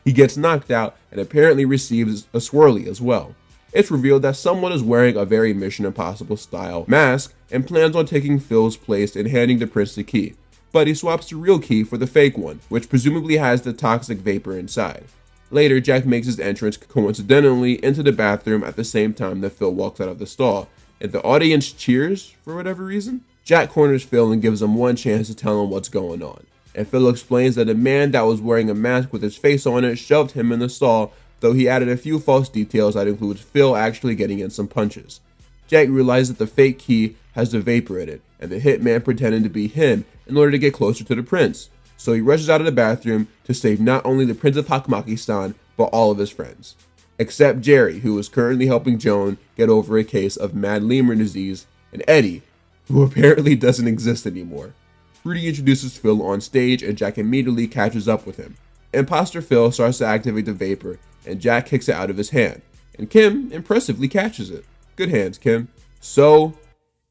He gets knocked out and apparently receives a swirly as well. It's revealed that someone is wearing a very Mission Impossible style mask and plans on taking Phil's place and handing the prince the key, but he swaps the real key for the fake one, which presumably has the toxic vapor inside. Later, Jack makes his entrance coincidentally into the bathroom at the same time that Phil walks out of the stall, and the audience cheers for whatever reason. Jack corners Phil and gives him one chance to tell him what's going on, and Phil explains that a man that was wearing a mask with his face on it shoved him in the stall, though he added a few false details that includes Phil actually getting in some punches. Jack realizes that the fake key has the vapor in it, and the hitman pretended to be him in order to get closer to the prince. So he rushes out of the bathroom to save not only the Prince of Hakmakistan, but all of his friends. Except Jerry, who is currently helping Joan get over a case of mad lemur disease, and Eddie, who apparently doesn't exist anymore. Rudy introduces Phil on stage and Jack immediately catches up with him. Imposter Phil starts to activate the vapor, and Jack kicks it out of his hand, and Kim impressively catches it. Good hands, Kim. So,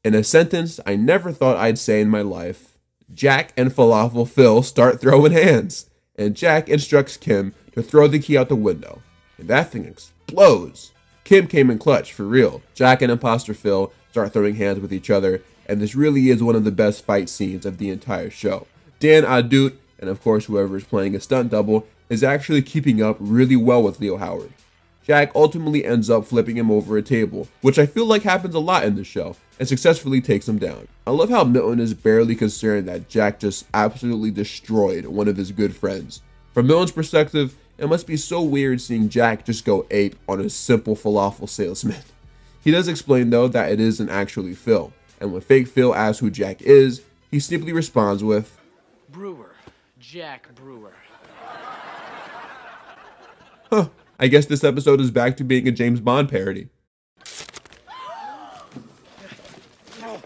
in a sentence I never thought I'd say in my life, Jack and Falafel Phil start throwing hands, and Jack instructs Kim to throw the key out the window, and that thing explodes. Kim came in clutch, for real. Jack and Imposter Phil start throwing hands with each other, and this really is one of the best fight scenes of the entire show. Dan Adut and of course whoever is playing a stunt double is actually keeping up really well with Leo Howard. Jack ultimately ends up flipping him over a table, which I feel like happens a lot in the show, and successfully takes him down. I love how Milton is barely concerned that Jack just absolutely destroyed one of his good friends. From Milton's perspective, it must be so weird seeing Jack just go ape on a simple falafel salesman. He does explain though that it isn't actually Phil, and when fake Phil asks who Jack is, he simply responds with, Brewer. Jack Brewer. Huh, I guess this episode is back to being a James Bond parody. I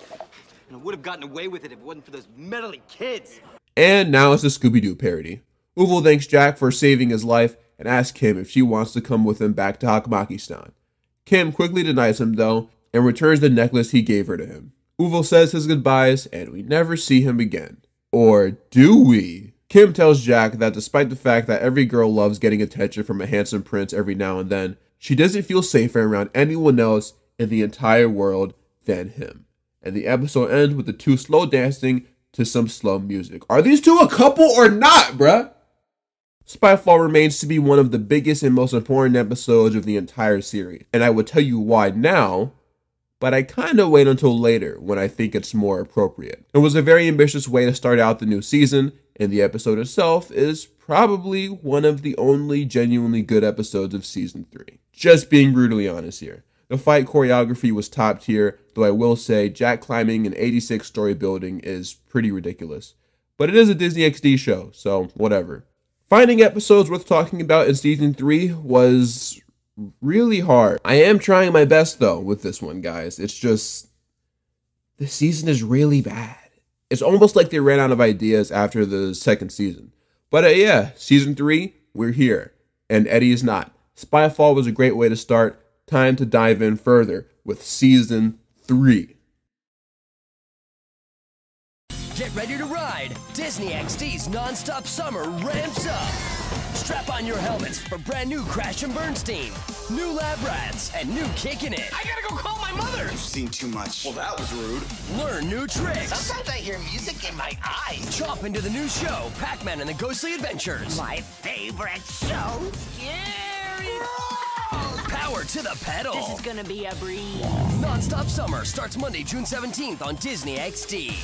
would have gotten away with it if it wasn't for those meddling kids. And now it's a Scooby-Doo parody. Uval thanks Jack for saving his life and asks Kim if she wants to come with him back to Hakmakistan. Kim quickly denies him though and returns the necklace he gave her to him. Uval says his goodbyes and we never see him again. Or do we? Kim tells Jack that despite the fact that every girl loves getting attention from a handsome prince every now and then, she doesn't feel safer around anyone else in the entire world than him. And the episode ends with the two slow dancing to some slow music. Are these two a couple or not, bruh? Spyfall remains to be one of the biggest and most important episodes of the entire series, and I will tell you why now, but I kind of wait until later when I think it's more appropriate. It was a very ambitious way to start out the new season, and the episode itself is probably one of the only genuinely good episodes of season 3. Just being brutally honest here. The fight choreography was top tier, though I will say Jack climbing an 86-story building is pretty ridiculous. But it is a Disney XD show, so whatever. Finding episodes worth talking about in season 3 was really hard. I am trying my best though with this one, guys. It's just, this season is really bad. It's almost like they ran out of ideas after the second season. But yeah, season 3, we're here. And Eddie is not. Spyfall was a great way to start. Time to dive in further with season 3. Get ready to ride. Disney XD's non-stop summer ramps up. Strap on your helmets for brand new Crash and Bernstein, new Lab Rats, and new Kickin' It. I gotta go call my mother! You've seen too much. Well, that was rude. Learn new tricks. Sometimes I hear music in my eyes. Chomp into the new show, Pac-Man and the Ghostly Adventures. My favorite show. Scary. Power to the pedal. This is gonna be a breeze. Non-stop summer starts Monday, June 17th on Disney XD.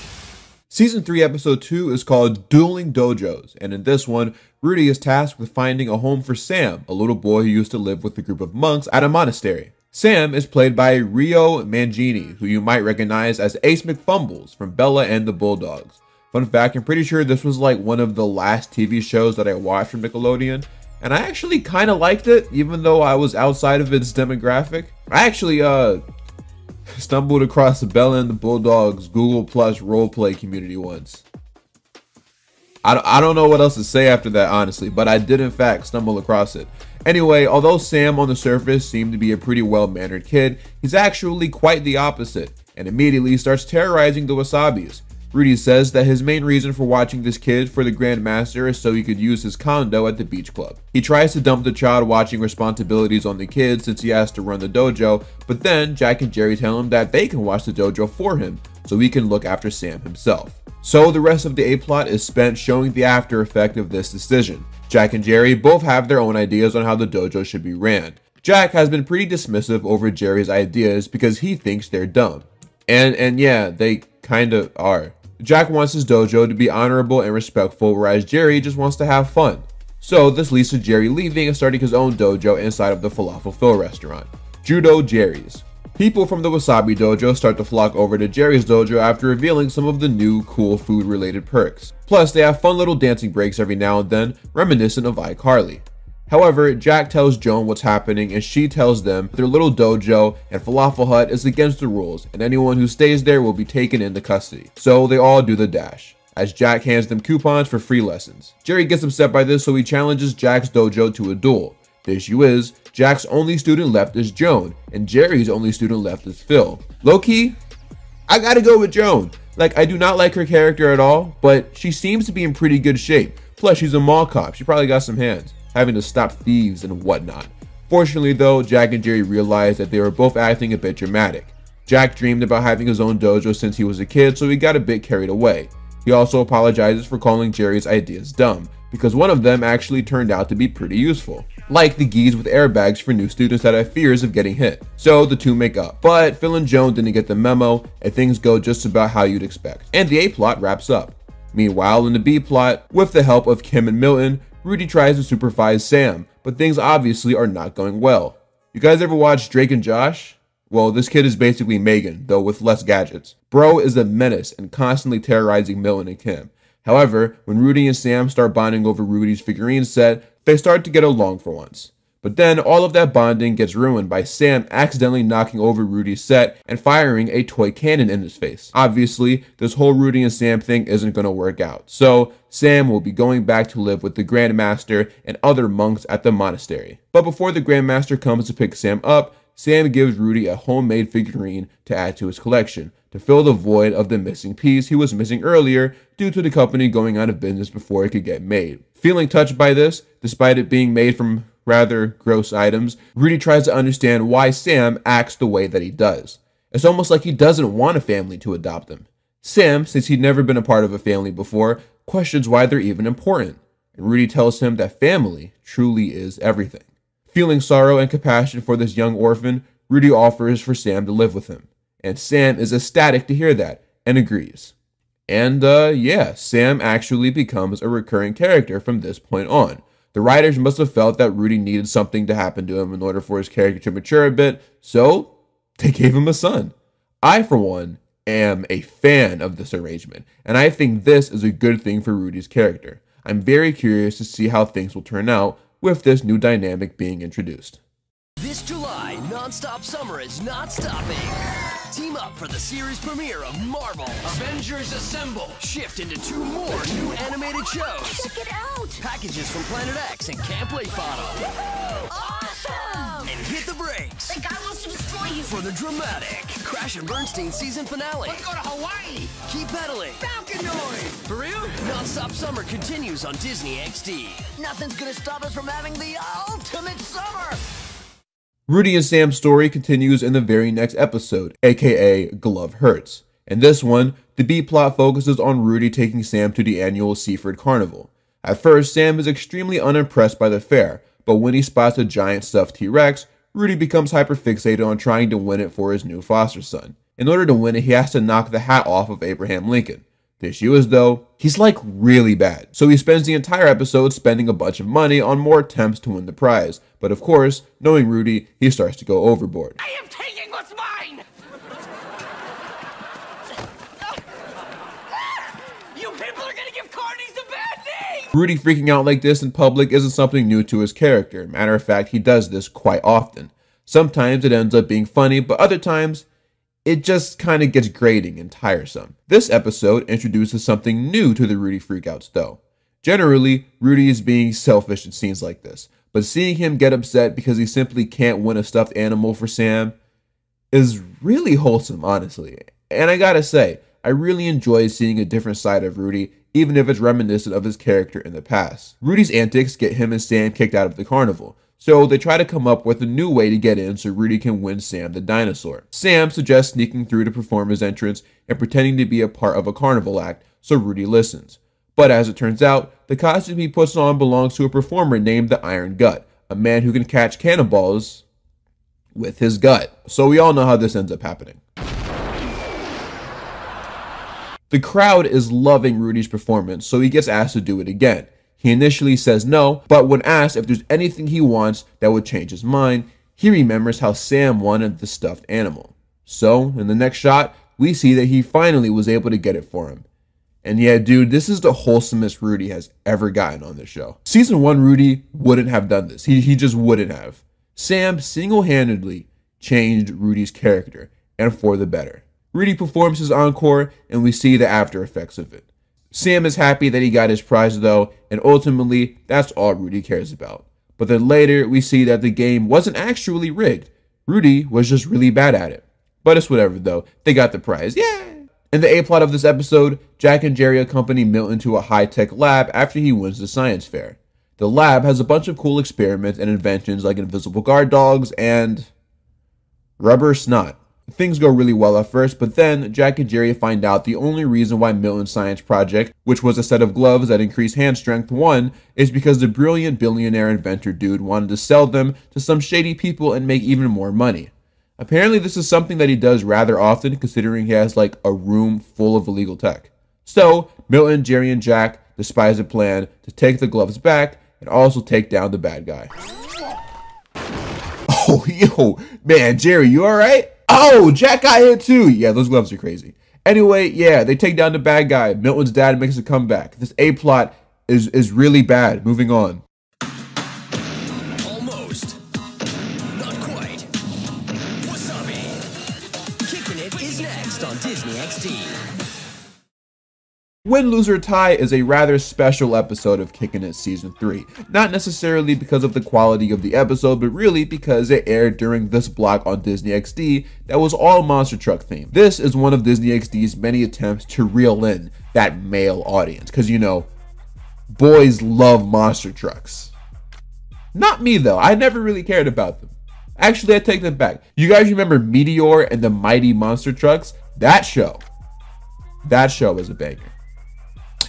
Season 3, Episode 2 is called Dueling Dojos, and in this one, Rudy is tasked with finding a home for Sam, a little boy who used to live with a group of monks at a monastery. Sam is played by Rio Mangini, who you might recognize as Ace McFumbles from Bella and the Bulldogs. Fun fact, I'm pretty sure this was like one of the last TV shows that I watched from Nickelodeon, and I actually kind of liked it, even though I was outside of its demographic. I actually, stumbled across the Bella and the Bulldogs Google Plus roleplay community once. I don't know what else to say after that, honestly, but I did in fact stumble across it. Anyway, although Sam on the surface seemed to be a pretty well-mannered kid, he's actually quite the opposite, and immediately starts terrorizing the Wasabis. Rudy says that his main reason for watching this kid for the Grand Master is so he could use his condo at the beach club. He tries to dump the child watching responsibilities on the kid since he has to run the dojo, but then Jack and Jerry tell him that they can watch the dojo for him, so he can look after Sam himself. So the rest of the A-plot is spent showing the after effect of this decision. Jack and Jerry both have their own ideas on how the dojo should be ran. Jack has been pretty dismissive over Jerry's ideas because he thinks they're dumb. And yeah, they kinda are. Jack wants his dojo to be honorable and respectful, whereas Jerry just wants to have fun. So this leads to Jerry leaving and starting his own dojo inside of the Falafel Phil restaurant, Judo Jerry's. People from the Wasabi Dojo start to flock over to Jerry's dojo after revealing some of the new cool food related perks. Plus they have fun little dancing breaks every now and then, reminiscent of iCarly. However, Jack tells Joan what's happening and she tells them their little dojo and Falafel Hut is against the rules and anyone who stays there will be taken into custody. So they all do the dash, as Jack hands them coupons for free lessons. Jerry gets upset by this, so he challenges Jack's dojo to a duel. The issue is, Jack's only student left is Joan, and Jerry's only student left is Phil. Low-key, I gotta go with Joan. Like, I do not like her character at all, but she seems to be in pretty good shape. Plus, she's a mall cop, she probably got some hands, having to stop thieves and whatnot. Fortunately though, Jack and Jerry realized that they were both acting a bit dramatic. Jack dreamed about having his own dojo since he was a kid, so he got a bit carried away. He also apologizes for calling Jerry's ideas dumb, because one of them actually turned out to be pretty useful, like the geese with airbags for new students that have fears of getting hit. So the two make up, but Phil and Joan didn't get the memo, and things go just about how you'd expect, and the A plot wraps up. Meanwhile, in the B plot, with the help of Kim and Milton, Rudy tries to supervise Sam, but things obviously are not going well. You guys ever watch Drake and Josh? Well, this kid is basically Megan, though with less gadgets. Bro is a menace and constantly terrorizing Milton and Kim. However, when Rudy and Sam start bonding over Rudy's figurine set, they start to get along for once. But then all of that bonding gets ruined by Sam accidentally knocking over Rudy's set and firing a toy cannon in his face. Obviously, this whole Rudy and Sam thing isn't going to work out, so Sam will be going back to live with the Grandmaster and other monks at the monastery. But before the Grandmaster comes to pick Sam up, Sam gives Rudy a homemade figurine to add to his collection, to fill the void of the missing piece he was missing earlier due to the company going out of business before it could get made. Feeling touched by this, despite it being made from rather gross items, Rudy tries to understand why Sam acts the way that he does. It's almost like he doesn't want a family to adopt him. Sam, since he'd never been a part of a family before, questions why they're even important, and Rudy tells him that family truly is everything. Feeling sorrow and compassion for this young orphan, Rudy offers for Sam to live with him, and Sam is ecstatic to hear that and agrees. And yeah, Sam actually becomes a recurring character from this point on. The writers must have felt that Rudy needed something to happen to him in order for his character to mature a bit, so they gave him a son. I, for one, am a fan of this arrangement, and I think this is a good thing for Rudy's character. I'm very curious to see how things will turn out with this new dynamic being introduced. This July, Non-Stop Summer is not stopping. Team up for the series premiere of Marvel's Avengers Assemble. Shift into 2 more new animated shows. Check it out! Packages from Planet X and Camp Lake Bottom. Awesome! And hit the brakes That guy wants to destroy you! for the dramatic Crash and Bernstein season finale. Let's go to Hawaii! Keep pedaling. Falcon noise! For real? Non-Stop Summer continues on Disney XD. Nothing's gonna stop us from having the ultimate summer! Rudy and Sam's story continues in the very next episode, aka Glove Hurts. In this one, the B-plot focuses on Rudy taking Sam to the annual Seaford Carnival. At first, Sam is extremely unimpressed by the fair, but when he spots a giant stuffed T-Rex, Rudy becomes hyperfixated on trying to win it for his new foster son. In order to win it, he has to knock the hat off of Abraham Lincoln. The issue is, though, he's like really bad, so he spends the entire episode spending a bunch of money on more attempts to win the prize. But of course, knowing Rudy, he starts to go overboard. I am taking what's mine! You people are gonna give carnies a bad name! Rudy freaking out like this in public isn't something new to his character. Matter of fact, he does this quite often. Sometimes it ends up being funny, but other times, it just kind of gets grating and tiresome. This episode introduces something new to the Rudy freakouts though. Generally, Rudy is being selfish in scenes like this, but seeing him get upset because he simply can't win a stuffed animal for Sam is really wholesome, honestly. And I gotta say, I really enjoy seeing a different side of Rudy, even if it's reminiscent of his character in the past. Rudy's antics get him and Sam kicked out of the carnival, so they try to come up with a new way to get in so Rudy can win Sam the dinosaur. Sam suggests sneaking through to perform his entrance and pretending to be a part of a carnival act, so Rudy listens. But as it turns out, the costume he puts on belongs to a performer named the Iron Gut, a man who can catch cannonballs with his gut. So we all know how this ends up happening. The crowd is loving Rudy's performance, so he gets asked to do it again. He initially says no, but when asked if there's anything he wants that would change his mind, he remembers how Sam wanted the stuffed animal. So, in the next shot, we see that he finally was able to get it for him. And yeah, dude, this is the wholesomest Rudy has ever gotten on this show. Season 1 Rudy wouldn't have done this. He just wouldn't have. Sam single-handedly changed Rudy's character, and for the better. Rudy performs his encore, and we see the after effects of it. Sam is happy that he got his prize though, and ultimately, that's all Rudy cares about. But then later, we see that the game wasn't actually rigged. Rudy was just really bad at it. But it's whatever though, they got the prize, yay! In the A-plot of this episode, Jack and Jerry accompany Milton to a high-tech lab after he wins the science fair. The lab has a bunch of cool experiments and inventions like invisible guard dogs and rubber snot. Things go really well at first, but then Jack and Jerry find out the only reason why Milton's science project, which was a set of gloves that increase hand strength, won is because the brilliant billionaire inventor dude wanted to sell them to some shady people and make even more money. Apparently this is something that he does rather often, considering he has like a room full of illegal tech. So Milton, Jerry, and Jack despise a plan to take the gloves back and also take down the bad guy. Oh, yo, man, Jerry, you alright? Oh, Jack got hit too. Yeah, those gloves are crazy. Anyway, yeah, they take down the bad guy. Milton's dad makes a comeback. This A-plot is really bad. Moving on. Almost. Not quite. Wasabi. Kicking It is next on Disney XD. Win, Lose, or Tie is a rather special episode of Kickin' It Season 3. Not necessarily because of the quality of the episode, but really because it aired during this block on Disney XD that was all monster truck themed. This is one of Disney XD's many attempts to reel in that male audience, because you know, boys love monster trucks. Not me though, I never really cared about them. Actually, I take that back. You guys remember Meteor and the Mighty Monster Trucks? That show was a banger.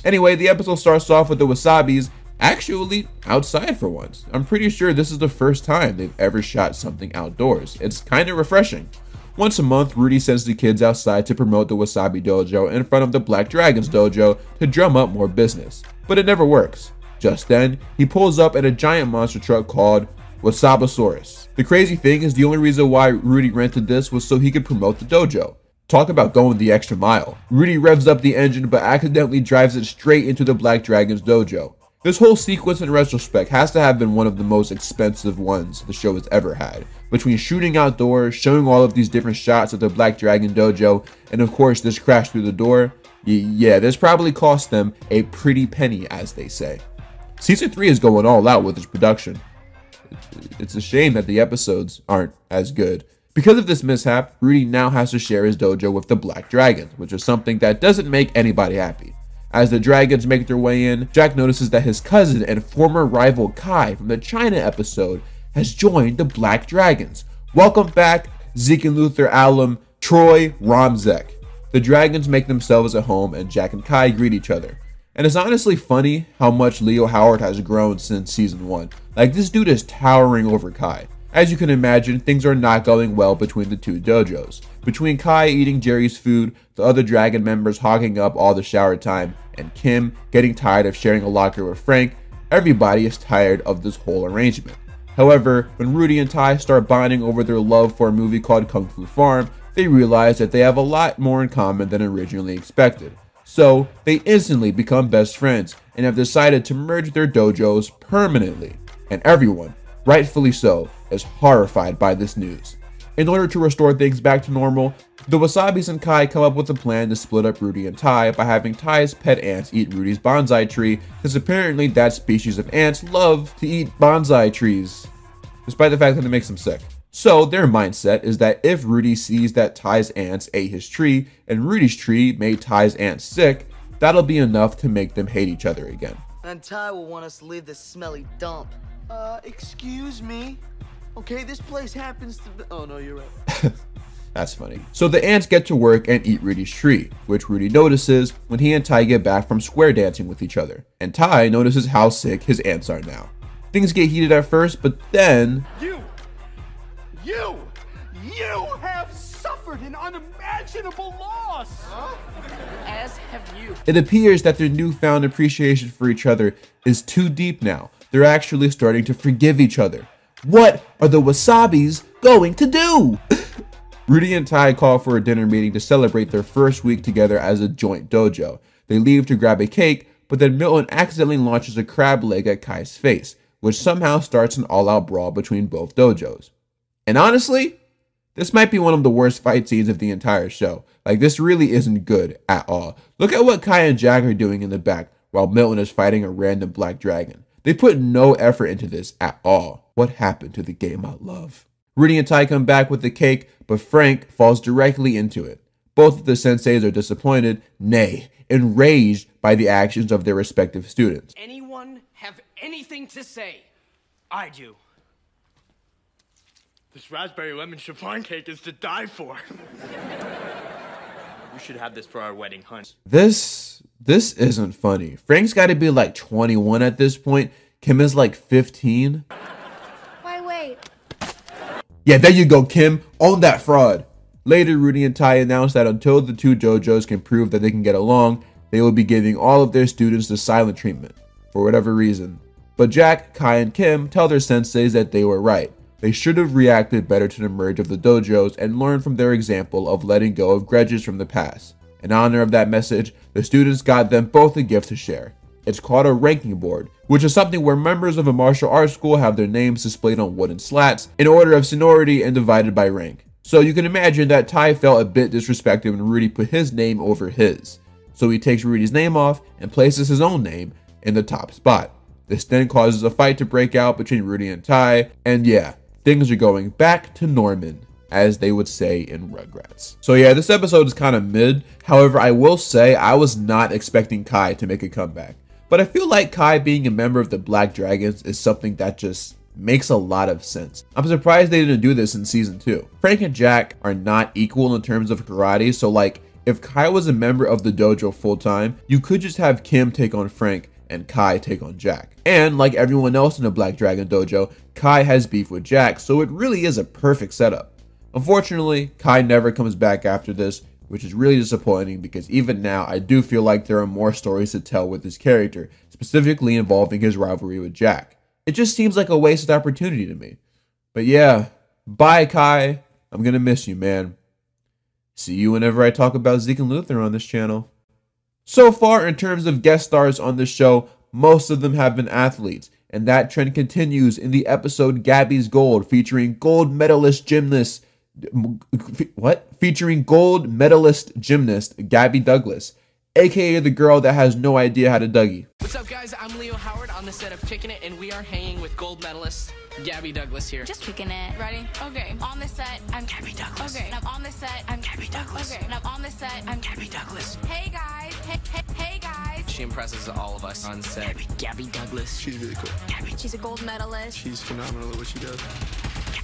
Anyway, the episode starts off with the Wasabis actually outside for once. I'm pretty sure this is the first time they've ever shot something outdoors. It's kind of refreshing. Once a month, Rudy sends the kids outside to promote the Wasabi Dojo in front of the Black Dragons Dojo to drum up more business. But it never works. Just then, he pulls up in a giant monster truck called Wasabosaurus. The crazy thing is the only reason why Rudy rented this was so he could promote the dojo. Talk about going the extra mile. Rudy revs up the engine but accidentally drives it straight into the Black Dragons dojo. This whole sequence in retrospect has to have been one of the most expensive ones the show has ever had. Between shooting outdoors, showing all of these different shots of the Black Dragon dojo, and of course this crash through the door, yeah, this probably cost them a pretty penny, as they say. Season 3 is going all out with its production. It's a shame that the episodes aren't as good. Because of this mishap, Rudy now has to share his dojo with the Black Dragons, which is something that doesn't make anybody happy. As the dragons make their way in, Jack notices that his cousin and former rival Kai from the China episode has joined the Black Dragons. Welcome back, Zeke and Luther Alum, Troy, Romzek. The dragons make themselves at home and Jack and Kai greet each other. And it's honestly funny how much Leo Howard has grown since season 1. Like, this dude is towering over Kai. As you can imagine, things are not going well between the two dojos. Between Kai eating Jerry's food, the other dragon members hogging up all the shower time, and Kim getting tired of sharing a locker with Frank, everybody is tired of this whole arrangement. However, when Rudy and Ty start bonding over their love for a movie called Kung Fu Farm, they realize that they have a lot more in common than originally expected. So, they instantly become best friends and have decided to merge their dojos permanently. And everyone, rightfully so, is horrified by this news. In order to restore things back to normal, the Wasabis and Kai come up with a plan to split up Rudy and Ty by having Ty's pet ants eat Rudy's bonsai tree, because apparently that species of ants love to eat bonsai trees, despite the fact that it makes them sick. So their mindset is that if Rudy sees that Ty's ants ate his tree and Rudy's tree made Ty's ants sick, that'll be enough to make them hate each other again. And Ty will want us to leave this smelly dump. Excuse me? Okay, this place happens to be... Oh, no, you're right. That's funny. So the ants get to work and eat Rudy's tree, which Rudy notices when he and Ty get back from square dancing with each other. And Ty notices how sick his ants are now. Things get heated at first, but then... You have suffered an unimaginable loss! Huh? As have you. It appears that their newfound appreciation for each other is too deep now. They're actually starting to forgive each other. What are the Wasabis going to do? Rudy and Ty call for a dinner meeting to celebrate their first week together as a joint dojo. They leave to grab a cake, but then Milton accidentally launches a crab leg at Kai's face, which somehow starts an all-out brawl between both dojos. And honestly, this might be one of the worst fight scenes of the entire show. Like, this really isn't good at all. Look at what Kai and Jack are doing in the back while Milton is fighting a random black dragon. They put no effort into this at all. What happened to the game I love? Rudy and Ty come back with the cake, but Frank falls directly into it. Both of the senseis are disappointed, nay, enraged by the actions of their respective students. Anyone have anything to say? I do. This raspberry lemon chiffon cake is to die for. We should have this for our wedding, hun. This isn't funny. Frank's got to be like 21 at this point. Kim is like 15. Why wait? Yeah, there you go, Kim. Own that fraud. Later, Rudy and Tai announced that until the two JoJos can prove that they can get along, they will be giving all of their students the silent treatment, for whatever reason. But Jack, Kai, and Kim tell their senseis that they were right. They should have reacted better to the merge of the dojos and learned from their example of letting go of grudges from the past. In honor of that message, the students got them both a gift to share. It's called a ranking board, which is something where members of a martial arts school have their names displayed on wooden slats in order of seniority and divided by rank. So you can imagine that Tai felt a bit disrespected when Rudy put his name over his. So he takes Rudy's name off and places his own name in the top spot. This then causes a fight to break out between Rudy and Tai, and yeah, things are going back to Norman, as they would say in Rugrats. So yeah, this episode is kind of mid. However, I will say I was not expecting Kai to make a comeback. But I feel like Kai being a member of the Black Dragons is something that just makes a lot of sense. I'm surprised they didn't do this in season 2. Frank and Jack are not equal in terms of karate, so like if Kai was a member of the dojo full time, you could just have Kim take on Frank and Kai take on Jack. And like everyone else in the Black Dragon dojo, Kai has beef with Jack, so it really is a perfect setup. Unfortunately, Kai never comes back after this, which is really disappointing because even now I do feel like there are more stories to tell with this character, specifically involving his rivalry with Jack. It just seems like a wasted opportunity to me. But yeah, bye Kai, I'm gonna miss you, man. See you whenever I talk about Zeke and Luther on this channel. So far in terms of guest stars on this show, most of them have been athletes, and that trend continues in the episode Gabby's Gold, featuring gold medalist gymnast Gabby Douglas, aka the girl that has no idea how to Dougie. What's up, guys? I'm Leo Howard on the set of Kicking It, and we are hanging with gold medalist Gabby Douglas here. Just kicking it. Ready? Okay. On the set, I'm Gabby Douglas. Okay. And I'm on the set, I'm Gabby Douglas. Okay. And I'm on the set, I'm Gabby Douglas. Hey guys. Hey guys. She impresses all of us on set. Gabby Douglas. She's really cool. Gabby. She's a gold medalist. She's phenomenal at what she does.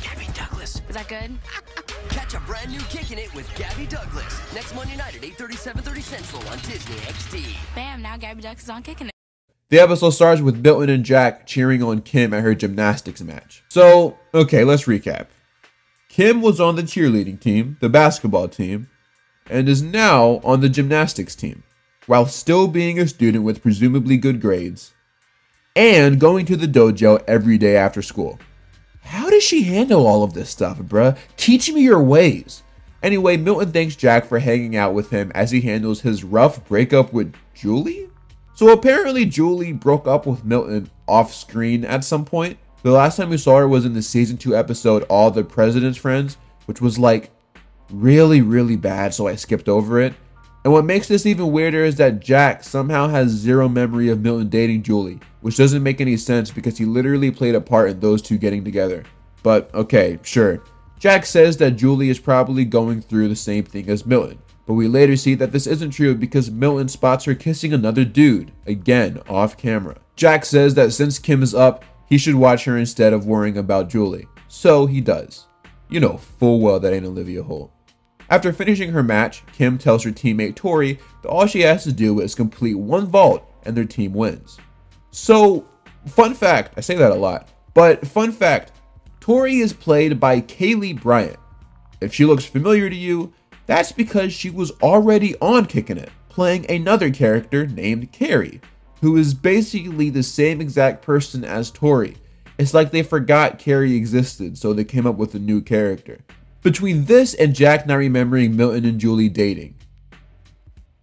Gabby Douglas. Is that good? Catch a brand new Kicking It with Gabby Douglas next Monday night at 8:30, 7:30 Central on Disney XD. Bam, now Gabby Douglas is on Kicking It. The episode starts with Milton and Jack cheering on Kim at her gymnastics match. So, okay, let's recap. Kim was on the cheerleading team, the basketball team, and is now on the gymnastics team, while still being a student with presumably good grades, and going to the dojo every day after school. How does she handle all of this stuff, bruh? Teach me your ways. Anyway, Milton thanks Jack for hanging out with him as he handles his rough breakup with Julie? So apparently Julie broke up with Milton off screen at some point. The last time we saw her was in the season 2 episode All the President's Friends, which was like really bad, so I skipped over it. And what makes this even weirder is that Jack somehow has zero memory of Milton dating Julie, which doesn't make any sense because he literally played a part in those two getting together. But okay, sure. Jack says that Julie is probably going through the same thing as Milton, but we later see that this isn't true because Milton spots her kissing another dude, again off camera. Jack says that since Kim is up, he should watch her instead of worrying about Julie. So he does. You know full well that ain't Olivia Holt. After finishing her match, Kim tells her teammate Tori that all she has to do is complete one vault and their team wins. So, fun fact, I say that a lot, but fun fact, Tori is played by Kaylee Bryant. If she looks familiar to you, that's because she was already on Kicking It, playing another character named Carrie, who is basically the same exact person as Tori. It's like they forgot Carrie existed, so they came up with a new character. Between this and Jack not remembering Milton and Julie dating,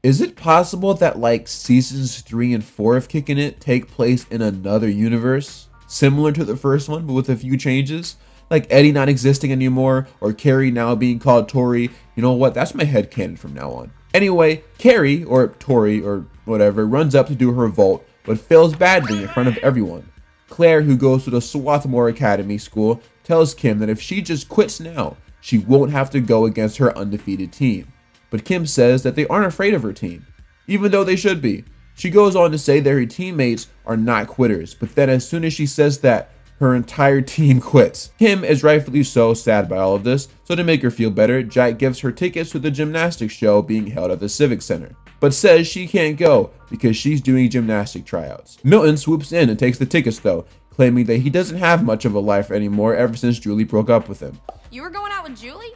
is it possible that like seasons 3 and 4 of Kicking It take place in another universe, similar to the first one but with a few changes? Like Eddie not existing anymore, or Carrie now being called Tori. You know what, that's my headcanon from now on. Anyway, Carrie, or Tori, or whatever, runs up to do her vault, but fails badly in front of everyone. Claire, who goes to the Swarthmore Academy school, tells Kim that if she just quits now, she won't have to go against her undefeated team. But Kim says that they aren't afraid of her team, even though they should be. She goes on to say that her teammates are not quitters, but then as soon as she says that, her entire team quits. Kim is rightfully so sad by all of this, so to make her feel better, Jack gives her tickets to the gymnastics show being held at the Civic Center, but says she can't go because she's doing gymnastic tryouts. Milton swoops in and takes the tickets though, claiming that he doesn't have much of a life anymore ever since Julie broke up with him. You were going out with Julie?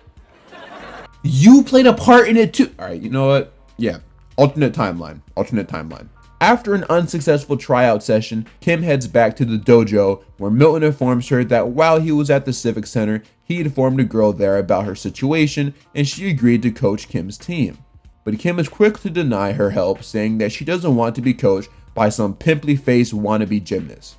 You played a part in it too. All right, you know what? Yeah, alternate timeline. After an unsuccessful tryout session, Kim heads back to the dojo where Milton informs her that while he was at the Civic Center, he informed a girl there about her situation and she agreed to coach Kim's team. But Kim is quick to deny her help, saying that she doesn't want to be coached by some pimply-faced wannabe gymnast.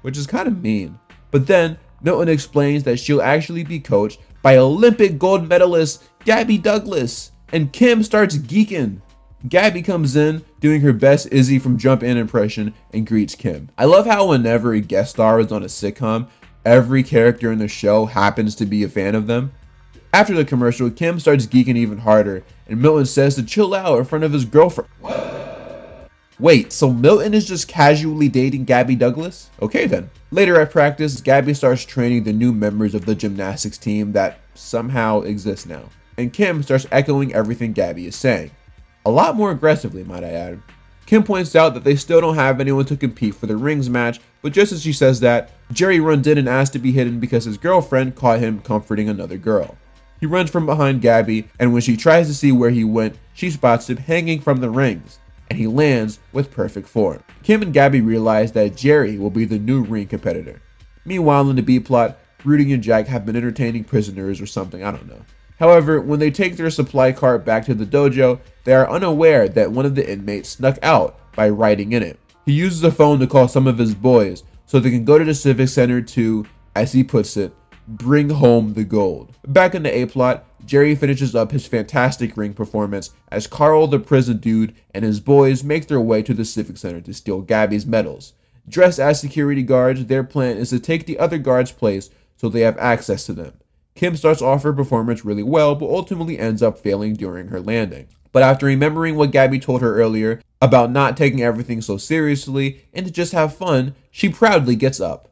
Which is kind of mean. But then, Milton explains that she'll actually be coached by Olympic gold medalist Gabby Douglas, and Kim starts geeking. Gabby comes in, doing her best Izzy from Jump In impression, and greets Kim. I love how whenever a guest star is on a sitcom, every character in the show happens to be a fan of them. After the commercial, Kim starts geeking even harder, and Milton says to chill out in front of his girlfriend. What? Wait, so Milton is just casually dating Gabby Douglas? Okay then. Later at practice, Gabby starts training the new members of the gymnastics team that somehow exists now, and Kim starts echoing everything Gabby is saying. A lot more aggressively, might I add. Kim points out that they still don't have anyone to compete for the rings match, but just as she says that, Jerry runs in and asks to be hidden because his girlfriend caught him comforting another girl. He runs from behind Gabby, and when she tries to see where he went, she spots him hanging from the rings, and he lands with perfect form. Kim and Gabby realize that Jerry will be the new ring competitor. Meanwhile, in the B-plot, Rudy and Jack have been entertaining prisoners or something, I don't know. However, when they take their supply cart back to the dojo, they are unaware that one of the inmates snuck out by writing in it. He uses a phone to call some of his boys so they can go to the Civic Center to, as he puts it, bring home the gold. Back in the A-plot, Jerry finishes up his fantastic ring performance as Carl the prison dude and his boys make their way to the Civic Center to steal Gabby's medals. Dressed as security guards, their plan is to take the other guards' place so they have access to them. Kim starts off her performance really well, but ultimately ends up failing during her landing. But after remembering what Gabby told her earlier about not taking everything so seriously and to just have fun, she proudly gets up.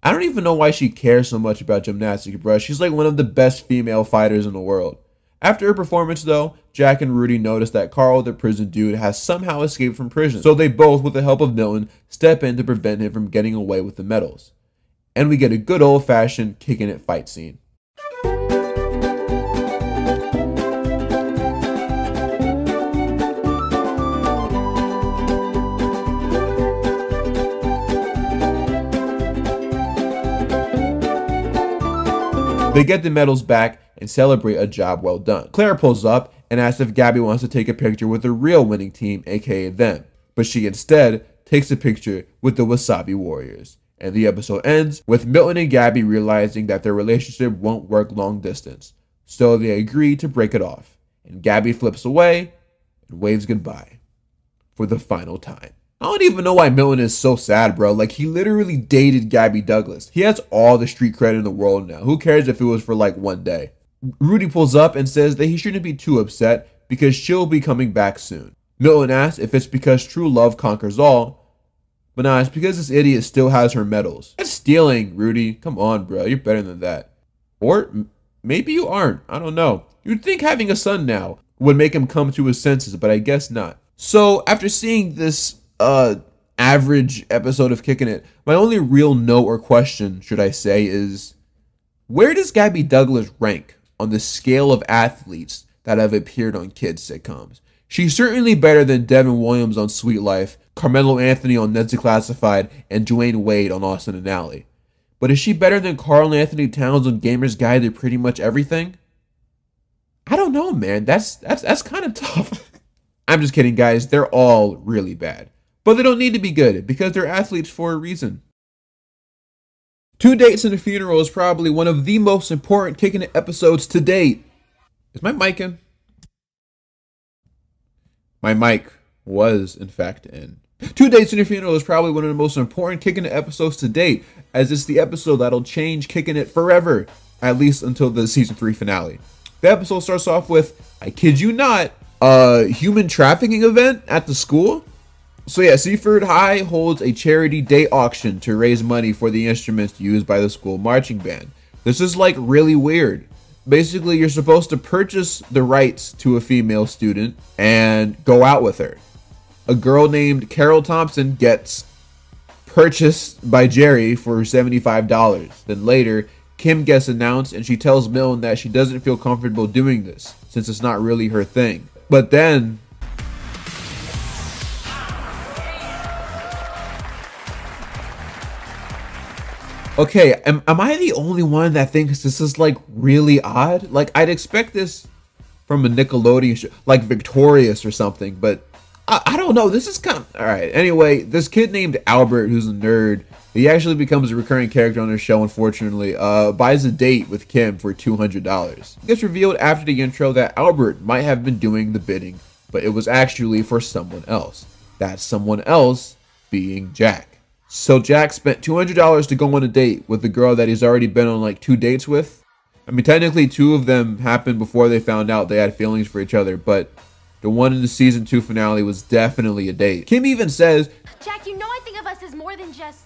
I don't even know why she cares so much about gymnastics, bruh. She's like one of the best female fighters in the world. After her performance though, Jack and Rudy notice that Carl the prison dude has somehow escaped from prison. So they both, with the help of Milton, step in to prevent him from getting away with the medals. And we get a good old-fashioned kicking it fight scene. They get the medals back and celebrate a job well done. Claire pulls up and asks if Gabby wants to take a picture with the real winning team, aka them, but she instead takes a picture with the Wasabi Warriors. And the episode ends with Milton and Gabby realizing that their relationship won't work long distance, so they agree to break it off. And Gabby flips away and waves goodbye for the final time. I don't even know why Milton is so sad, bro. Like, he literally dated Gabby Douglas. He has all the street cred in the world now. Who cares if it was for like one day? Rudy pulls up and says that he shouldn't be too upset because she'll be coming back soon. Milton asks if it's because true love conquers all, but nah, it's because this idiot still has her medals. That's stealing, Rudy. Come on, bro. You're better than that. Or maybe you aren't. I don't know. You'd think having a son now would make him come to his senses, but I guess not. So after seeing this average episode of Kicking It, my only real note or question, should I say, is where does Gabby Douglas rank on the scale of athletes that have appeared on kids sitcoms? She's certainly better than Devin Williams on Sweet Life, Carmelo Anthony on Ned's Declassified, and Dwayne Wade on Austin and Ally. But is she better than Karl Anthony Towns on Gamer's Guide to Pretty Much Everything? I don't know, man. That's kind of tough. I'm just kidding, guys. They're all really bad. But they don't need to be good because they're athletes for a reason. 2 Dates and a Funeral is probably one of the most important Kicking It episodes to date. Is my mic in? My mic was, in fact, in. 2 Dates and a Funeral is probably one of the most important Kicking It episodes to date, as it's the episode that'll change Kicking It forever, at least until the season 3 finale. The episode starts off with, I kid you not, a human trafficking event at the school. So yeah, Seaford High holds a charity day auction to raise money for the instruments used by the school marching band. This is like really weird. Basically, you're supposed to purchase the rights to a female student and go out with her. A girl named Carol Thompson gets purchased by Jerry for $75. Then later, Kim gets announced and she tells Milton that she doesn't feel comfortable doing this since it's not really her thing. But then okay, am I the only one that thinks this is like really odd? Like I'd expect this from a Nickelodeon show, like Victorious or something, but I don't know. This is kind of all right. Anyway, this kid named Albert, who's a nerd, he actually becomes a recurring character on the show. Unfortunately, buys a date with Kim for $200. It gets revealed after the intro that Albert might have been doing the bidding, but it was actually for someone else. That someone else being Jack. So Jack spent $200 to go on a date with the girl that he's already been on like 2 dates with. I mean, technically 2 of them happened before they found out they had feelings for each other, but the one in the season 2 finale was definitely a date. Kim even says, Jack, you know I think of us as more than just...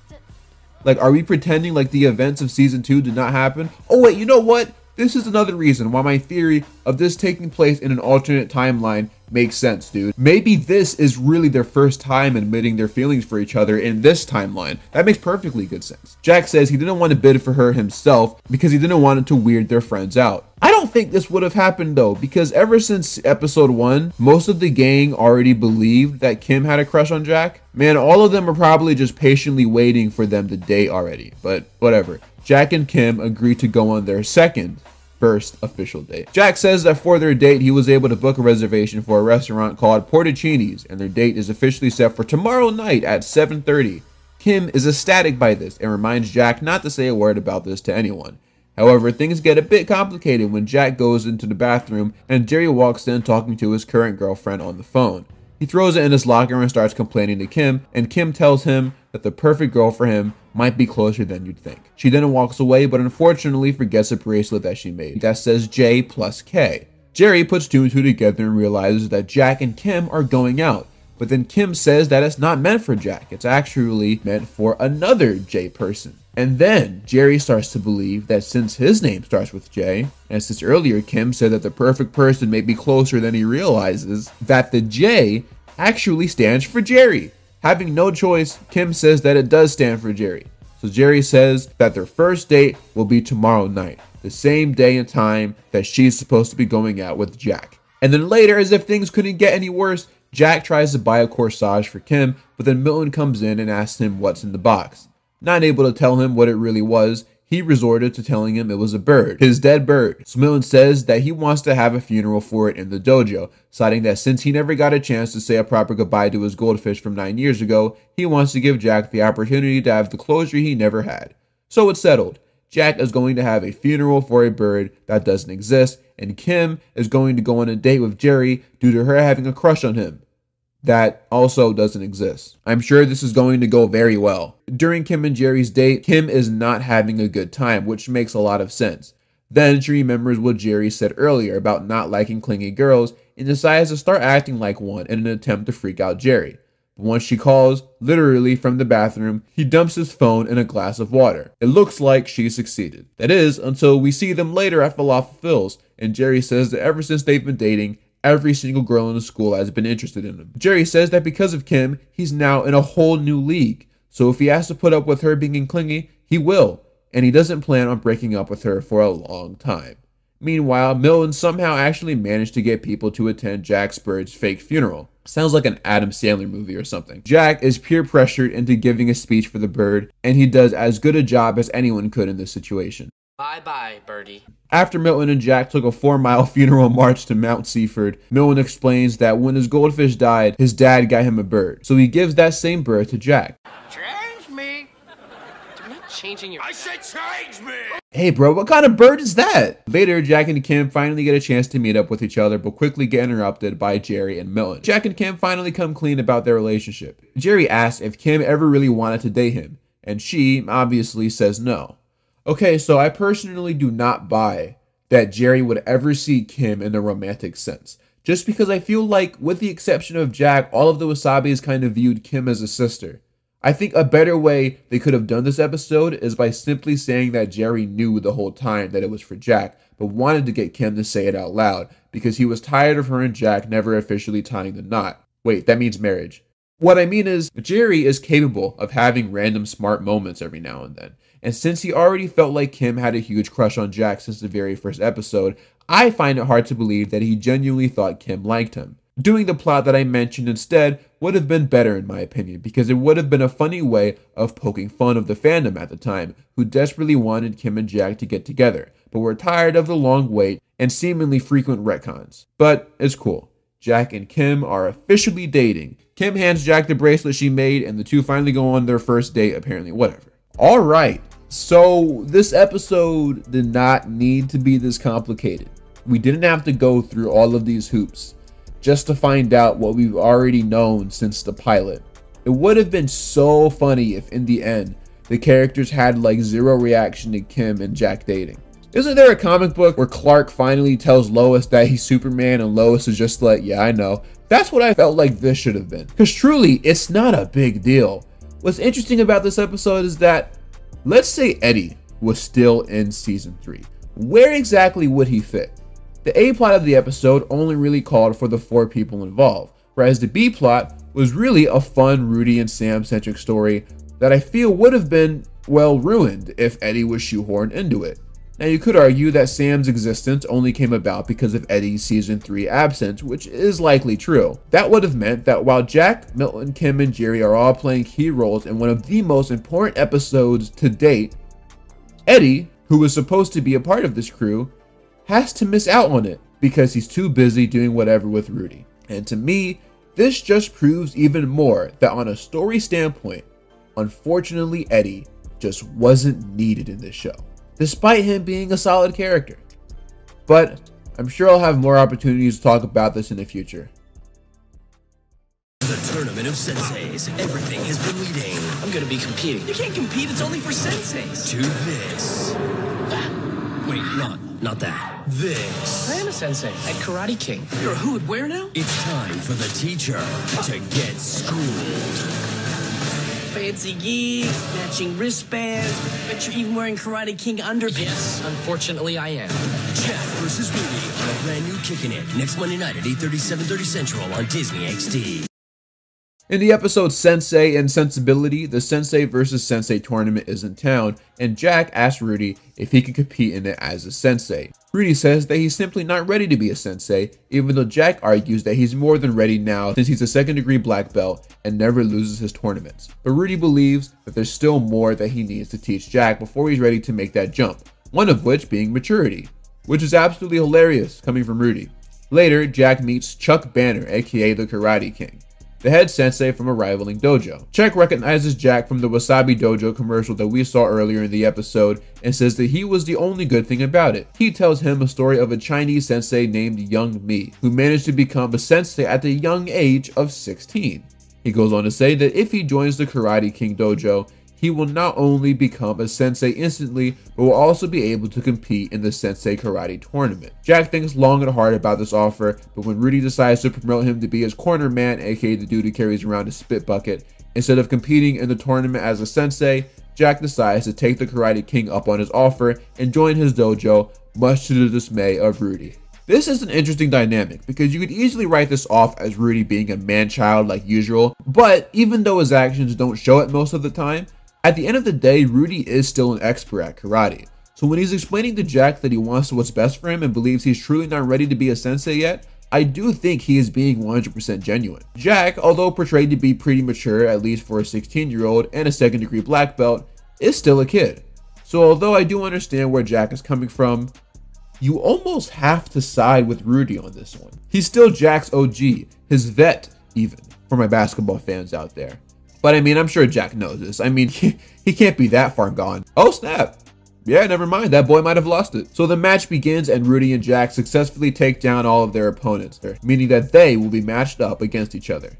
like, are we pretending like the events of season 2 did not happen? Oh wait, you know what? This is another reason why my theory of this taking place in an alternate timeline makes sense, dude. Maybe this is really their first time admitting their feelings for each other in this timeline. That makes perfectly good sense. Jack says he didn't want to bid for her himself because he didn't want it to weird their friends out. I don't think this would have happened though, because ever since episode 1, most of the gang already believed that Kim had a crush on Jack. Man, all of them are probably just patiently waiting for them to date already, but whatever. Jack and Kim agree to go on their first official date. Jack says that for their date, he was able to book a reservation for a restaurant called Portocini's, and their date is officially set for tomorrow night at 7:30. Kim is ecstatic by this and reminds Jack not to say a word about this to anyone. However, things get a bit complicated when Jack goes into the bathroom and Jerry walks in talking to his current girlfriend on the phone. He throws it in his locker and starts complaining to Kim, and Kim tells him that the perfect girl for him might be closer than you'd think. She then walks away, but unfortunately forgets a bracelet that she made that says J plus K. Jerry puts 2 and 2 together and realizes that Jack and Kim are going out, but then Kim says that it's not meant for Jack, it's actually meant for another J person. And then Jerry starts to believe that since his name starts with J, and since earlier Kim said that the perfect person may be closer than he realizes, that the J actually stands for Jerry. Having no choice, Kim says that it does stand for Jerry. So Jerry says that their first date will be tomorrow night, the same day and time that she's supposed to be going out with Jack. And then later, as if things couldn't get any worse, Jack tries to buy a corsage for Kim, but then Milton comes in and asks him what's in the box. Not able to tell him what it really was, he resorted to telling him it was a bird, his dead bird. So Milton says that he wants to have a funeral for it in the dojo, citing that since he never got a chance to say a proper goodbye to his goldfish from 9 years ago, he wants to give Jack the opportunity to have the closure he never had. So it's settled. Jack is going to have a funeral for a bird that doesn't exist, and Kim is going to go on a date with Jerry due to her having a crush on him that also doesn't exist. I'm sure this is going to go very well. During Kim and Jerry's date, Kim is not having a good time, which makes a lot of sense. Then she remembers what Jerry said earlier about not liking clingy girls and decides to start acting like one in an attempt to freak out Jerry. But once she calls, literally from the bathroom, he dumps his phone in a glass of water. It looks like she succeeded. That is, until we see them later at Falafel Phil's, and Jerry says that ever since they've been dating, every single girl in the school has been interested in him. Jerry says that because of Kim, he's now in a whole new league. So if he has to put up with her being clingy, he will. And he doesn't plan on breaking up with her for a long time. Meanwhile, Milton somehow actually managed to get people to attend Jack Bird's fake funeral. Sounds like an Adam Sandler movie or something. Jack is peer pressured into giving a speech for the bird, and he does as good a job as anyone could in this situation. Bye-bye, birdie. After Milton and Jack took a 4-mile funeral march to Mount Seaford, Milton explains that when his goldfish died, his dad got him a bird. So he gives that same bird to Jack. Change me. I'm not changing your... I said change me! Hey bro, what kind of bird is that? Later, Jack and Kim finally get a chance to meet up with each other, but quickly get interrupted by Jerry and Milton. Jack and Kim finally come clean about their relationship. Jerry asks if Kim ever really wanted to date him, and she obviously says no. Okay, so I personally do not buy that Jerry would ever see Kim in a romantic sense. just because I feel like, with the exception of Jack, all of the Wasabis kind of viewed Kim as a sister. I think a better way they could have done this episode is by simply saying that Jerry knew the whole time that it was for Jack, but wanted to get Kim to say it out loud, because he was tired of her and Jack never officially tying the knot. Wait, that means marriage. What I mean is, Jerry is capable of having random smart moments every now and then, and since he already felt like Kim had a huge crush on Jack since the very first episode, I find it hard to believe that he genuinely thought Kim liked him. Doing the plot that I mentioned instead would have been better in my opinion, because it would have been a funny way of poking fun of the fandom at the time, who desperately wanted Kim and Jack to get together, but were tired of the long wait and seemingly frequent retcons. But it's cool. Jack and Kim are officially dating. Kim hands Jack the bracelet she made, and the two finally go on their first date, apparently. Whatever. Alright, so this episode did not need to be this complicated. We didn't have to go through all of these hoops just to find out what we've already known since the pilot. It would have been so funny if in the end, the characters had like zero reaction to Kim and Jack dating. Isn't there a comic book where Clark finally tells Lois that he's Superman and Lois is just like, yeah, I know. That's what I felt like this should have been. Because truly, it's not a big deal. What's interesting about this episode is that, let's say Eddie was still in season 3. Where exactly would he fit? The A plot of the episode only really called for the 4 people involved, whereas the B plot was really a fun Rudy and Sam centric story that I feel would have been, well, ruined if Eddie was shoehorned into it. Now you could argue that Sam's existence only came about because of Eddie's season 3 absence, which is likely true. That would have meant that while Jack, Milton, Kim, and Jerry are all playing key roles in one of the most important episodes to date, Eddie, who was supposed to be a part of this crew, has to miss out on it because he's too busy doing whatever with Rudy. And to me, this just proves even more that on a story standpoint, unfortunately Eddie just wasn't needed in this show, despite him being a solid character. But I'm sure I'll have more opportunities to talk about this in the future. The tournament of senseis. Everything has been leading. I'm gonna be competing. You can't compete, it's only for senseis. To this. Wait, not that. This. I am a sensei at Karate King. You're a who at where now? It's time for the teacher to get schooled. Fancy geese, matching wristbands. Bet you're even wearing Karate King underpants. Yes, unfortunately I am. Jack versus Rudy on a brand new Kickin' It next Monday night at 8:30, 7:30 Central on Disney XD. In the episode Sensei and Sensibility, the Sensei vs. Sensei tournament is in town, and Jack asks Rudy if he can compete in it as a sensei. Rudy says that he's simply not ready to be a sensei, even though Jack argues that he's more than ready now since he's a second-degree black belt and never loses his tournaments. But Rudy believes that there's still more that he needs to teach Jack before he's ready to make that jump, one of which being maturity, which is absolutely hilarious coming from Rudy. Later, Jack meets Chuck Banner, aka the Karate King, the head sensei from a rivaling dojo. Chuck recognizes Jack from the Wasabi Dojo commercial that we saw earlier in the episode and says that he was the only good thing about it. He tells him a story of a Chinese sensei named Young Mi, who managed to become a sensei at the young age of 16. He goes on to say that if he joins the Karate King dojo, he will not only become a sensei instantly, but will also be able to compete in the Sensei Karate tournament. Jack thinks long and hard about this offer, but when Rudy decides to promote him to be his corner man, aka the dude who carries around a spit bucket, instead of competing in the tournament as a sensei, Jack decides to take the Karate King up on his offer and join his dojo, much to the dismay of Rudy. This is an interesting dynamic because you could easily write this off as Rudy being a man-child like usual, but even though his actions don't show it most of the time, at the end of the day, Rudy is still an expert at karate. So when he's explaining to Jack that he wants what's best for him and believes he's truly not ready to be a sensei yet, I do think he is being 100% genuine. Jack, although portrayed to be pretty mature, at least for a 16-year-old and a second-degree black belt, is still a kid. So although I do understand where Jack is coming from, you almost have to side with Rudy on this one. He's still Jack's OG, his vet even, for my basketball fans out there. But I mean, I'm sure Jack knows this. I mean, he can't be that far gone. Oh snap. Yeah, never mind, that boy might have lost it. So the match begins and Rudy and Jack successfully take down all of their opponents, meaning that they will be matched up against each other.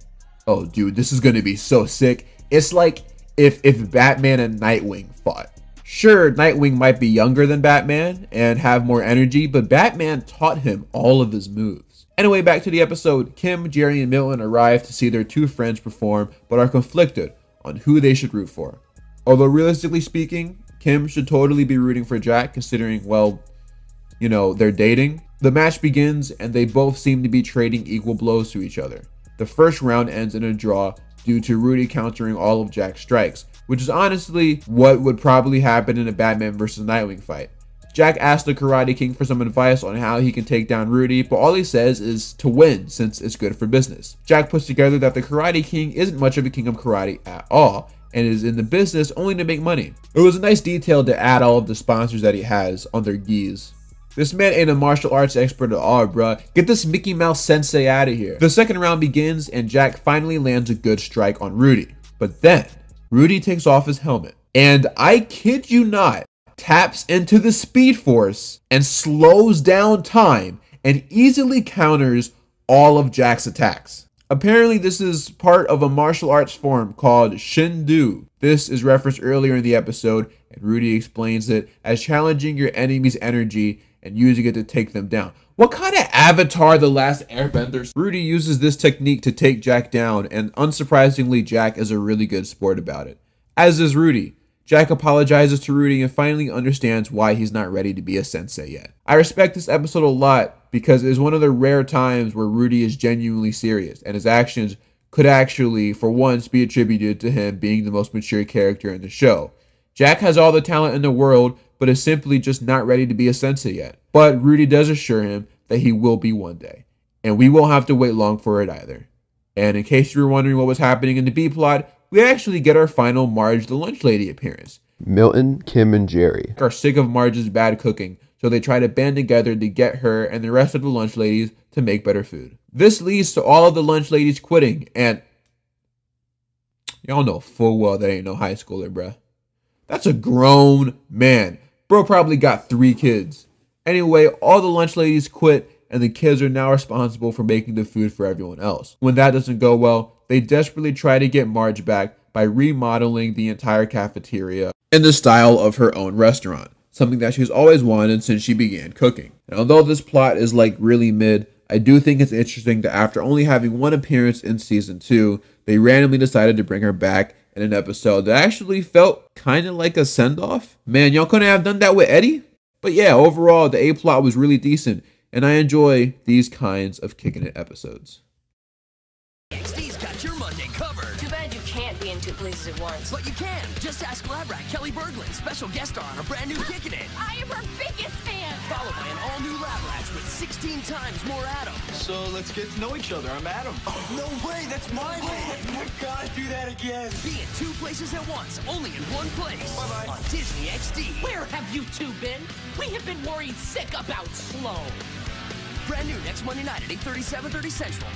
Oh dude, this is gonna be so sick. It's like if Batman and Nightwing fought. Sure, Nightwing might be younger than Batman and have more energy, but Batman taught him all of his moves. Anyway, back to the episode. Kim, Jerry, and Milton arrive to see their two friends perform, but are conflicted on who they should root for. Although realistically speaking, Kim should totally be rooting for Jack, considering, well, you know, they're dating. The match begins, and they both seem to be trading equal blows to each other. The first round ends in a draw due to Rudy countering all of Jack's strikes, which is honestly what would probably happen in a Batman vs. Nightwing fight. Jack asks the Karate King for some advice on how he can take down Rudy, but all he says is to win, since it's good for business. Jack puts together that the Karate King isn't much of a king of karate at all, and is in the business only to make money. It was a nice detail to add all of the sponsors that he has on their gis. This man ain't a martial arts expert at all, bruh. Get this Mickey Mouse sensei out of here. The second round begins, and Jack finally lands a good strike on Rudy. But then, Rudy takes off his helmet, and I kid you not, taps into the Speed Force and slows down time and easily counters all of Jack's attacks. Apparently, this is part of a martial arts form called Shindu. This is referenced earlier in the episode, and Rudy explains it as challenging your enemy's energy and using it to take them down. What kind of Avatar The Last Airbender? Rudy uses this technique to take Jack down, and unsurprisingly, Jack is a really good sport about it. As is Rudy. Jack apologizes to Rudy and finally understands why he's not ready to be a sensei yet. I respect this episode a lot because it is one of the rare times where Rudy is genuinely serious, and his actions could actually, for once, be attributed to him being the most mature character in the show. Jack has all the talent in the world, but is simply just not ready to be a sensei yet. But Rudy does assure him that he will be one day, and we won't have to wait long for it either. And in case you were wondering what was happening in the B-plot, we actually get our final Marge the Lunch Lady appearance. Milton, Kim, and Jerry are sick of Marge's bad cooking, so they try to band together to get her and the rest of the lunch ladies to make better food. This leads to all of the lunch ladies quitting, and y'all know full well that ain't no high schooler, bruh. That's a grown man. Bro probably got 3 kids. Anyway, all the lunch ladies quit, and the kids are now responsible for making the food for everyone else. When that doesn't go well, they desperately try to get Marge back by remodeling the entire cafeteria in the style of her own restaurant, something that she's always wanted since she began cooking. And although this plot is like really mid, I do think it's interesting that after only having one appearance in season 2, they randomly decided to bring her back in an episode that actually felt kind of like a send-off. Man, y'all couldn't have done that with Eddie? But yeah, overall, the A-plot was really decent, and I enjoy these kinds of kicking it episodes. XD's got your Monday covered. Too bad you can't be in 2 places at once. But you can. Just ask Lab Rat Kelly Berglund, special guest star on a brand new Kickin' It. I am her biggest fan. Followed by an all-new Lab Rats with 16 times more Adam. So let's get to know each other. I'm Adam. No way, that's my name. Oh my God, do that again. Be in 2 places at once, only in 1 place. Bye-bye. On Disney XD. Where have you 2 been? We have been worried sick about Sloan. Brand new next Monday night at 8:30, 7:30 Central.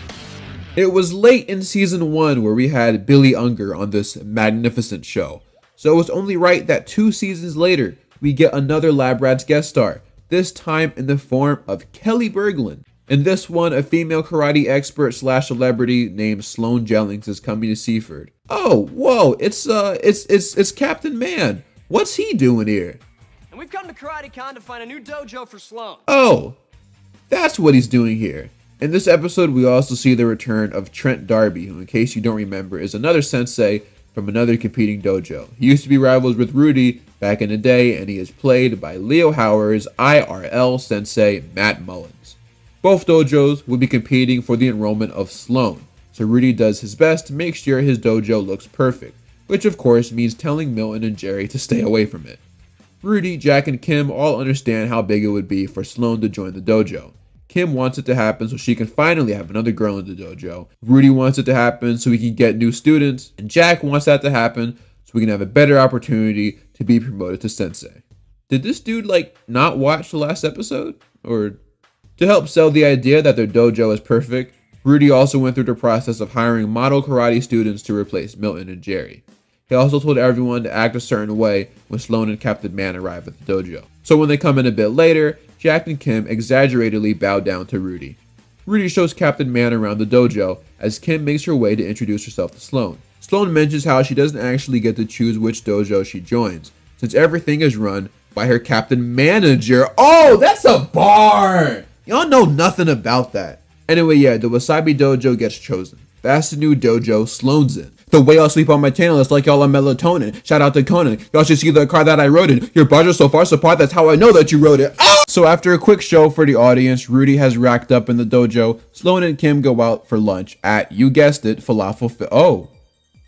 It was late in season 1 where we had Billy Unger on this magnificent show. So it was only right that 2 seasons later, we get another Lab Rats guest star, this time in the form of Kelly Berglund. In this one, a female karate expert / celebrity named Sloan Jennings is coming to Seaford. Oh, whoa, it's Captain Man. What's he doing here? And we've come to Karate Con to find a new dojo for Sloan. Oh, that's what he's doing here. In this episode, we also see the return of Trent Darby, who, in case you don't remember, is another sensei from another competing dojo. He used to be rivals with Rudy back in the day, and he is played by Leo Howard's IRL sensei, Matt Mullins. Both dojos will be competing for the enrollment of Sloan, so Rudy does his best to make sure his dojo looks perfect, which of course means telling Milton and Jerry to stay away from it. Rudy, Jack, and Kim all understand how big it would be for Sloan to join the dojo. Kim wants it to happen so she can finally have another girl in the dojo. Rudy wants it to happen so we can get new students. And Jack wants that to happen so we can have a better opportunity to be promoted to sensei. Did this dude, not watch the last episode? Or to help sell the idea that their dojo is perfect, Rudy also went through the process of hiring model karate students to replace Milton and Jerry. He also told everyone to act a certain way when Sloan and Captain Man arrive at the dojo. So when they come in a bit later, Jack and Kim exaggeratedly bow down to Rudy. Rudy shows Captain Man around the dojo as Kim makes her way to introduce herself to Sloan. Sloan mentions how she doesn't actually get to choose which dojo she joins, since everything is run by her Captain Manager. Oh, that's a bar! Y'all know nothing about that. Anyway, yeah, the Wasabi Dojo gets chosen. That's the new dojo Sloan's in. The way y'all sleep on my channel is like y'all on melatonin. Shout out to Conan. Y'all should see the car that I rode in. Your budget so far apart, that's how I know that you rode it. Ah! So after a quick show for the audience, Rudy has racked up in the dojo. Sloan and Kim go out for lunch at, you guessed it, Falafel. Oh,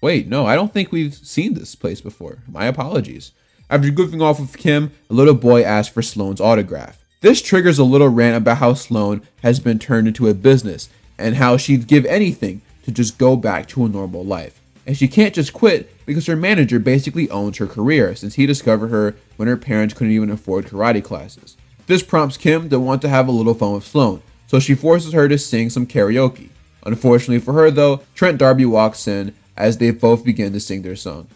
wait, no, I don't think we've seen this place before. My apologies. After goofing off with Kim, a little boy asks for Sloan's autograph. This triggers a little rant about how Sloan has been turned into a business and how she'd give anything to just go back to a normal life. And she can't just quit because her manager basically owns her career since he discovered her when her parents couldn't even afford karate classes. This prompts Kim to want to have a little fun with Sloan, so she forces her to sing some karaoke. Unfortunately for her though, Trent D'Arby walks in as they both begin to sing their song.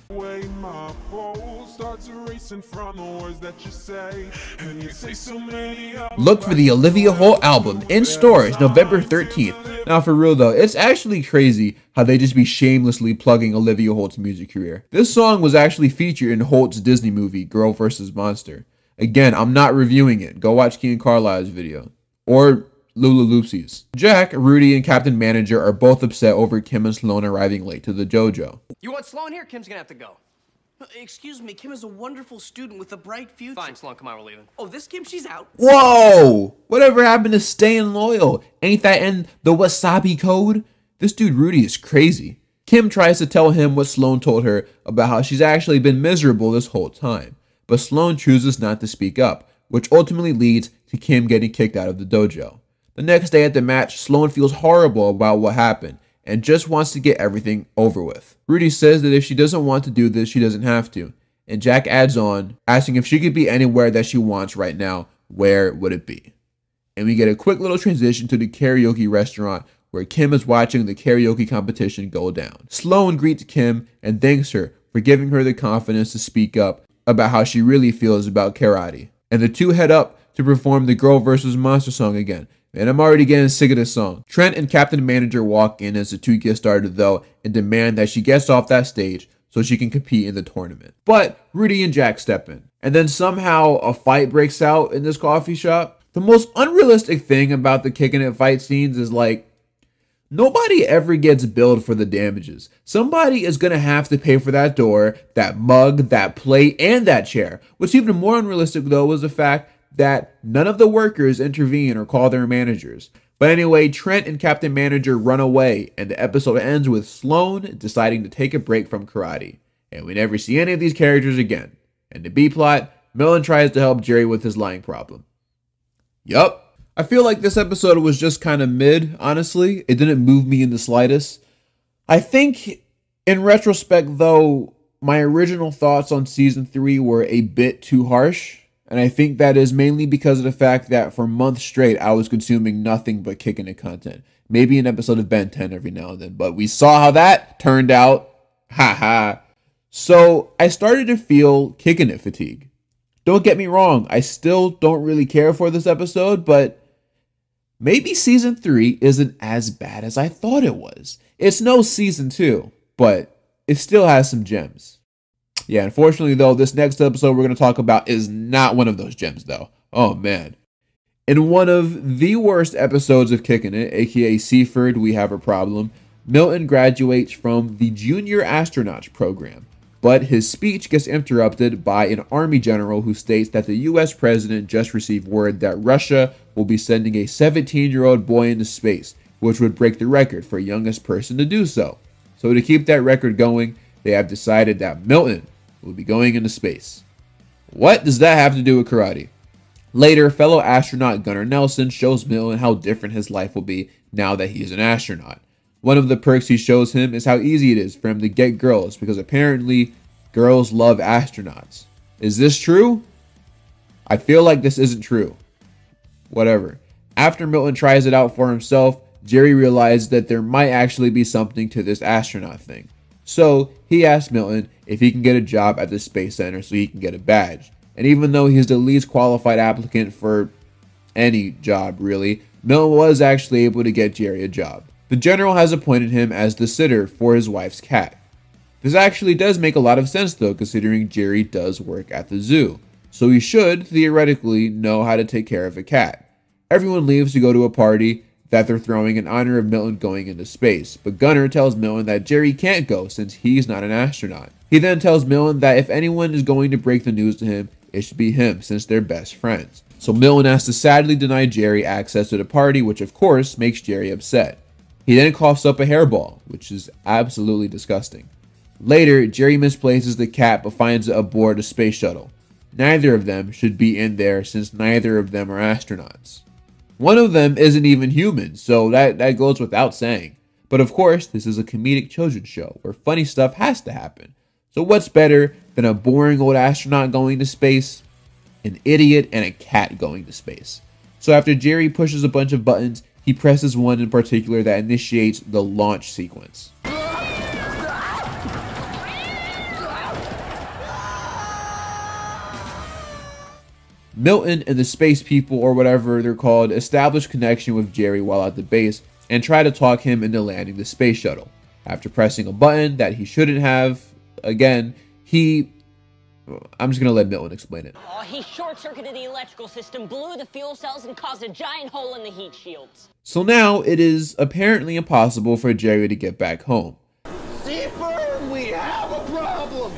Look for the Olivia Holt album in stores November 13th. Now for real though, it's actually crazy how they just be shamelessly plugging Olivia Holt's music career. This song was actually featured in Holt's Disney movie, Girl vs. Monster. Again, I'm not reviewing it. Go watch Kean Carlisle's video. Or Lula Loopsies. Jack, Rudy, and Captain Manager are both upset over Kim and Sloan arriving late to the dojo. You want Sloan here? Kim's gonna have to go. Excuse me, Kim is a wonderful student with a bright future. Fine, Sloan, come on, we're leaving. Oh, this Kim, she's out. Whoa! Whatever happened to staying loyal? Ain't that in the Wasabi code? This dude Rudy is crazy. Kim tries to tell him what Sloan told her about how she's actually been miserable this whole time, but Sloan chooses not to speak up, which ultimately leads to Kim getting kicked out of the dojo. The next day at the match, Sloan feels horrible about what happened and just wants to get everything over with. Rudy says that if she doesn't want to do this, she doesn't have to. And Jack adds on, asking if she could be anywhere that she wants right now, where would it be? And we get a quick little transition to the karaoke restaurant where Kim is watching the karaoke competition go down. Sloan greets Kim and thanks her for giving her the confidence to speak up about how she really feels about karate. And the two head up to perform the Girl vs. Monster song again. And I'm already getting sick of this song. Trent and Captain Manager walk in as the two get started though and demand that she gets off that stage so she can compete in the tournament. But Rudy and Jack step in. And then somehow a fight breaks out in this coffee shop. The most unrealistic thing about the kicking it fight scenes is like, nobody ever gets billed for the damages. Somebody is gonna have to pay for that door, that mug, that plate, and that chair. What's even more unrealistic though is the fact that none of the workers intervene or call their managers. But anyway, Trent and Captain Manager run away, and the episode ends with Sloan deciding to take a break from karate. And we never see any of these characters again. And the B-plot, Millen tries to help Jerry with his lying problem. Yup. I feel like this episode was just kind of mid, honestly. It didn't move me in the slightest. I think, in retrospect though, my original thoughts on Season 3 were a bit too harsh. And I think that is mainly because of the fact that for months straight, I was consuming nothing but kicking it content. Maybe an episode of Ben 10 every now and then, but we saw how that turned out. Haha. So I started to feel kicking it fatigue. Don't get me wrong, I still don't really care for this episode, but maybe Season 3 isn't as bad as I thought it was. It's no Season 2, but it still has some gems. Yeah, unfortunately though, this next episode we're going to talk about is not one of those gems though. Oh man. In one of the worst episodes of Kicking It, aka Seaford, We Have a Problem, Milton graduates from the Junior Astronauts program, but his speech gets interrupted by an army general who states that the US president just received word that Russia will be sending a 17-year-old boy into space, which would break the record for youngest person to do so. So to keep that record going, they have decided that Milton will be going into space. What does that have to do with karate? Later, fellow astronaut Gunnar Nelson shows Milton how different his life will be now that he is an astronaut. One of the perks he shows him is how easy it is for him to get girls because apparently girls love astronauts. Is this true? I feel like this isn't true. Whatever. After Milton tries it out for himself, Jerry realizes that there might actually be something to this astronaut thing. So he asks Milton if he can get a job at the Space Center so he can get a badge. And even though he's the least qualified applicant for any job really, Milton was actually able to get Jerry a job. The general has appointed him as the sitter for his wife's cat. This actually does make a lot of sense though, considering Jerry does work at the zoo. So he should, theoretically, know how to take care of a cat. Everyone leaves to go to a party, that they're throwing in honor of Milton going into space, but Gunnar tells Milton that Jerry can't go since he's not an astronaut. He then tells Milton that if anyone is going to break the news to him, it should be him since they're best friends. So Milton has to sadly deny Jerry access to the party, which of course makes Jerry upset. He then coughs up a hairball, which is absolutely disgusting. Later, Jerry misplaces the cat but finds it aboard a space shuttle. Neither of them should be in there since neither of them are astronauts. One of them isn't even human, so that goes without saying. But of course, this is a comedic children's show where funny stuff has to happen. So what's better than a boring old astronaut going to space, an idiot, and a cat going to space? So after Jerry pushes a bunch of buttons, he presses one in particular that initiates the launch sequence. Milton and the space people, or whatever they're called, establish connection with Jerry while at the base and try to talk him into landing the space shuttle. After pressing a button that he shouldn't have, again, I'm just going to let Milton explain it. Oh, he short-circuited the electrical system, blew the fuel cells, and caused a giant hole in the heat shields. So now it is apparently impossible for Jerry to get back home. Seafern, we have a problem!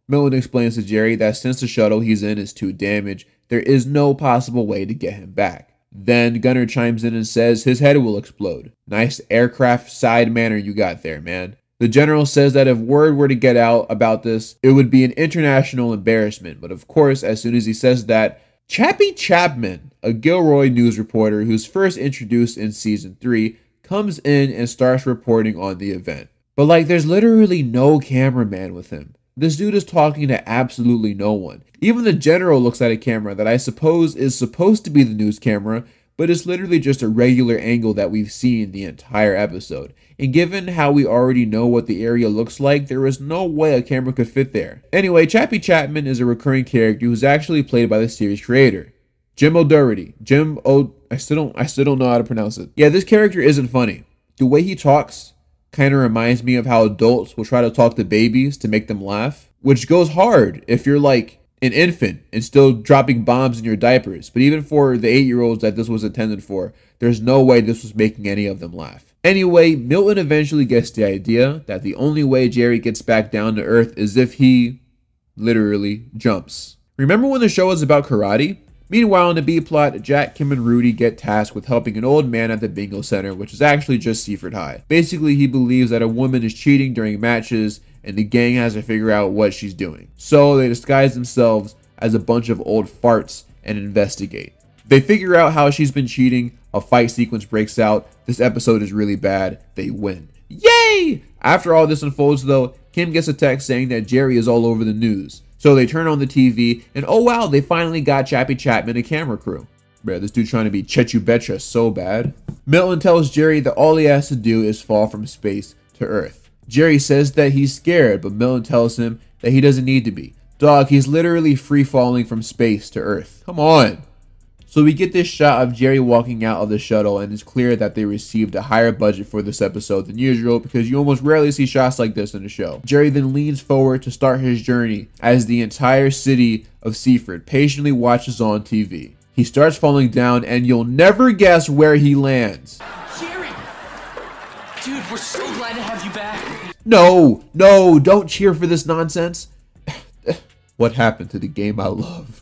Milton explains to Jerry that since the shuttle he's in is too damaged, there is no possible way to get him back. Then Gunnar chimes in and says his head will explode. Nice aircraft side manner you got there, man. The general says that if word were to get out about this, it would be an international embarrassment. But of course, as soon as he says that, Chappie Chapman, a Gilroy news reporter who's first introduced in season 3, comes in and starts reporting on the event. But like, there's literally no cameraman with him. This dude is talking to absolutely no one. Even the general looks at a camera that I suppose is supposed to be the news camera, but it's literally just a regular angle that we've seen the entire episode. And given how we already know what the area looks like, there is no way a camera could fit there. Anyway, Chappie Chapman is a recurring character who's actually played by the series creator, Jim O'Doherty. I still don't know how to pronounce it. Yeah, this character isn't funny. The way he talks kind of reminds me of how adults will try to talk to babies to make them laugh, which goes hard if you're like an infant and still dropping bombs in your diapers. But even for the 8-year-olds that this was intended for, there's no way this was making any of them laugh. Anyway, Milton eventually gets the idea that the only way Jerry gets back down to earth is if he literally jumps. Remember when the show was about karate? Meanwhile, in the B-plot, Jack, Kim, and Rudy get tasked with helping an old man at the bingo center, which is actually just Seaford High. Basically, he believes that a woman is cheating during matches, and the gang has to figure out what she's doing. So they disguise themselves as a bunch of old farts and investigate. They figure out how she's been cheating, a fight sequence breaks out, this episode is really bad, they win. Yay! After all this unfolds though, Kim gets a text saying that Jerry is all over the news. So they turn on the TV, and oh wow, they finally got Chappie Chapman a camera crew. Bro, this dude trying to be Chechu Betcha so bad. Milton tells Jerry that all he has to do is fall from space to Earth. Jerry says that he's scared, but Milton tells him that he doesn't need to be. Dog, he's literally free falling from space to Earth. Come on. So we get this shot of Jerry walking out of the shuttle, and it's clear that they received a higher budget for this episode than usual because you almost rarely see shots like this in the show. Jerry then leans forward to start his journey as the entire city of Seaford patiently watches on TV. He starts falling down, and you'll never guess where he lands. Jerry! Dude, we're so glad to have you back. No, don't cheer for this nonsense. What happened to the game I love?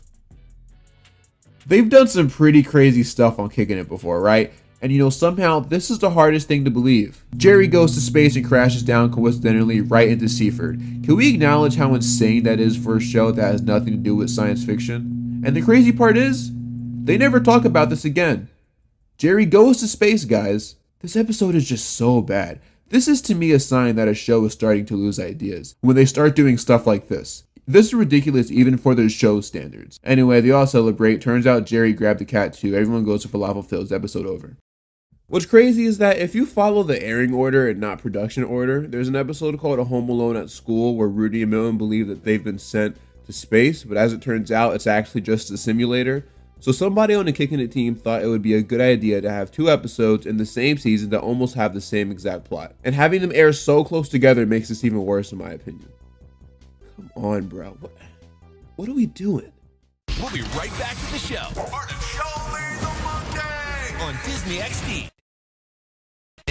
They've done some pretty crazy stuff on Kicking It before, right? And you know, somehow this is the hardest thing to believe. Jerry goes to space and crashes down coincidentally right into Seaford. Can we acknowledge how insane that is for a show that has nothing to do with science fiction? And the crazy part is, they never talk about this again. Jerry goes to space, guys. This episode is just so bad. This is to me a sign that a show is starting to lose ideas when they start doing stuff like this. This is ridiculous even for the show standards. Anyway, they all celebrate. Turns out Jerry grabbed the cat too. Everyone goes to Falafel Phil's. Episode over. What's crazy is that if you follow the airing order and not production order, there's an episode called A Home Alone at School where Rudy and Milton believe that they've been sent to space, but as it turns out, it's actually just a simulator. So somebody on the Kicking It team thought it would be a good idea to have 2 episodes in the same season that almost have the same exact plot. And having them air so close together makes this even worse in my opinion. Come on, bro. What are we doing? We'll be right back to the show. On Disney XD.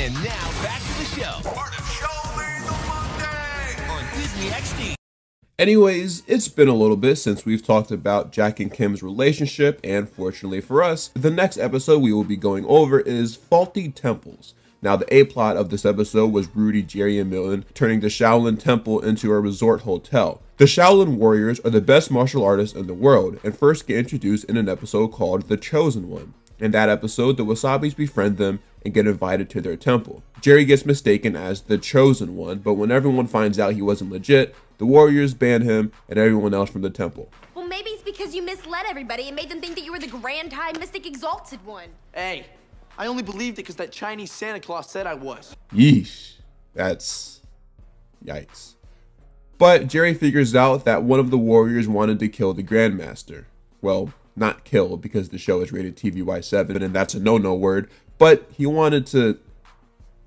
And now, back to the show. Show Me the Monday on Disney XD. Anyways, it's been a little bit since we've talked about Jack and Kim's relationship, and fortunately for us, the next episode we will be going over is Faulty Temples. Now, the A-plot of this episode was Rudy, Jerry, and Milton turning the Shaolin Temple into a resort hotel. The Shaolin warriors are the best martial artists in the world, and first get introduced in an episode called The Chosen One. In that episode, the Wasabis befriend them and get invited to their temple. Jerry gets mistaken as the Chosen One, but when everyone finds out he wasn't legit, the warriors ban him and everyone else from the temple. Well, maybe it's because you misled everybody and made them think that you were the Grand High Mystic Exalted One. Hey, I only believed it because that Chinese Santa Claus said I was. Yeesh. That's... yikes. But Jerry figures out that one of the warriors wanted to kill the Grandmaster. Well, not kill, because the show is rated TVY7 and that's a no-no word, but he wanted to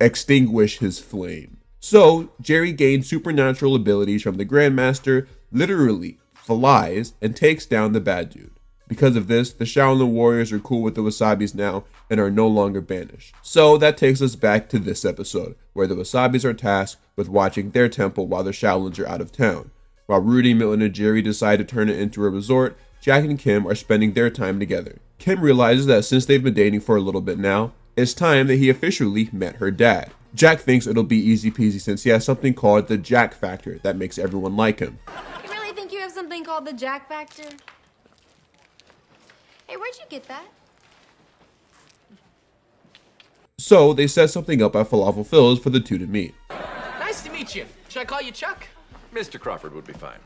extinguish his flame. So Jerry gained supernatural abilities from the Grandmaster, literally flies, and takes down the bad dude. Because of this, the Shaolin warriors are cool with the Wasabis now and are no longer banished. So that takes us back to this episode, where the Wasabis are tasked with watching their temple while the Shaolins are out of town. While Rudy, Milton, and Jerry decide to turn it into a resort, Jack and Kim are spending their time together. Kim realizes that since they've been dating for a little bit now, it's time that he officially met her dad. Jack thinks it'll be easy peasy since he has something called the Jack Factor that makes everyone like him. You really think you have something called the Jack Factor? Hey, where'd you get that? So they set something up at Falafel Phil's for the two to meet. Nice to meet you. Should I call you Chuck? Mr. Crawford would be fine.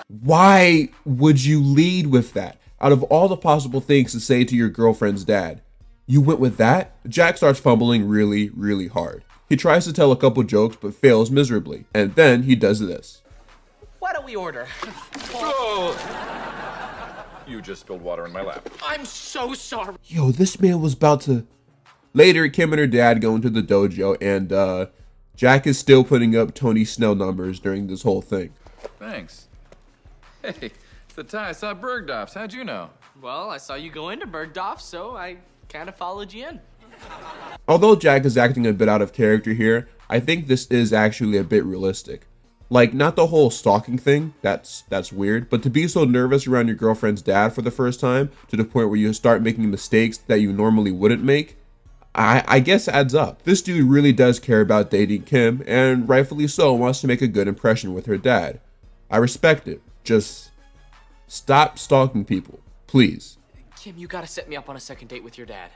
Why would you lead with that? Out of all the possible things to say to your girlfriend's dad, you went with that? Jack starts fumbling really hard. He tries to tell a couple jokes but fails miserably, and then he does this. Why don't we order? Oh. You just spilled water in my lap. I'm so sorry. Yo, this man was about to... Later, Kim and her dad go into the dojo, and Jack is still putting up Tony Snell numbers during this whole thing. Thanks. Hey, it's the tie I saw Bergdorf's. How'd you know? Well, I saw you go into Bergdorf, so I kind of followed you in. Although Jack is acting a bit out of character here, I think this is actually a bit realistic. Like, not the whole stalking thing, that's weird, but to be so nervous around your girlfriend's dad for the first time, to the point where you start making mistakes that you normally wouldn't make, I guess adds up. This dude really does care about dating Kim, and rightfully so wants to make a good impression with her dad. I respect it. Just stop stalking people, please. Kim, you gotta set me up on a second date with your dad.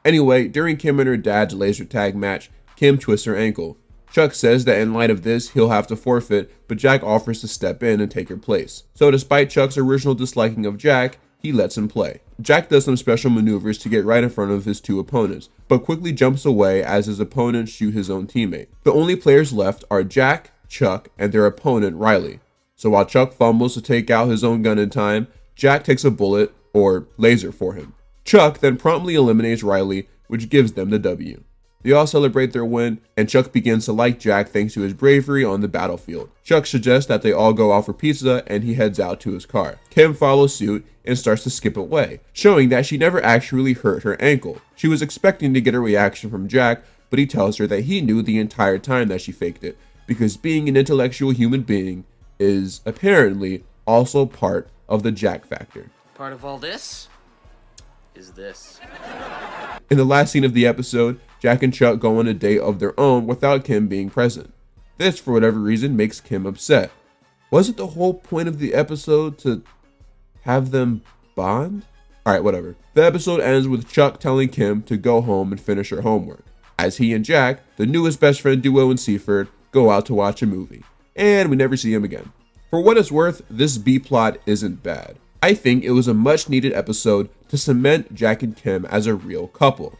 Anyway, during Kim and her dad's laser tag match, Kim twists her ankle. Chuck says that in light of this, he'll have to forfeit, but Jack offers to step in and take her place. So despite Chuck's original disliking of Jack, he lets him play. Jack does some special maneuvers to get right in front of his two opponents, but quickly jumps away as his opponents shoot his own teammate. The only players left are Jack, Chuck, and their opponent Riley. So while Chuck fumbles to take out his own gun in time, Jack takes a bullet, or laser, for him. Chuck then promptly eliminates Riley, which gives them the W. They all celebrate their win, and Chuck begins to like Jack thanks to his bravery on the battlefield. Chuck suggests that they all go out for pizza, and he heads out to his car. Kim follows suit and starts to skip away, showing that she never actually hurt her ankle. She was expecting to get a reaction from Jack, but he tells her that he knew the entire time that she faked it, because being an intellectual human being is apparently also part of the Jack Factor. Part of all this is this. In the last scene of the episode, Jack and Chuck go on a date of their own without Kim being present. This, for whatever reason, makes Kim upset. Wasn't the whole point of the episode to have them bond? Alright, whatever. The episode ends with Chuck telling Kim to go home and finish her homework, as he and Jack, the newest best friend duo in Seaford, go out to watch a movie. And we never see him again. For what it's worth, this B-plot isn't bad. I think it was a much needed episode to cement Jack and Kim as a real couple.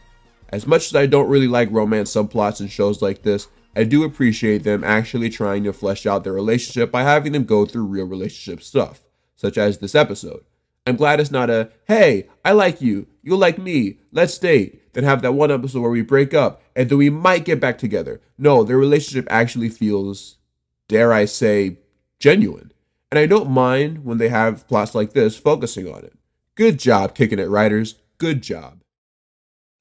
As much as I don't really like romance subplots in shows like this, I do appreciate them actually trying to flesh out their relationship by having them go through real relationship stuff, such as this episode. I'm glad it's not a, hey, I like you, you like me, let's date, then have that one episode where we break up and then we might get back together. No, their relationship actually feels, dare I say, genuine. And I don't mind when they have plots like this focusing on it. Good job, Kicking It writers. Good job.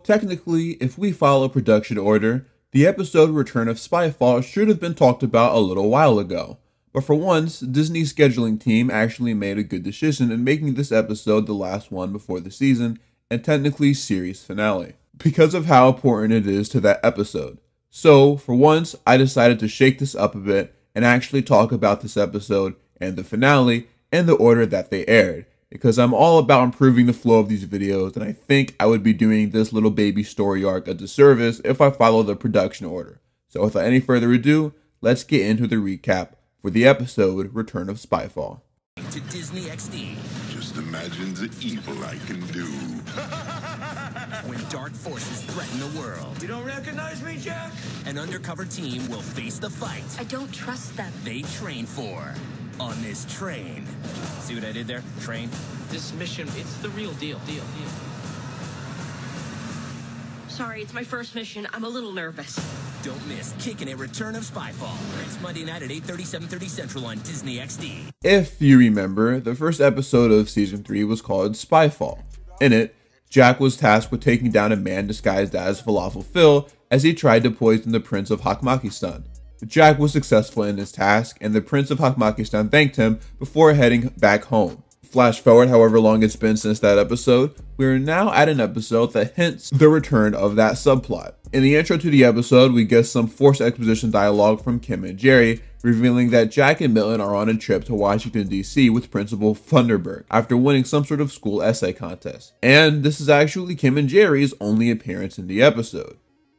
Technically, if we follow production order, the episode Return of Spyfall should have been talked about a little while ago. But for once, Disney's scheduling team actually made a good decision in making this episode the last one before the season, and technically series finale, because of how important it is to that episode. So, for once, I decided to shake this up a bit and actually talk about this episode and the finale in the order that they aired, because I'm all about improving the flow of these videos, and I think I would be doing this little baby story arc a disservice if I follow the production order. So without any further ado, let's get into the recap for the episode Return of Spyfall. To Disney XD. Just imagine the evil I can do. When dark forces threaten the world. You don't recognize me, Jack? An undercover team will face the fight. I don't trust them. They train for on this train. See what I did there? Train? This mission, it's the real deal. Sorry, it's my first mission. I'm a little nervous. Don't miss Kickin' It Return of Spyfall. It's Monday night at 8:30, 7:30 Central on Disney XD. If you remember, the first episode of Season 3 was called Spyfall. In it, Jack was tasked with taking down a man disguised as Falafel Phil as he tried to poison the Prince of Hakmakistan. Jack was successful in his task, and the Prince of Hakmakistan thanked him before heading back home. Flash forward however long it's been since that episode, we are now at an episode that hints the return of that subplot. In the intro to the episode, we get some forced exposition dialogue from Kim and Jerry, revealing that Jack and Milton are on a trip to Washington, D.C. with Principal Thunderberg after winning some sort of school essay contest. And this is actually Kim and Jerry's only appearance in the episode.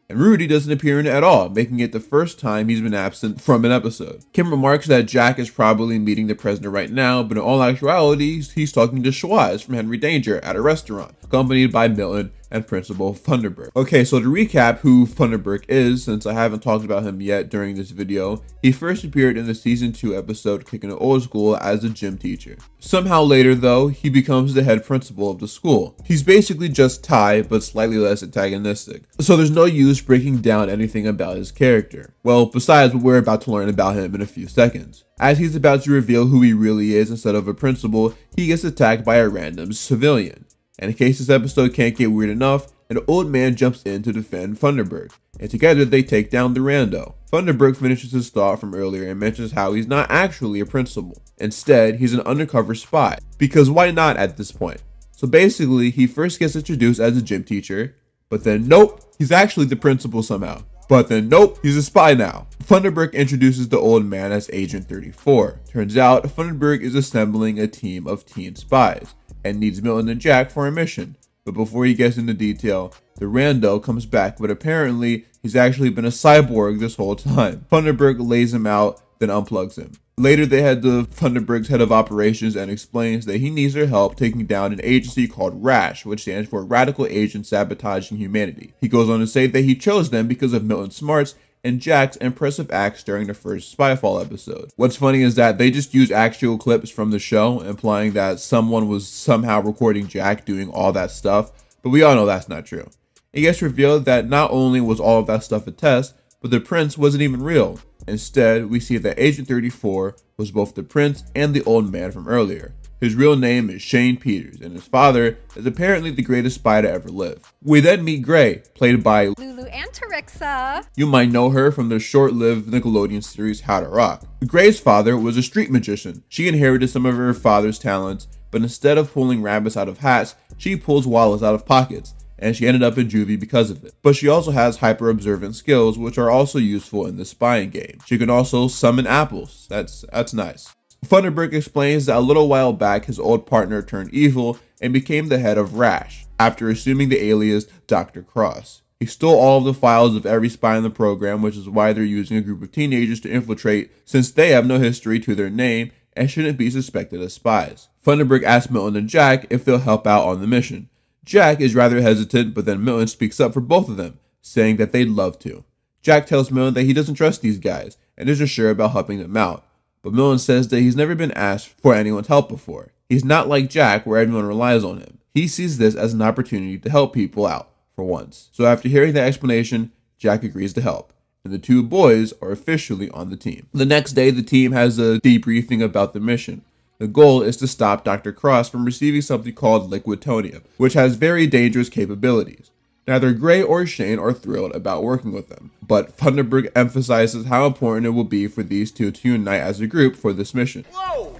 And Rudy doesn't appear in it at all, making it the first time he's been absent from an episode. Kim remarks that Jack is probably meeting the president right now, but in all actuality, he's talking to Schwaz from Henry Danger at a restaurant, accompanied by Milton and Principal Thunderberg. Okay, so to recap who Thunderberg is, since I haven't talked about him yet during this video, he first appeared in the Season 2 episode Kickin' It Old School as a gym teacher. Somehow later though, he becomes the head principal of the school. He's basically just Ty, but slightly less antagonistic. So there's no use breaking down anything about his character. Well, besides what we're about to learn about him in a few seconds. As he's about to reveal who he really is instead of a principal, he gets attacked by a random civilian. And in case this episode can't get weird enough, an old man jumps in to defend Thunderberg, and together they take down the rando. Thunderberg finishes his thought from earlier and mentions how he's not actually a principal. Instead, he's an undercover spy, because why not at this point? So basically, he first gets introduced as a gym teacher, but then nope, he's actually the principal somehow. But then nope, he's a spy now. Thunderberg introduces the old man as Agent 34. Turns out, Thunderberg is assembling a team of teen spies, and needs Milton and Jack for a mission. But before he gets into detail, the rando comes back, but apparently he's actually been a cyborg this whole time. Thunderberg lays him out, then unplugs him. Later they head to Thunderberg's head of operations and explains that he needs their help taking down an agency called RASH, which stands for Radical Agents Sabotaging Humanity. He goes on to say that he chose them because of Milton's smarts and Jack's impressive acts during the first Spyfall episode. What's funny is that they just use actual clips from the show, implying that someone was somehow recording Jack doing all that stuff, but we all know that's not true. It gets revealed that not only was all of that stuff a test, but the prince wasn't even real. Instead, we see that Agent 34 was both the prince and the old man from earlier. His real name is Shane Peters, and his father is apparently the greatest spy to ever live. We then meet Gray, played by Lulu and Tarixa. You might know her from the short-lived Nickelodeon series How to Rock. Gray's father was a street magician. She inherited some of her father's talents, but instead of pulling rabbits out of hats, she pulls wallets out of pockets, and she ended up in juvie because of it. But she also has hyper-observant skills, which are also useful in the spying game. She can also summon apples. That's nice. Thunderberg explains that a little while back his old partner turned evil and became the head of RASH after assuming the alias Dr. Cross. He stole all of the files of every spy in the program, which is why they're using a group of teenagers to infiltrate, since they have no history to their name and shouldn't be suspected as spies. Thunderberg asks Milton and Jack if they'll help out on the mission. Jack is rather hesitant, but then Milton speaks up for both of them, saying that they'd love to. Jack tells Milton that he doesn't trust these guys and isn't sure about helping them out. But Milton says that he's never been asked for anyone's help before. He's not like Jack, where everyone relies on him. He sees this as an opportunity to help people out, for once. So after hearing that explanation, Jack agrees to help, and the two boys are officially on the team. The next day, the team has a debriefing about the mission. The goal is to stop Dr. Cross from receiving something called liquidtonium, which has very dangerous capabilities. Neither Gray or Shane are thrilled about working with them, but Thunderbird emphasizes how important it will be for these two to unite as a group for this mission. Whoa!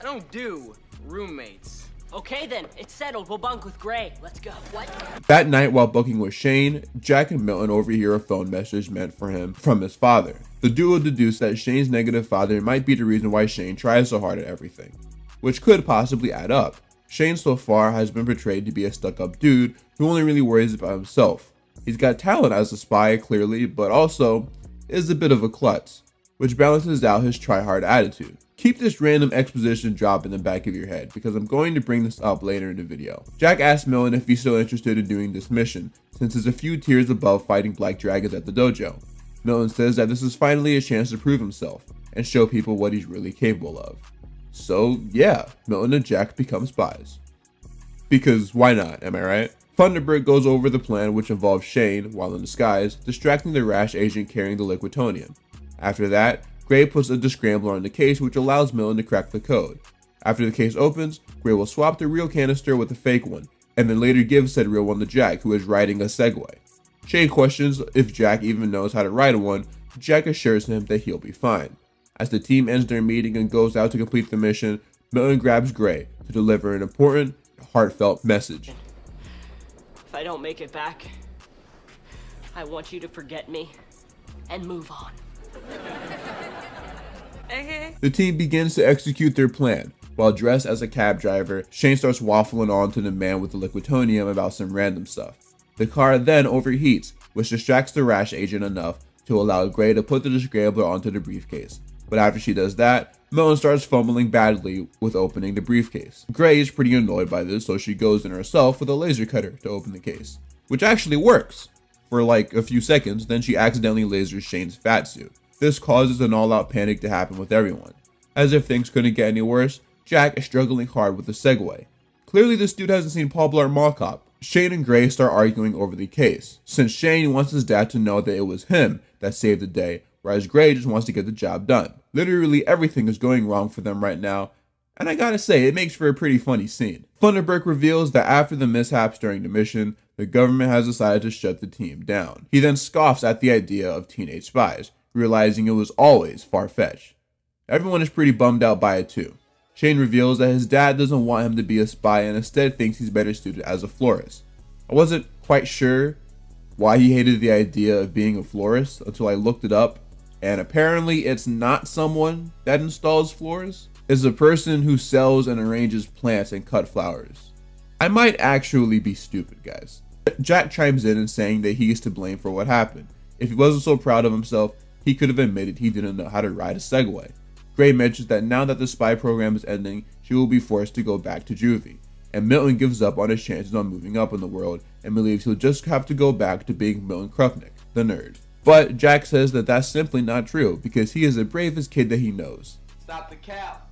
I don't do roommates. Okay then, it's settled. We'll bunk with Gray. Let's go. What? That night while bunking with Shane, Jack and Milton overhear a phone message meant for him from his father. The duo deduce that Shane's negative father might be the reason why Shane tries so hard at everything, which could possibly add up. Shane so far has been portrayed to be a stuck-up dude who only really worries about himself. He's got talent as a spy, clearly, but also is a bit of a klutz, which balances out his try-hard attitude. Keep this random exposition drop in the back of your head, because I'm going to bring this up later in the video. Jack asks Milton if he's still interested in doing this mission, since it's a few tiers above fighting black dragons at the dojo. Milton says that this is finally a chance to prove himself, and show people what he's really capable of. So yeah, Milton and Jack become spies. Because why not, am I right? Thunderbird goes over the plan, which involves Shane, while in disguise, distracting the rash agent carrying the liquidonium. After that, Gray puts a descrambler on the case, which allows Milton to crack the code. After the case opens, Gray will swap the real canister with the fake one, and then later give said real one to Jack, who is riding a Segway. Shane questions if Jack even knows how to ride one. Jack assures him that he'll be fine. As the team ends their meeting and goes out to complete the mission, Milton grabs Gray to deliver an important, heartfelt message. If I don't make it back, I want you to forget me and move on. The team begins to execute their plan. While dressed as a cab driver, Shane starts waffling on to the man with the liquidonium about some random stuff. The car then overheats, which distracts the rash agent enough to allow Gray to put the descrambler onto the briefcase. But after she does that, Milton starts fumbling badly with opening the briefcase. Gray is pretty annoyed by this, so she goes in herself with a laser cutter to open the case, which actually works for like a few seconds. Then she accidentally lasers Shane's fat suit. This causes an all-out panic to happen with everyone. As if things couldn't get any worse, Jack is struggling hard with the Segway. Clearly this dude hasn't seen Paul Blart Mall Cop. Shane and Gray start arguing over the case, since Shane wants his dad to know that it was him that saved the day, whereas Gray just wants to get the job done. Literally everything is going wrong for them right now, and I gotta say, it makes for a pretty funny scene. Thunderbird reveals that after the mishaps during the mission, the government has decided to shut the team down. He then scoffs at the idea of teenage spies, realizing it was always far-fetched. Everyone is pretty bummed out by it too. Shane reveals that his dad doesn't want him to be a spy and instead thinks he's better suited as a florist. I wasn't quite sure why he hated the idea of being a florist until I looked it up, and apparently it's not someone that installs floors. It's a person who sells and arranges plants and cut flowers. I might actually be stupid, guys. Jack chimes in and saying that he is to blame for what happened. If he wasn't so proud of himself, he could have admitted he didn't know how to ride a Segway. Gray mentions that now that the spy program is ending, she will be forced to go back to juvie. And Milton gives up on his chances on moving up in the world and believes he'll just have to go back to being Milton Krupnik, the nerd. But Jack says that that's simply not true because he is the bravest kid that he knows. Stop the cap.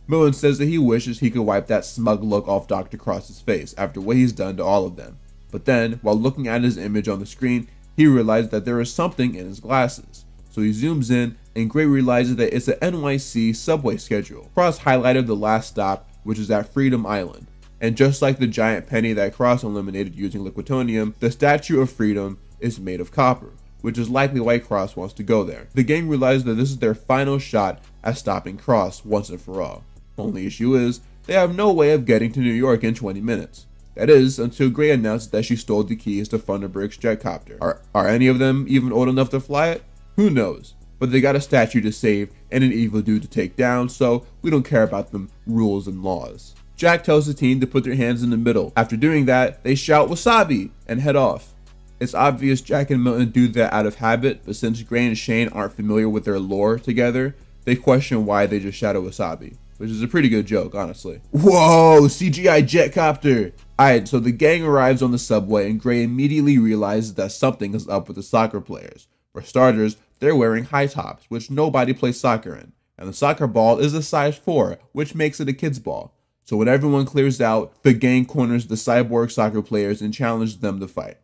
Milton says that he wishes he could wipe that smug look off Dr. Cross's face after what he's done to all of them. But then, while looking at his image on the screen, he realized that there is something in his glasses. So he zooms in, and Gray realizes that it's an NYC subway schedule. Cross highlighted the last stop, which is at Freedom Island. And just like the giant penny that Cross eliminated using liquidonium, the Statue of Freedom is made of copper, which is likely why Cross wants to go there. The gang realizes that this is their final shot at stopping Cross once and for all. Only issue is, they have no way of getting to New York in 20 minutes. That is, until Gray announces that she stole the keys to Thunderbird's jetcopter. Are any of them even old enough to fly it? Who knows? But they got a statue to save and an evil dude to take down, so we don't care about them rules and laws. Jack tells the team to put their hands in the middle. After doing that, they shout wasabi and head off. It's obvious Jack and Milton do that out of habit, but since Gray and Shane aren't familiar with their lore together, they question why they just shout wasabi, which is a pretty good joke, honestly. Whoa, CGI jetcopter! Alright, so the gang arrives on the subway and Gray immediately realizes that something is up with the soccer players. For starters, they're wearing high tops, which nobody plays soccer in, and the soccer ball is a size 4, which makes it a kid's ball. So when everyone clears out, the gang corners the cyborg soccer players and challenges them to fight.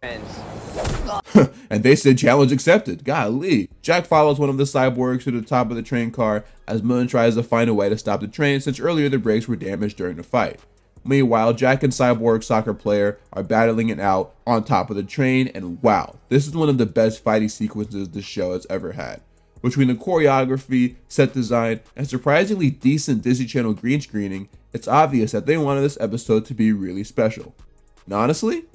And they said challenge accepted. Golly. Jack follows one of the cyborgs to the top of the train car as Milton tries to find a way to stop the train since earlier the brakes were damaged during the fight. Meanwhile, Jack and Cyborg Soccer Player are battling it out on top of the train, and wow, this is one of the best fighting sequences this show has ever had. Between the choreography, set design, and surprisingly decent Disney Channel green screening, it's obvious that they wanted this episode to be really special. And honestly,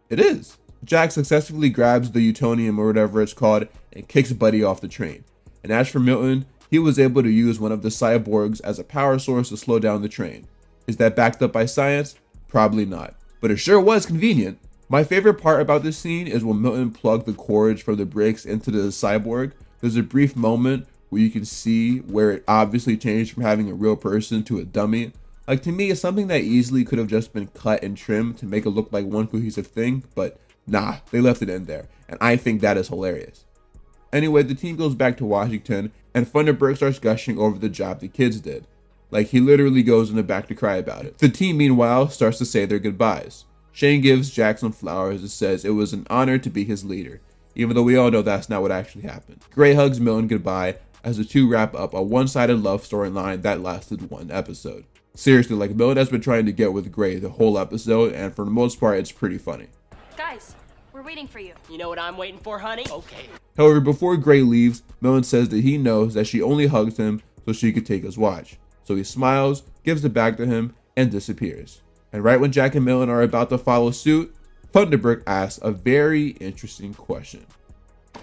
it is. Jack successfully grabs the Utonium or whatever it's called and kicks Buddy off the train. And as for Milton, he was able to use one of the cyborgs as a power source to slow down the train. Is that backed up by science? Probably not. But it sure was convenient. My favorite part about this scene is when Milton plugged the cords from the bricks into the cyborg. There's a brief moment where you can see where it obviously changed from having a real person to a dummy. Like, to me, it's something that easily could have just been cut and trimmed to make it look like one cohesive thing, but nah, they left it in there, and I think that is hilarious. Anyway, the team goes back to Washington, and Thunderbird starts gushing over the job the kids did. Like, he literally goes in the back to cry about it. The team, meanwhile, starts to say their goodbyes. Shane gives Jack some flowers and says it was an honor to be his leader, even though we all know that's not what actually happened. Gray hugs Milton goodbye as the two wrap up a one-sided love storyline that lasted one episode. Seriously, like, Milton has been trying to get with Gray the whole episode, and for the most part, it's pretty funny. Guys, we're waiting for you. You know what I'm waiting for, honey? Okay. However, before Gray leaves, Milton says that he knows that she only hugged him so she could take his watch. So he smiles, gives it back to him, and disappears. And right when Jack and Milton are about to follow suit, Thunderbird asks a very interesting question. You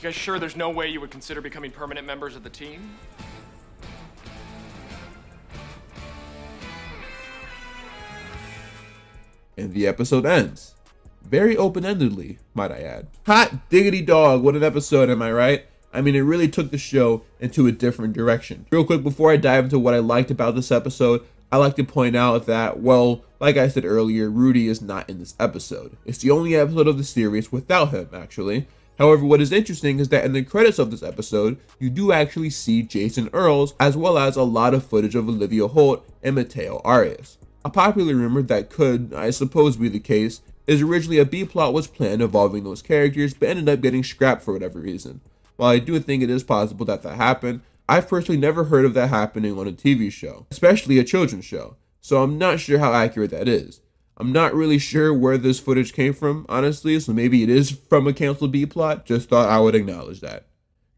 guys sure there's no way you would consider becoming permanent members of the team? And the episode ends. Very open-endedly, might I add. Hot diggity dog, what an episode, am I right? I mean, it really took the show into a different direction. Real quick, before I dive into what I liked about this episode, I like to point out that, well, like I said earlier, Rudy is not in this episode. It's the only episode of the series without him, actually. However, what is interesting is that in the credits of this episode, you do actually see Jason Earls, as well as a lot of footage of Olivia Holt and Mateo Arias. A popular rumor that could, I suppose, be the case is originally a B-plot was planned involving those characters, but ended up getting scrapped for whatever reason. While I do think it is possible that happened, I've personally never heard of that happening on a TV show, especially a children's show, so I'm not sure how accurate that is. I'm not really sure where this footage came from, honestly, so maybe it is from a canceled B-plot, just thought I would acknowledge that.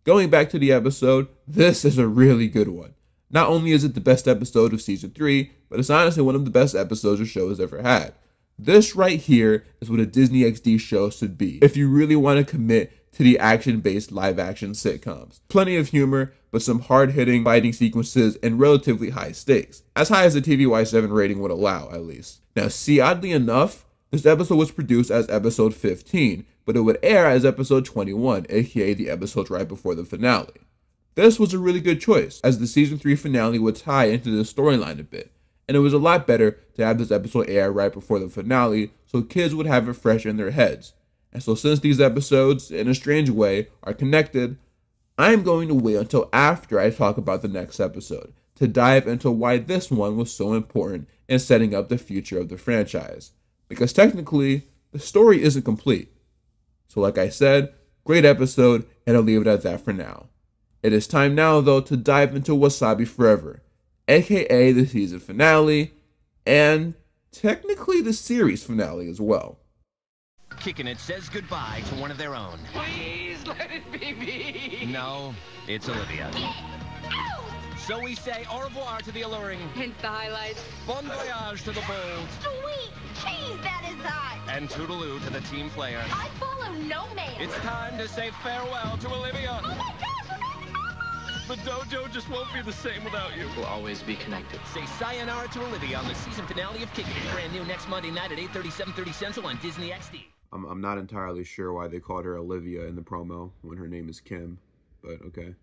Going back to the episode, this is a really good one. Not only is it the best episode of Season 3, but it's honestly one of the best episodes the show has ever had. This right here is what a Disney XD show should be, if you really want to commit to the action-based live-action sitcoms. Plenty of humor, but some hard-hitting fighting sequences and relatively high stakes. As high as the TVY7 rating would allow, at least. Now see, oddly enough, this episode was produced as episode 15, but it would air as episode 21, aka the episode right before the finale. This was a really good choice, as the season 3 finale would tie into the storyline a bit, and it was a lot better to have this episode air right before the finale so kids would have it fresh in their heads. And so since these episodes, in a strange way, are connected, I'm going to wait until after I talk about the next episode to dive into why this one was so important in setting up the future of the franchise. Because technically, the story isn't complete. So like I said, great episode, and I'll leave it at that for now. It is time now, though, to dive into Wasabi Forever, aka the season finale, and technically the series finale as well. Kicking It says goodbye to one of their own. Please let it be me. No, it's Olivia. So we say au revoir to the alluring. Hence the highlights. Bon voyage to the bold. Sweet cheese, that is I. And toodaloo to the team player. I follow no man. It's time to say farewell to Olivia. Oh my gosh, The dojo just won't be the same without you. We'll always be connected. Say sayonara to Olivia on the season finale of Kicking It. Brand new next Monday night at 8:30, 7:30 Central on Disney XD. I'm not entirely sure why they called her Olivia in the promo when her name is Kim, but okay.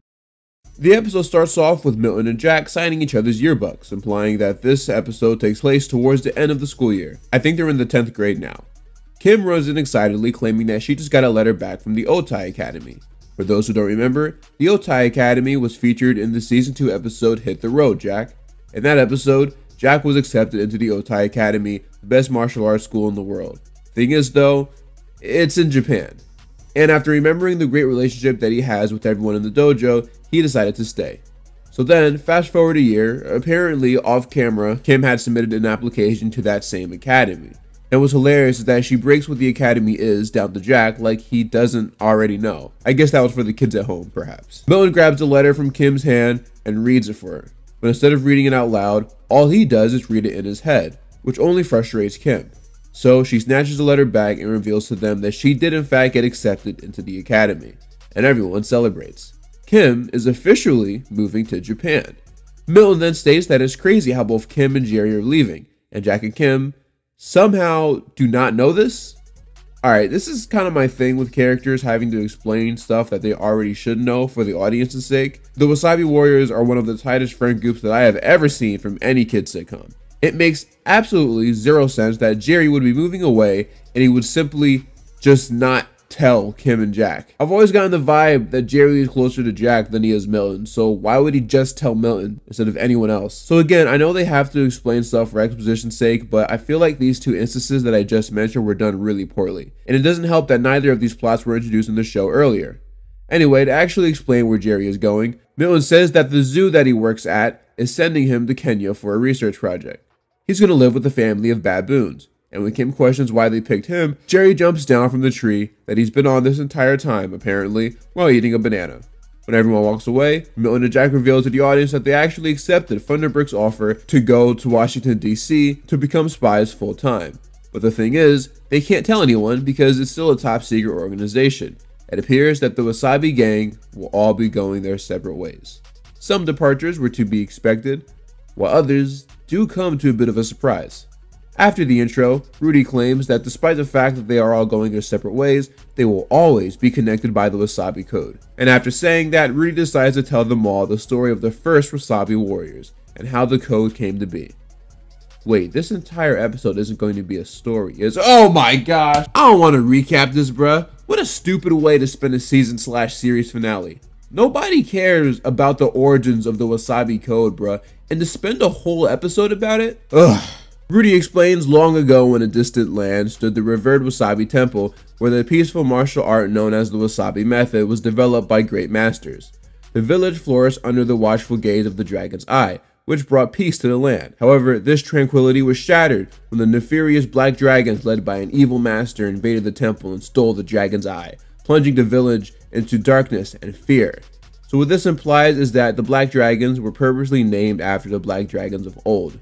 The episode starts off with Milton and Jack signing each other's yearbooks, implying that this episode takes place towards the end of the school year. I think they're in the 10th grade now. Kim runs in excitedly, claiming that she just got a letter back from the Otai Academy. For those who don't remember, the Otai Academy was featured in the Season 2 episode Hit the Road, Jack. In that episode, Jack was accepted into the Otai Academy, the best martial arts school in the world. Thing is, though, it's in Japan. And after remembering the great relationship that he has with everyone in the dojo, he decided to stay. So then, fast forward a year, apparently off camera, Kim had submitted an application to that same academy. And what's hilarious is that she breaks what the academy is down to Jack like he doesn't already know. I guess that was for the kids at home, perhaps. Milton grabs a letter from Kim's hand and reads it for her. But instead of reading it out loud, all he does is read it in his head, which only frustrates Kim. So she snatches the letter back and reveals to them that she did in fact get accepted into the academy. And everyone celebrates. Kim is officially moving to Japan. Milton then states that it's crazy how both Kim and Jerry are leaving, and Jack and Kim somehow do not know this? Alright, this is kind of my thing with characters having to explain stuff that they already should know for the audience's sake. The Wasabi Warriors are one of the tightest friend groups that I have ever seen from any kid sitcom. It makes absolutely zero sense that Jerry would be moving away and he would simply just not tell Kim and Jack. I've always gotten the vibe that Jerry is closer to Jack than he is Milton, so why would he just tell Milton instead of anyone else? So again, I know they have to explain stuff for exposition's sake, but I feel like these two instances that I just mentioned were done really poorly. And it doesn't help that neither of these plots were introduced in the show earlier. Anyway, to actually explain where Jerry is going, Milton says that the zoo that he works at is sending him to Kenya for a research project. He's going to live with a family of baboons. And when Kim questions why they picked him, Jerry jumps down from the tree that he's been on this entire time, apparently, while eating a banana. When everyone walks away, Milton and Jack reveal to the audience that they actually accepted Thunderbrick's offer to go to Washington, D.C. to become spies full-time. But the thing is, they can't tell anyone because it's still a top-secret organization. It appears that the Wasabi gang will all be going their separate ways. Some departures were to be expected, while others do come to a bit of a surprise. After the intro, Rudy claims that despite the fact that they are all going their separate ways, they will always be connected by the Wasabi Code. And after saying that, Rudy decides to tell them all the story of the first Wasabi Warriors and how the code came to be. Wait, this entire episode isn't going to be a story, is it? Oh my gosh! I don't want to recap this, bruh. What a stupid way to spend a season/series finale. Nobody cares about the origins of the Wasabi Code, bruh, and to spend a whole episode about it? Ugh. Rudy explains long ago in a distant land stood the revered Wasabi Temple, where the peaceful martial art known as the Wasabi Method was developed by great masters. The village flourished under the watchful gaze of the Dragon's Eye, which brought peace to the land. However, this tranquility was shattered when the nefarious Black Dragons led by an evil master invaded the temple and stole the Dragon's Eye, plunging the village into darkness and fear. So what this implies is that the Black Dragons were purposely named after the Black Dragons of old.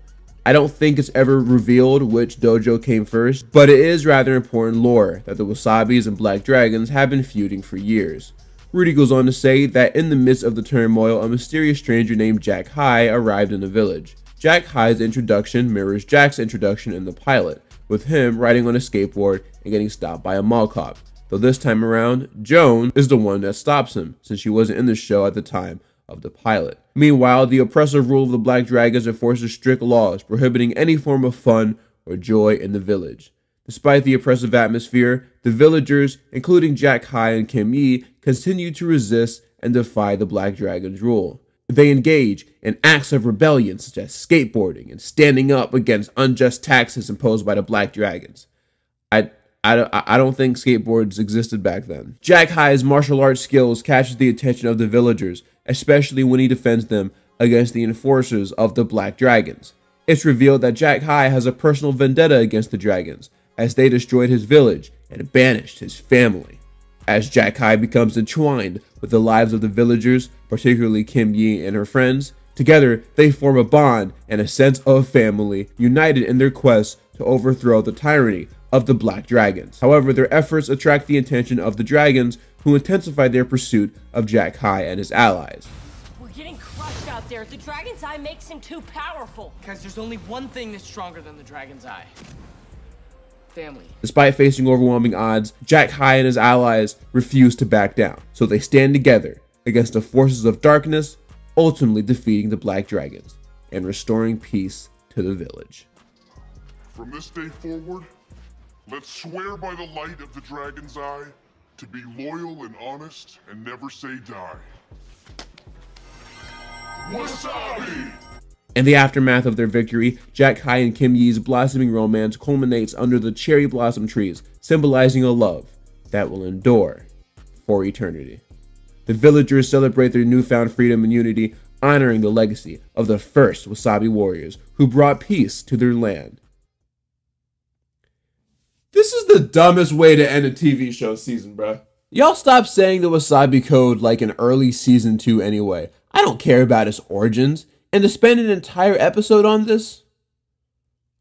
I don't think it's ever revealed which dojo came first, but it is rather important lore that the Wasabis and Black Dragons have been feuding for years. Rudy goes on to say that in the midst of the turmoil, a mysterious stranger named Jack High arrived in the village. Jack High's introduction mirrors Jack's introduction in the pilot, with him riding on a skateboard and getting stopped by a mall cop. Though this time around, Joan is the one that stops him, since she wasn't in the show at the time of the pilot. Meanwhile, the oppressive rule of the Black Dragons enforces strict laws prohibiting any form of fun or joy in the village. Despite the oppressive atmosphere, the villagers, including Jack High and Kim Yi, continue to resist and defy the Black Dragons' rule. They engage in acts of rebellion such as skateboarding and standing up against unjust taxes imposed by the Black Dragons. I don't think skateboards existed back then. Jack High's martial arts skills catches the attention of the villagers, especially when he defends them against the enforcers of the Black Dragons. It's revealed that Jack High has a personal vendetta against the dragons, as they destroyed his village and banished his family. As Jack High becomes entwined with the lives of the villagers, particularly Kim Yi and her friends, together they form a bond and a sense of family, united in their quest to overthrow the tyranny of the Black Dragons. However, their efforts attract the attention of the dragons, who intensify their pursuit of Jack High and his allies. We're getting crushed out there. The Dragon's Eye makes him too powerful. Guys, there's only one thing that's stronger than the Dragon's Eye. Family. Despite facing overwhelming odds, Jack High and his allies refuse to back down, so they stand together against the forces of darkness, ultimately defeating the Black Dragons and restoring peace to the village. From this day forward, let's swear by the light of the Dragon's Eye to be loyal and honest and never say die. Wasabi! In the aftermath of their victory, Jack High and Kim Yi's blossoming romance culminates under the cherry blossom trees, symbolizing a love that will endure for eternity. The villagers celebrate their newfound freedom and unity honoring the legacy of the first Wasabi warriors who brought peace to their land. This is the dumbest way to end a TV show season, bruh. Y'all stop saying the Wasabi Code like an early season 2 anyway. I don't care about its origins. And to spend an entire episode on this?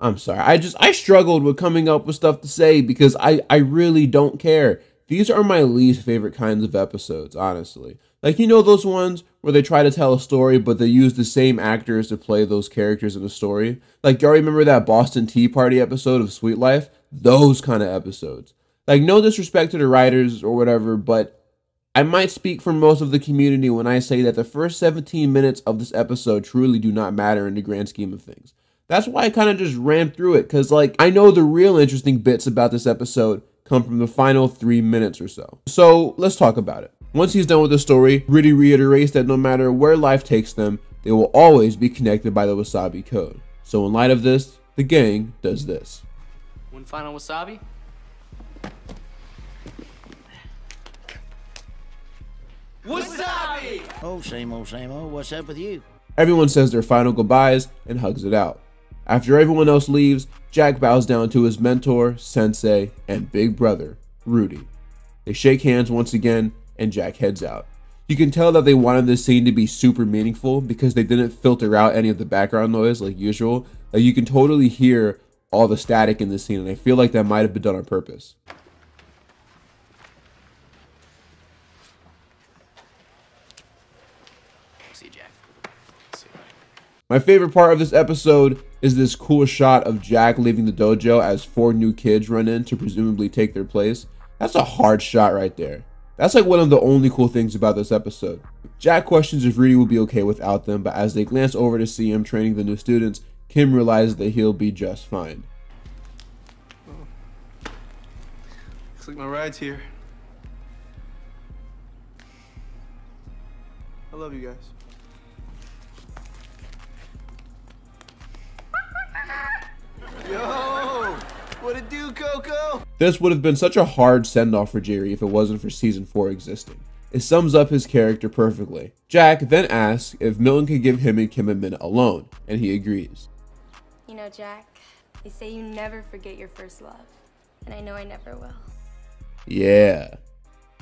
I'm sorry, I struggled with coming up with stuff to say because I really don't care. These are my least favorite kinds of episodes, honestly. Like, you know those ones where they try to tell a story, but they use the same actors to play those characters in the story? Like, y'all remember that Boston Tea Party episode of Sweet Life? Those kind of episodes. Like, no disrespect to the writers or whatever, but I might speak for most of the community when I say that the first 17 minutes of this episode truly do not matter in the grand scheme of things. That's why I kind of just ran through it, because, like, I know the real interesting bits about this episode come from the final 3 minutes or so. So, let's talk about it. Once he's done with the story, Rudy reiterates that no matter where life takes them, they will always be connected by the Wasabi Code. So in light of this, the gang does this. One final wasabi? Wasabi! Oh, same old, what's up with you? Everyone says their final goodbyes and hugs it out. After everyone else leaves, Jack bows down to his mentor, sensei, and big brother, Rudy. They shake hands once again, and Jack heads out. You can tell that they wanted this scene to be super meaningful because they didn't filter out any of the background noise like usual. Like, you can totally hear all the static in the scene, and I feel like that might have been done on purpose. See you, Jack. See you. My favorite part of this episode is this cool shot of Jack leaving the dojo as 4 new kids run in to presumably take their place. That's a hard shot right there. That's like one of the only cool things about this episode. Jack questions if Rudy will be okay without them, but as they glance over to see him training the new students, Kim realizes that he'll be just fine. Looks like my ride's here. I love you guys. Yo! What it do, Coco? This would have been such a hard send-off for Jerry if it wasn't for season 4 existing. It sums up his character perfectly. Jack then asks if Milton could give him and Kim a minute alone, and he agrees. You know, Jack, they say you never forget your first love, and I know I never will. Yeah.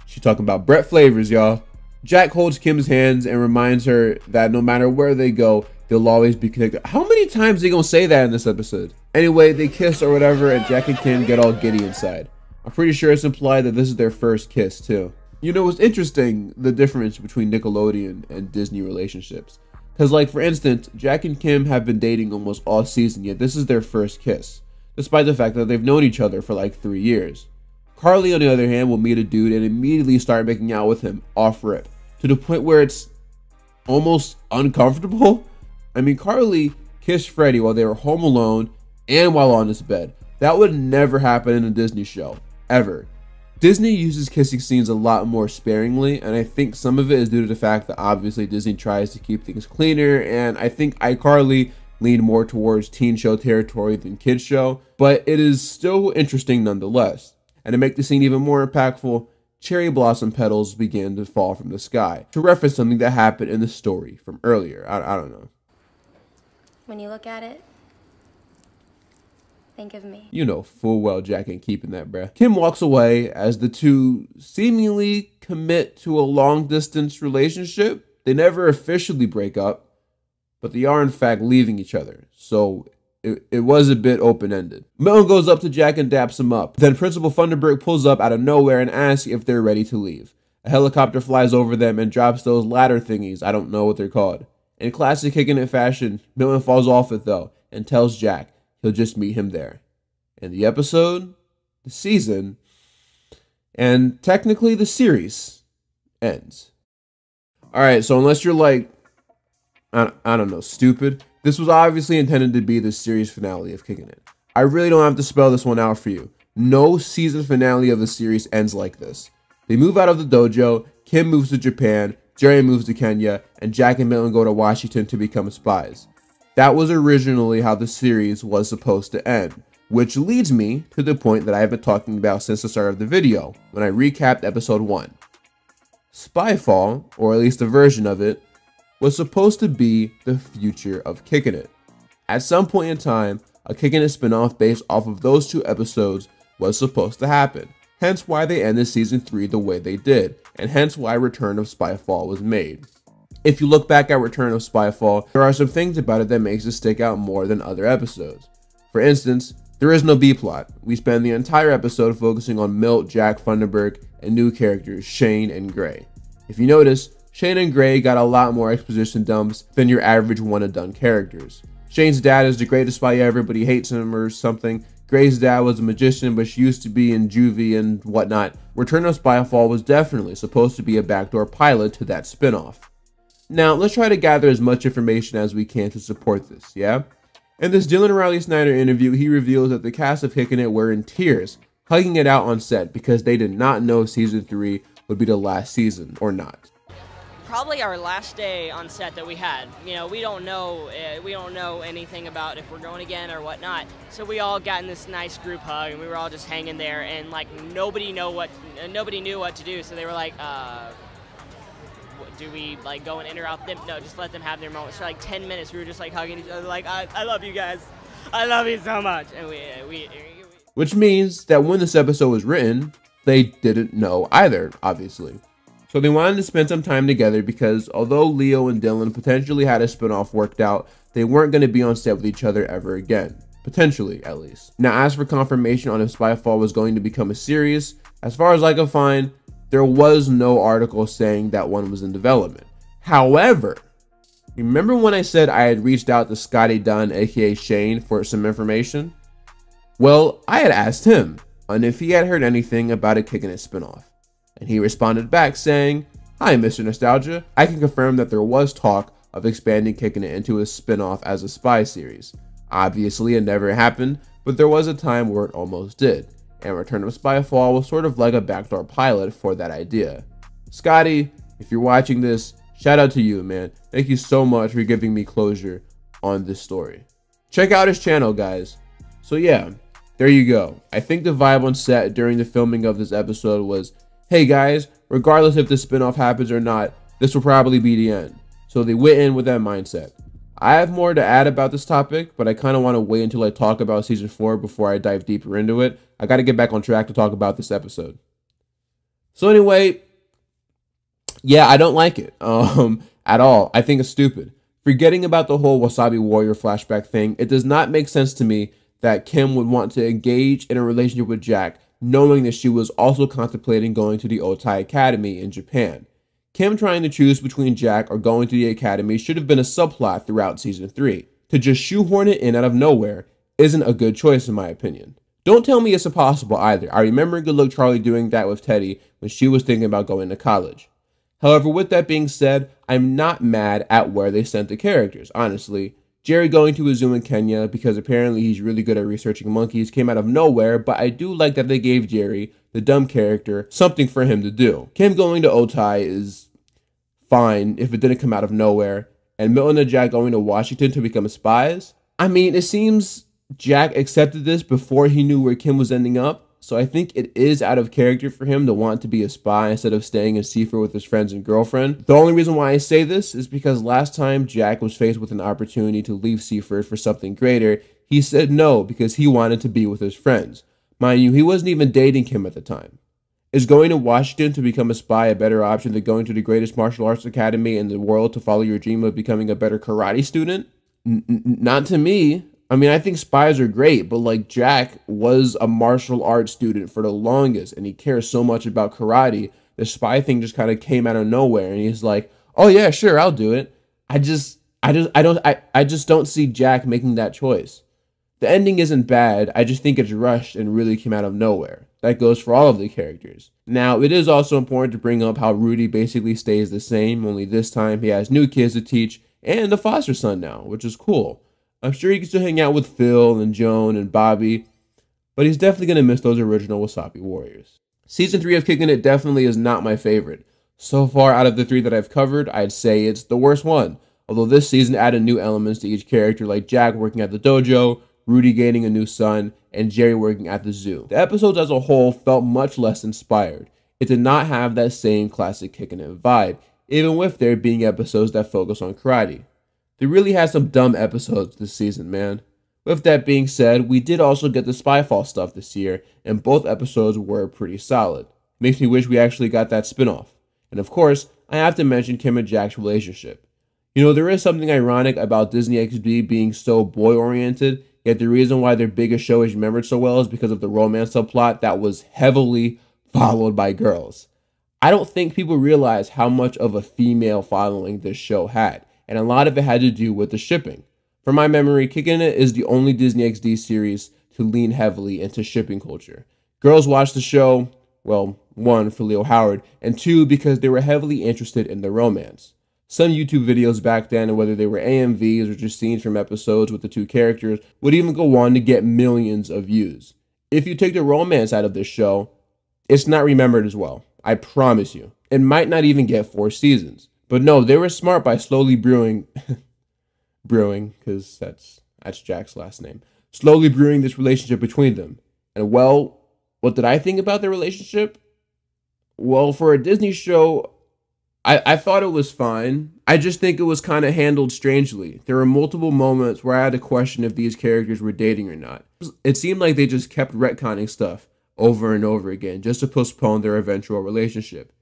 She talking about Brett Flavors, y'all. Jack holds Kim's hands and reminds her that no matter where they go, they'll always be connected. How many times are they gonna say that in this episode? Anyway, they kiss or whatever, and Jack and Kim get all giddy inside. I'm pretty sure it's implied that this is their first kiss, too. You know, it's interesting, the difference between Nickelodeon and Disney relationships. Because, like, for instance, Jack and Kim have been dating almost all season, yet this is their first kiss, despite the fact that they've known each other for like 3 years. Carly, on the other hand, will meet a dude and immediately start making out with him off rip, to the point where it's almost uncomfortable. I mean, Carly kissed Freddie while they were home alone and while on his bed. That would never happen in a Disney show, ever. Disney uses kissing scenes a lot more sparingly, and I think some of it is due to the fact that obviously Disney tries to keep things cleaner, and I think iCarly leaned more towards teen show territory than kids show, but it is still interesting nonetheless. And to make the scene even more impactful, cherry blossom petals began to fall from the sky, to reference something that happened in the story from earlier. I don't know. When you look at it, think of me. You know full well Jack ain't keeping that, bruh. Kim walks away as the two seemingly commit to a long-distance relationship. They never officially break up, but they are in fact leaving each other, so it was a bit open-ended. Milton goes up to Jack and daps him up. Then Principal Thunderbird pulls up out of nowhere and asks if they're ready to leave. A helicopter flies over them and drops those ladder thingies. I don't know what they're called. In classic Kicking It fashion, Milton falls off it though and tells Jack he'll just meet him there. And the episode, the season, and technically the series ends. Alright, so unless you're like, I don't know, stupid, this was obviously intended to be the series finale of Kicking It. I really don't have to spell this one out for you. No season finale of the series ends like this. They move out of the dojo, Kim moves to Japan, Jerry moves to Kenya, and Jack and Milton go to Washington to become spies. That was originally how the series was supposed to end, which leads me to the point that I have been talking about since the start of the video, when I recapped episode 1. Spyfall, or at least a version of it, was supposed to be the future of Kickin' It. At some point in time, a Kickin' It spinoff based off of those 2 episodes was supposed to happen, hence why they ended season 3 the way they did, and hence why Return of Spyfall was made. If you look back at Return of Spyfall, there are some things about it that makes it stick out more than other episodes. For instance, there is no B-plot. We spend the entire episode focusing on Milt, Jack, Funderburk, and new characters Shane and Gray. If you notice, Shane and Gray got a lot more exposition dumps than your average one-and-done characters. Shane's dad is the greatest spy ever, but he hates him or something. Gray's dad was a magician, but she used to be in juvie and whatnot. Return of Spyfall was definitely supposed to be a backdoor pilot to that spinoff. Now, let's try to gather as much information as we can to support this, yeah? In this Dylan Riley Snyder interview, he reveals that the cast of Kickin' It were in tears, hugging it out on set because they did not know season 3 would be the last season, or not. Probably our last day on set that we had. You know, we don't know anything about if we're going again or whatnot. So we all got in this nice group hug, and we were all just hanging there, and like nobody knew what to do. So they were like, do we like go and interrupt them? No, just let them have their moments. For like 10 minutes, we were just like hugging each other, like I love you guys, I love you so much, and we. Which means that when this episode was written, they didn't know either, obviously. So they wanted to spend some time together because although Leo and Dylan potentially had a spinoff worked out, they weren't going to be on set with each other ever again. Potentially, at least. Now, as for confirmation on if Spyfall was going to become a series, as far as I could find, there was no article saying that one was in development. However, remember when I said I had reached out to Scotty Dunn, aka Shane, for some information? Well, I had asked him on if he had heard anything about a Kickin' It spinoff. And he responded back saying, "Hi, Mr. Nostalgia. I can confirm that there was talk of expanding Kickin' It into a spin-off as a spy series. Obviously, it never happened, but there was a time where it almost did. And Return of Spyfall was sort of like a backdoor pilot for that idea." Scotty, if you're watching this, shout out to you, man. Thank you so much for giving me closure on this story. Check out his channel, guys. So yeah, there you go. I think the vibe on set during the filming of this episode was, hey guys, regardless if the spinoff happens or not, this will probably be the end. So they went in with that mindset. I have more to add about this topic, but I kind of want to wait until I talk about season 4 before I dive deeper into it. I got to get back on track to talk about this episode. So anyway, yeah, I don't like it at all. I think it's stupid. Forgetting about the whole Wasabi Warrior flashback thing, it does not make sense to me that Kim would want to engage in a relationship with Jack, knowing that she was also contemplating going to the Otai Academy in Japan. Kim trying to choose between Jack or going to the academy should have been a subplot throughout season 3. To just shoehorn it in out of nowhere isn't a good choice in my opinion. Don't tell me it's impossible either. I remember Good Luck Charlie doing that with Teddy when she was thinking about going to college. However, with that being said, I'm not mad at where they sent the characters, honestly. Jerry going to a zoo in Kenya because apparently he's really good at researching monkeys came out of nowhere, but I do like that they gave Jerry, the dumb character, something for him to do. Kim going to Otai is fine if it didn't come out of nowhere, and Milton and Jack going to Washington to become spies. I mean, it seems Jack accepted this before he knew where Kim was ending up, so I think it is out of character for him to want to be a spy instead of staying in Seaford with his friends and girlfriend. The only reason why I say this is because last time Jack was faced with an opportunity to leave Seaford for something greater, he said no because he wanted to be with his friends. Mind you, he wasn't even dating Kim at the time. Is going to Washington to become a spy a better option than going to the greatest martial arts academy in the world to follow your dream of becoming a better karate student? Not to me. I mean, I think spies are great, but like Jack was a martial arts student for the longest and he cares so much about karate. The spy thing just kind of came out of nowhere and he's like, "Oh yeah, sure, I'll do it." I just don't see Jack making that choice. The ending isn't bad. I just think it's rushed and really came out of nowhere. That goes for all of the characters. Now, it is also important to bring up how Rudy basically stays the same, only this time he has new kids to teach and a foster son now, which is cool. I'm sure he can still hang out with Phil and Joan and Bobby, but he's definitely going to miss those original Wasabi Warriors. Season 3 of Kickin' It definitely is not my favorite. So far out of the 3 that I've covered, I'd say it's the worst one. Although this season added new elements to each character like Jack working at the dojo, Rudy gaining a new son, and Jerry working at the zoo. The episodes as a whole felt much less inspired. It did not have that same classic Kickin' It vibe, even with there being episodes that focus on karate. They really had some dumb episodes this season, man. With that being said, we did also get the Spyfall stuff this year, and both episodes were pretty solid. Makes me wish we actually got that spinoff. And of course, I have to mention Kim and Jack's relationship. You know, there is something ironic about Disney XD being so boy-oriented, yet the reason why their biggest show is remembered so well is because of the romance subplot that was heavily followed by girls. I don't think people realize how much of a female following this show had, and a lot of it had to do with the shipping. From my memory, Kickin' It is the only Disney XD series to lean heavily into shipping culture. Girls watched the show, well, 1, for Leo Howard, and 2, because they were heavily interested in the romance. Some YouTube videos back then, whether they were AMVs or just scenes from episodes with the two characters, would even go on to get millions of views. If you take the romance out of this show, it's not remembered as well. I promise you. It might not even get 4 seasons. But no, they were smart by slowly brewing, because that's Jack's last name, slowly brewing this relationship between them. And well, what did I think about their relationship? Well, for a Disney show, I thought it was fine. I just think it was kind of handled strangely. There were multiple moments where I had to question if these characters were dating or not. It seemed like they just kept retconning stuff over and over again just to postpone their eventual relationship.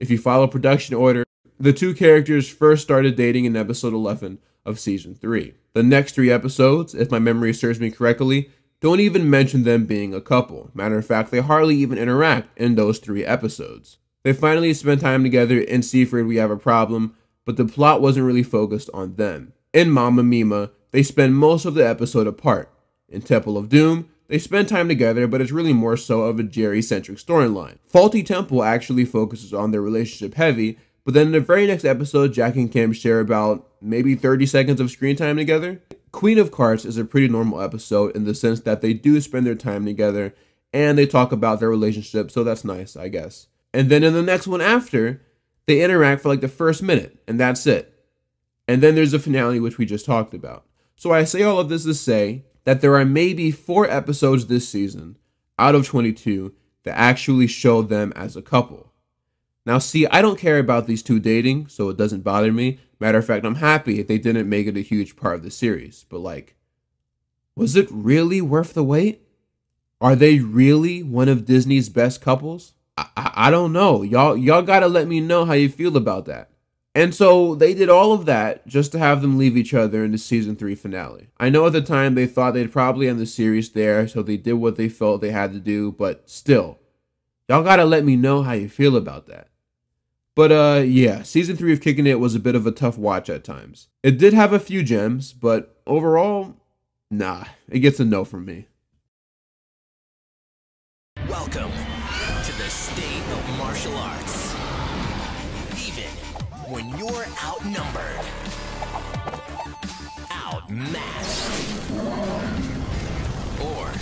If you follow production order, the two characters first started dating in episode 11 of season 3. The next 3 episodes, if my memory serves me correctly, don't even mention them being a couple. Matter of fact, they hardly even interact in those 3 episodes. They finally spend time together in Seaford We Have a Problem, but the plot wasn't really focused on them. In Mama Mima, they spend most of the episode apart. In Temple of Doom, they spend time together, but it's really more so of a Jerry-centric storyline. Faulty Temple actually focuses on their relationship heavy, but then in the very next episode, Jack and Kim share about maybe 30 seconds of screen time together. Queen of Carts is a pretty normal episode in the sense that they do spend their time together, and they talk about their relationship, so that's nice, I guess. And then in the next one after, they interact for like the first minute, and that's it. And then there's the finale, which we just talked about. So I say all of this to say that there are maybe 4 episodes this season, out of 22, that actually show them as a couple. Now see, I don't care about these two dating, so it doesn't bother me. Matter of fact, I'm happy if they didn't make it a huge part of the series. But like, was it really worth the wait? Are they really one of Disney's best couples? I don't know. Y'all gotta let me know how you feel about that. And so they did all of that just to have them leave each other in the season 3 finale. I know at the time they thought they'd probably end the series there, so they did what they felt they had to do, but still, y'all gotta let me know how you feel about that. But yeah, season 3 of Kickin' It was a bit of a tough watch at times. It did have a few gems, but overall, nah, it gets a no from me. Welcome to the state of martial arts. Even when you're outnumbered, outmatched, or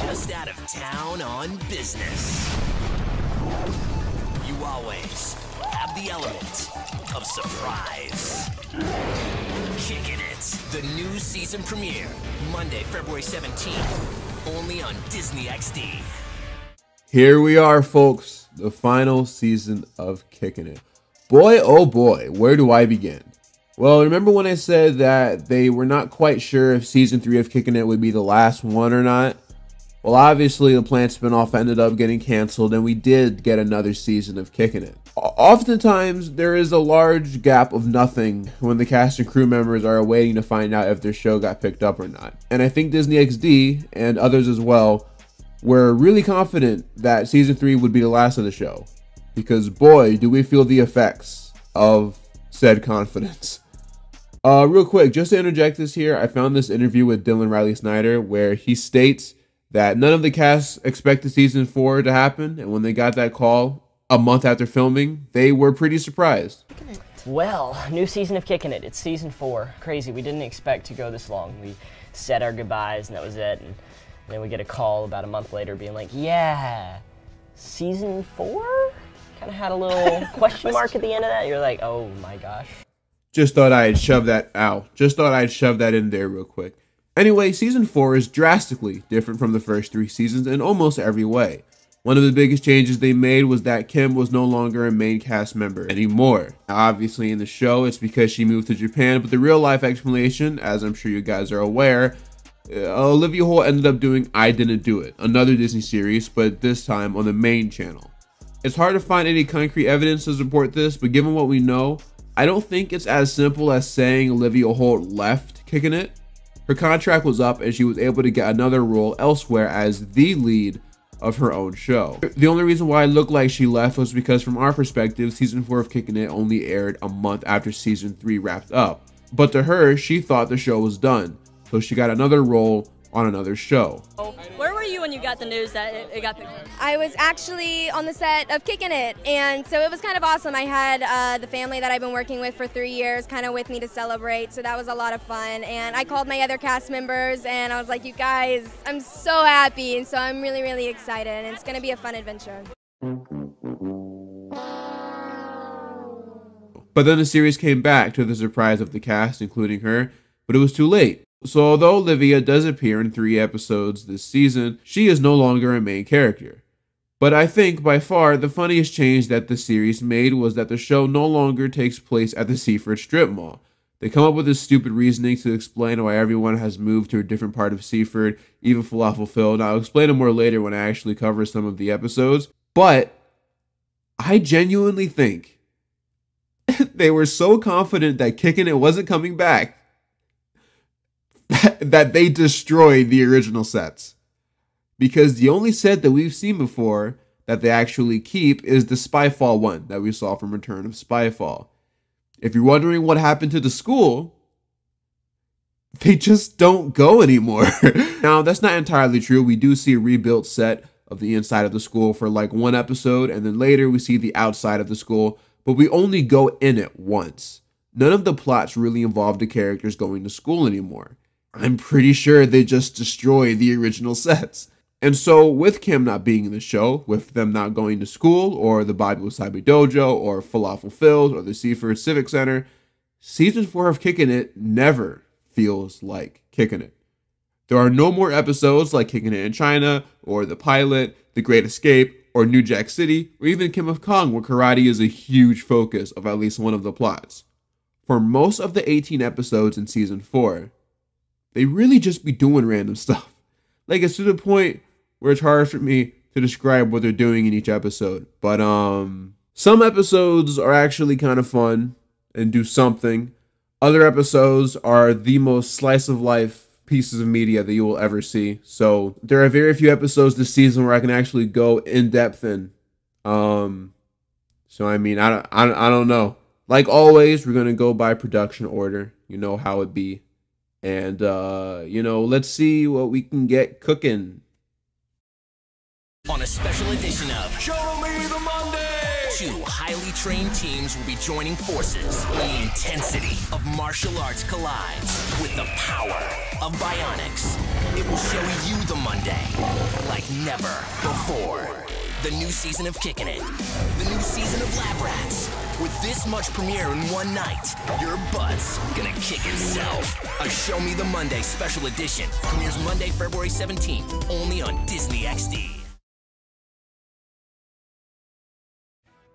just out of town on business, you always have the element of surprise. Kickin' It, the new season premiere, Monday, February 17th, only on Disney XD. Here we are, folks, the final season of Kickin' It. Boy, oh boy, where do I begin? Well, remember when I said that they were not quite sure if season 3 of Kickin' It would be the last one or not? Well, obviously the planned spinoff ended up getting canceled, and we did get another season of Kickin' It. Oftentimes, there is a large gap of nothing when the cast and crew members are waiting to find out if their show got picked up or not. And I think Disney XD, and others as well, were really confident that season 3 would be the last of the show. Because boy, do we feel the effects of said confidence. Real quick, just to interject this here, I found this interview with Dylan Riley Snyder where he states that none of the cast expected season 4 to happen, and when they got that call a month after filming, they were pretty surprised. Well, new season of Kickin' It. It's season 4. Crazy. We didn't expect to go this long. We said our goodbyes and that was it. And then we get a call about a month later being like, yeah, season 4? Kind of had a little question mark at the end of that. You're like, oh my gosh. Just thought I'd shove that out. Just thought I'd shove that in there real quick. Anyway, season 4 is drastically different from the first 3 seasons in almost every way. One of the biggest changes they made was that Kim was no longer a main cast member anymore. Now, obviously in the show, it's because she moved to Japan, but the real life explanation, as I'm sure you guys are aware, Olivia Holt ended up doing I Didn't Do It, another Disney series, but this time on the main channel. It's hard to find any concrete evidence to support this, but given what we know, I don't think it's as simple as saying Olivia Holt left Kickin' It. Her contract was up and she was able to get another role elsewhere as the lead of her own show. The only reason why it looked like she left was because from our perspective, season 4 of Kickin' It only aired a month after season 3 wrapped up. But to her, she thought the show was done, so she got another role on another show. Where were you when you got the news that it got picked up? I was actually on the set of Kickin' It, and so it was kind of awesome. I had the family that I've been working with for 3 years kind of with me to celebrate, so that was a lot of fun. And I called my other cast members, and I was like, you guys, I'm so happy, and so I'm really, really excited, and it's going to be a fun adventure. But then the series came back to the surprise of the cast, including her, but it was too late. So although Olivia does appear in 3 episodes this season, she is no longer a main character. But I think by far the funniest change that the series made was that the show no longer takes place at the Seaford Strip Mall. They come up with this stupid reasoning to explain why everyone has moved to a different part of Seaford, even Falafel Phil, and I'll explain it more later when I actually cover some of the episodes. But I genuinely think they were so confident that Kickin' It wasn't coming back that they destroyed the original sets. Because the only set that we've seen before that they actually keep is the Spyfall one that we saw from Return of Spyfall. If you're wondering what happened to the school, they just don't go anymore. Now, that's not entirely true. We do see a rebuilt set of the inside of the school for like 1 episode, and then later we see the outside of the school, but we only go in it once. None of the plots really involve the characters going to school anymore. I'm pretty sure they just destroyed the original sets. And so with Kim not being in the show, with them not going to school, or the Bobby Wasabi Dojo, or Falafel Phil's, or the Seaford Civic Center, season 4 of Kickin' It never feels like Kickin' It. There are no more episodes like Kickin' It in China, or The Pilot, The Great Escape, or New Jack City, or even Kim of Kong, where karate is a huge focus of at least one of the plots. For most of the 18 episodes in season 4, they really just be doing random stuff. Like, it's to the point where it's hard for me to describe what they're doing in each episode. But some episodes are actually kind of fun and do something. Other episodes are the most slice of life pieces of media that you will ever see. So there are very few episodes this season where I can actually go in depth in. So I mean, I don't know. Like always, we're gonna go by production order. You know how it be. And, you know, let's see what we can get cooking. On a special edition of Show Me the Monday! 2 highly trained teams will be joining forces when the intensity of martial arts collides with the power of Bionics. It will show you the Monday like never before. The new season of Kickin' It. The new season of Lab Rats. With this much premiere in one night, your butt's gonna kick itself. A Show Me the Monday special edition premieres Monday, February 17th, only on Disney XD.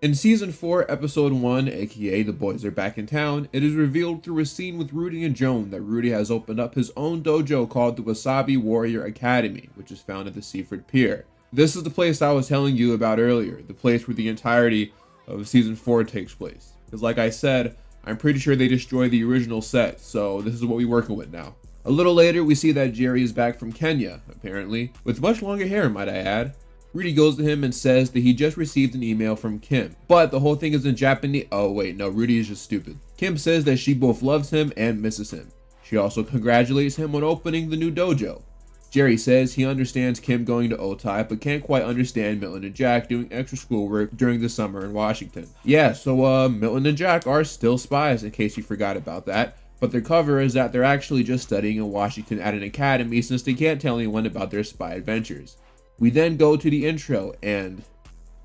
In season 4, episode 1, aka The Boys Are Back in Town, it is revealed through a scene with Rudy and Joan that Rudy has opened up his own dojo called the Wasabi Warrior Academy, which is found at the Seaford Pier. This is the place I was telling you about earlier, the place where the entirety of season 4 takes place. Because like I said, I'm pretty sure they destroyed the original set, so this is what we're working with now. A little later, we see that Jerry is back from Kenya, apparently, with much longer hair, might I add. Rudy goes to him and says that he just received an email from Kim, but the whole thing is in Japanese. Oh wait, no, Rudy is just stupid. Kim says that she both loves him and misses him. She also congratulates him on opening the new dojo. Jerry says he understands Kim going to Otay, but can't quite understand Milton and Jack doing extra schoolwork during the summer in Washington. Yeah, so Milton and Jack are still spies, in case you forgot about that, but their cover is that they're actually just studying in Washington at an academy since they can't tell anyone about their spy adventures. We then go to the intro, and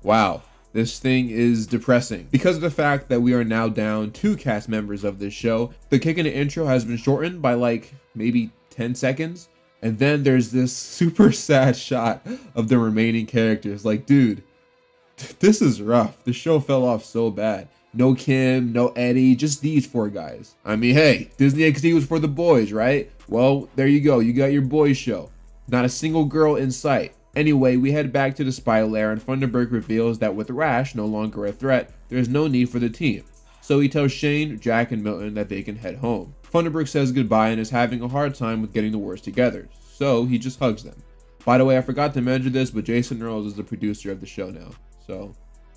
wow, this thing is depressing. Because of the fact that we are now down 2 cast members of this show, the Kickin' It intro has been shortened by like maybe 10 seconds. And then there's this super sad shot of the remaining characters. Like, dude, this is rough. The show fell off so bad. No Kim, no Eddie, just these 4 guys. I mean, hey, Disney XD was for the boys, right? Well, there you go. You got your boys show. Not a single girl in sight. Anyway, we head back to the spy lair and Funderburk reveals that with Rash no longer a threat, there's no need for the team. So he tells Shane, Jack, and Milton that they can head home. Funderburk says goodbye and is having a hard time with getting the words together, so he just hugs them. By the way, I forgot to mention this, but Jason Earls is the producer of the show now, so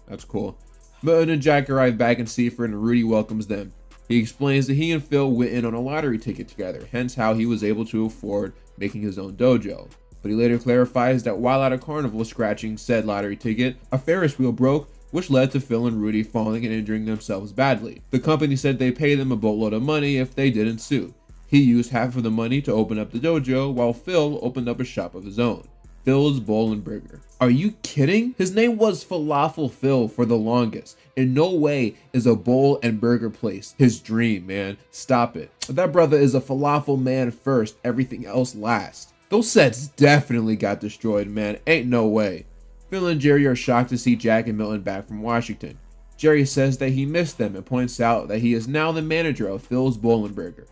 that's cool. Milton and Jack arrive back in Seaford and Rudy welcomes them. He explains that he and Phil went in on a lottery ticket together, hence how he was able to afford making his own dojo. But he later clarifies that while at a carnival scratching said lottery ticket, a Ferris wheel broke, which led to Phil and Rudy falling and injuring themselves badly. The company said they'd pay them a boatload of money if they didn't sue. He used half of the money to open up the dojo, while Phil opened up a shop of his own. Phil's Bowl and Burger. Are you kidding? His name was Falafel Phil for the longest. In no way is a bowl and burger place his dream, man. Stop it. That brother is a falafel man first, everything else last. Those sets definitely got destroyed, man. Ain't no way. Phil and Jerry are shocked to see Jack and Milton back from Washington. Jerry says that he missed them and points out that he is now the manager of Phil's Bowl and Burger.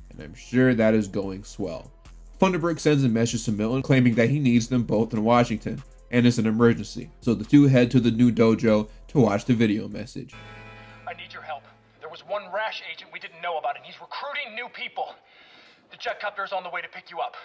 And I'm sure that is going swell. Funderburk sends a message to Milton claiming that he needs them both in Washington and it's an emergency. So the two head to the new dojo to watch the video message. I need your help. There was one Rash agent we didn't know about and he's recruiting new people. The jet copter is on the way to pick you up.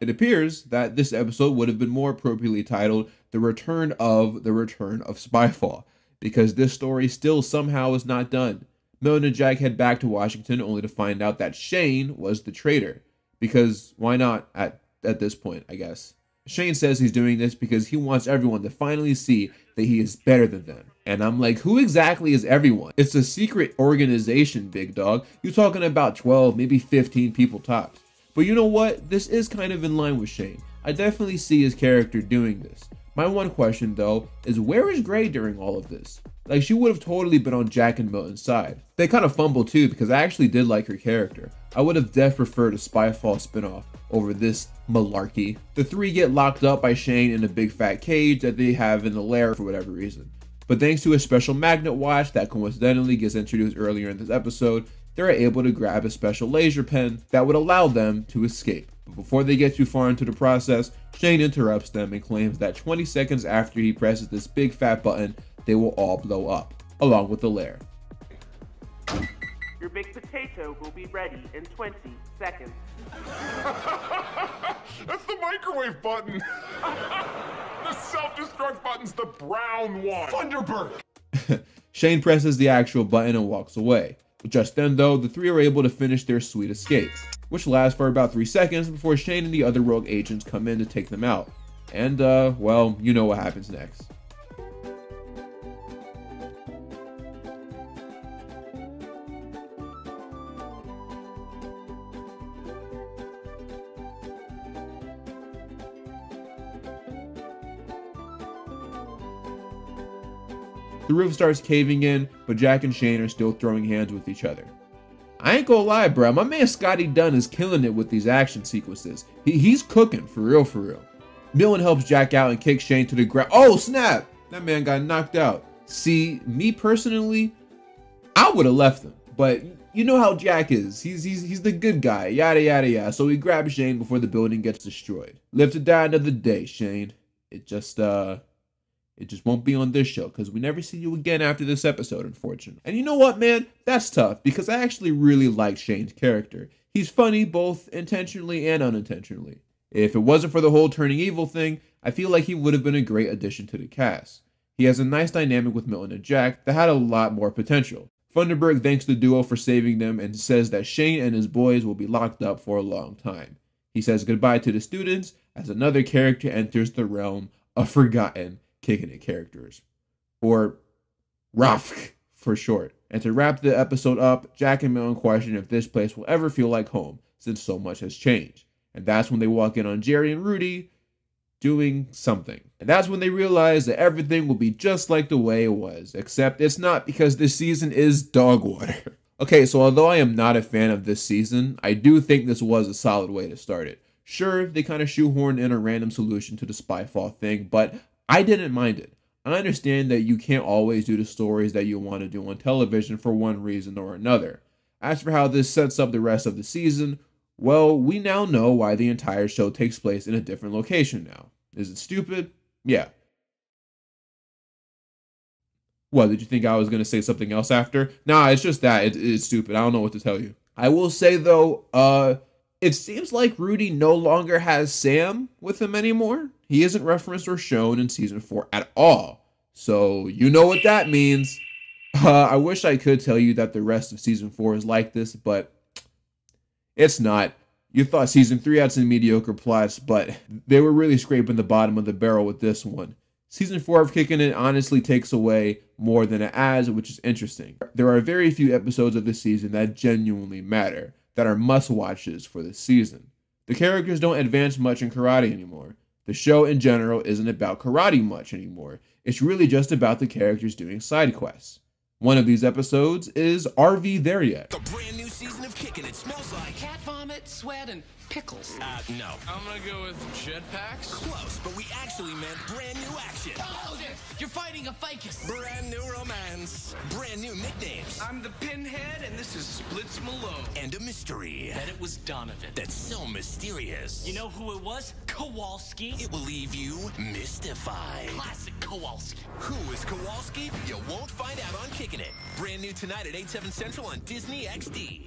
It appears that this episode would have been more appropriately titled The Return of Spyfall, because this story still somehow is not done. Milton and Jack head back to Washington only to find out that Shane was the traitor. Because why not at this point, I guess. Shane says he's doing this because he wants everyone to finally see that he is better than them. And I'm like, who exactly is everyone? It's a secret organization, big dog. You're talking about 12, maybe 15 people tops. But you know what? This is kind of in line with Shane. I definitely see his character doing this. My one question though is, where is Gray during all of this? Like, she would have totally been on Jack and Milton's side. They kind of fumble too because I actually did like her character. I would have def preferred a Spyfall spinoff over this malarkey. The three get locked up by Shane in a big fat cage that they have in the lair for whatever reason. But thanks to a special magnet watch that coincidentally gets introduced earlier in this episode, they're able to grab a special laser pen that would allow them to escape. But before they get too far into the process, Shane interrupts them and claims that 20 seconds after he presses this big fat button, they will all blow up, along with the lair. Your baked potato will be ready in 20 seconds. That's the microwave button. The self-destruct button's the brown one. Funderburk. Shane presses the actual button and walks away. But just then though, the three are able to finish their sweet escape, which lasts for about 3 seconds before Shane and the other rogue agents come in to take them out. And well, you know what happens next. The roof starts caving in, but Jack and Shane are still throwing hands with each other. I ain't gonna lie, bro. My man Scotty Dunn is killing it with these action sequences. He's cooking, for real, for real. Milton helps Jack out and kicks Shane to the ground. Oh, snap! That man got knocked out. See, me personally, I would have left him. But you know how Jack is. He's the good guy, yada, yada, yada. So he grabs Shane before the building gets destroyed. Live to die another day, Shane. It just won't be on this show because we never see you again after this episode, unfortunately. And you know what, man? That's tough because I actually really like Shane's character. He's funny both intentionally and unintentionally. If it wasn't for the whole turning evil thing, I feel like he would have been a great addition to the cast. He has a nice dynamic with Milton and Jack that had a lot more potential. Funderburk thanks the duo for saving them and says that Shane and his boys will be locked up for a long time. He says goodbye to the students as another character enters the realm of forgotten Kicking It characters, or RAFK for short. And to wrap the episode up, Jack and Milton question if this place will ever feel like home since so much has changed. And that's when they walk in on Jerry and Rudy doing something. And that's when they realize that everything will be just like the way it was, except it's not because this season is dog water. Okay, so although I am not a fan of this season, I do think this was a solid way to start it. Sure, they kind of shoehorned in a random solution to the Spyfall thing, but I didn't mind it. I understand that you can't always do the stories that you want to do on television for one reason or another. As for how this sets up the rest of the season, well, we now know why the entire show takes place in a different location now. Is it stupid? Yeah. What, did you think I was going to say something else after? Nah, it's just that. It's stupid. I don't know what to tell you. I will say, though, it seems like Rudy no longer has Sam with him anymore. He isn't referenced or shown in Season 4 at all. So, you know what that means. I wish I could tell you that the rest of Season 4 is like this, but it's not. You thought Season 3 had some mediocre plots, but they were really scraping the bottom of the barrel with this one. Season 4 of Kickin' It honestly takes away more than it adds, which is interesting. There are very few episodes of this season that genuinely matter, that are must-watches for this season. The characters don't advance much in karate anymore. The show in general isn't about karate much anymore. It's really just about the characters doing side quests. One of these episodes is Are We There Yet? The brand new season of Kickin' It smells like Cat vomit, sweat, and pickles. no. I'm gonna go with jetpacks. Close, but we actually meant brand new action. Oh, you're fighting a ficus. Brand new romance. Brand new nicknames. I'm the Pinhead, and this is Splits Malone. And a mystery. Bet it was Donovan. That's so mysterious. You know who it was? Kowalski. It will leave you mystified. Classic Kowalski. Who is Kowalski? You won't find out on Kickin' It. Brand new tonight at 8/7 Central on Disney XD.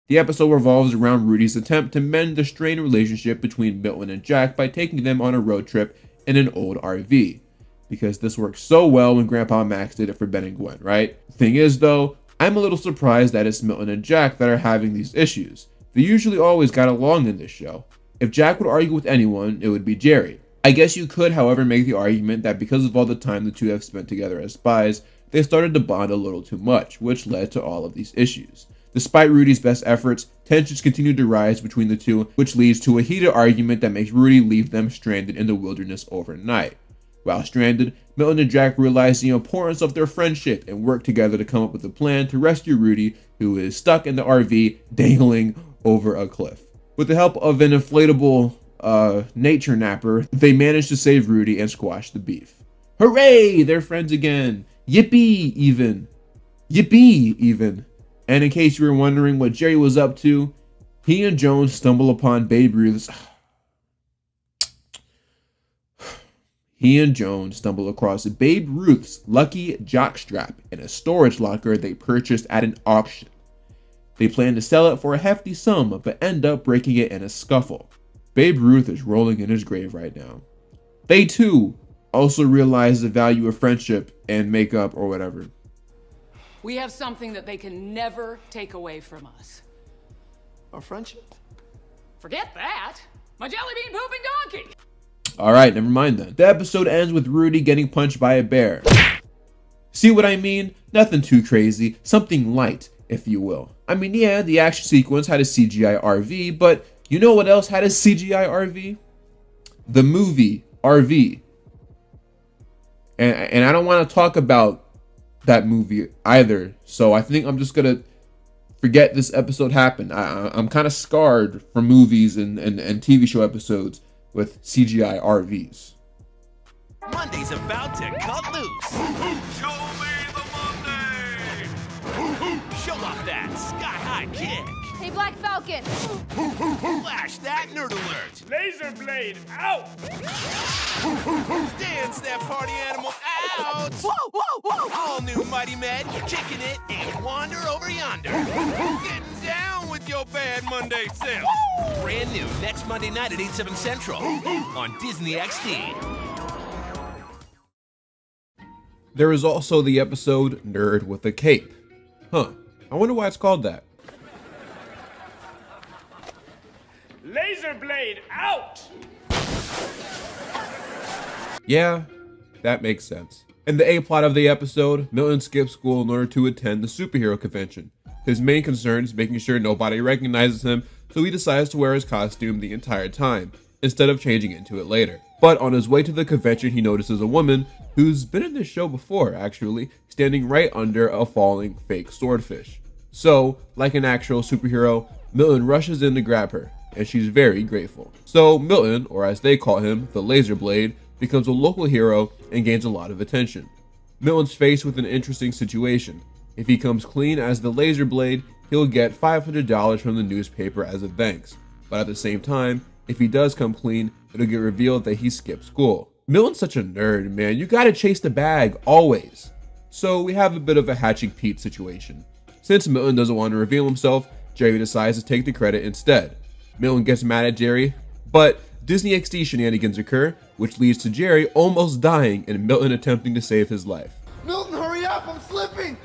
The episode revolves around Rudy's attempt to mend the strained relationship between Milton and Jack by taking them on a road trip in an old RV. Because this worked so well when Grandpa Max did it for Ben and Gwen, right? Thing is though, I'm a little surprised that it's Milton and Jack that are having these issues. They usually always got along in this show. If Jack would argue with anyone, it would be Jerry. I guess you could, however, make the argument that because of all the time the two have spent together as spies, they started to bond a little too much, which led to all of these issues. Despite Rudy's best efforts, tensions continue to rise between the two, which leads to a heated argument that makes Rudy leave them stranded in the wilderness overnight. While stranded, Milton and Jack realize the importance of their friendship and work together to come up with a plan to rescue Rudy, who is stuck in the RV dangling over a cliff. With the help of an inflatable nature napper, they manage to save Rudy and squash the beef. Hooray! They're friends again! Yippee even! Yippee even! And in case you were wondering what Jerry was up to, he and Jones stumble upon Babe Ruth's... He and Jones stumble across Babe Ruth's lucky jockstrap in a storage locker they purchased at an auction. They plan to sell it for a hefty sum, but end up breaking it in a scuffle. Babe Ruth is rolling in his grave right now. They too also realize the value of friendship and makeup or whatever. We have something that they can never take away from us. Our friendship? Forget that. My jelly bean pooping donkey. Alright, never mind then. The episode ends with Rudy getting punched by a bear. See what I mean? Nothing too crazy. Something light, if you will. I mean, yeah, the action sequence had a CGI RV, but you know what else had a CGI RV? The movie RV. And I don't want to talk about that movie either, so I think I'm just gonna forget this episode happened. I'm kind of scarred from movies and TV show episodes with CGI RVs. Monday's about to cut loose. Show me the Monday! Show off that sky-high kick. Hey, Black Falcon. Flash that nerd alert. Laser blade out! Dance that party animal out. Whoa, whoa, whoa! All new Mighty Men, kicking it and wander over yonder. Getting down with your bad Monday self. Brand new next Monday night at 8/7 Central on Disney XD. There is also the episode Nerd with a Cape. Huh, I wonder why it's called that. Laser blade out! Yeah, that makes sense. In the A-plot of the episode, Milton skips school in order to attend the superhero convention. His main concern is making sure nobody recognizes him, so he decides to wear his costume the entire time, instead of changing into it later. But on his way to the convention, he notices a woman who's been in this show before, actually, standing right under a falling fake swordfish. So, like an actual superhero, Milton rushes in to grab her. and she's very grateful. So Milton, or as they call him, the Laser Blade, becomes a local hero and gains a lot of attention. Milton's faced with an interesting situation. If he comes clean as the Laser Blade, he'll get $500 from the newspaper as a thanks. But at the same time, if he does come clean, it'll get revealed that he skipped school. Milton's such a nerd, man. You gotta chase the bag, always. So we have a bit of a Hatching Pete situation. Since Milton doesn't want to reveal himself, Jerry decides to take the credit instead. Milton gets mad at Jerry, but Disney XD shenanigans occur, which leads to Jerry almost dying and Milton attempting to save his life. Milton, hurry up, I'm slipping!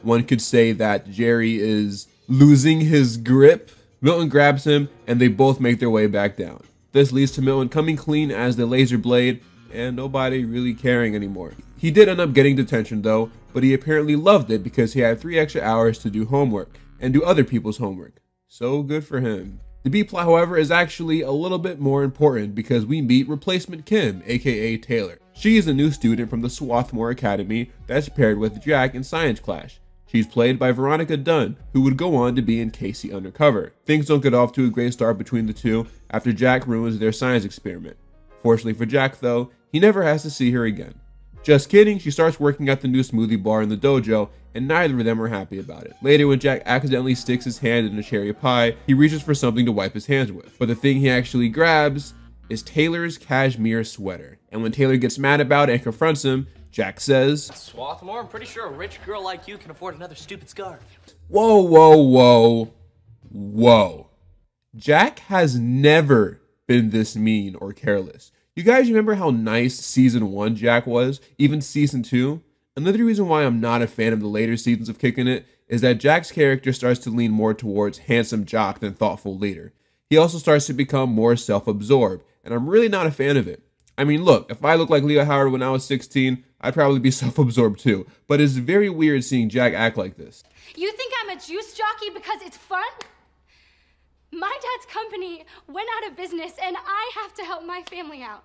One could say that Jerry is losing his grip. Milton grabs him and they both make their way back down. This leads to Milton coming clean as the Laser Blade and nobody really caring anymore. He did end up getting detention though, but he apparently loved it because he had 3 extra hours to do homework and do other people's homework. So good for him. The B plot, however, is actually a little bit more important because we meet Replacement Kim, aka Taylor. She is a new student from the Swarthmore Academy that's paired with Jack in Science Clash. She's played by Veronica Dunn, who would go on to be in Casey Undercover. Things don't get off to a great start between the two after Jack ruins their science experiment. Fortunately for Jack though, he never has to see her again. Just kidding, she starts working at the new smoothie bar in the dojo, and neither of them are happy about it. Later, when Jack accidentally sticks his hand in a cherry pie, he reaches for something to wipe his hands with. But the thing he actually grabs is Taylor's cashmere sweater. And when Taylor gets mad about it and confronts him, Jack says, Swarthmore, I'm pretty sure a rich girl like you can afford another stupid scarf. Whoa, whoa, whoa, whoa. Jack has never been this mean or careless. You guys remember how nice season 1 Jack was, even season 2? Another reason why I'm not a fan of the later seasons of Kicking It is that Jack's character starts to lean more towards handsome jock than thoughtful leader. He also starts to become more self-absorbed, and I'm really not a fan of it. I mean, look, if I looked like Leo Howard when I was 16, I'd probably be self-absorbed too, but it's very weird seeing Jack act like this. You think I'm a juice jockey because it's fun? My dad's company went out of business and I have to help my family out.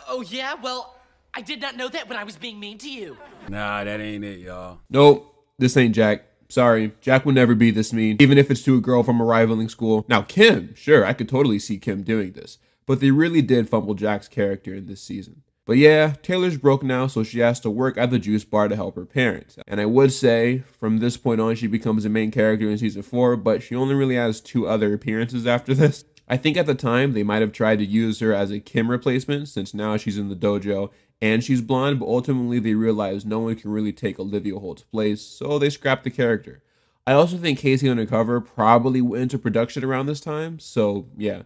Oh yeah? Well, I did not know that when I was being mean to you. Nah, that ain't it, y'all. Nope, this ain't Jack. Sorry, Jack will never be this mean, even if it's to a girl from a rivaling school. Now Kim, sure, I could totally see Kim doing this, but they really did fumble Jack's character in this season. But yeah, Taylor's broke now, so she has to work at the juice bar to help her parents. And I would say, from this point on, she becomes a main character in season 4, but she only really has 2 other appearances after this. I think at the time, they might have tried to use her as a Kim replacement, since now she's in the dojo, and she's blonde, but ultimately they realized no one can really take Olivia Holt's place, so they scrapped the character. I also think Casey Undercover probably went into production around this time, so yeah,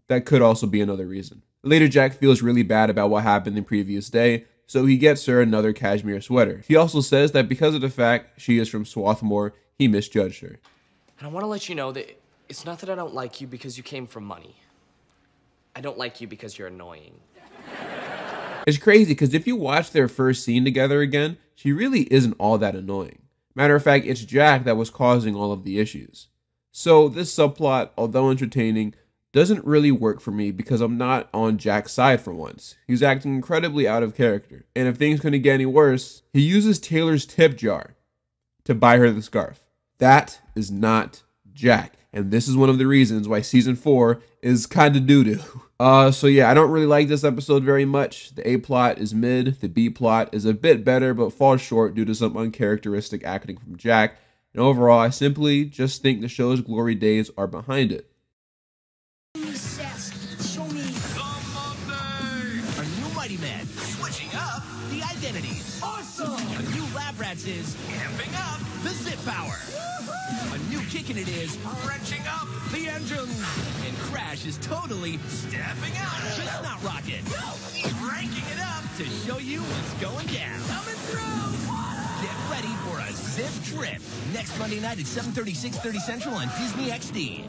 that could also be another reason. Later, Jack feels really bad about what happened the previous day, so he gets her another cashmere sweater. He also says that because of the fact she is from Swarthmore, he misjudged her. And I want to let you know that it's not that I don't like you because you came from money. I don't like you because you're annoying. It's crazy because if you watch their first scene together again, she really isn't all that annoying. Matter of fact, it's Jack that was causing all of the issues. So this subplot, although entertaining, doesn't really work for me because I'm not on Jack's side for once. He's acting incredibly out of character. And if things couldn't get any worse, he uses Taylor's tip jar to buy her the scarf. That is not Jack. And this is one of the reasons why season 4 is kind of doo-doo. So yeah, I don't really like this episode very much. The A plot is mid, the B plot is a bit better, but falls short due to some uncharacteristic acting from Jack. And overall, I simply just think the show's glory days are behind it. Show me a new Mighty Man, switching up the identities. Awesome! A new Lab Rats is amping up the zip power. A new Kicking It is wrenching up the engines. And Crash is totally stepping out the Snot Rocket. Cranking it up to show you what's going down. Coming through! Get ready for a zip trip. Next Monday night at 7:30, 6:30 Central on Disney XD.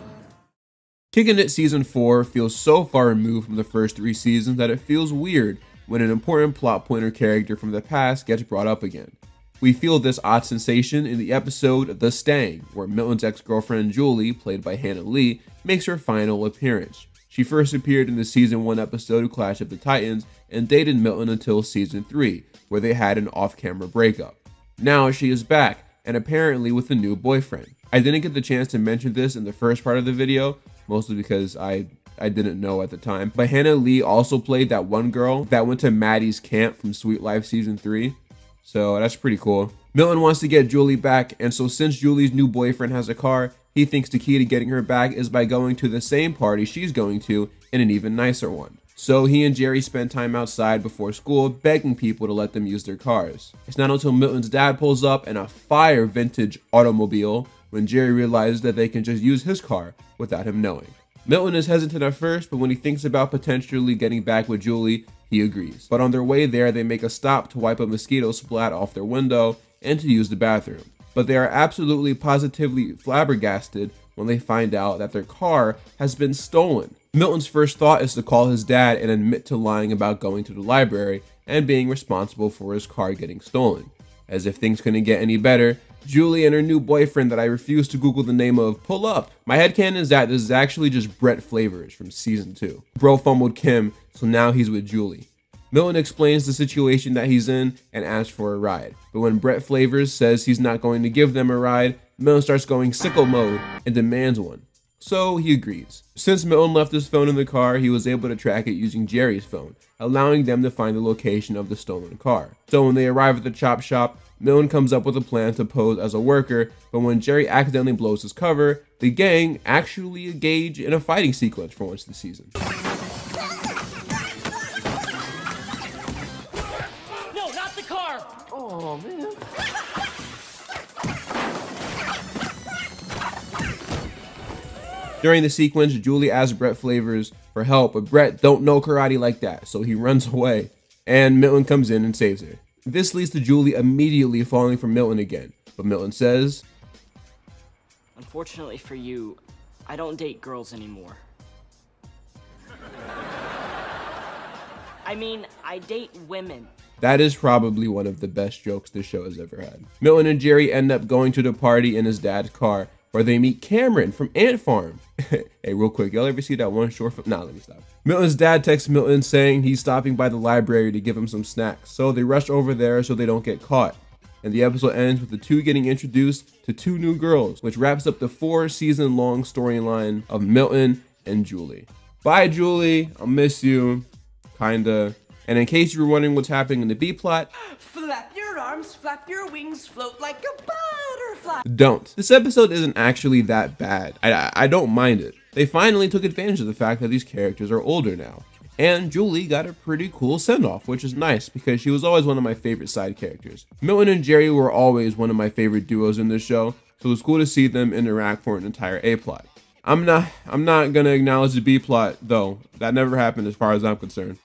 Kicking It Season 4 feels so far removed from the first 3 seasons that it feels weird when an important plot point or character from the past gets brought up again. We feel this odd sensation in the episode The Stang, where Milton's ex-girlfriend Julie, played by Hannah Lee, makes her final appearance. She first appeared in the Season 1 episode of Clash of the Titans and dated Milton until Season 3, where they had an off-camera breakup. Now she is back, and apparently with a new boyfriend. I didn't get the chance to mention this in the first part of the video, mostly because I didn't know at the time, but Hannah Lee also played that one girl that went to Maddie's camp from Sweet Life Season 3. So that's pretty cool. Milton wants to get Julie back, and so since Julie's new boyfriend has a car, he thinks the key to getting her back is by going to the same party she's going to in an even nicer one. So he and Jerry spend time outside before school begging people to let them use their cars. It's not until Milton's dad pulls up in a fire vintage automobile when Jerry realizes that they can just use his car without him knowing. Milton is hesitant at first, but when he thinks about potentially getting back with Julie, he agrees. But on their way there, they make a stop to wipe a mosquito splat off their window and to use the bathroom. But they are absolutely positively flabbergasted when they find out that their car has been stolen. Milton's first thought is to call his dad and admit to lying about going to the library and being responsible for his car getting stolen. As if things couldn't get any better, Julie and her new boyfriend that I refuse to Google the name of pull up. My headcanon is that this is actually just Brett Flavors from season 2. Bro fumbled Kim, so now he's with Julie. Milton explains the situation that he's in and asks for a ride. But when Brett Flavors says he's not going to give them a ride, Milton starts going sicko mode and demands one. So he agrees. Since Milton left his phone in the car, he was able to track it using Jerry's phone, allowing them to find the location of the stolen car. So when they arrive at the chop shop, Milton comes up with a plan to pose as a worker, but when Jerry accidentally blows his cover, the gang actually engage in a fighting sequence for once this season. No, not the car! Oh, man. During the sequence, Julie asks Brett Flavors for help, but Brett don't know karate like that, so he runs away, and Milton comes in and saves her. This leads to Julie immediately falling for Milton again, but Milton says, Unfortunately for you, I don't date girls anymore. I mean, I date women. That is probably one of the best jokes this show has ever had. Milton and Jerry end up going to the party in his dad's car, where they meet Cameron from Ant Farm. Hey, real quick, y'all ever see that one short film? Nah, let me stop. Milton's dad texts Milton saying he's stopping by the library to give him some snacks, so they rush over there so they don't get caught. And the episode ends with the two getting introduced to two new girls, which wraps up the 4-season-long storyline of Milton and Julie. Bye, Julie. I'll miss you. Kinda. And in case you were wondering what's happening in the B-plot, Flap your arms, flap your wings, float like a butterfly. don't. This episode isn't actually that bad. I don't mind it. They finally took advantage of the fact that these characters are older now. And Julie got a pretty cool send-off, which is nice because she was always one of my favorite side characters. Milton and Jerry were always one of my favorite duos in this show, so it was cool to see them interact for an entire A-plot. I'm not gonna acknowledge the B-plot though. That never happened as far as I'm concerned.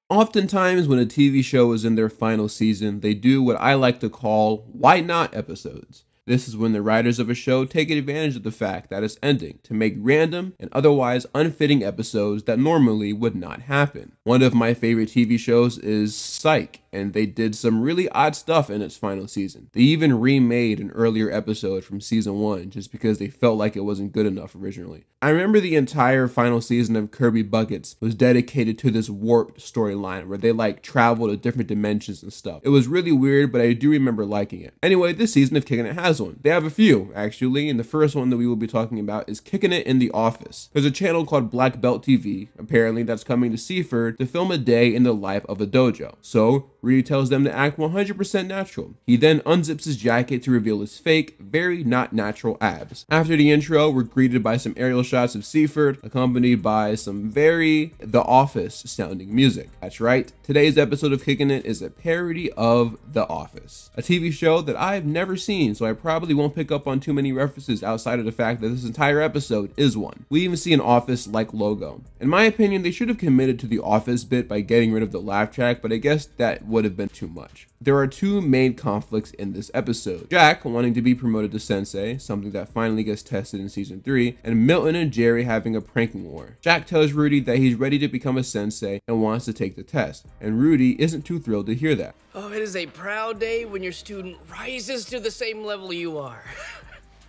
Oftentimes when a TV show is in their final season, they do what I like to call why not episodes. This is when the writers of a show take advantage of the fact that it's ending to make random and otherwise unfitting episodes that normally would not happen. One of my favorite TV shows is Psych, and they did some really odd stuff in its final season. They even remade an earlier episode from season 1 just because they felt like it wasn't good enough originally. I remember the entire final season of Kirby Buckets was dedicated to this warped storyline where they like travel to different dimensions and stuff. It was really weird, but I do remember liking it. Anyway, this season of Kickin' It has one. They have a few, actually, and the first one that we will be talking about is Kickin' It in the Office. There's a channel called Black Belt TV, apparently, that's coming to Seaford to film a day in the life of a dojo. So, Rudy tells them to act 100% natural. He then unzips his jacket to reveal his fake, very not natural abs. After the intro, we're greeted by some aerial shots of Seaford, accompanied by some very The Office sounding music. That's right, today's episode of Kickin' It is a parody of The Office, a TV show that I've never seen, so I probably won't pick up on too many references outside of the fact that this entire episode is one. We even see an Office-like logo. In my opinion, they should have committed to the Office bit by getting rid of the laugh track, but I guess that would have been too much. There are two main conflicts in this episode. Jack wanting to be promoted to sensei, something that finally gets tested in season 3, and Milton and Jerry having a pranking war. Jack tells Rudy that he's ready to become a sensei and wants to take the test, and Rudy isn't too thrilled to hear that. Oh, it is a proud day when your student rises to the same level you are.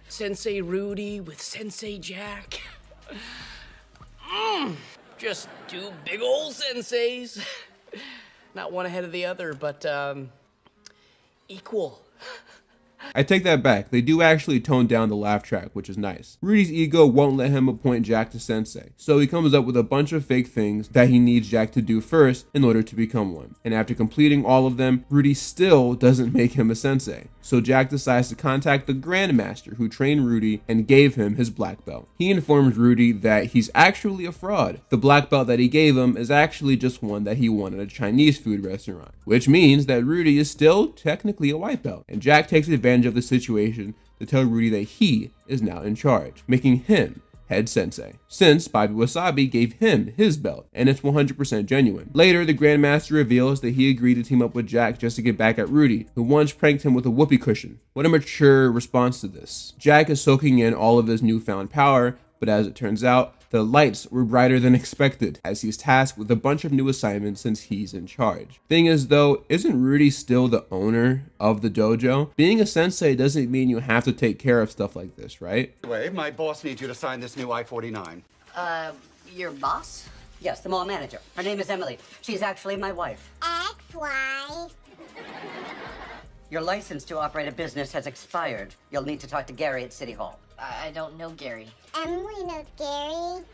Sensei Rudy with Sensei Jack. Just two big old senseis. Not one ahead of the other, but equal. I take that back. They do actually tone down the laugh track, which is nice. Rudy's ego won't let him appoint Jack to sensei, so he comes up with a bunch of fake things that he needs Jack to do first in order to become one. And after completing all of them, Rudy still doesn't make him a sensei. So Jack decides to contact the Grandmaster who trained Rudy and gave him his black belt. He informs Rudy that he's actually a fraud. The black belt that he gave him is actually just one that he won at a Chinese food restaurant, which means that Rudy is still technically a white belt. And Jack takes advantage of the situation to tell Rudy that he is now in charge, making him head sensei, since Bobby Wasabi gave him his belt, and it's 100% genuine. Later, the Grandmaster reveals that he agreed to team up with Jack just to get back at Rudy, who once pranked him with a whoopee cushion. What a mature response to this. Jack is soaking in all of his newfound power, but as it turns out, the lights were brighter than expected, as he's tasked with a bunch of new assignments since he's in charge. Thing is though, isn't Rudy still the owner of the dojo? Being a sensei doesn't mean you have to take care of stuff like this, right? Anyway, my boss needs you to sign this new I-49. Your boss? Yes, the mall manager. Her name is Emily. She's actually my wife. Ex-wife. Your license to operate a business has expired. You'll need to talk to Gary at City Hall. I don't know Gary. Emily knows Gary.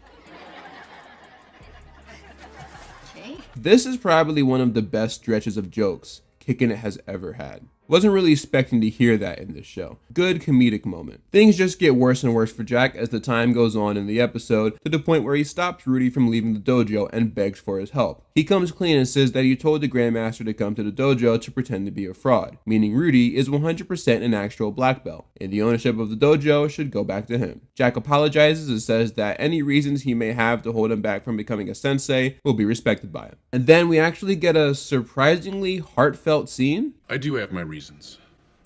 Okay. This is probably one of the best stretches of jokes Kickin' It has ever had. Wasn't really expecting to hear that in this show. Good comedic moment. Things just get worse and worse for Jack as the time goes on in the episode, to the point where he stops Rudy from leaving the dojo and begs for his help. He comes clean and says that he told the Grandmaster to come to the dojo to pretend to be a fraud, meaning Rudy is 100% an actual black belt, and the ownership of the dojo should go back to him. Jack apologizes and says that any reasons he may have to hold him back from becoming a sensei will be respected by him. And then we actually get a surprisingly heartfelt scene. I do have my reasons.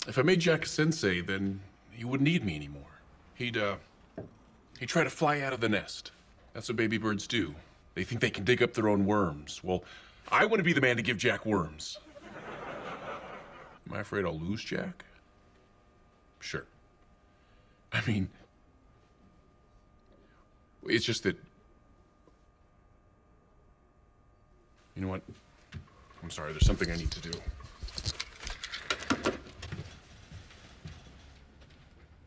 If I made Jack a sensei, then he wouldn't need me anymore. He'd try to fly out of the nest. That's what baby birds do. They think they can dig up their own worms. Well, I want to be the man to give Jack worms. Am I afraid I'll lose Jack? Sure. I mean, it's just that... You know what? I'm sorry, there's something I need to do.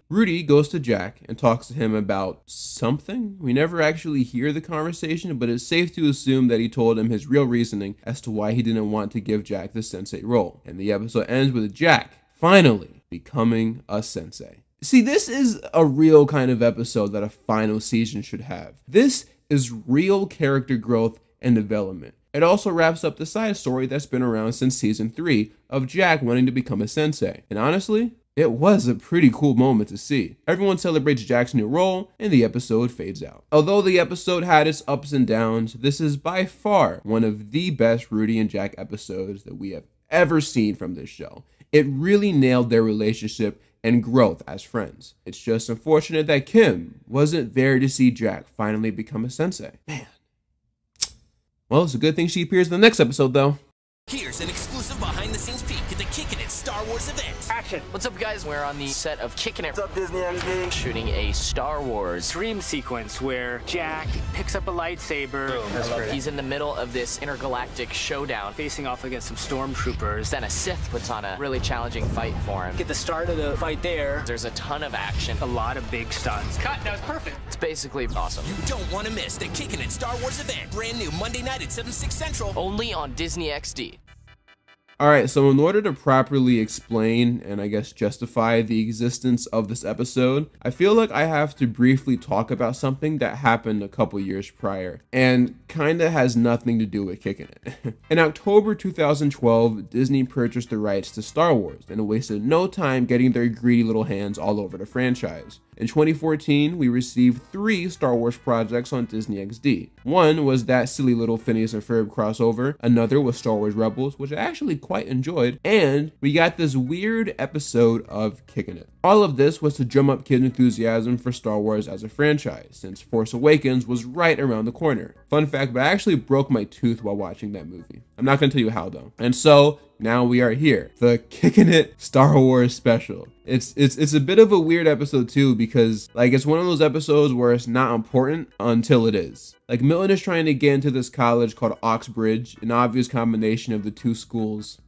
Rudy goes to Jack and talks to him about something. We never actually hear the conversation, but it's safe to assume that he told him his real reasoning as to why he didn't want to give Jack the sensei role. And the episode ends with Jack finally becoming a sensei. See, this is a real kind of episode that a final season should have. This is real character growth and development. It also wraps up the side story that's been around since season 3 of Jack wanting to become a sensei. And honestly, it was a pretty cool moment to see. Everyone celebrates Jack's new role, and the episode fades out. Although the episode had its ups and downs, this is by far one of the best Rudy and Jack episodes that we have ever seen from this show. It really nailed their relationship and growth as friends. It's just unfortunate that Kim wasn't there to see Jack finally become a sensei. Man. Well, it's a good thing she appears in the next episode, though. Here's an exclusive behind-the-scenes peek at the Kickin' It Star Wars event. Action! What's up, guys? We're on the set of Kickin' It. What's up, Disney XD? Shooting a Star Wars dream sequence where Jack picks up a lightsaber. Boom. That's great. He's in the middle of this intergalactic showdown, facing off against some stormtroopers. Then a Sith puts on a really challenging fight for him. Get the start of the fight there. There's a ton of action. A lot of big stunts. Cut! That was perfect. It's basically awesome. You don't want to miss the Kickin' It Star Wars event. Brand new Monday night at 7, 6 Central. Only on Disney XD. Alright, so in order to properly explain and I guess justify the existence of this episode, I feel like I have to briefly talk about something that happened a couple years prior and kinda has nothing to do with Kickin' It. In October 2012, Disney purchased the rights to Star Wars and wasted no time getting their greedy little hands all over the franchise. In 2014, we received 3 Star Wars projects on Disney XD. One was that silly little Phineas and Ferb crossover, another was Star Wars Rebels, which I actually quite enjoyed, and we got this weird episode of Kickin' It. All of this was to drum up kid enthusiasm for Star Wars as a franchise, since Force Awakens was right around the corner. Fun fact, but I actually broke my tooth while watching that movie. I'm not gonna tell you how though. And so, now we are here, the Kickin' It Star Wars special. It's a bit of a weird episode too, because like it's one of those episodes where it's not important until it is. Like Milton is trying to get into this college called Oxbridge, an obvious combination of the two schools.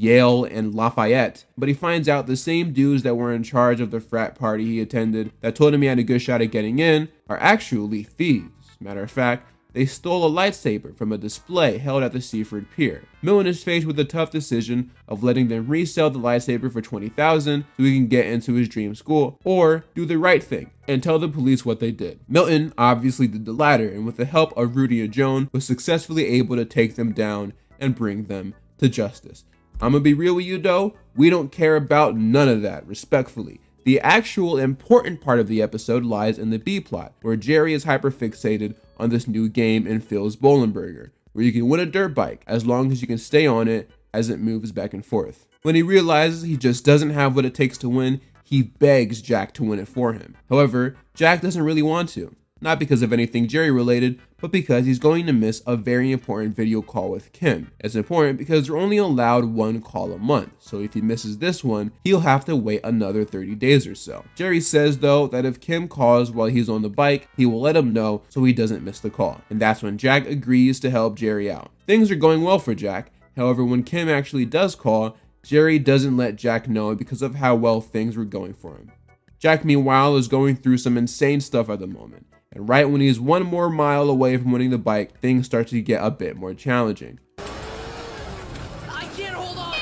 Yale and Lafayette, but he finds out the same dudes that were in charge of the frat party he attended that told him he had a good shot at getting in are actually thieves. Matter of fact, they stole a lightsaber from a display held at the Seaford Pier. Milton is faced with the tough decision of letting them resell the lightsaber for $20,000 so he can get into his dream school, or do the right thing and tell the police what they did. Milton obviously did the latter, and with the help of Rudy and Joan, was successfully able to take them down and bring them to justice. I'm gonna be real with you though, we don't care about none of that, respectfully. The actual important part of the episode lies in the B-plot, where Jerry is hyperfixated on this new game in Phil's Bowlenburger, where you can win a dirt bike as long as you can stay on it as it moves back and forth. When he realizes he just doesn't have what it takes to win, he begs Jack to win it for him. However, Jack doesn't really want to. Not because of anything Jerry related, but because he's going to miss a very important video call with Kim. It's important because they're only allowed one call a month, so if he misses this one, he'll have to wait another 30 days or so. Jerry says though that if Kim calls while he's on the bike, he will let him know so he doesn't miss the call. And that's when Jack agrees to help Jerry out. Things are going well for Jack. However, when Kim actually does call, Jerry doesn't let Jack know because of how well things were going for him. Jack, meanwhile, is going through some insane stuff at the moment. And right when he's one more mile away from winning the bike, things start to get a bit more challenging. I can't hold on.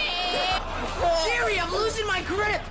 Jerry, I'm losing my grip.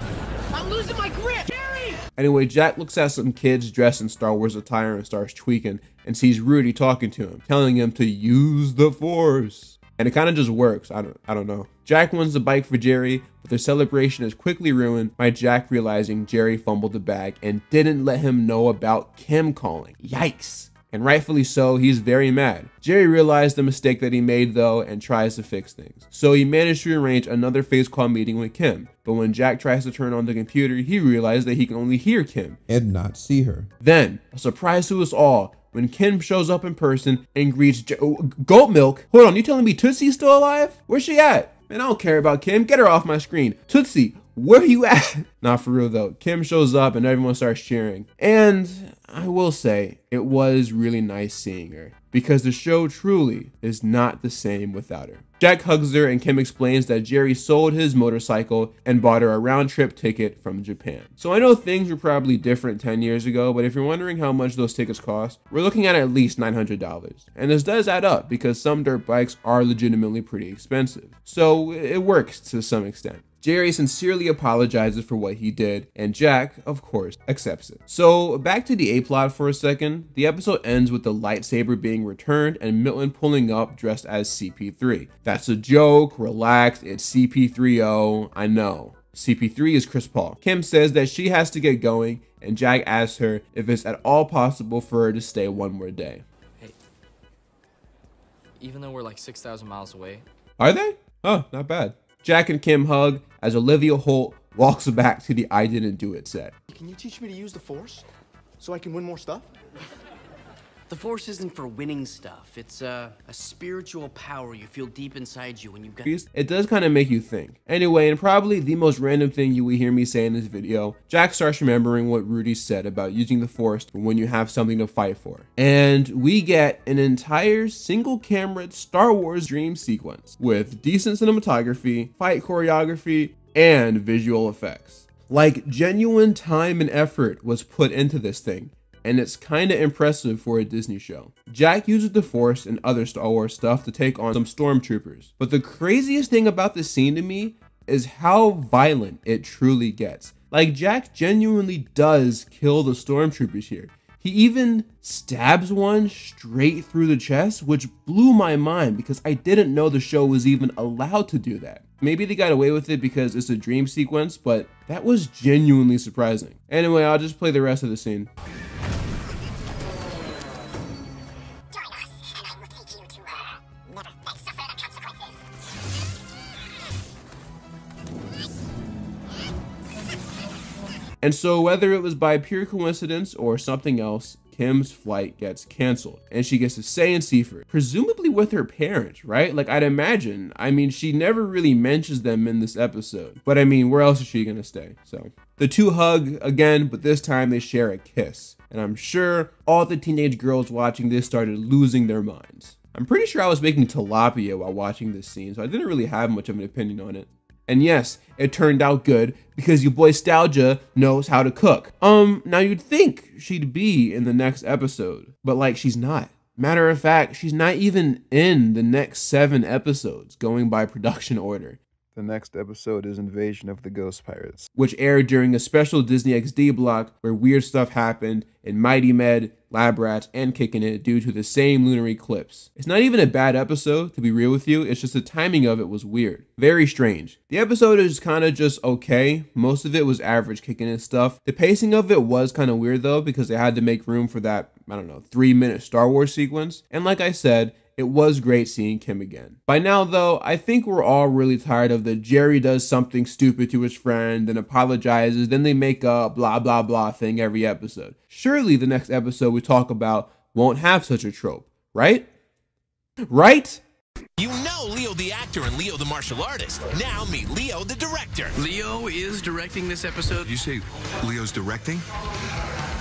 I'm losing my grip. Jerry! Anyway, Jack looks at some kids dressed in Star Wars attire and starts tweaking and sees Rudy talking to him, telling him to use the Force. And it kind of just works. I don't know. Jack wins the bike for Jerry, but their celebration is quickly ruined by Jack realizing Jerry fumbled the bag and didn't let him know about Kim calling. Yikes. And rightfully so, he's very mad. Jerry realized the mistake that he made though and tries to fix things. So he managed to arrange another face call meeting with Kim. But when Jack tries to turn on the computer, he realized that he can only hear Kim and not see her. Then, a surprise to us all, when Kim shows up in person and greets Goat Milk. Hold on, you telling me Tootsie's still alive? Where's she at? Man, I don't care about Kim. Get her off my screen. Tootsie, where you at? Not for real though. Kim shows up and everyone starts cheering. And I will say, it was really nice seeing her, because the show truly is not the same without her. Jack hugs her and Kim explains that Jerry sold his motorcycle and bought her a round-trip ticket from Japan. So I know things were probably different 10 years ago, but if you're wondering how much those tickets cost, we're looking at least $900. And this does add up because some dirt bikes are legitimately pretty expensive. So it works to some extent. Jerry sincerely apologizes for what he did, and Jack, of course, accepts it. So back to the A-plot for a second. The episode ends with the lightsaber being returned and Milton pulling up dressed as CP3. That's a joke, relax, it's CP3O, I know. CP3 is Chris Paul. Kim says that she has to get going, and Jack asks her if it's at all possible for her to stay one more day. Hey, even though we're like 6,000 miles away. Are they? Oh, not bad. Jack and Kim hug as Olivia Holt walks back to the I didn't do it set. Can you teach me to use the Force so I can win more stuff? The Force isn't for winning stuff. It's a spiritual power you feel deep inside you when you've got... It does kind of make you think. Anyway, and probably the most random thing you will hear me say in this video, Jack starts remembering what Rudy said about using the Force when you have something to fight for. And we get an entire single camera Star Wars dream sequence with decent cinematography, fight choreography, and visual effects. Like, genuine time and effort was put into this thing, and it's kinda impressive for a Disney show. Jack uses the Force and other Star Wars stuff to take on some stormtroopers. But the craziest thing about this scene to me is how violent it truly gets. Like, Jack genuinely does kill the stormtroopers here. He even stabs one straight through the chest, which blew my mind because I didn't know the show was even allowed to do that. Maybe they got away with it because it's a dream sequence, but that was genuinely surprising. Anyway, I'll just play the rest of the scene. And so whether it was by pure coincidence or something else, Kim's flight gets canceled and she gets to stay in Seaford, presumably with her parents, right? Like, I'd imagine. I mean, she never really mentions them in this episode, but I mean, where else is she gonna stay? So the two hug again, but this time they share a kiss. And I'm sure all the teenage girls watching this started losing their minds. I'm pretty sure I was making tilapia while watching this scene, so I didn't really have much of an opinion on it. And yes, it turned out good because your boy Stalgia knows how to cook. Now you'd think she'd be in the next episode, but like she's not. Matter of fact, she's not even in the next 7 episodes going by production order. The next episode is Invasion of the Ghost Pirates, which aired during a special Disney XD block where weird stuff happened in Mighty Med, Lab Rats, and Kickin' It due to the same lunar eclipse. It's not even a bad episode, to be real with you, it's just the timing of it was weird. Very strange. The episode is kind of just okay. Most of it was average Kickin' It stuff. The pacing of it was kind of weird though, because they had to make room for that, 3-minute Star Wars sequence. And like I said, it was great seeing Kim again. By now though, I think we're all really tired of the Jerry does something stupid to his friend and apologizes, then they make a blah blah blah thing every episode. Surely the next episode we talk about won't have such a trope, right? Right? You know Leo the actor and Leo the martial artist. Now meet Leo the director. Leo is directing this episode. You say Leo's directing?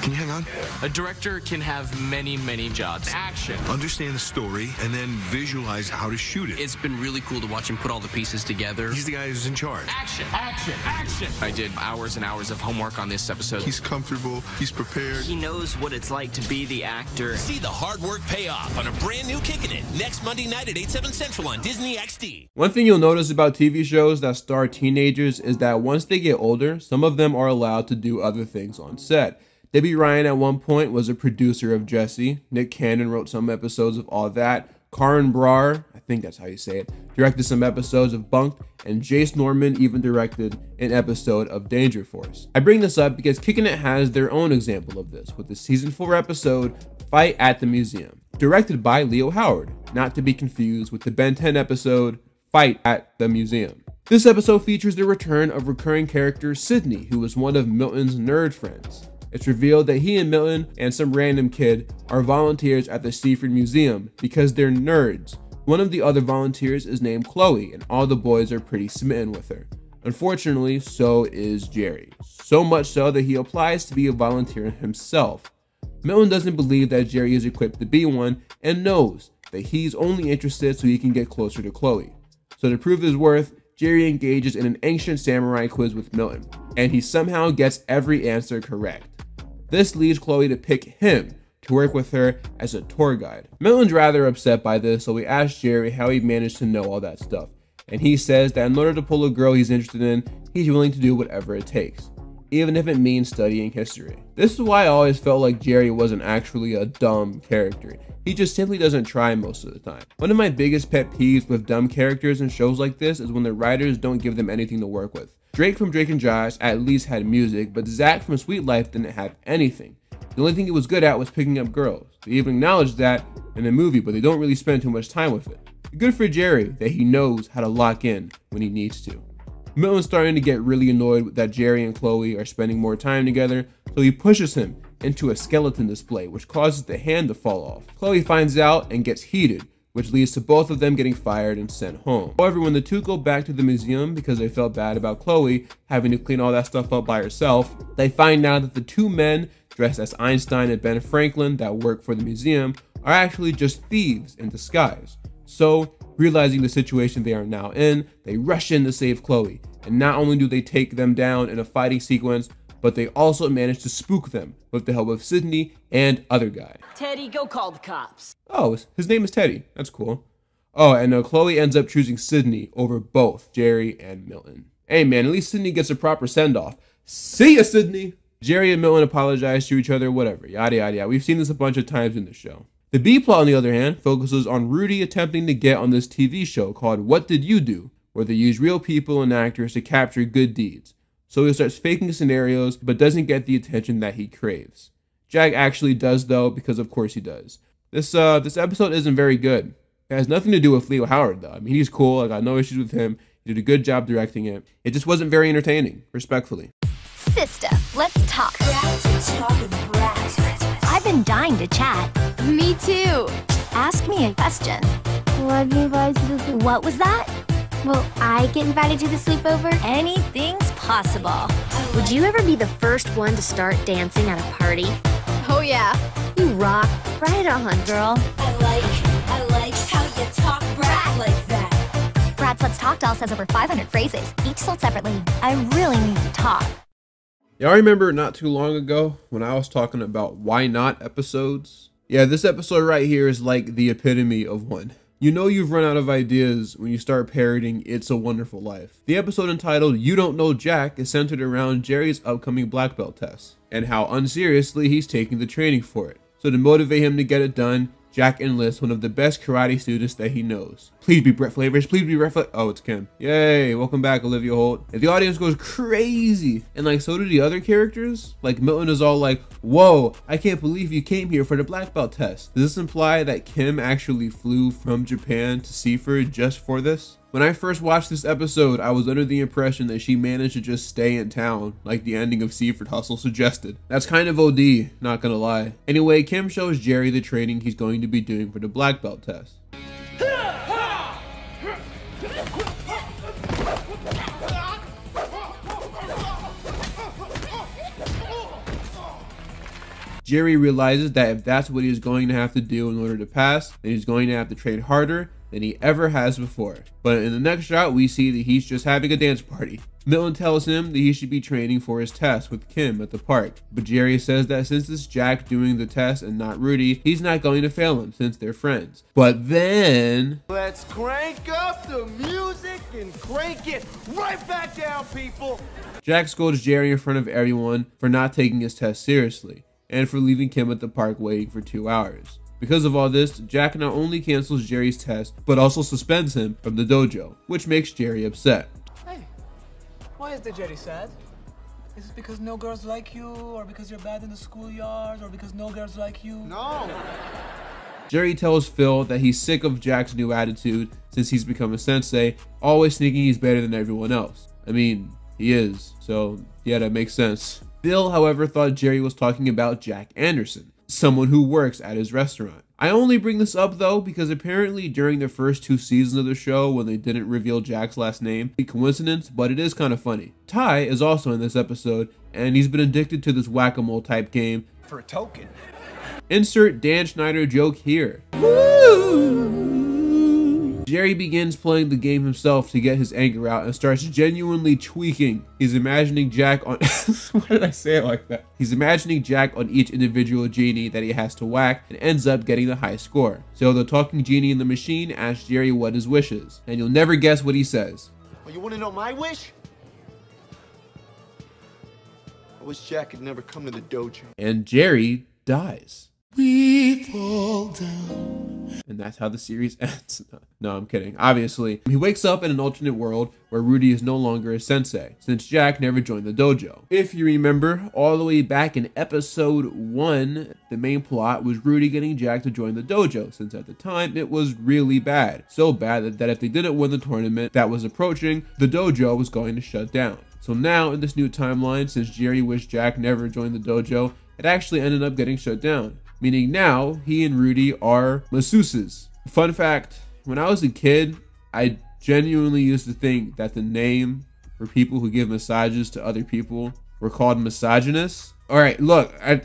Can you hang on? A director can have many, many jobs. Action. Understand the story and then visualize how to shoot it. It's been really cool to watch him put all the pieces together. He's the guy who's in charge. Action, action, action. I did hours and hours of homework on this episode. He's comfortable. He's prepared. He knows what it's like to be the actor. See the hard work pay off on a brand new Kickin' It next Monday night at 8, 7 Central on Disney XD. One thing you'll notice about TV shows that star teenagers is that once they get older, some of them are allowed to do other things on set. Debbie Ryan at one point was a producer of Jessie. Nick Cannon wrote some episodes of All That. Karen Brar, I think that's how you say it, directed some episodes of Bunked, and Jace Norman even directed an episode of Danger Force. I bring this up because Kickin' It has their own example of this with the season 4 episode Fight at the Museum, directed by Leo Howard, not to be confused with the Ben 10 episode Fight at the Museum. This episode features the return of recurring character Sydney, who was one of Milton's nerd friends. It's revealed that he and Milton and some random kid are volunteers at the Seaford Museum because they're nerds. One of the other volunteers is named Chloe, and all the boys are pretty smitten with her. Unfortunately, so is Jerry. So much so that he applies to be a volunteer himself. Milton doesn't believe that Jerry is equipped to be one and knows that he's only interested so he can get closer to Chloe. So to prove his worth, Jerry engages in an ancient samurai quiz with Milton, and he somehow gets every answer correct. This leads Chloe to pick him to work with her as a tour guide. Milton's rather upset by this, so we ask Jerry how he managed to know all that stuff. And he says that in order to pull a girl he's interested in, he's willing to do whatever it takes, even if it means studying history. This is why I always felt like Jerry wasn't actually a dumb character. He just simply doesn't try most of the time. One of my biggest pet peeves with dumb characters in shows like this is when the writers don't give them anything to work with. Drake from Drake and Josh at least had music, but Zach from Sweet Life didn't have anything. The only thing he was good at was picking up girls. They even acknowledge that in the movie, but they don't really spend too much time with it. Good for Jerry that he knows how to lock in when he needs to. Milton's starting to get really annoyed that Jerry and Chloe are spending more time together, so he pushes him into a skeleton display, which causes the hand to fall off. Chloe finds out and gets heated, which leads to both of them getting fired and sent home. However, when the two go back to the museum because they felt bad about Chloe having to clean all that stuff up by herself, they find out that the two men dressed as Einstein and Ben Franklin that work for the museum are actually just thieves in disguise. So, realizing the situation they are now in, they rush in to save Chloe, and not only do they take them down in a fighting sequence, but they also manage to spook them with the help of Sydney and other guy. Teddy, go call the cops. Oh, his name is Teddy. That's cool. Oh, and Chloe ends up choosing Sydney over both Jerry and Milton. Hey man, at least Sydney gets a proper send-off. See ya, Sydney! Jerry and Milton apologize to each other, whatever, yada yada yada. We've seen this a bunch of times in the show. The B-plot, on the other hand, focuses on Rudy attempting to get on this TV show called What Did You Do?, where they use real people and actors to capture good deeds. So he starts faking scenarios, but doesn't get the attention that he craves. Jag actually does though, because of course he does. This episode isn't very good. It has nothing to do with Leo Howard though. I mean, he's cool, I got no issues with him. He did a good job directing it. It just wasn't very entertaining, respectfully. Sister, let's talk. I've been dying to chat. Me too. Ask me a question. What was that? Will I get invited to the sleepover? Anything's possible. Would you ever be the first one to start dancing at a party? Oh yeah. You rock. Right on, girl. I like how you talk brat like that. Brad's Let's Talk doll says over 500 phrases, each sold separately. I really need to talk. Y'all remember not too long ago when I was talking about why not episodes? Yeah, this episode right here is like the epitome of one. You know you've run out of ideas when you start parroting It's a Wonderful Life. The episode entitled You Don't Know Jack is centered around Jerry's upcoming black belt test and how unseriously he's taking the training for it. So to motivate him to get it done, Jack enlists one of the best karate students that he knows. Please be Brett Flavors, please be Brett Flavors. Oh, it's Kim. Yay, welcome back, Olivia Holt. And the audience goes crazy. And like, so do the other characters. Like Milton is all like, whoa, I can't believe you came here for the black belt test. Does this imply that Kim actually flew from Japan to Seaford just for this? When I first watched this episode, I was under the impression that she managed to just stay in town, like the ending of Seaford Hustle suggested. That's kind of OD, not gonna lie. Anyway, Kim shows Jerry the training he's going to be doing for the black belt test. Jerry realizes that if that's what he's going to have to do in order to pass, then he's going to have to train harder than he ever has before. But in the next shot, we see that he's just having a dance party. Milton tells him that he should be training for his test with Kim at the park. But Jerry says that since it's Jack doing the test and not Rudy, he's not going to fail him since they're friends. But then... Let's crank up the music and crank it right back down, people! Jack scolds Jerry in front of everyone for not taking his test seriously, and for leaving Kim at the park waiting for 2 hours. Because of all this, Jack not only cancels Jerry's test, but also suspends him from the dojo, which makes Jerry upset. Hey, why is the Jerry sad? Is it because no girls like you, or because you're bad in the schoolyard, or because no girls like you? No! Jerry tells Phil that he's sick of Jack's new attitude since he's become a sensei, always thinking he's better than everyone else. I mean, he is, so yeah, that makes sense. Phil, however, thought Jerry was talking about Jack Anderson, someone who works at his restaurant. I only bring this up though because apparently during the first 2 seasons of the show when they didn't reveal Jack's last name, a coincidence, but it is kind of funny. Ty is also in this episode and he's been addicted to this whack-a-mole type game. For a token. Insert Dan Schneider joke here. Woo! Jerry begins playing the game himself to get his anger out and starts genuinely tweaking. He's imagining Jack on... Why did I say it like that? He's imagining Jack on each individual genie that he has to whack and ends up getting the high score. So the talking genie in the machine asks Jerry what his wish is, and you'll never guess what he says. Oh, you want to know my wish? I wish Jack had never come to the dojo. And Jerry dies. We fall down. And that's how the series ends. No, I'm kidding. Obviously, he wakes up in an alternate world where Rudy is no longer a sensei, since Jack never joined the dojo. If you remember, all the way back in episode 1, the main plot was Rudy getting Jack to join the dojo, since at the time it was really bad. So bad that if they didn't win the tournament that was approaching, the dojo was going to shut down. So now, in this new timeline, since Jerry wished Jack never joined the dojo, it actually ended up getting shut down. Meaning now, he and Rudy are masseuses. Fun fact, when I was a kid, I genuinely used to think that the name for people who give massages to other people were called misogynists. Alright, look, I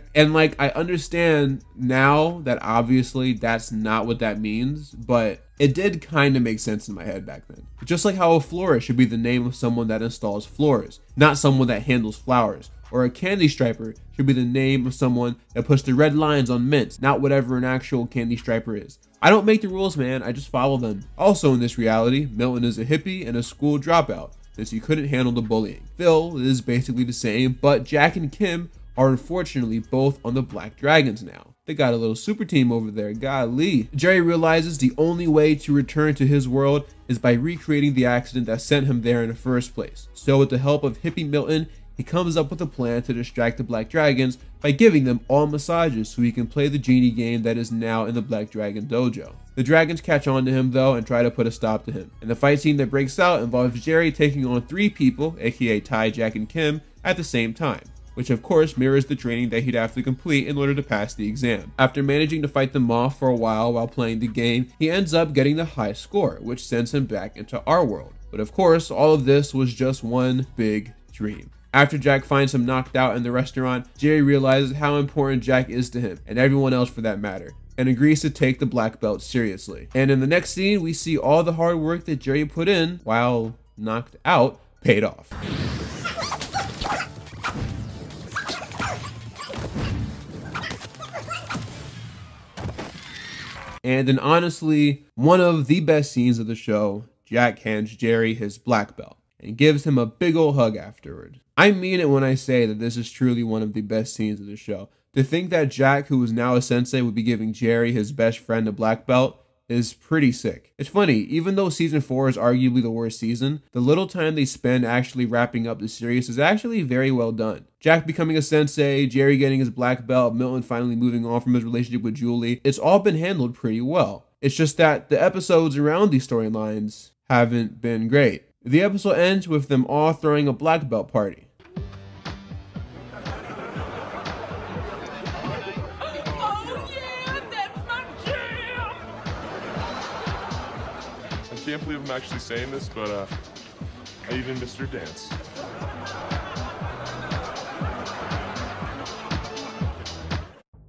understand now that obviously that's not what that means, but it did kind of make sense in my head back then. Just like how a florist should be the name of someone that installs floors, not someone that handles flowers. Or a candy striper should be the name of someone that puts the red lines on mints, not whatever an actual candy striper is. I don't make the rules, man, I just follow them. Also in this reality, Milton is a hippie and a school dropout, since he couldn't handle the bullying. Phil is basically the same, but Jack and Kim are unfortunately both on the Black Dragons now. They got a little super team over there, golly. Jerry realizes the only way to return to his world is by recreating the accident that sent him there in the first place. So with the help of hippie Milton, he comes up with a plan to distract the Black Dragons by giving them all massages so he can play the genie game that is now in the Black Dragon dojo. The dragons catch on to him though and try to put a stop to him. And the fight scene that breaks out involves Jerry taking on 3 people, aka Ty, Jack, and Kim, at the same time, which of course mirrors the training that he'd have to complete in order to pass the exam. After managing to fight them off for a while playing the game, he ends up getting the high score, which sends him back into our world. But of course, all of this was just one big dream. After Jack finds him knocked out in the restaurant, Jerry realizes how important Jack is to him, and everyone else for that matter. and agrees to take the black belt seriously. And in the next scene, we see all the hard work that Jerry put in while knocked out paid off. And in honestly, one of the best scenes of the show, Jack hands Jerry his black belt and gives him a big ol' hug afterward. I mean it when I say that this is truly one of the best scenes of the show. To think that Jack, who is now a sensei, would be giving Jerry, his best friend, a black belt is pretty sick. It's funny, even though season 4 is arguably the worst season, the little time they spend actually wrapping up the series is actually very well done. Jack becoming a sensei, Jerry getting his black belt, Milton finally moving on from his relationship with Julie, it's all been handled pretty well. It's just that the episodes around these storylines haven't been great. The episode ends with them all throwing a black belt party. I can't believe I'm actually saying this, but I even missed her dance.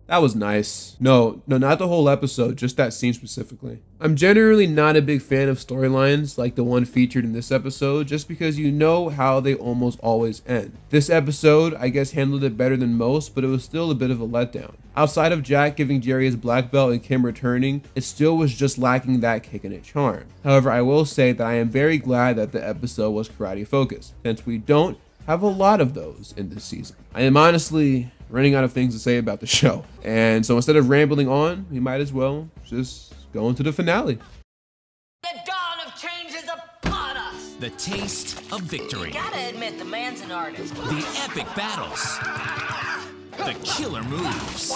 That was nice. No, not the whole episode, just that scene specifically. I'm generally not a big fan of storylines like the one featured in this episode, just because you know how they almost always end. This episode, I guess, handled it better than most, but it was still a bit of a letdown. Outside of Jack giving Jerry his black belt and Kim returning, it still was just lacking that kicking it charm. However, I will say that I am very glad that the episode was karate focused, since we don't have a lot of those in this season. I am honestly running out of things to say about the show, and so instead of rambling on, we might as well just go into the finale. The dawn of change is upon us. The taste of victory. You gotta admit, the man's an artist. The epic battles. The killer moves.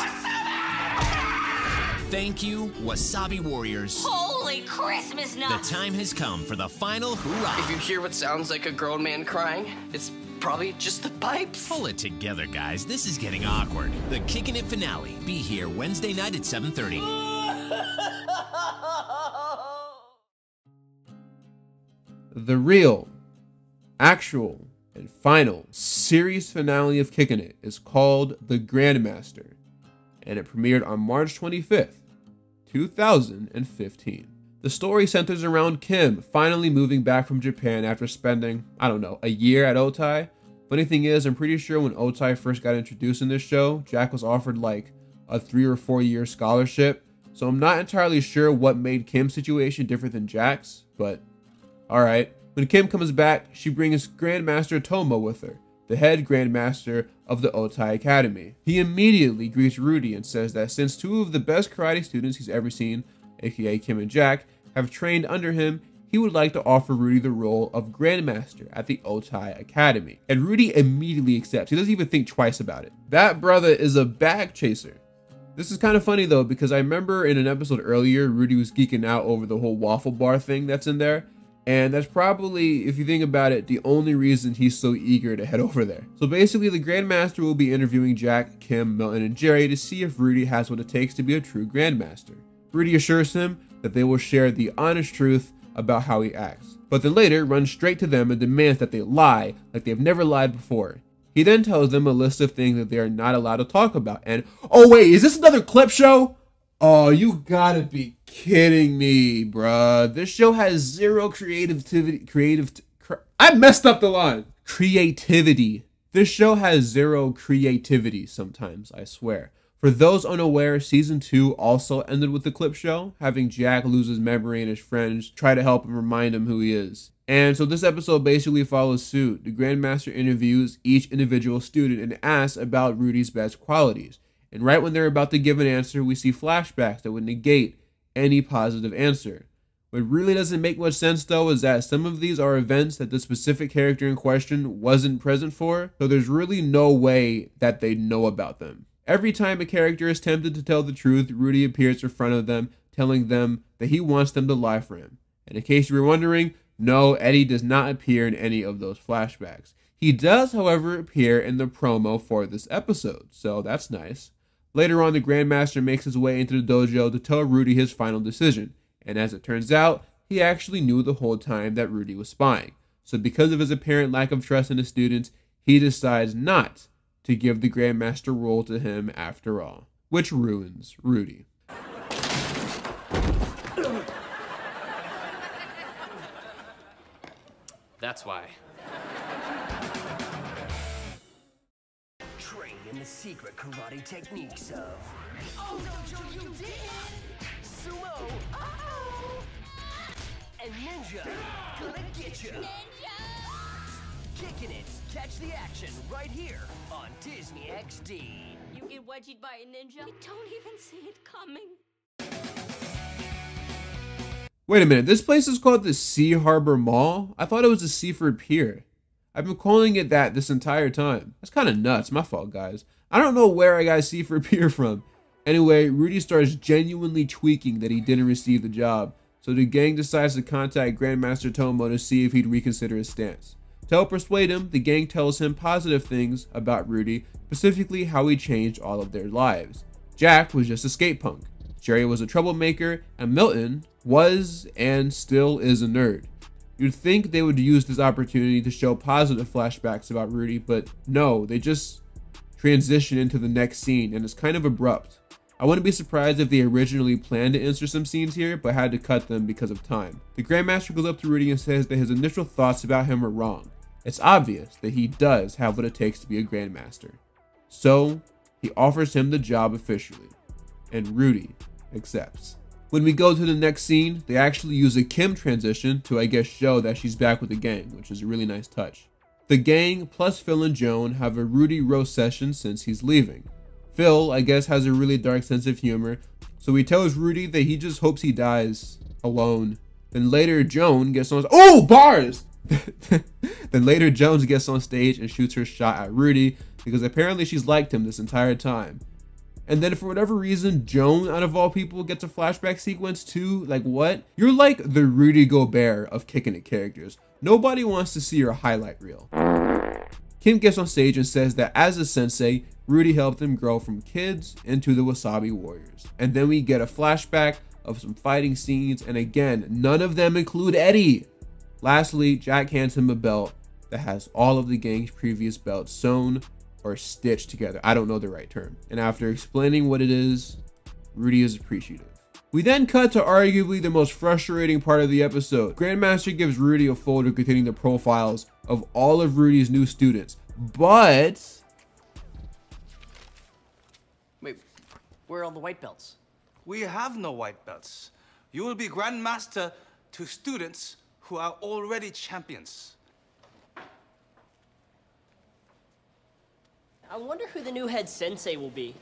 Thank you, Wasabi Warriors. Holy Christmas nuts! The time has come for the final hoorah. If you hear what sounds like a grown man crying, it's probably just the pipes. Pull it together, guys. This is getting awkward. The Kickin' It finale. Be here Wednesday night at 7:30. The real, actual, and final series finale of Kickin' It is called The Grandmaster, and it premiered on March 25th, 2015. The story centers around Kim finally moving back from Japan after spending, I don't know, a year at Otai. Funny thing is, I'm pretty sure when Otai first got introduced in this show, Jack was offered like a 3 or 4 year scholarship. So I'm not entirely sure what made Kim's situation different than Jack's, but alright. When Kim comes back, she brings Grandmaster Tomo with her, the head Grandmaster of the Otai Academy. He immediately greets Rudy and says that since 2 of the best karate students he's ever seen, aka Kim and Jack, have trained under him, he would like to offer Rudy the role of Grandmaster at the Otai Academy. And Rudy immediately accepts. He doesn't even think twice about it. That brother is a bag chaser. This is kind of funny though, because I remember in an episode earlier, Rudy was geeking out over the whole waffle bar thing that's in there. And that's probably, if you think about it, the only reason he's so eager to head over there. So basically, the Grandmaster will be interviewing Jack, Kim, Milton, and Jerry to see if Rudy has what it takes to be a true Grandmaster. Rudy assures him that they will share the honest truth about how he acts, but then later runs straight to them and demands that they lie like they've never lied before. He then tells them a list of things that they are not allowed to talk about. And, oh wait, is this another clip show? Oh, you gotta be kidding me, bruh. This show has zero creativity. I messed up the line. Creativity. This show has zero creativity sometimes, I swear. For those unaware, Season 2 also ended with the clip show, having Jack lose his memory and his friends try to help him remind him who he is. And so this episode basically follows suit. The Grandmaster interviews each individual student and asks about Rudy's best qualities. And right when they're about to give an answer, we see flashbacks that would negate any positive answer. What really doesn't make much sense though is that some of these are events that the specific character in question wasn't present for, so there's really no way that they know about them. Every time a character is tempted to tell the truth, Rudy appears in front of them, telling them that he wants them to lie for him. And in case you were wondering, no, Eddie does not appear in any of those flashbacks. He does, however, appear in the promo for this episode, so that's nice. Later on, the Grandmaster makes his way into the dojo to tell Rudy his final decision, and as it turns out, he actually knew the whole time that Rudy was spying. So because of his apparent lack of trust in his students, he decides not to give the Grandmaster role to him after all, which ruins Rudy. That's why. Train in the secret karate techniques of Oh, Dojo, you did it! sumo, oh, and ninja. Gonna get you. Kicking it. Catch the action right here on Disney XD. You get wedgied by a ninja? You don't even see it coming. Wait a minute, this place is called the Sea Harbor Mall? I thought it was the Seaford Pier. I've been calling it that this entire time. That's kind of nuts. My fault, guys. I don't know where I got Seaford Pier from. Anyway, Rudy starts genuinely tweaking that he didn't receive the job, so the gang decides to contact Grandmaster Tomo to see if he'd reconsider his stance. To help persuade him, the gang tells him positive things about Rudy, specifically how he changed all of their lives. Jack was just a skate punk, Jerry was a troublemaker, and Milton was and still is a nerd. You'd think they would use this opportunity to show positive flashbacks about Rudy, but no, they just transition into the next scene, and it's kind of abrupt. I wouldn't be surprised if they originally planned to insert some scenes here, but had to cut them because of time. The Grandmaster goes up to Rudy and says that his initial thoughts about him are wrong. It's obvious that he does have what it takes to be a Grandmaster. So, he offers him the job officially, and Rudy accepts. When we go to the next scene, they actually use a Kim transition to, I guess, show that she's back with the gang, which is a really nice touch. The gang, plus Phil and Joan, have a Rudy roast session since he's leaving. Phil, I guess, has a really dark sense of humor, so he tells Rudy that he just hopes he dies alone. Then later, Joan gets on— oh, bars! Then later, Jones gets on stage and shoots her shot at Rudy because apparently she's liked him this entire time. And then for whatever reason, Joan, out of all people, gets a flashback sequence too. Like, what? You're like the Rudy Gobert of Kicking It characters. Nobody wants to see your highlight reel. Kim gets on stage and says that as a sensei, Rudy helped him grow from kids into the Wasabi Warriors. And then we get a flashback of some fighting scenes, and again, none of them include Eddie. Lastly, Jack hands him a belt that has all of the gang's previous belts sewn or stitched together. I don't know the right term. And after explaining what it is, Rudy is appreciative. We then cut to arguably the most frustrating part of the episode. Grandmaster gives Rudy a folder containing the profiles of all of Rudy's new students, but... Wait, where are all the white belts? We have no white belts. You will be Grandmaster to students who are already champions. I wonder who the new head sensei will be.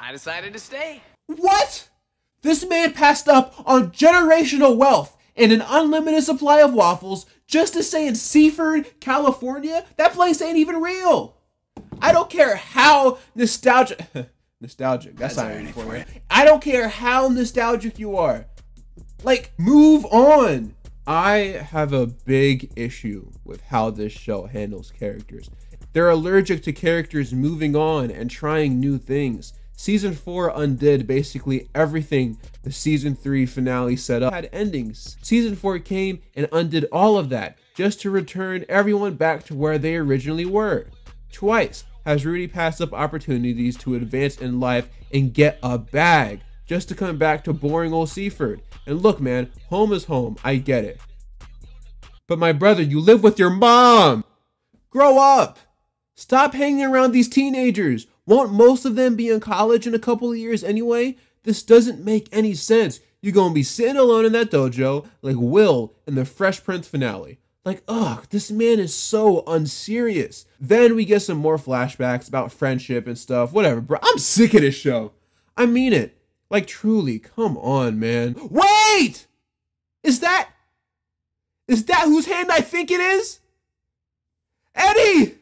I decided to stay. What? This man passed up on generational wealth and an unlimited supply of waffles just to stay in Seaford, California? That place ain't even real. I don't care how nostalgic. Nostalgic. That's not even for me. I don't care how nostalgic you are. Like, move on. I have a big issue with how this show handles characters. They're allergic to characters moving on and trying new things. Season 4 undid basically everything the Season 3 finale set up. Had endings. Season 4 came and undid all of that just to return everyone back to where they originally were. Twice has Rudy passed up opportunities to advance in life and get a bag just to come back to boring old Seaford. And look, man, home is home. I get it. But my brother, you live with your mom. Grow up. Stop hanging around these teenagers. Won't most of them be in college in a couple of years anyway? This doesn't make any sense. You're gonna be sitting alone in that dojo like Will in the Fresh Prince finale. Like, ugh, this man is so unserious. Then we get some more flashbacks about friendship and stuff. Whatever, bro. I'm sick of this show. I mean it. Like, truly, come on, man. Wait! Is that whose hand I think it is? Eddie!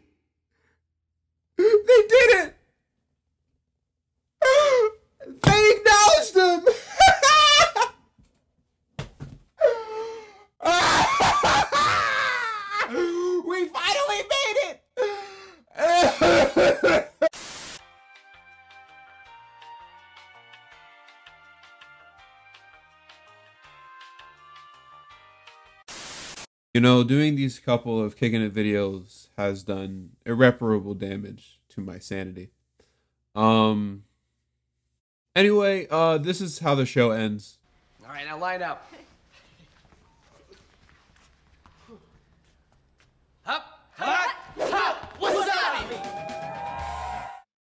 They did it! They acknowledged him! We finally made it! You know, doing these couple of Kicking It videos has done irreparable damage to my sanity. Anyway, this is how the show ends. All right, now line up. Up, hot, hop, wasabi!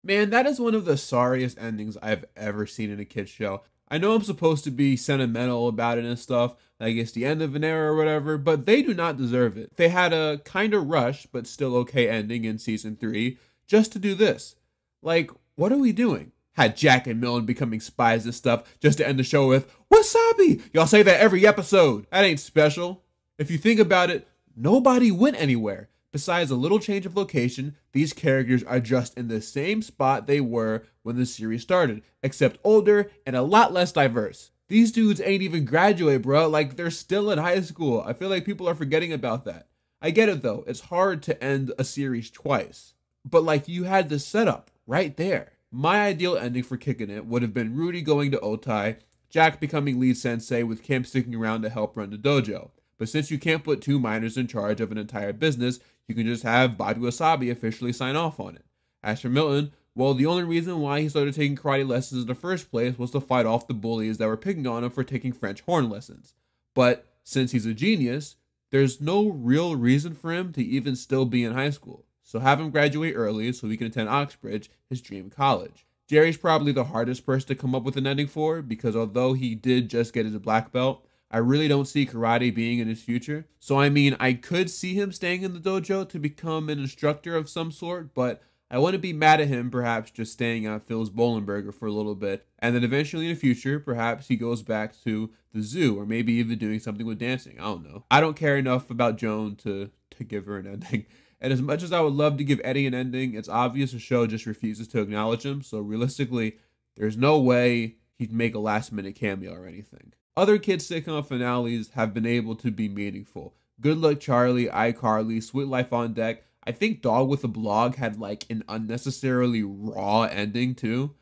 Man, that is one of the sorriest endings I've ever seen in a kid's show. I know I'm supposed to be sentimental about it and stuff, like it's the end of an era or whatever, but they do not deserve it. They had a kind of rushed, but still okay ending in season 3 just to do this. Like, what are we doing? Had Jack and Milton becoming spies and stuff just to end the show with, wasabi! Y'all say that every episode. That ain't special. If you think about it, nobody went anywhere. Besides a little change of location, these characters are just in the same spot they were when the series started, except older and a lot less diverse. These dudes ain't even graduate, bro. Like, they're still in high school. I feel like people are forgetting about that. I get it, though. It's hard to end a series twice. But, like, you had the setup right there. My ideal ending for Kickin' It would have been Rudy going to Otai, Jack becoming lead sensei with Kim sticking around to help run the dojo. But since you can't put 2 minors in charge of an entire business, you can just have Bobby Wasabi officially sign off on it. As for Milton, well, the only reason why he started taking karate lessons in the first place was to fight off the bullies that were picking on him for taking French horn lessons. But since he's a genius, there's no real reason for him to even still be in high school. So have him graduate early so he can attend Oxbridge, his dream college. Jerry's probably the hardest person to come up with an ending for, because although he did just get his black belt, I really don't see karate being in his future. So I mean, I could see him staying in the dojo to become an instructor of some sort, but I wouldn't be mad at him perhaps just staying at Phil's Bowlenberger for a little bit, and then eventually in the future, perhaps he goes back to the zoo, or maybe even doing something with dancing. I don't know. I don't care enough about Joan to give her an ending. And as much as I would love to give Eddie an ending, it's obvious the show just refuses to acknowledge him, so realistically, there's no way he'd make a last-minute cameo or anything. Other kids' sitcom finales have been able to be meaningful. Good Luck Charlie, iCarly, Sweet Life on Deck. I think Dog with a Blog had like an unnecessarily raw ending too.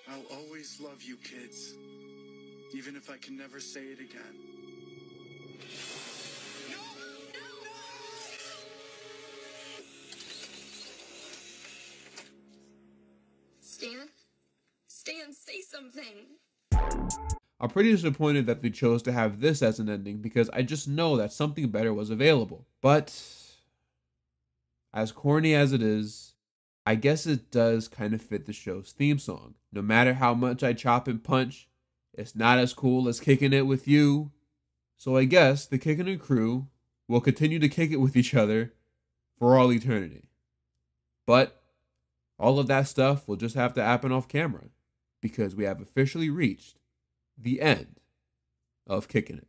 I'll always love you kids, even if I can never say it again. Stan, say something. I'm pretty disappointed that they chose to have this as an ending because I just know that something better was available. But as corny as it is, I guess it does kind of fit the show's theme song. No matter how much I chop and punch, it's not as cool as kicking it with you. So I guess the Kickin' It crew will continue to kick it with each other for all eternity. But all of that stuff will just have to happen off camera because we have officially reached the end of Kickin' It.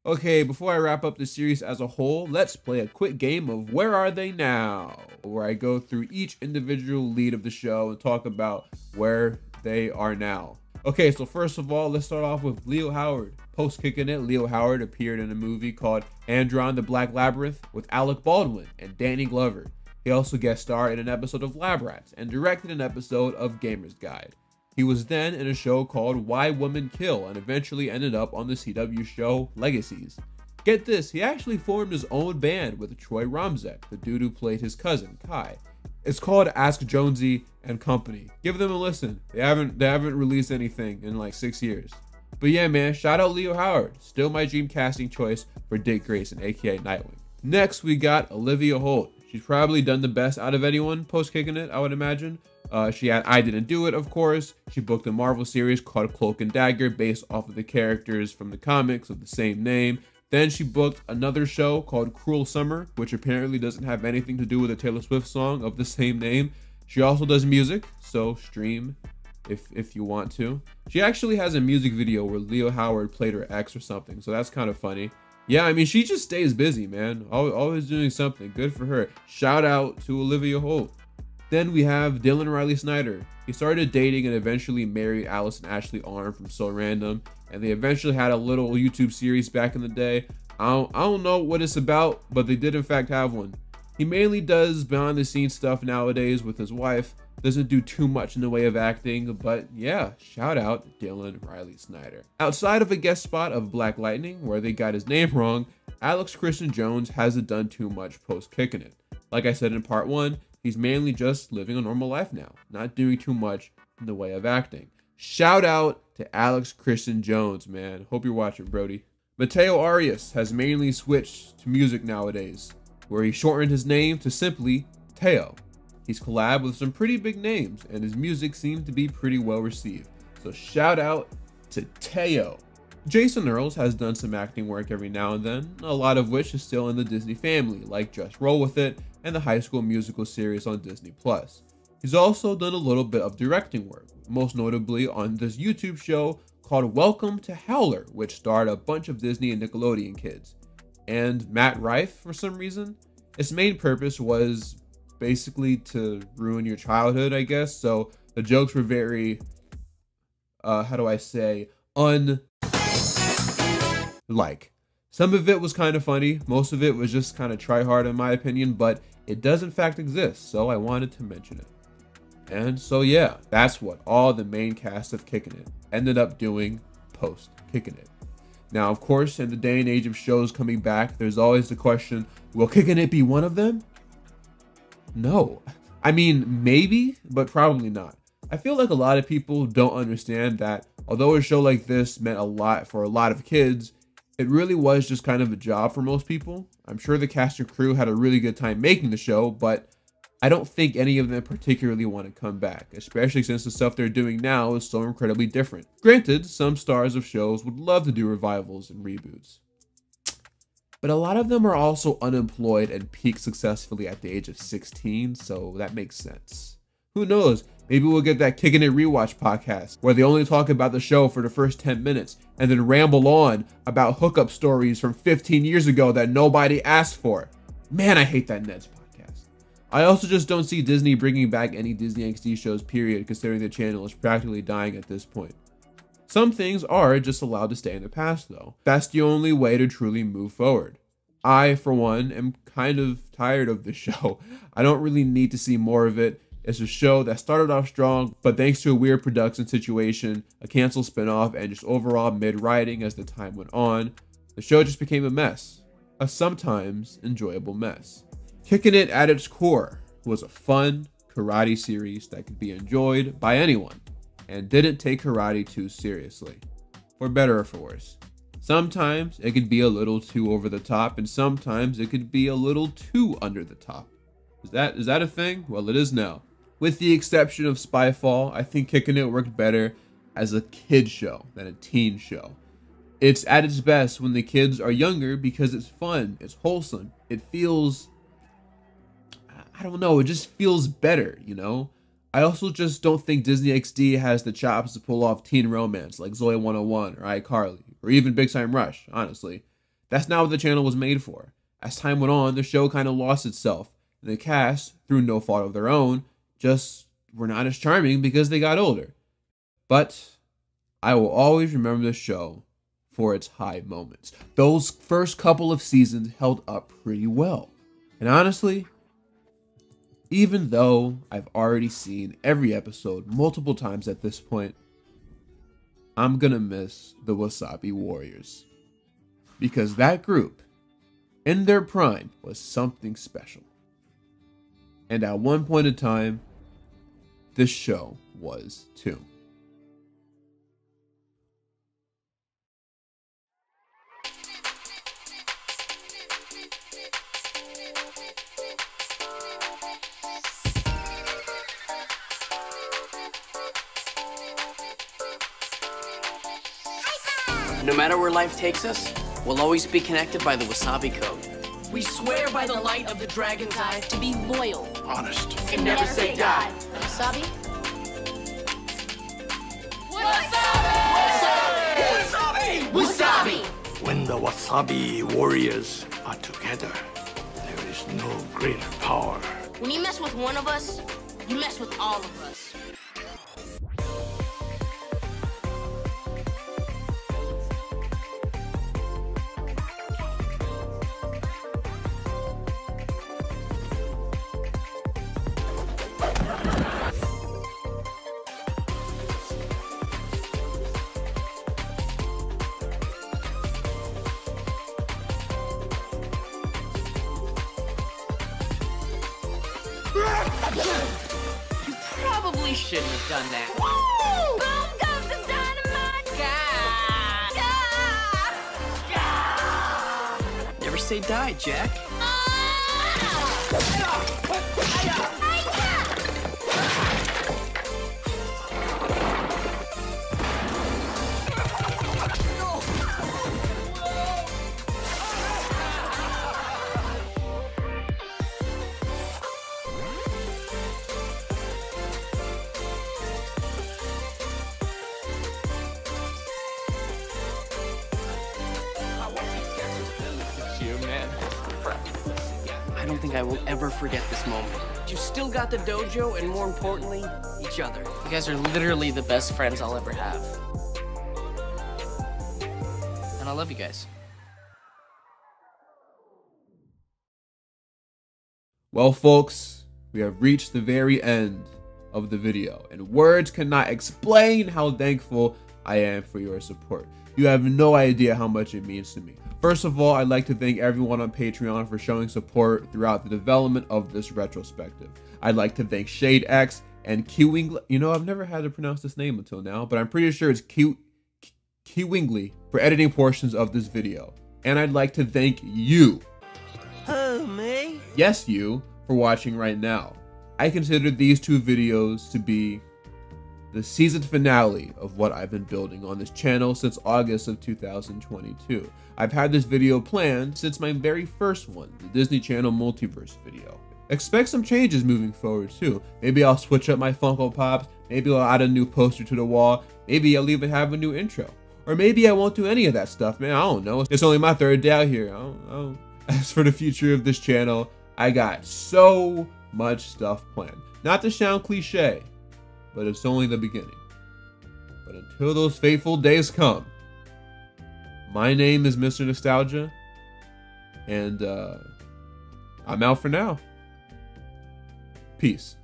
Okay, before I wrap up the series as a whole, let's play a quick game of Where Are They Now? Where I go through each individual lead of the show and talk about where they are now. Okay, so first of all, let's start off with Leo Howard. Post Kickin' It, Leo Howard appeared in a movie called Andron the Black Labyrinth with Alec Baldwin and Danny Glover. He also guest starred in an episode of Lab Rats and directed an episode of Gamer's Guide. He was then in a show called Why Women Kill and eventually ended up on the CW show Legacies. Get this, he actually formed his own band with Troy Romzek, the dude who played his cousin, Kai. It's called Ask Jonesy and Company. Give them a listen. They haven't released anything in like 6 years. But yeah, man, shout out Leo Howard. Still my dream casting choice for Dick Grayson, aka Nightwing. Next, we got Olivia Holt. She's probably done the best out of anyone post Kickin' It, I would imagine. She had I Didn't Do It, of course. She booked a Marvel series called Cloak and Dagger based off of the characters from the comics of the same name. Then she booked another show called Cruel Summer, which apparently doesn't have anything to do with a Taylor Swift song of the same name. She also does music, so stream if you want to. She actually has a music video where Leo Howard played her ex or something, so that's kind of funny. Yeah, I mean, she just stays busy, man. Always doing something. Good for her. Shout out to Olivia Holt. Then we have Dylan Riley Snyder. He started dating and eventually married Allison Ashley Arm from So Random, and they eventually had a little YouTube series back in the day. I don't know what it's about, but they did in fact have one. He mainly does behind the scenes stuff nowadays with his wife. Doesn't do too much in the way of acting, but yeah, shout out Dylan Riley Snyder. Outside of a guest spot of Black Lightning, where they got his name wrong, Alex Christian Jones hasn't done too much post Kickin' It. Like I said in part 1, he's mainly just living a normal life now, not doing too much in the way of acting. Shout out to Alex Christian Jones, man. Hope you're watching, Brody. Mateo Arias has mainly switched to music nowadays, where he shortened his name to simply Teo. He's collabed with some pretty big names, and his music seems to be pretty well received. So shout out to Teo. Jason Earls has done some acting work every now and then, a lot of which is still in the Disney family, like Just Roll With It and the High School Musical series on Disney+. He's also done a little bit of directing work, most notably on this YouTube show called Welcome to Howler, which starred a bunch of Disney and Nickelodeon kids. And Matt Rife, for some reason, its main purpose was basically to ruin your childhood, I guess. So the jokes were very, how do I say, some of it was kind of funny, most of it was just kind of try hard in my opinion, but it does in fact exist, so I wanted to mention it. And so yeah, that's what all the main cast of Kickin' It ended up doing post Kickin' It. Now, of course, in the day and age of shows coming back, there's always the question, will Kickin' It be one of them? No. I mean, maybe, but probably not. I feel like a lot of people don't understand that although a show like this meant a lot for a lot of kids, it really was just kind of a job for most people. I'm sure the cast and crew had a really good time making the show, but I don't think any of them particularly want to come back, especially since the stuff they're doing now is so incredibly different. Granted, some stars of shows would love to do revivals and reboots, but a lot of them are also unemployed and peaked successfully at the age of 16, so that makes sense. Who knows, maybe we'll get that Kickin' It Rewatch podcast, where they only talk about the show for the first 10 minutes, and then ramble on about hookup stories from 15 years ago that nobody asked for. Man, I hate that Ned's podcast. I also just don't see Disney bringing back any Disney XD shows, period, considering the channel is practically dying at this point. Some things are just allowed to stay in the past, though. That's the only way to truly move forward. I, for one, am kind of tired of this show. I don't really need to see more of it. It's a show that started off strong, but thanks to a weird production situation, a canceled spinoff, and just overall mid-writing as the time went on, the show just became a mess. A sometimes enjoyable mess. Kickin' It at its core was a fun karate series that could be enjoyed by anyone, and didn't take karate too seriously, for better or for worse. Sometimes it could be a little too over the top, and sometimes it could be a little too under the top. Is that a thing? Well, it is now. With the exception of Spyfall, I think Kickin' It worked better as a kid show than a teen show. It's at its best when the kids are younger because it's fun, it's wholesome, it feels, I don't know, it just feels better, you know? I also just don't think Disney XD has the chops to pull off teen romance like Zoey 101 or iCarly, or even Big Time Rush, honestly. That's not what the channel was made for. As time went on, the show kind of lost itself, and the cast, through no fault of their own, just were not as charming because they got older. But I will always remember the show for its high moments. Those first couple of seasons held up pretty well. And honestly, even though I've already seen every episode multiple times at this point, I'm gonna miss the Wasabi Warriors. Because that group, in their prime, was something special. And at one point in time, this show was too. No matter where life takes us, we'll always be connected by the Wasabi Code. We swear by the light of the dragon's eye to be loyal, honest, and never say die. Wasabi? Wasabi! Wasabi! Wasabi! When the Wasabi Warriors are together, there is no greater power. When you mess with one of us, you mess with all of us. You probably shouldn't have done that. Woo! Boom goes the dynamite! Sensei died, Jack. I don't think I will ever forget this moment. You still got the dojo, and more importantly, each other. You guys are literally the best friends I'll ever have. And I love you guys. Well, folks, we have reached the very end of the video, and words cannot explain how thankful I am for your support. You have no idea how much it means to me. First of all, I'd like to thank everyone on Patreon for showing support throughout the development of this retrospective. I'd like to thank Shade X and Kiwingley. You know, I've never had to pronounce this name until now, but I'm pretty sure it's Kiwingley for editing portions of this video. And I'd like to thank you. Who, me? Yes, you, for watching right now. I consider these two videos to be the season finale of what I've been building on this channel since August of 2022. I've had this video planned since my very first one, the Disney Channel Multiverse video. Expect some changes moving forward too. Maybe I'll switch up my Funko Pops, maybe I'll add a new poster to the wall, maybe I'll even have a new intro. Or maybe I won't do any of that stuff, man, I don't know. It's only my third day out here. As for the future of this channel, I got so much stuff planned. Not to sound cliche, but it's only the beginning. But until those fateful days come, my name is Mr. Nostalgia, and I'm out for now. Peace.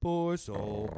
Poor soul.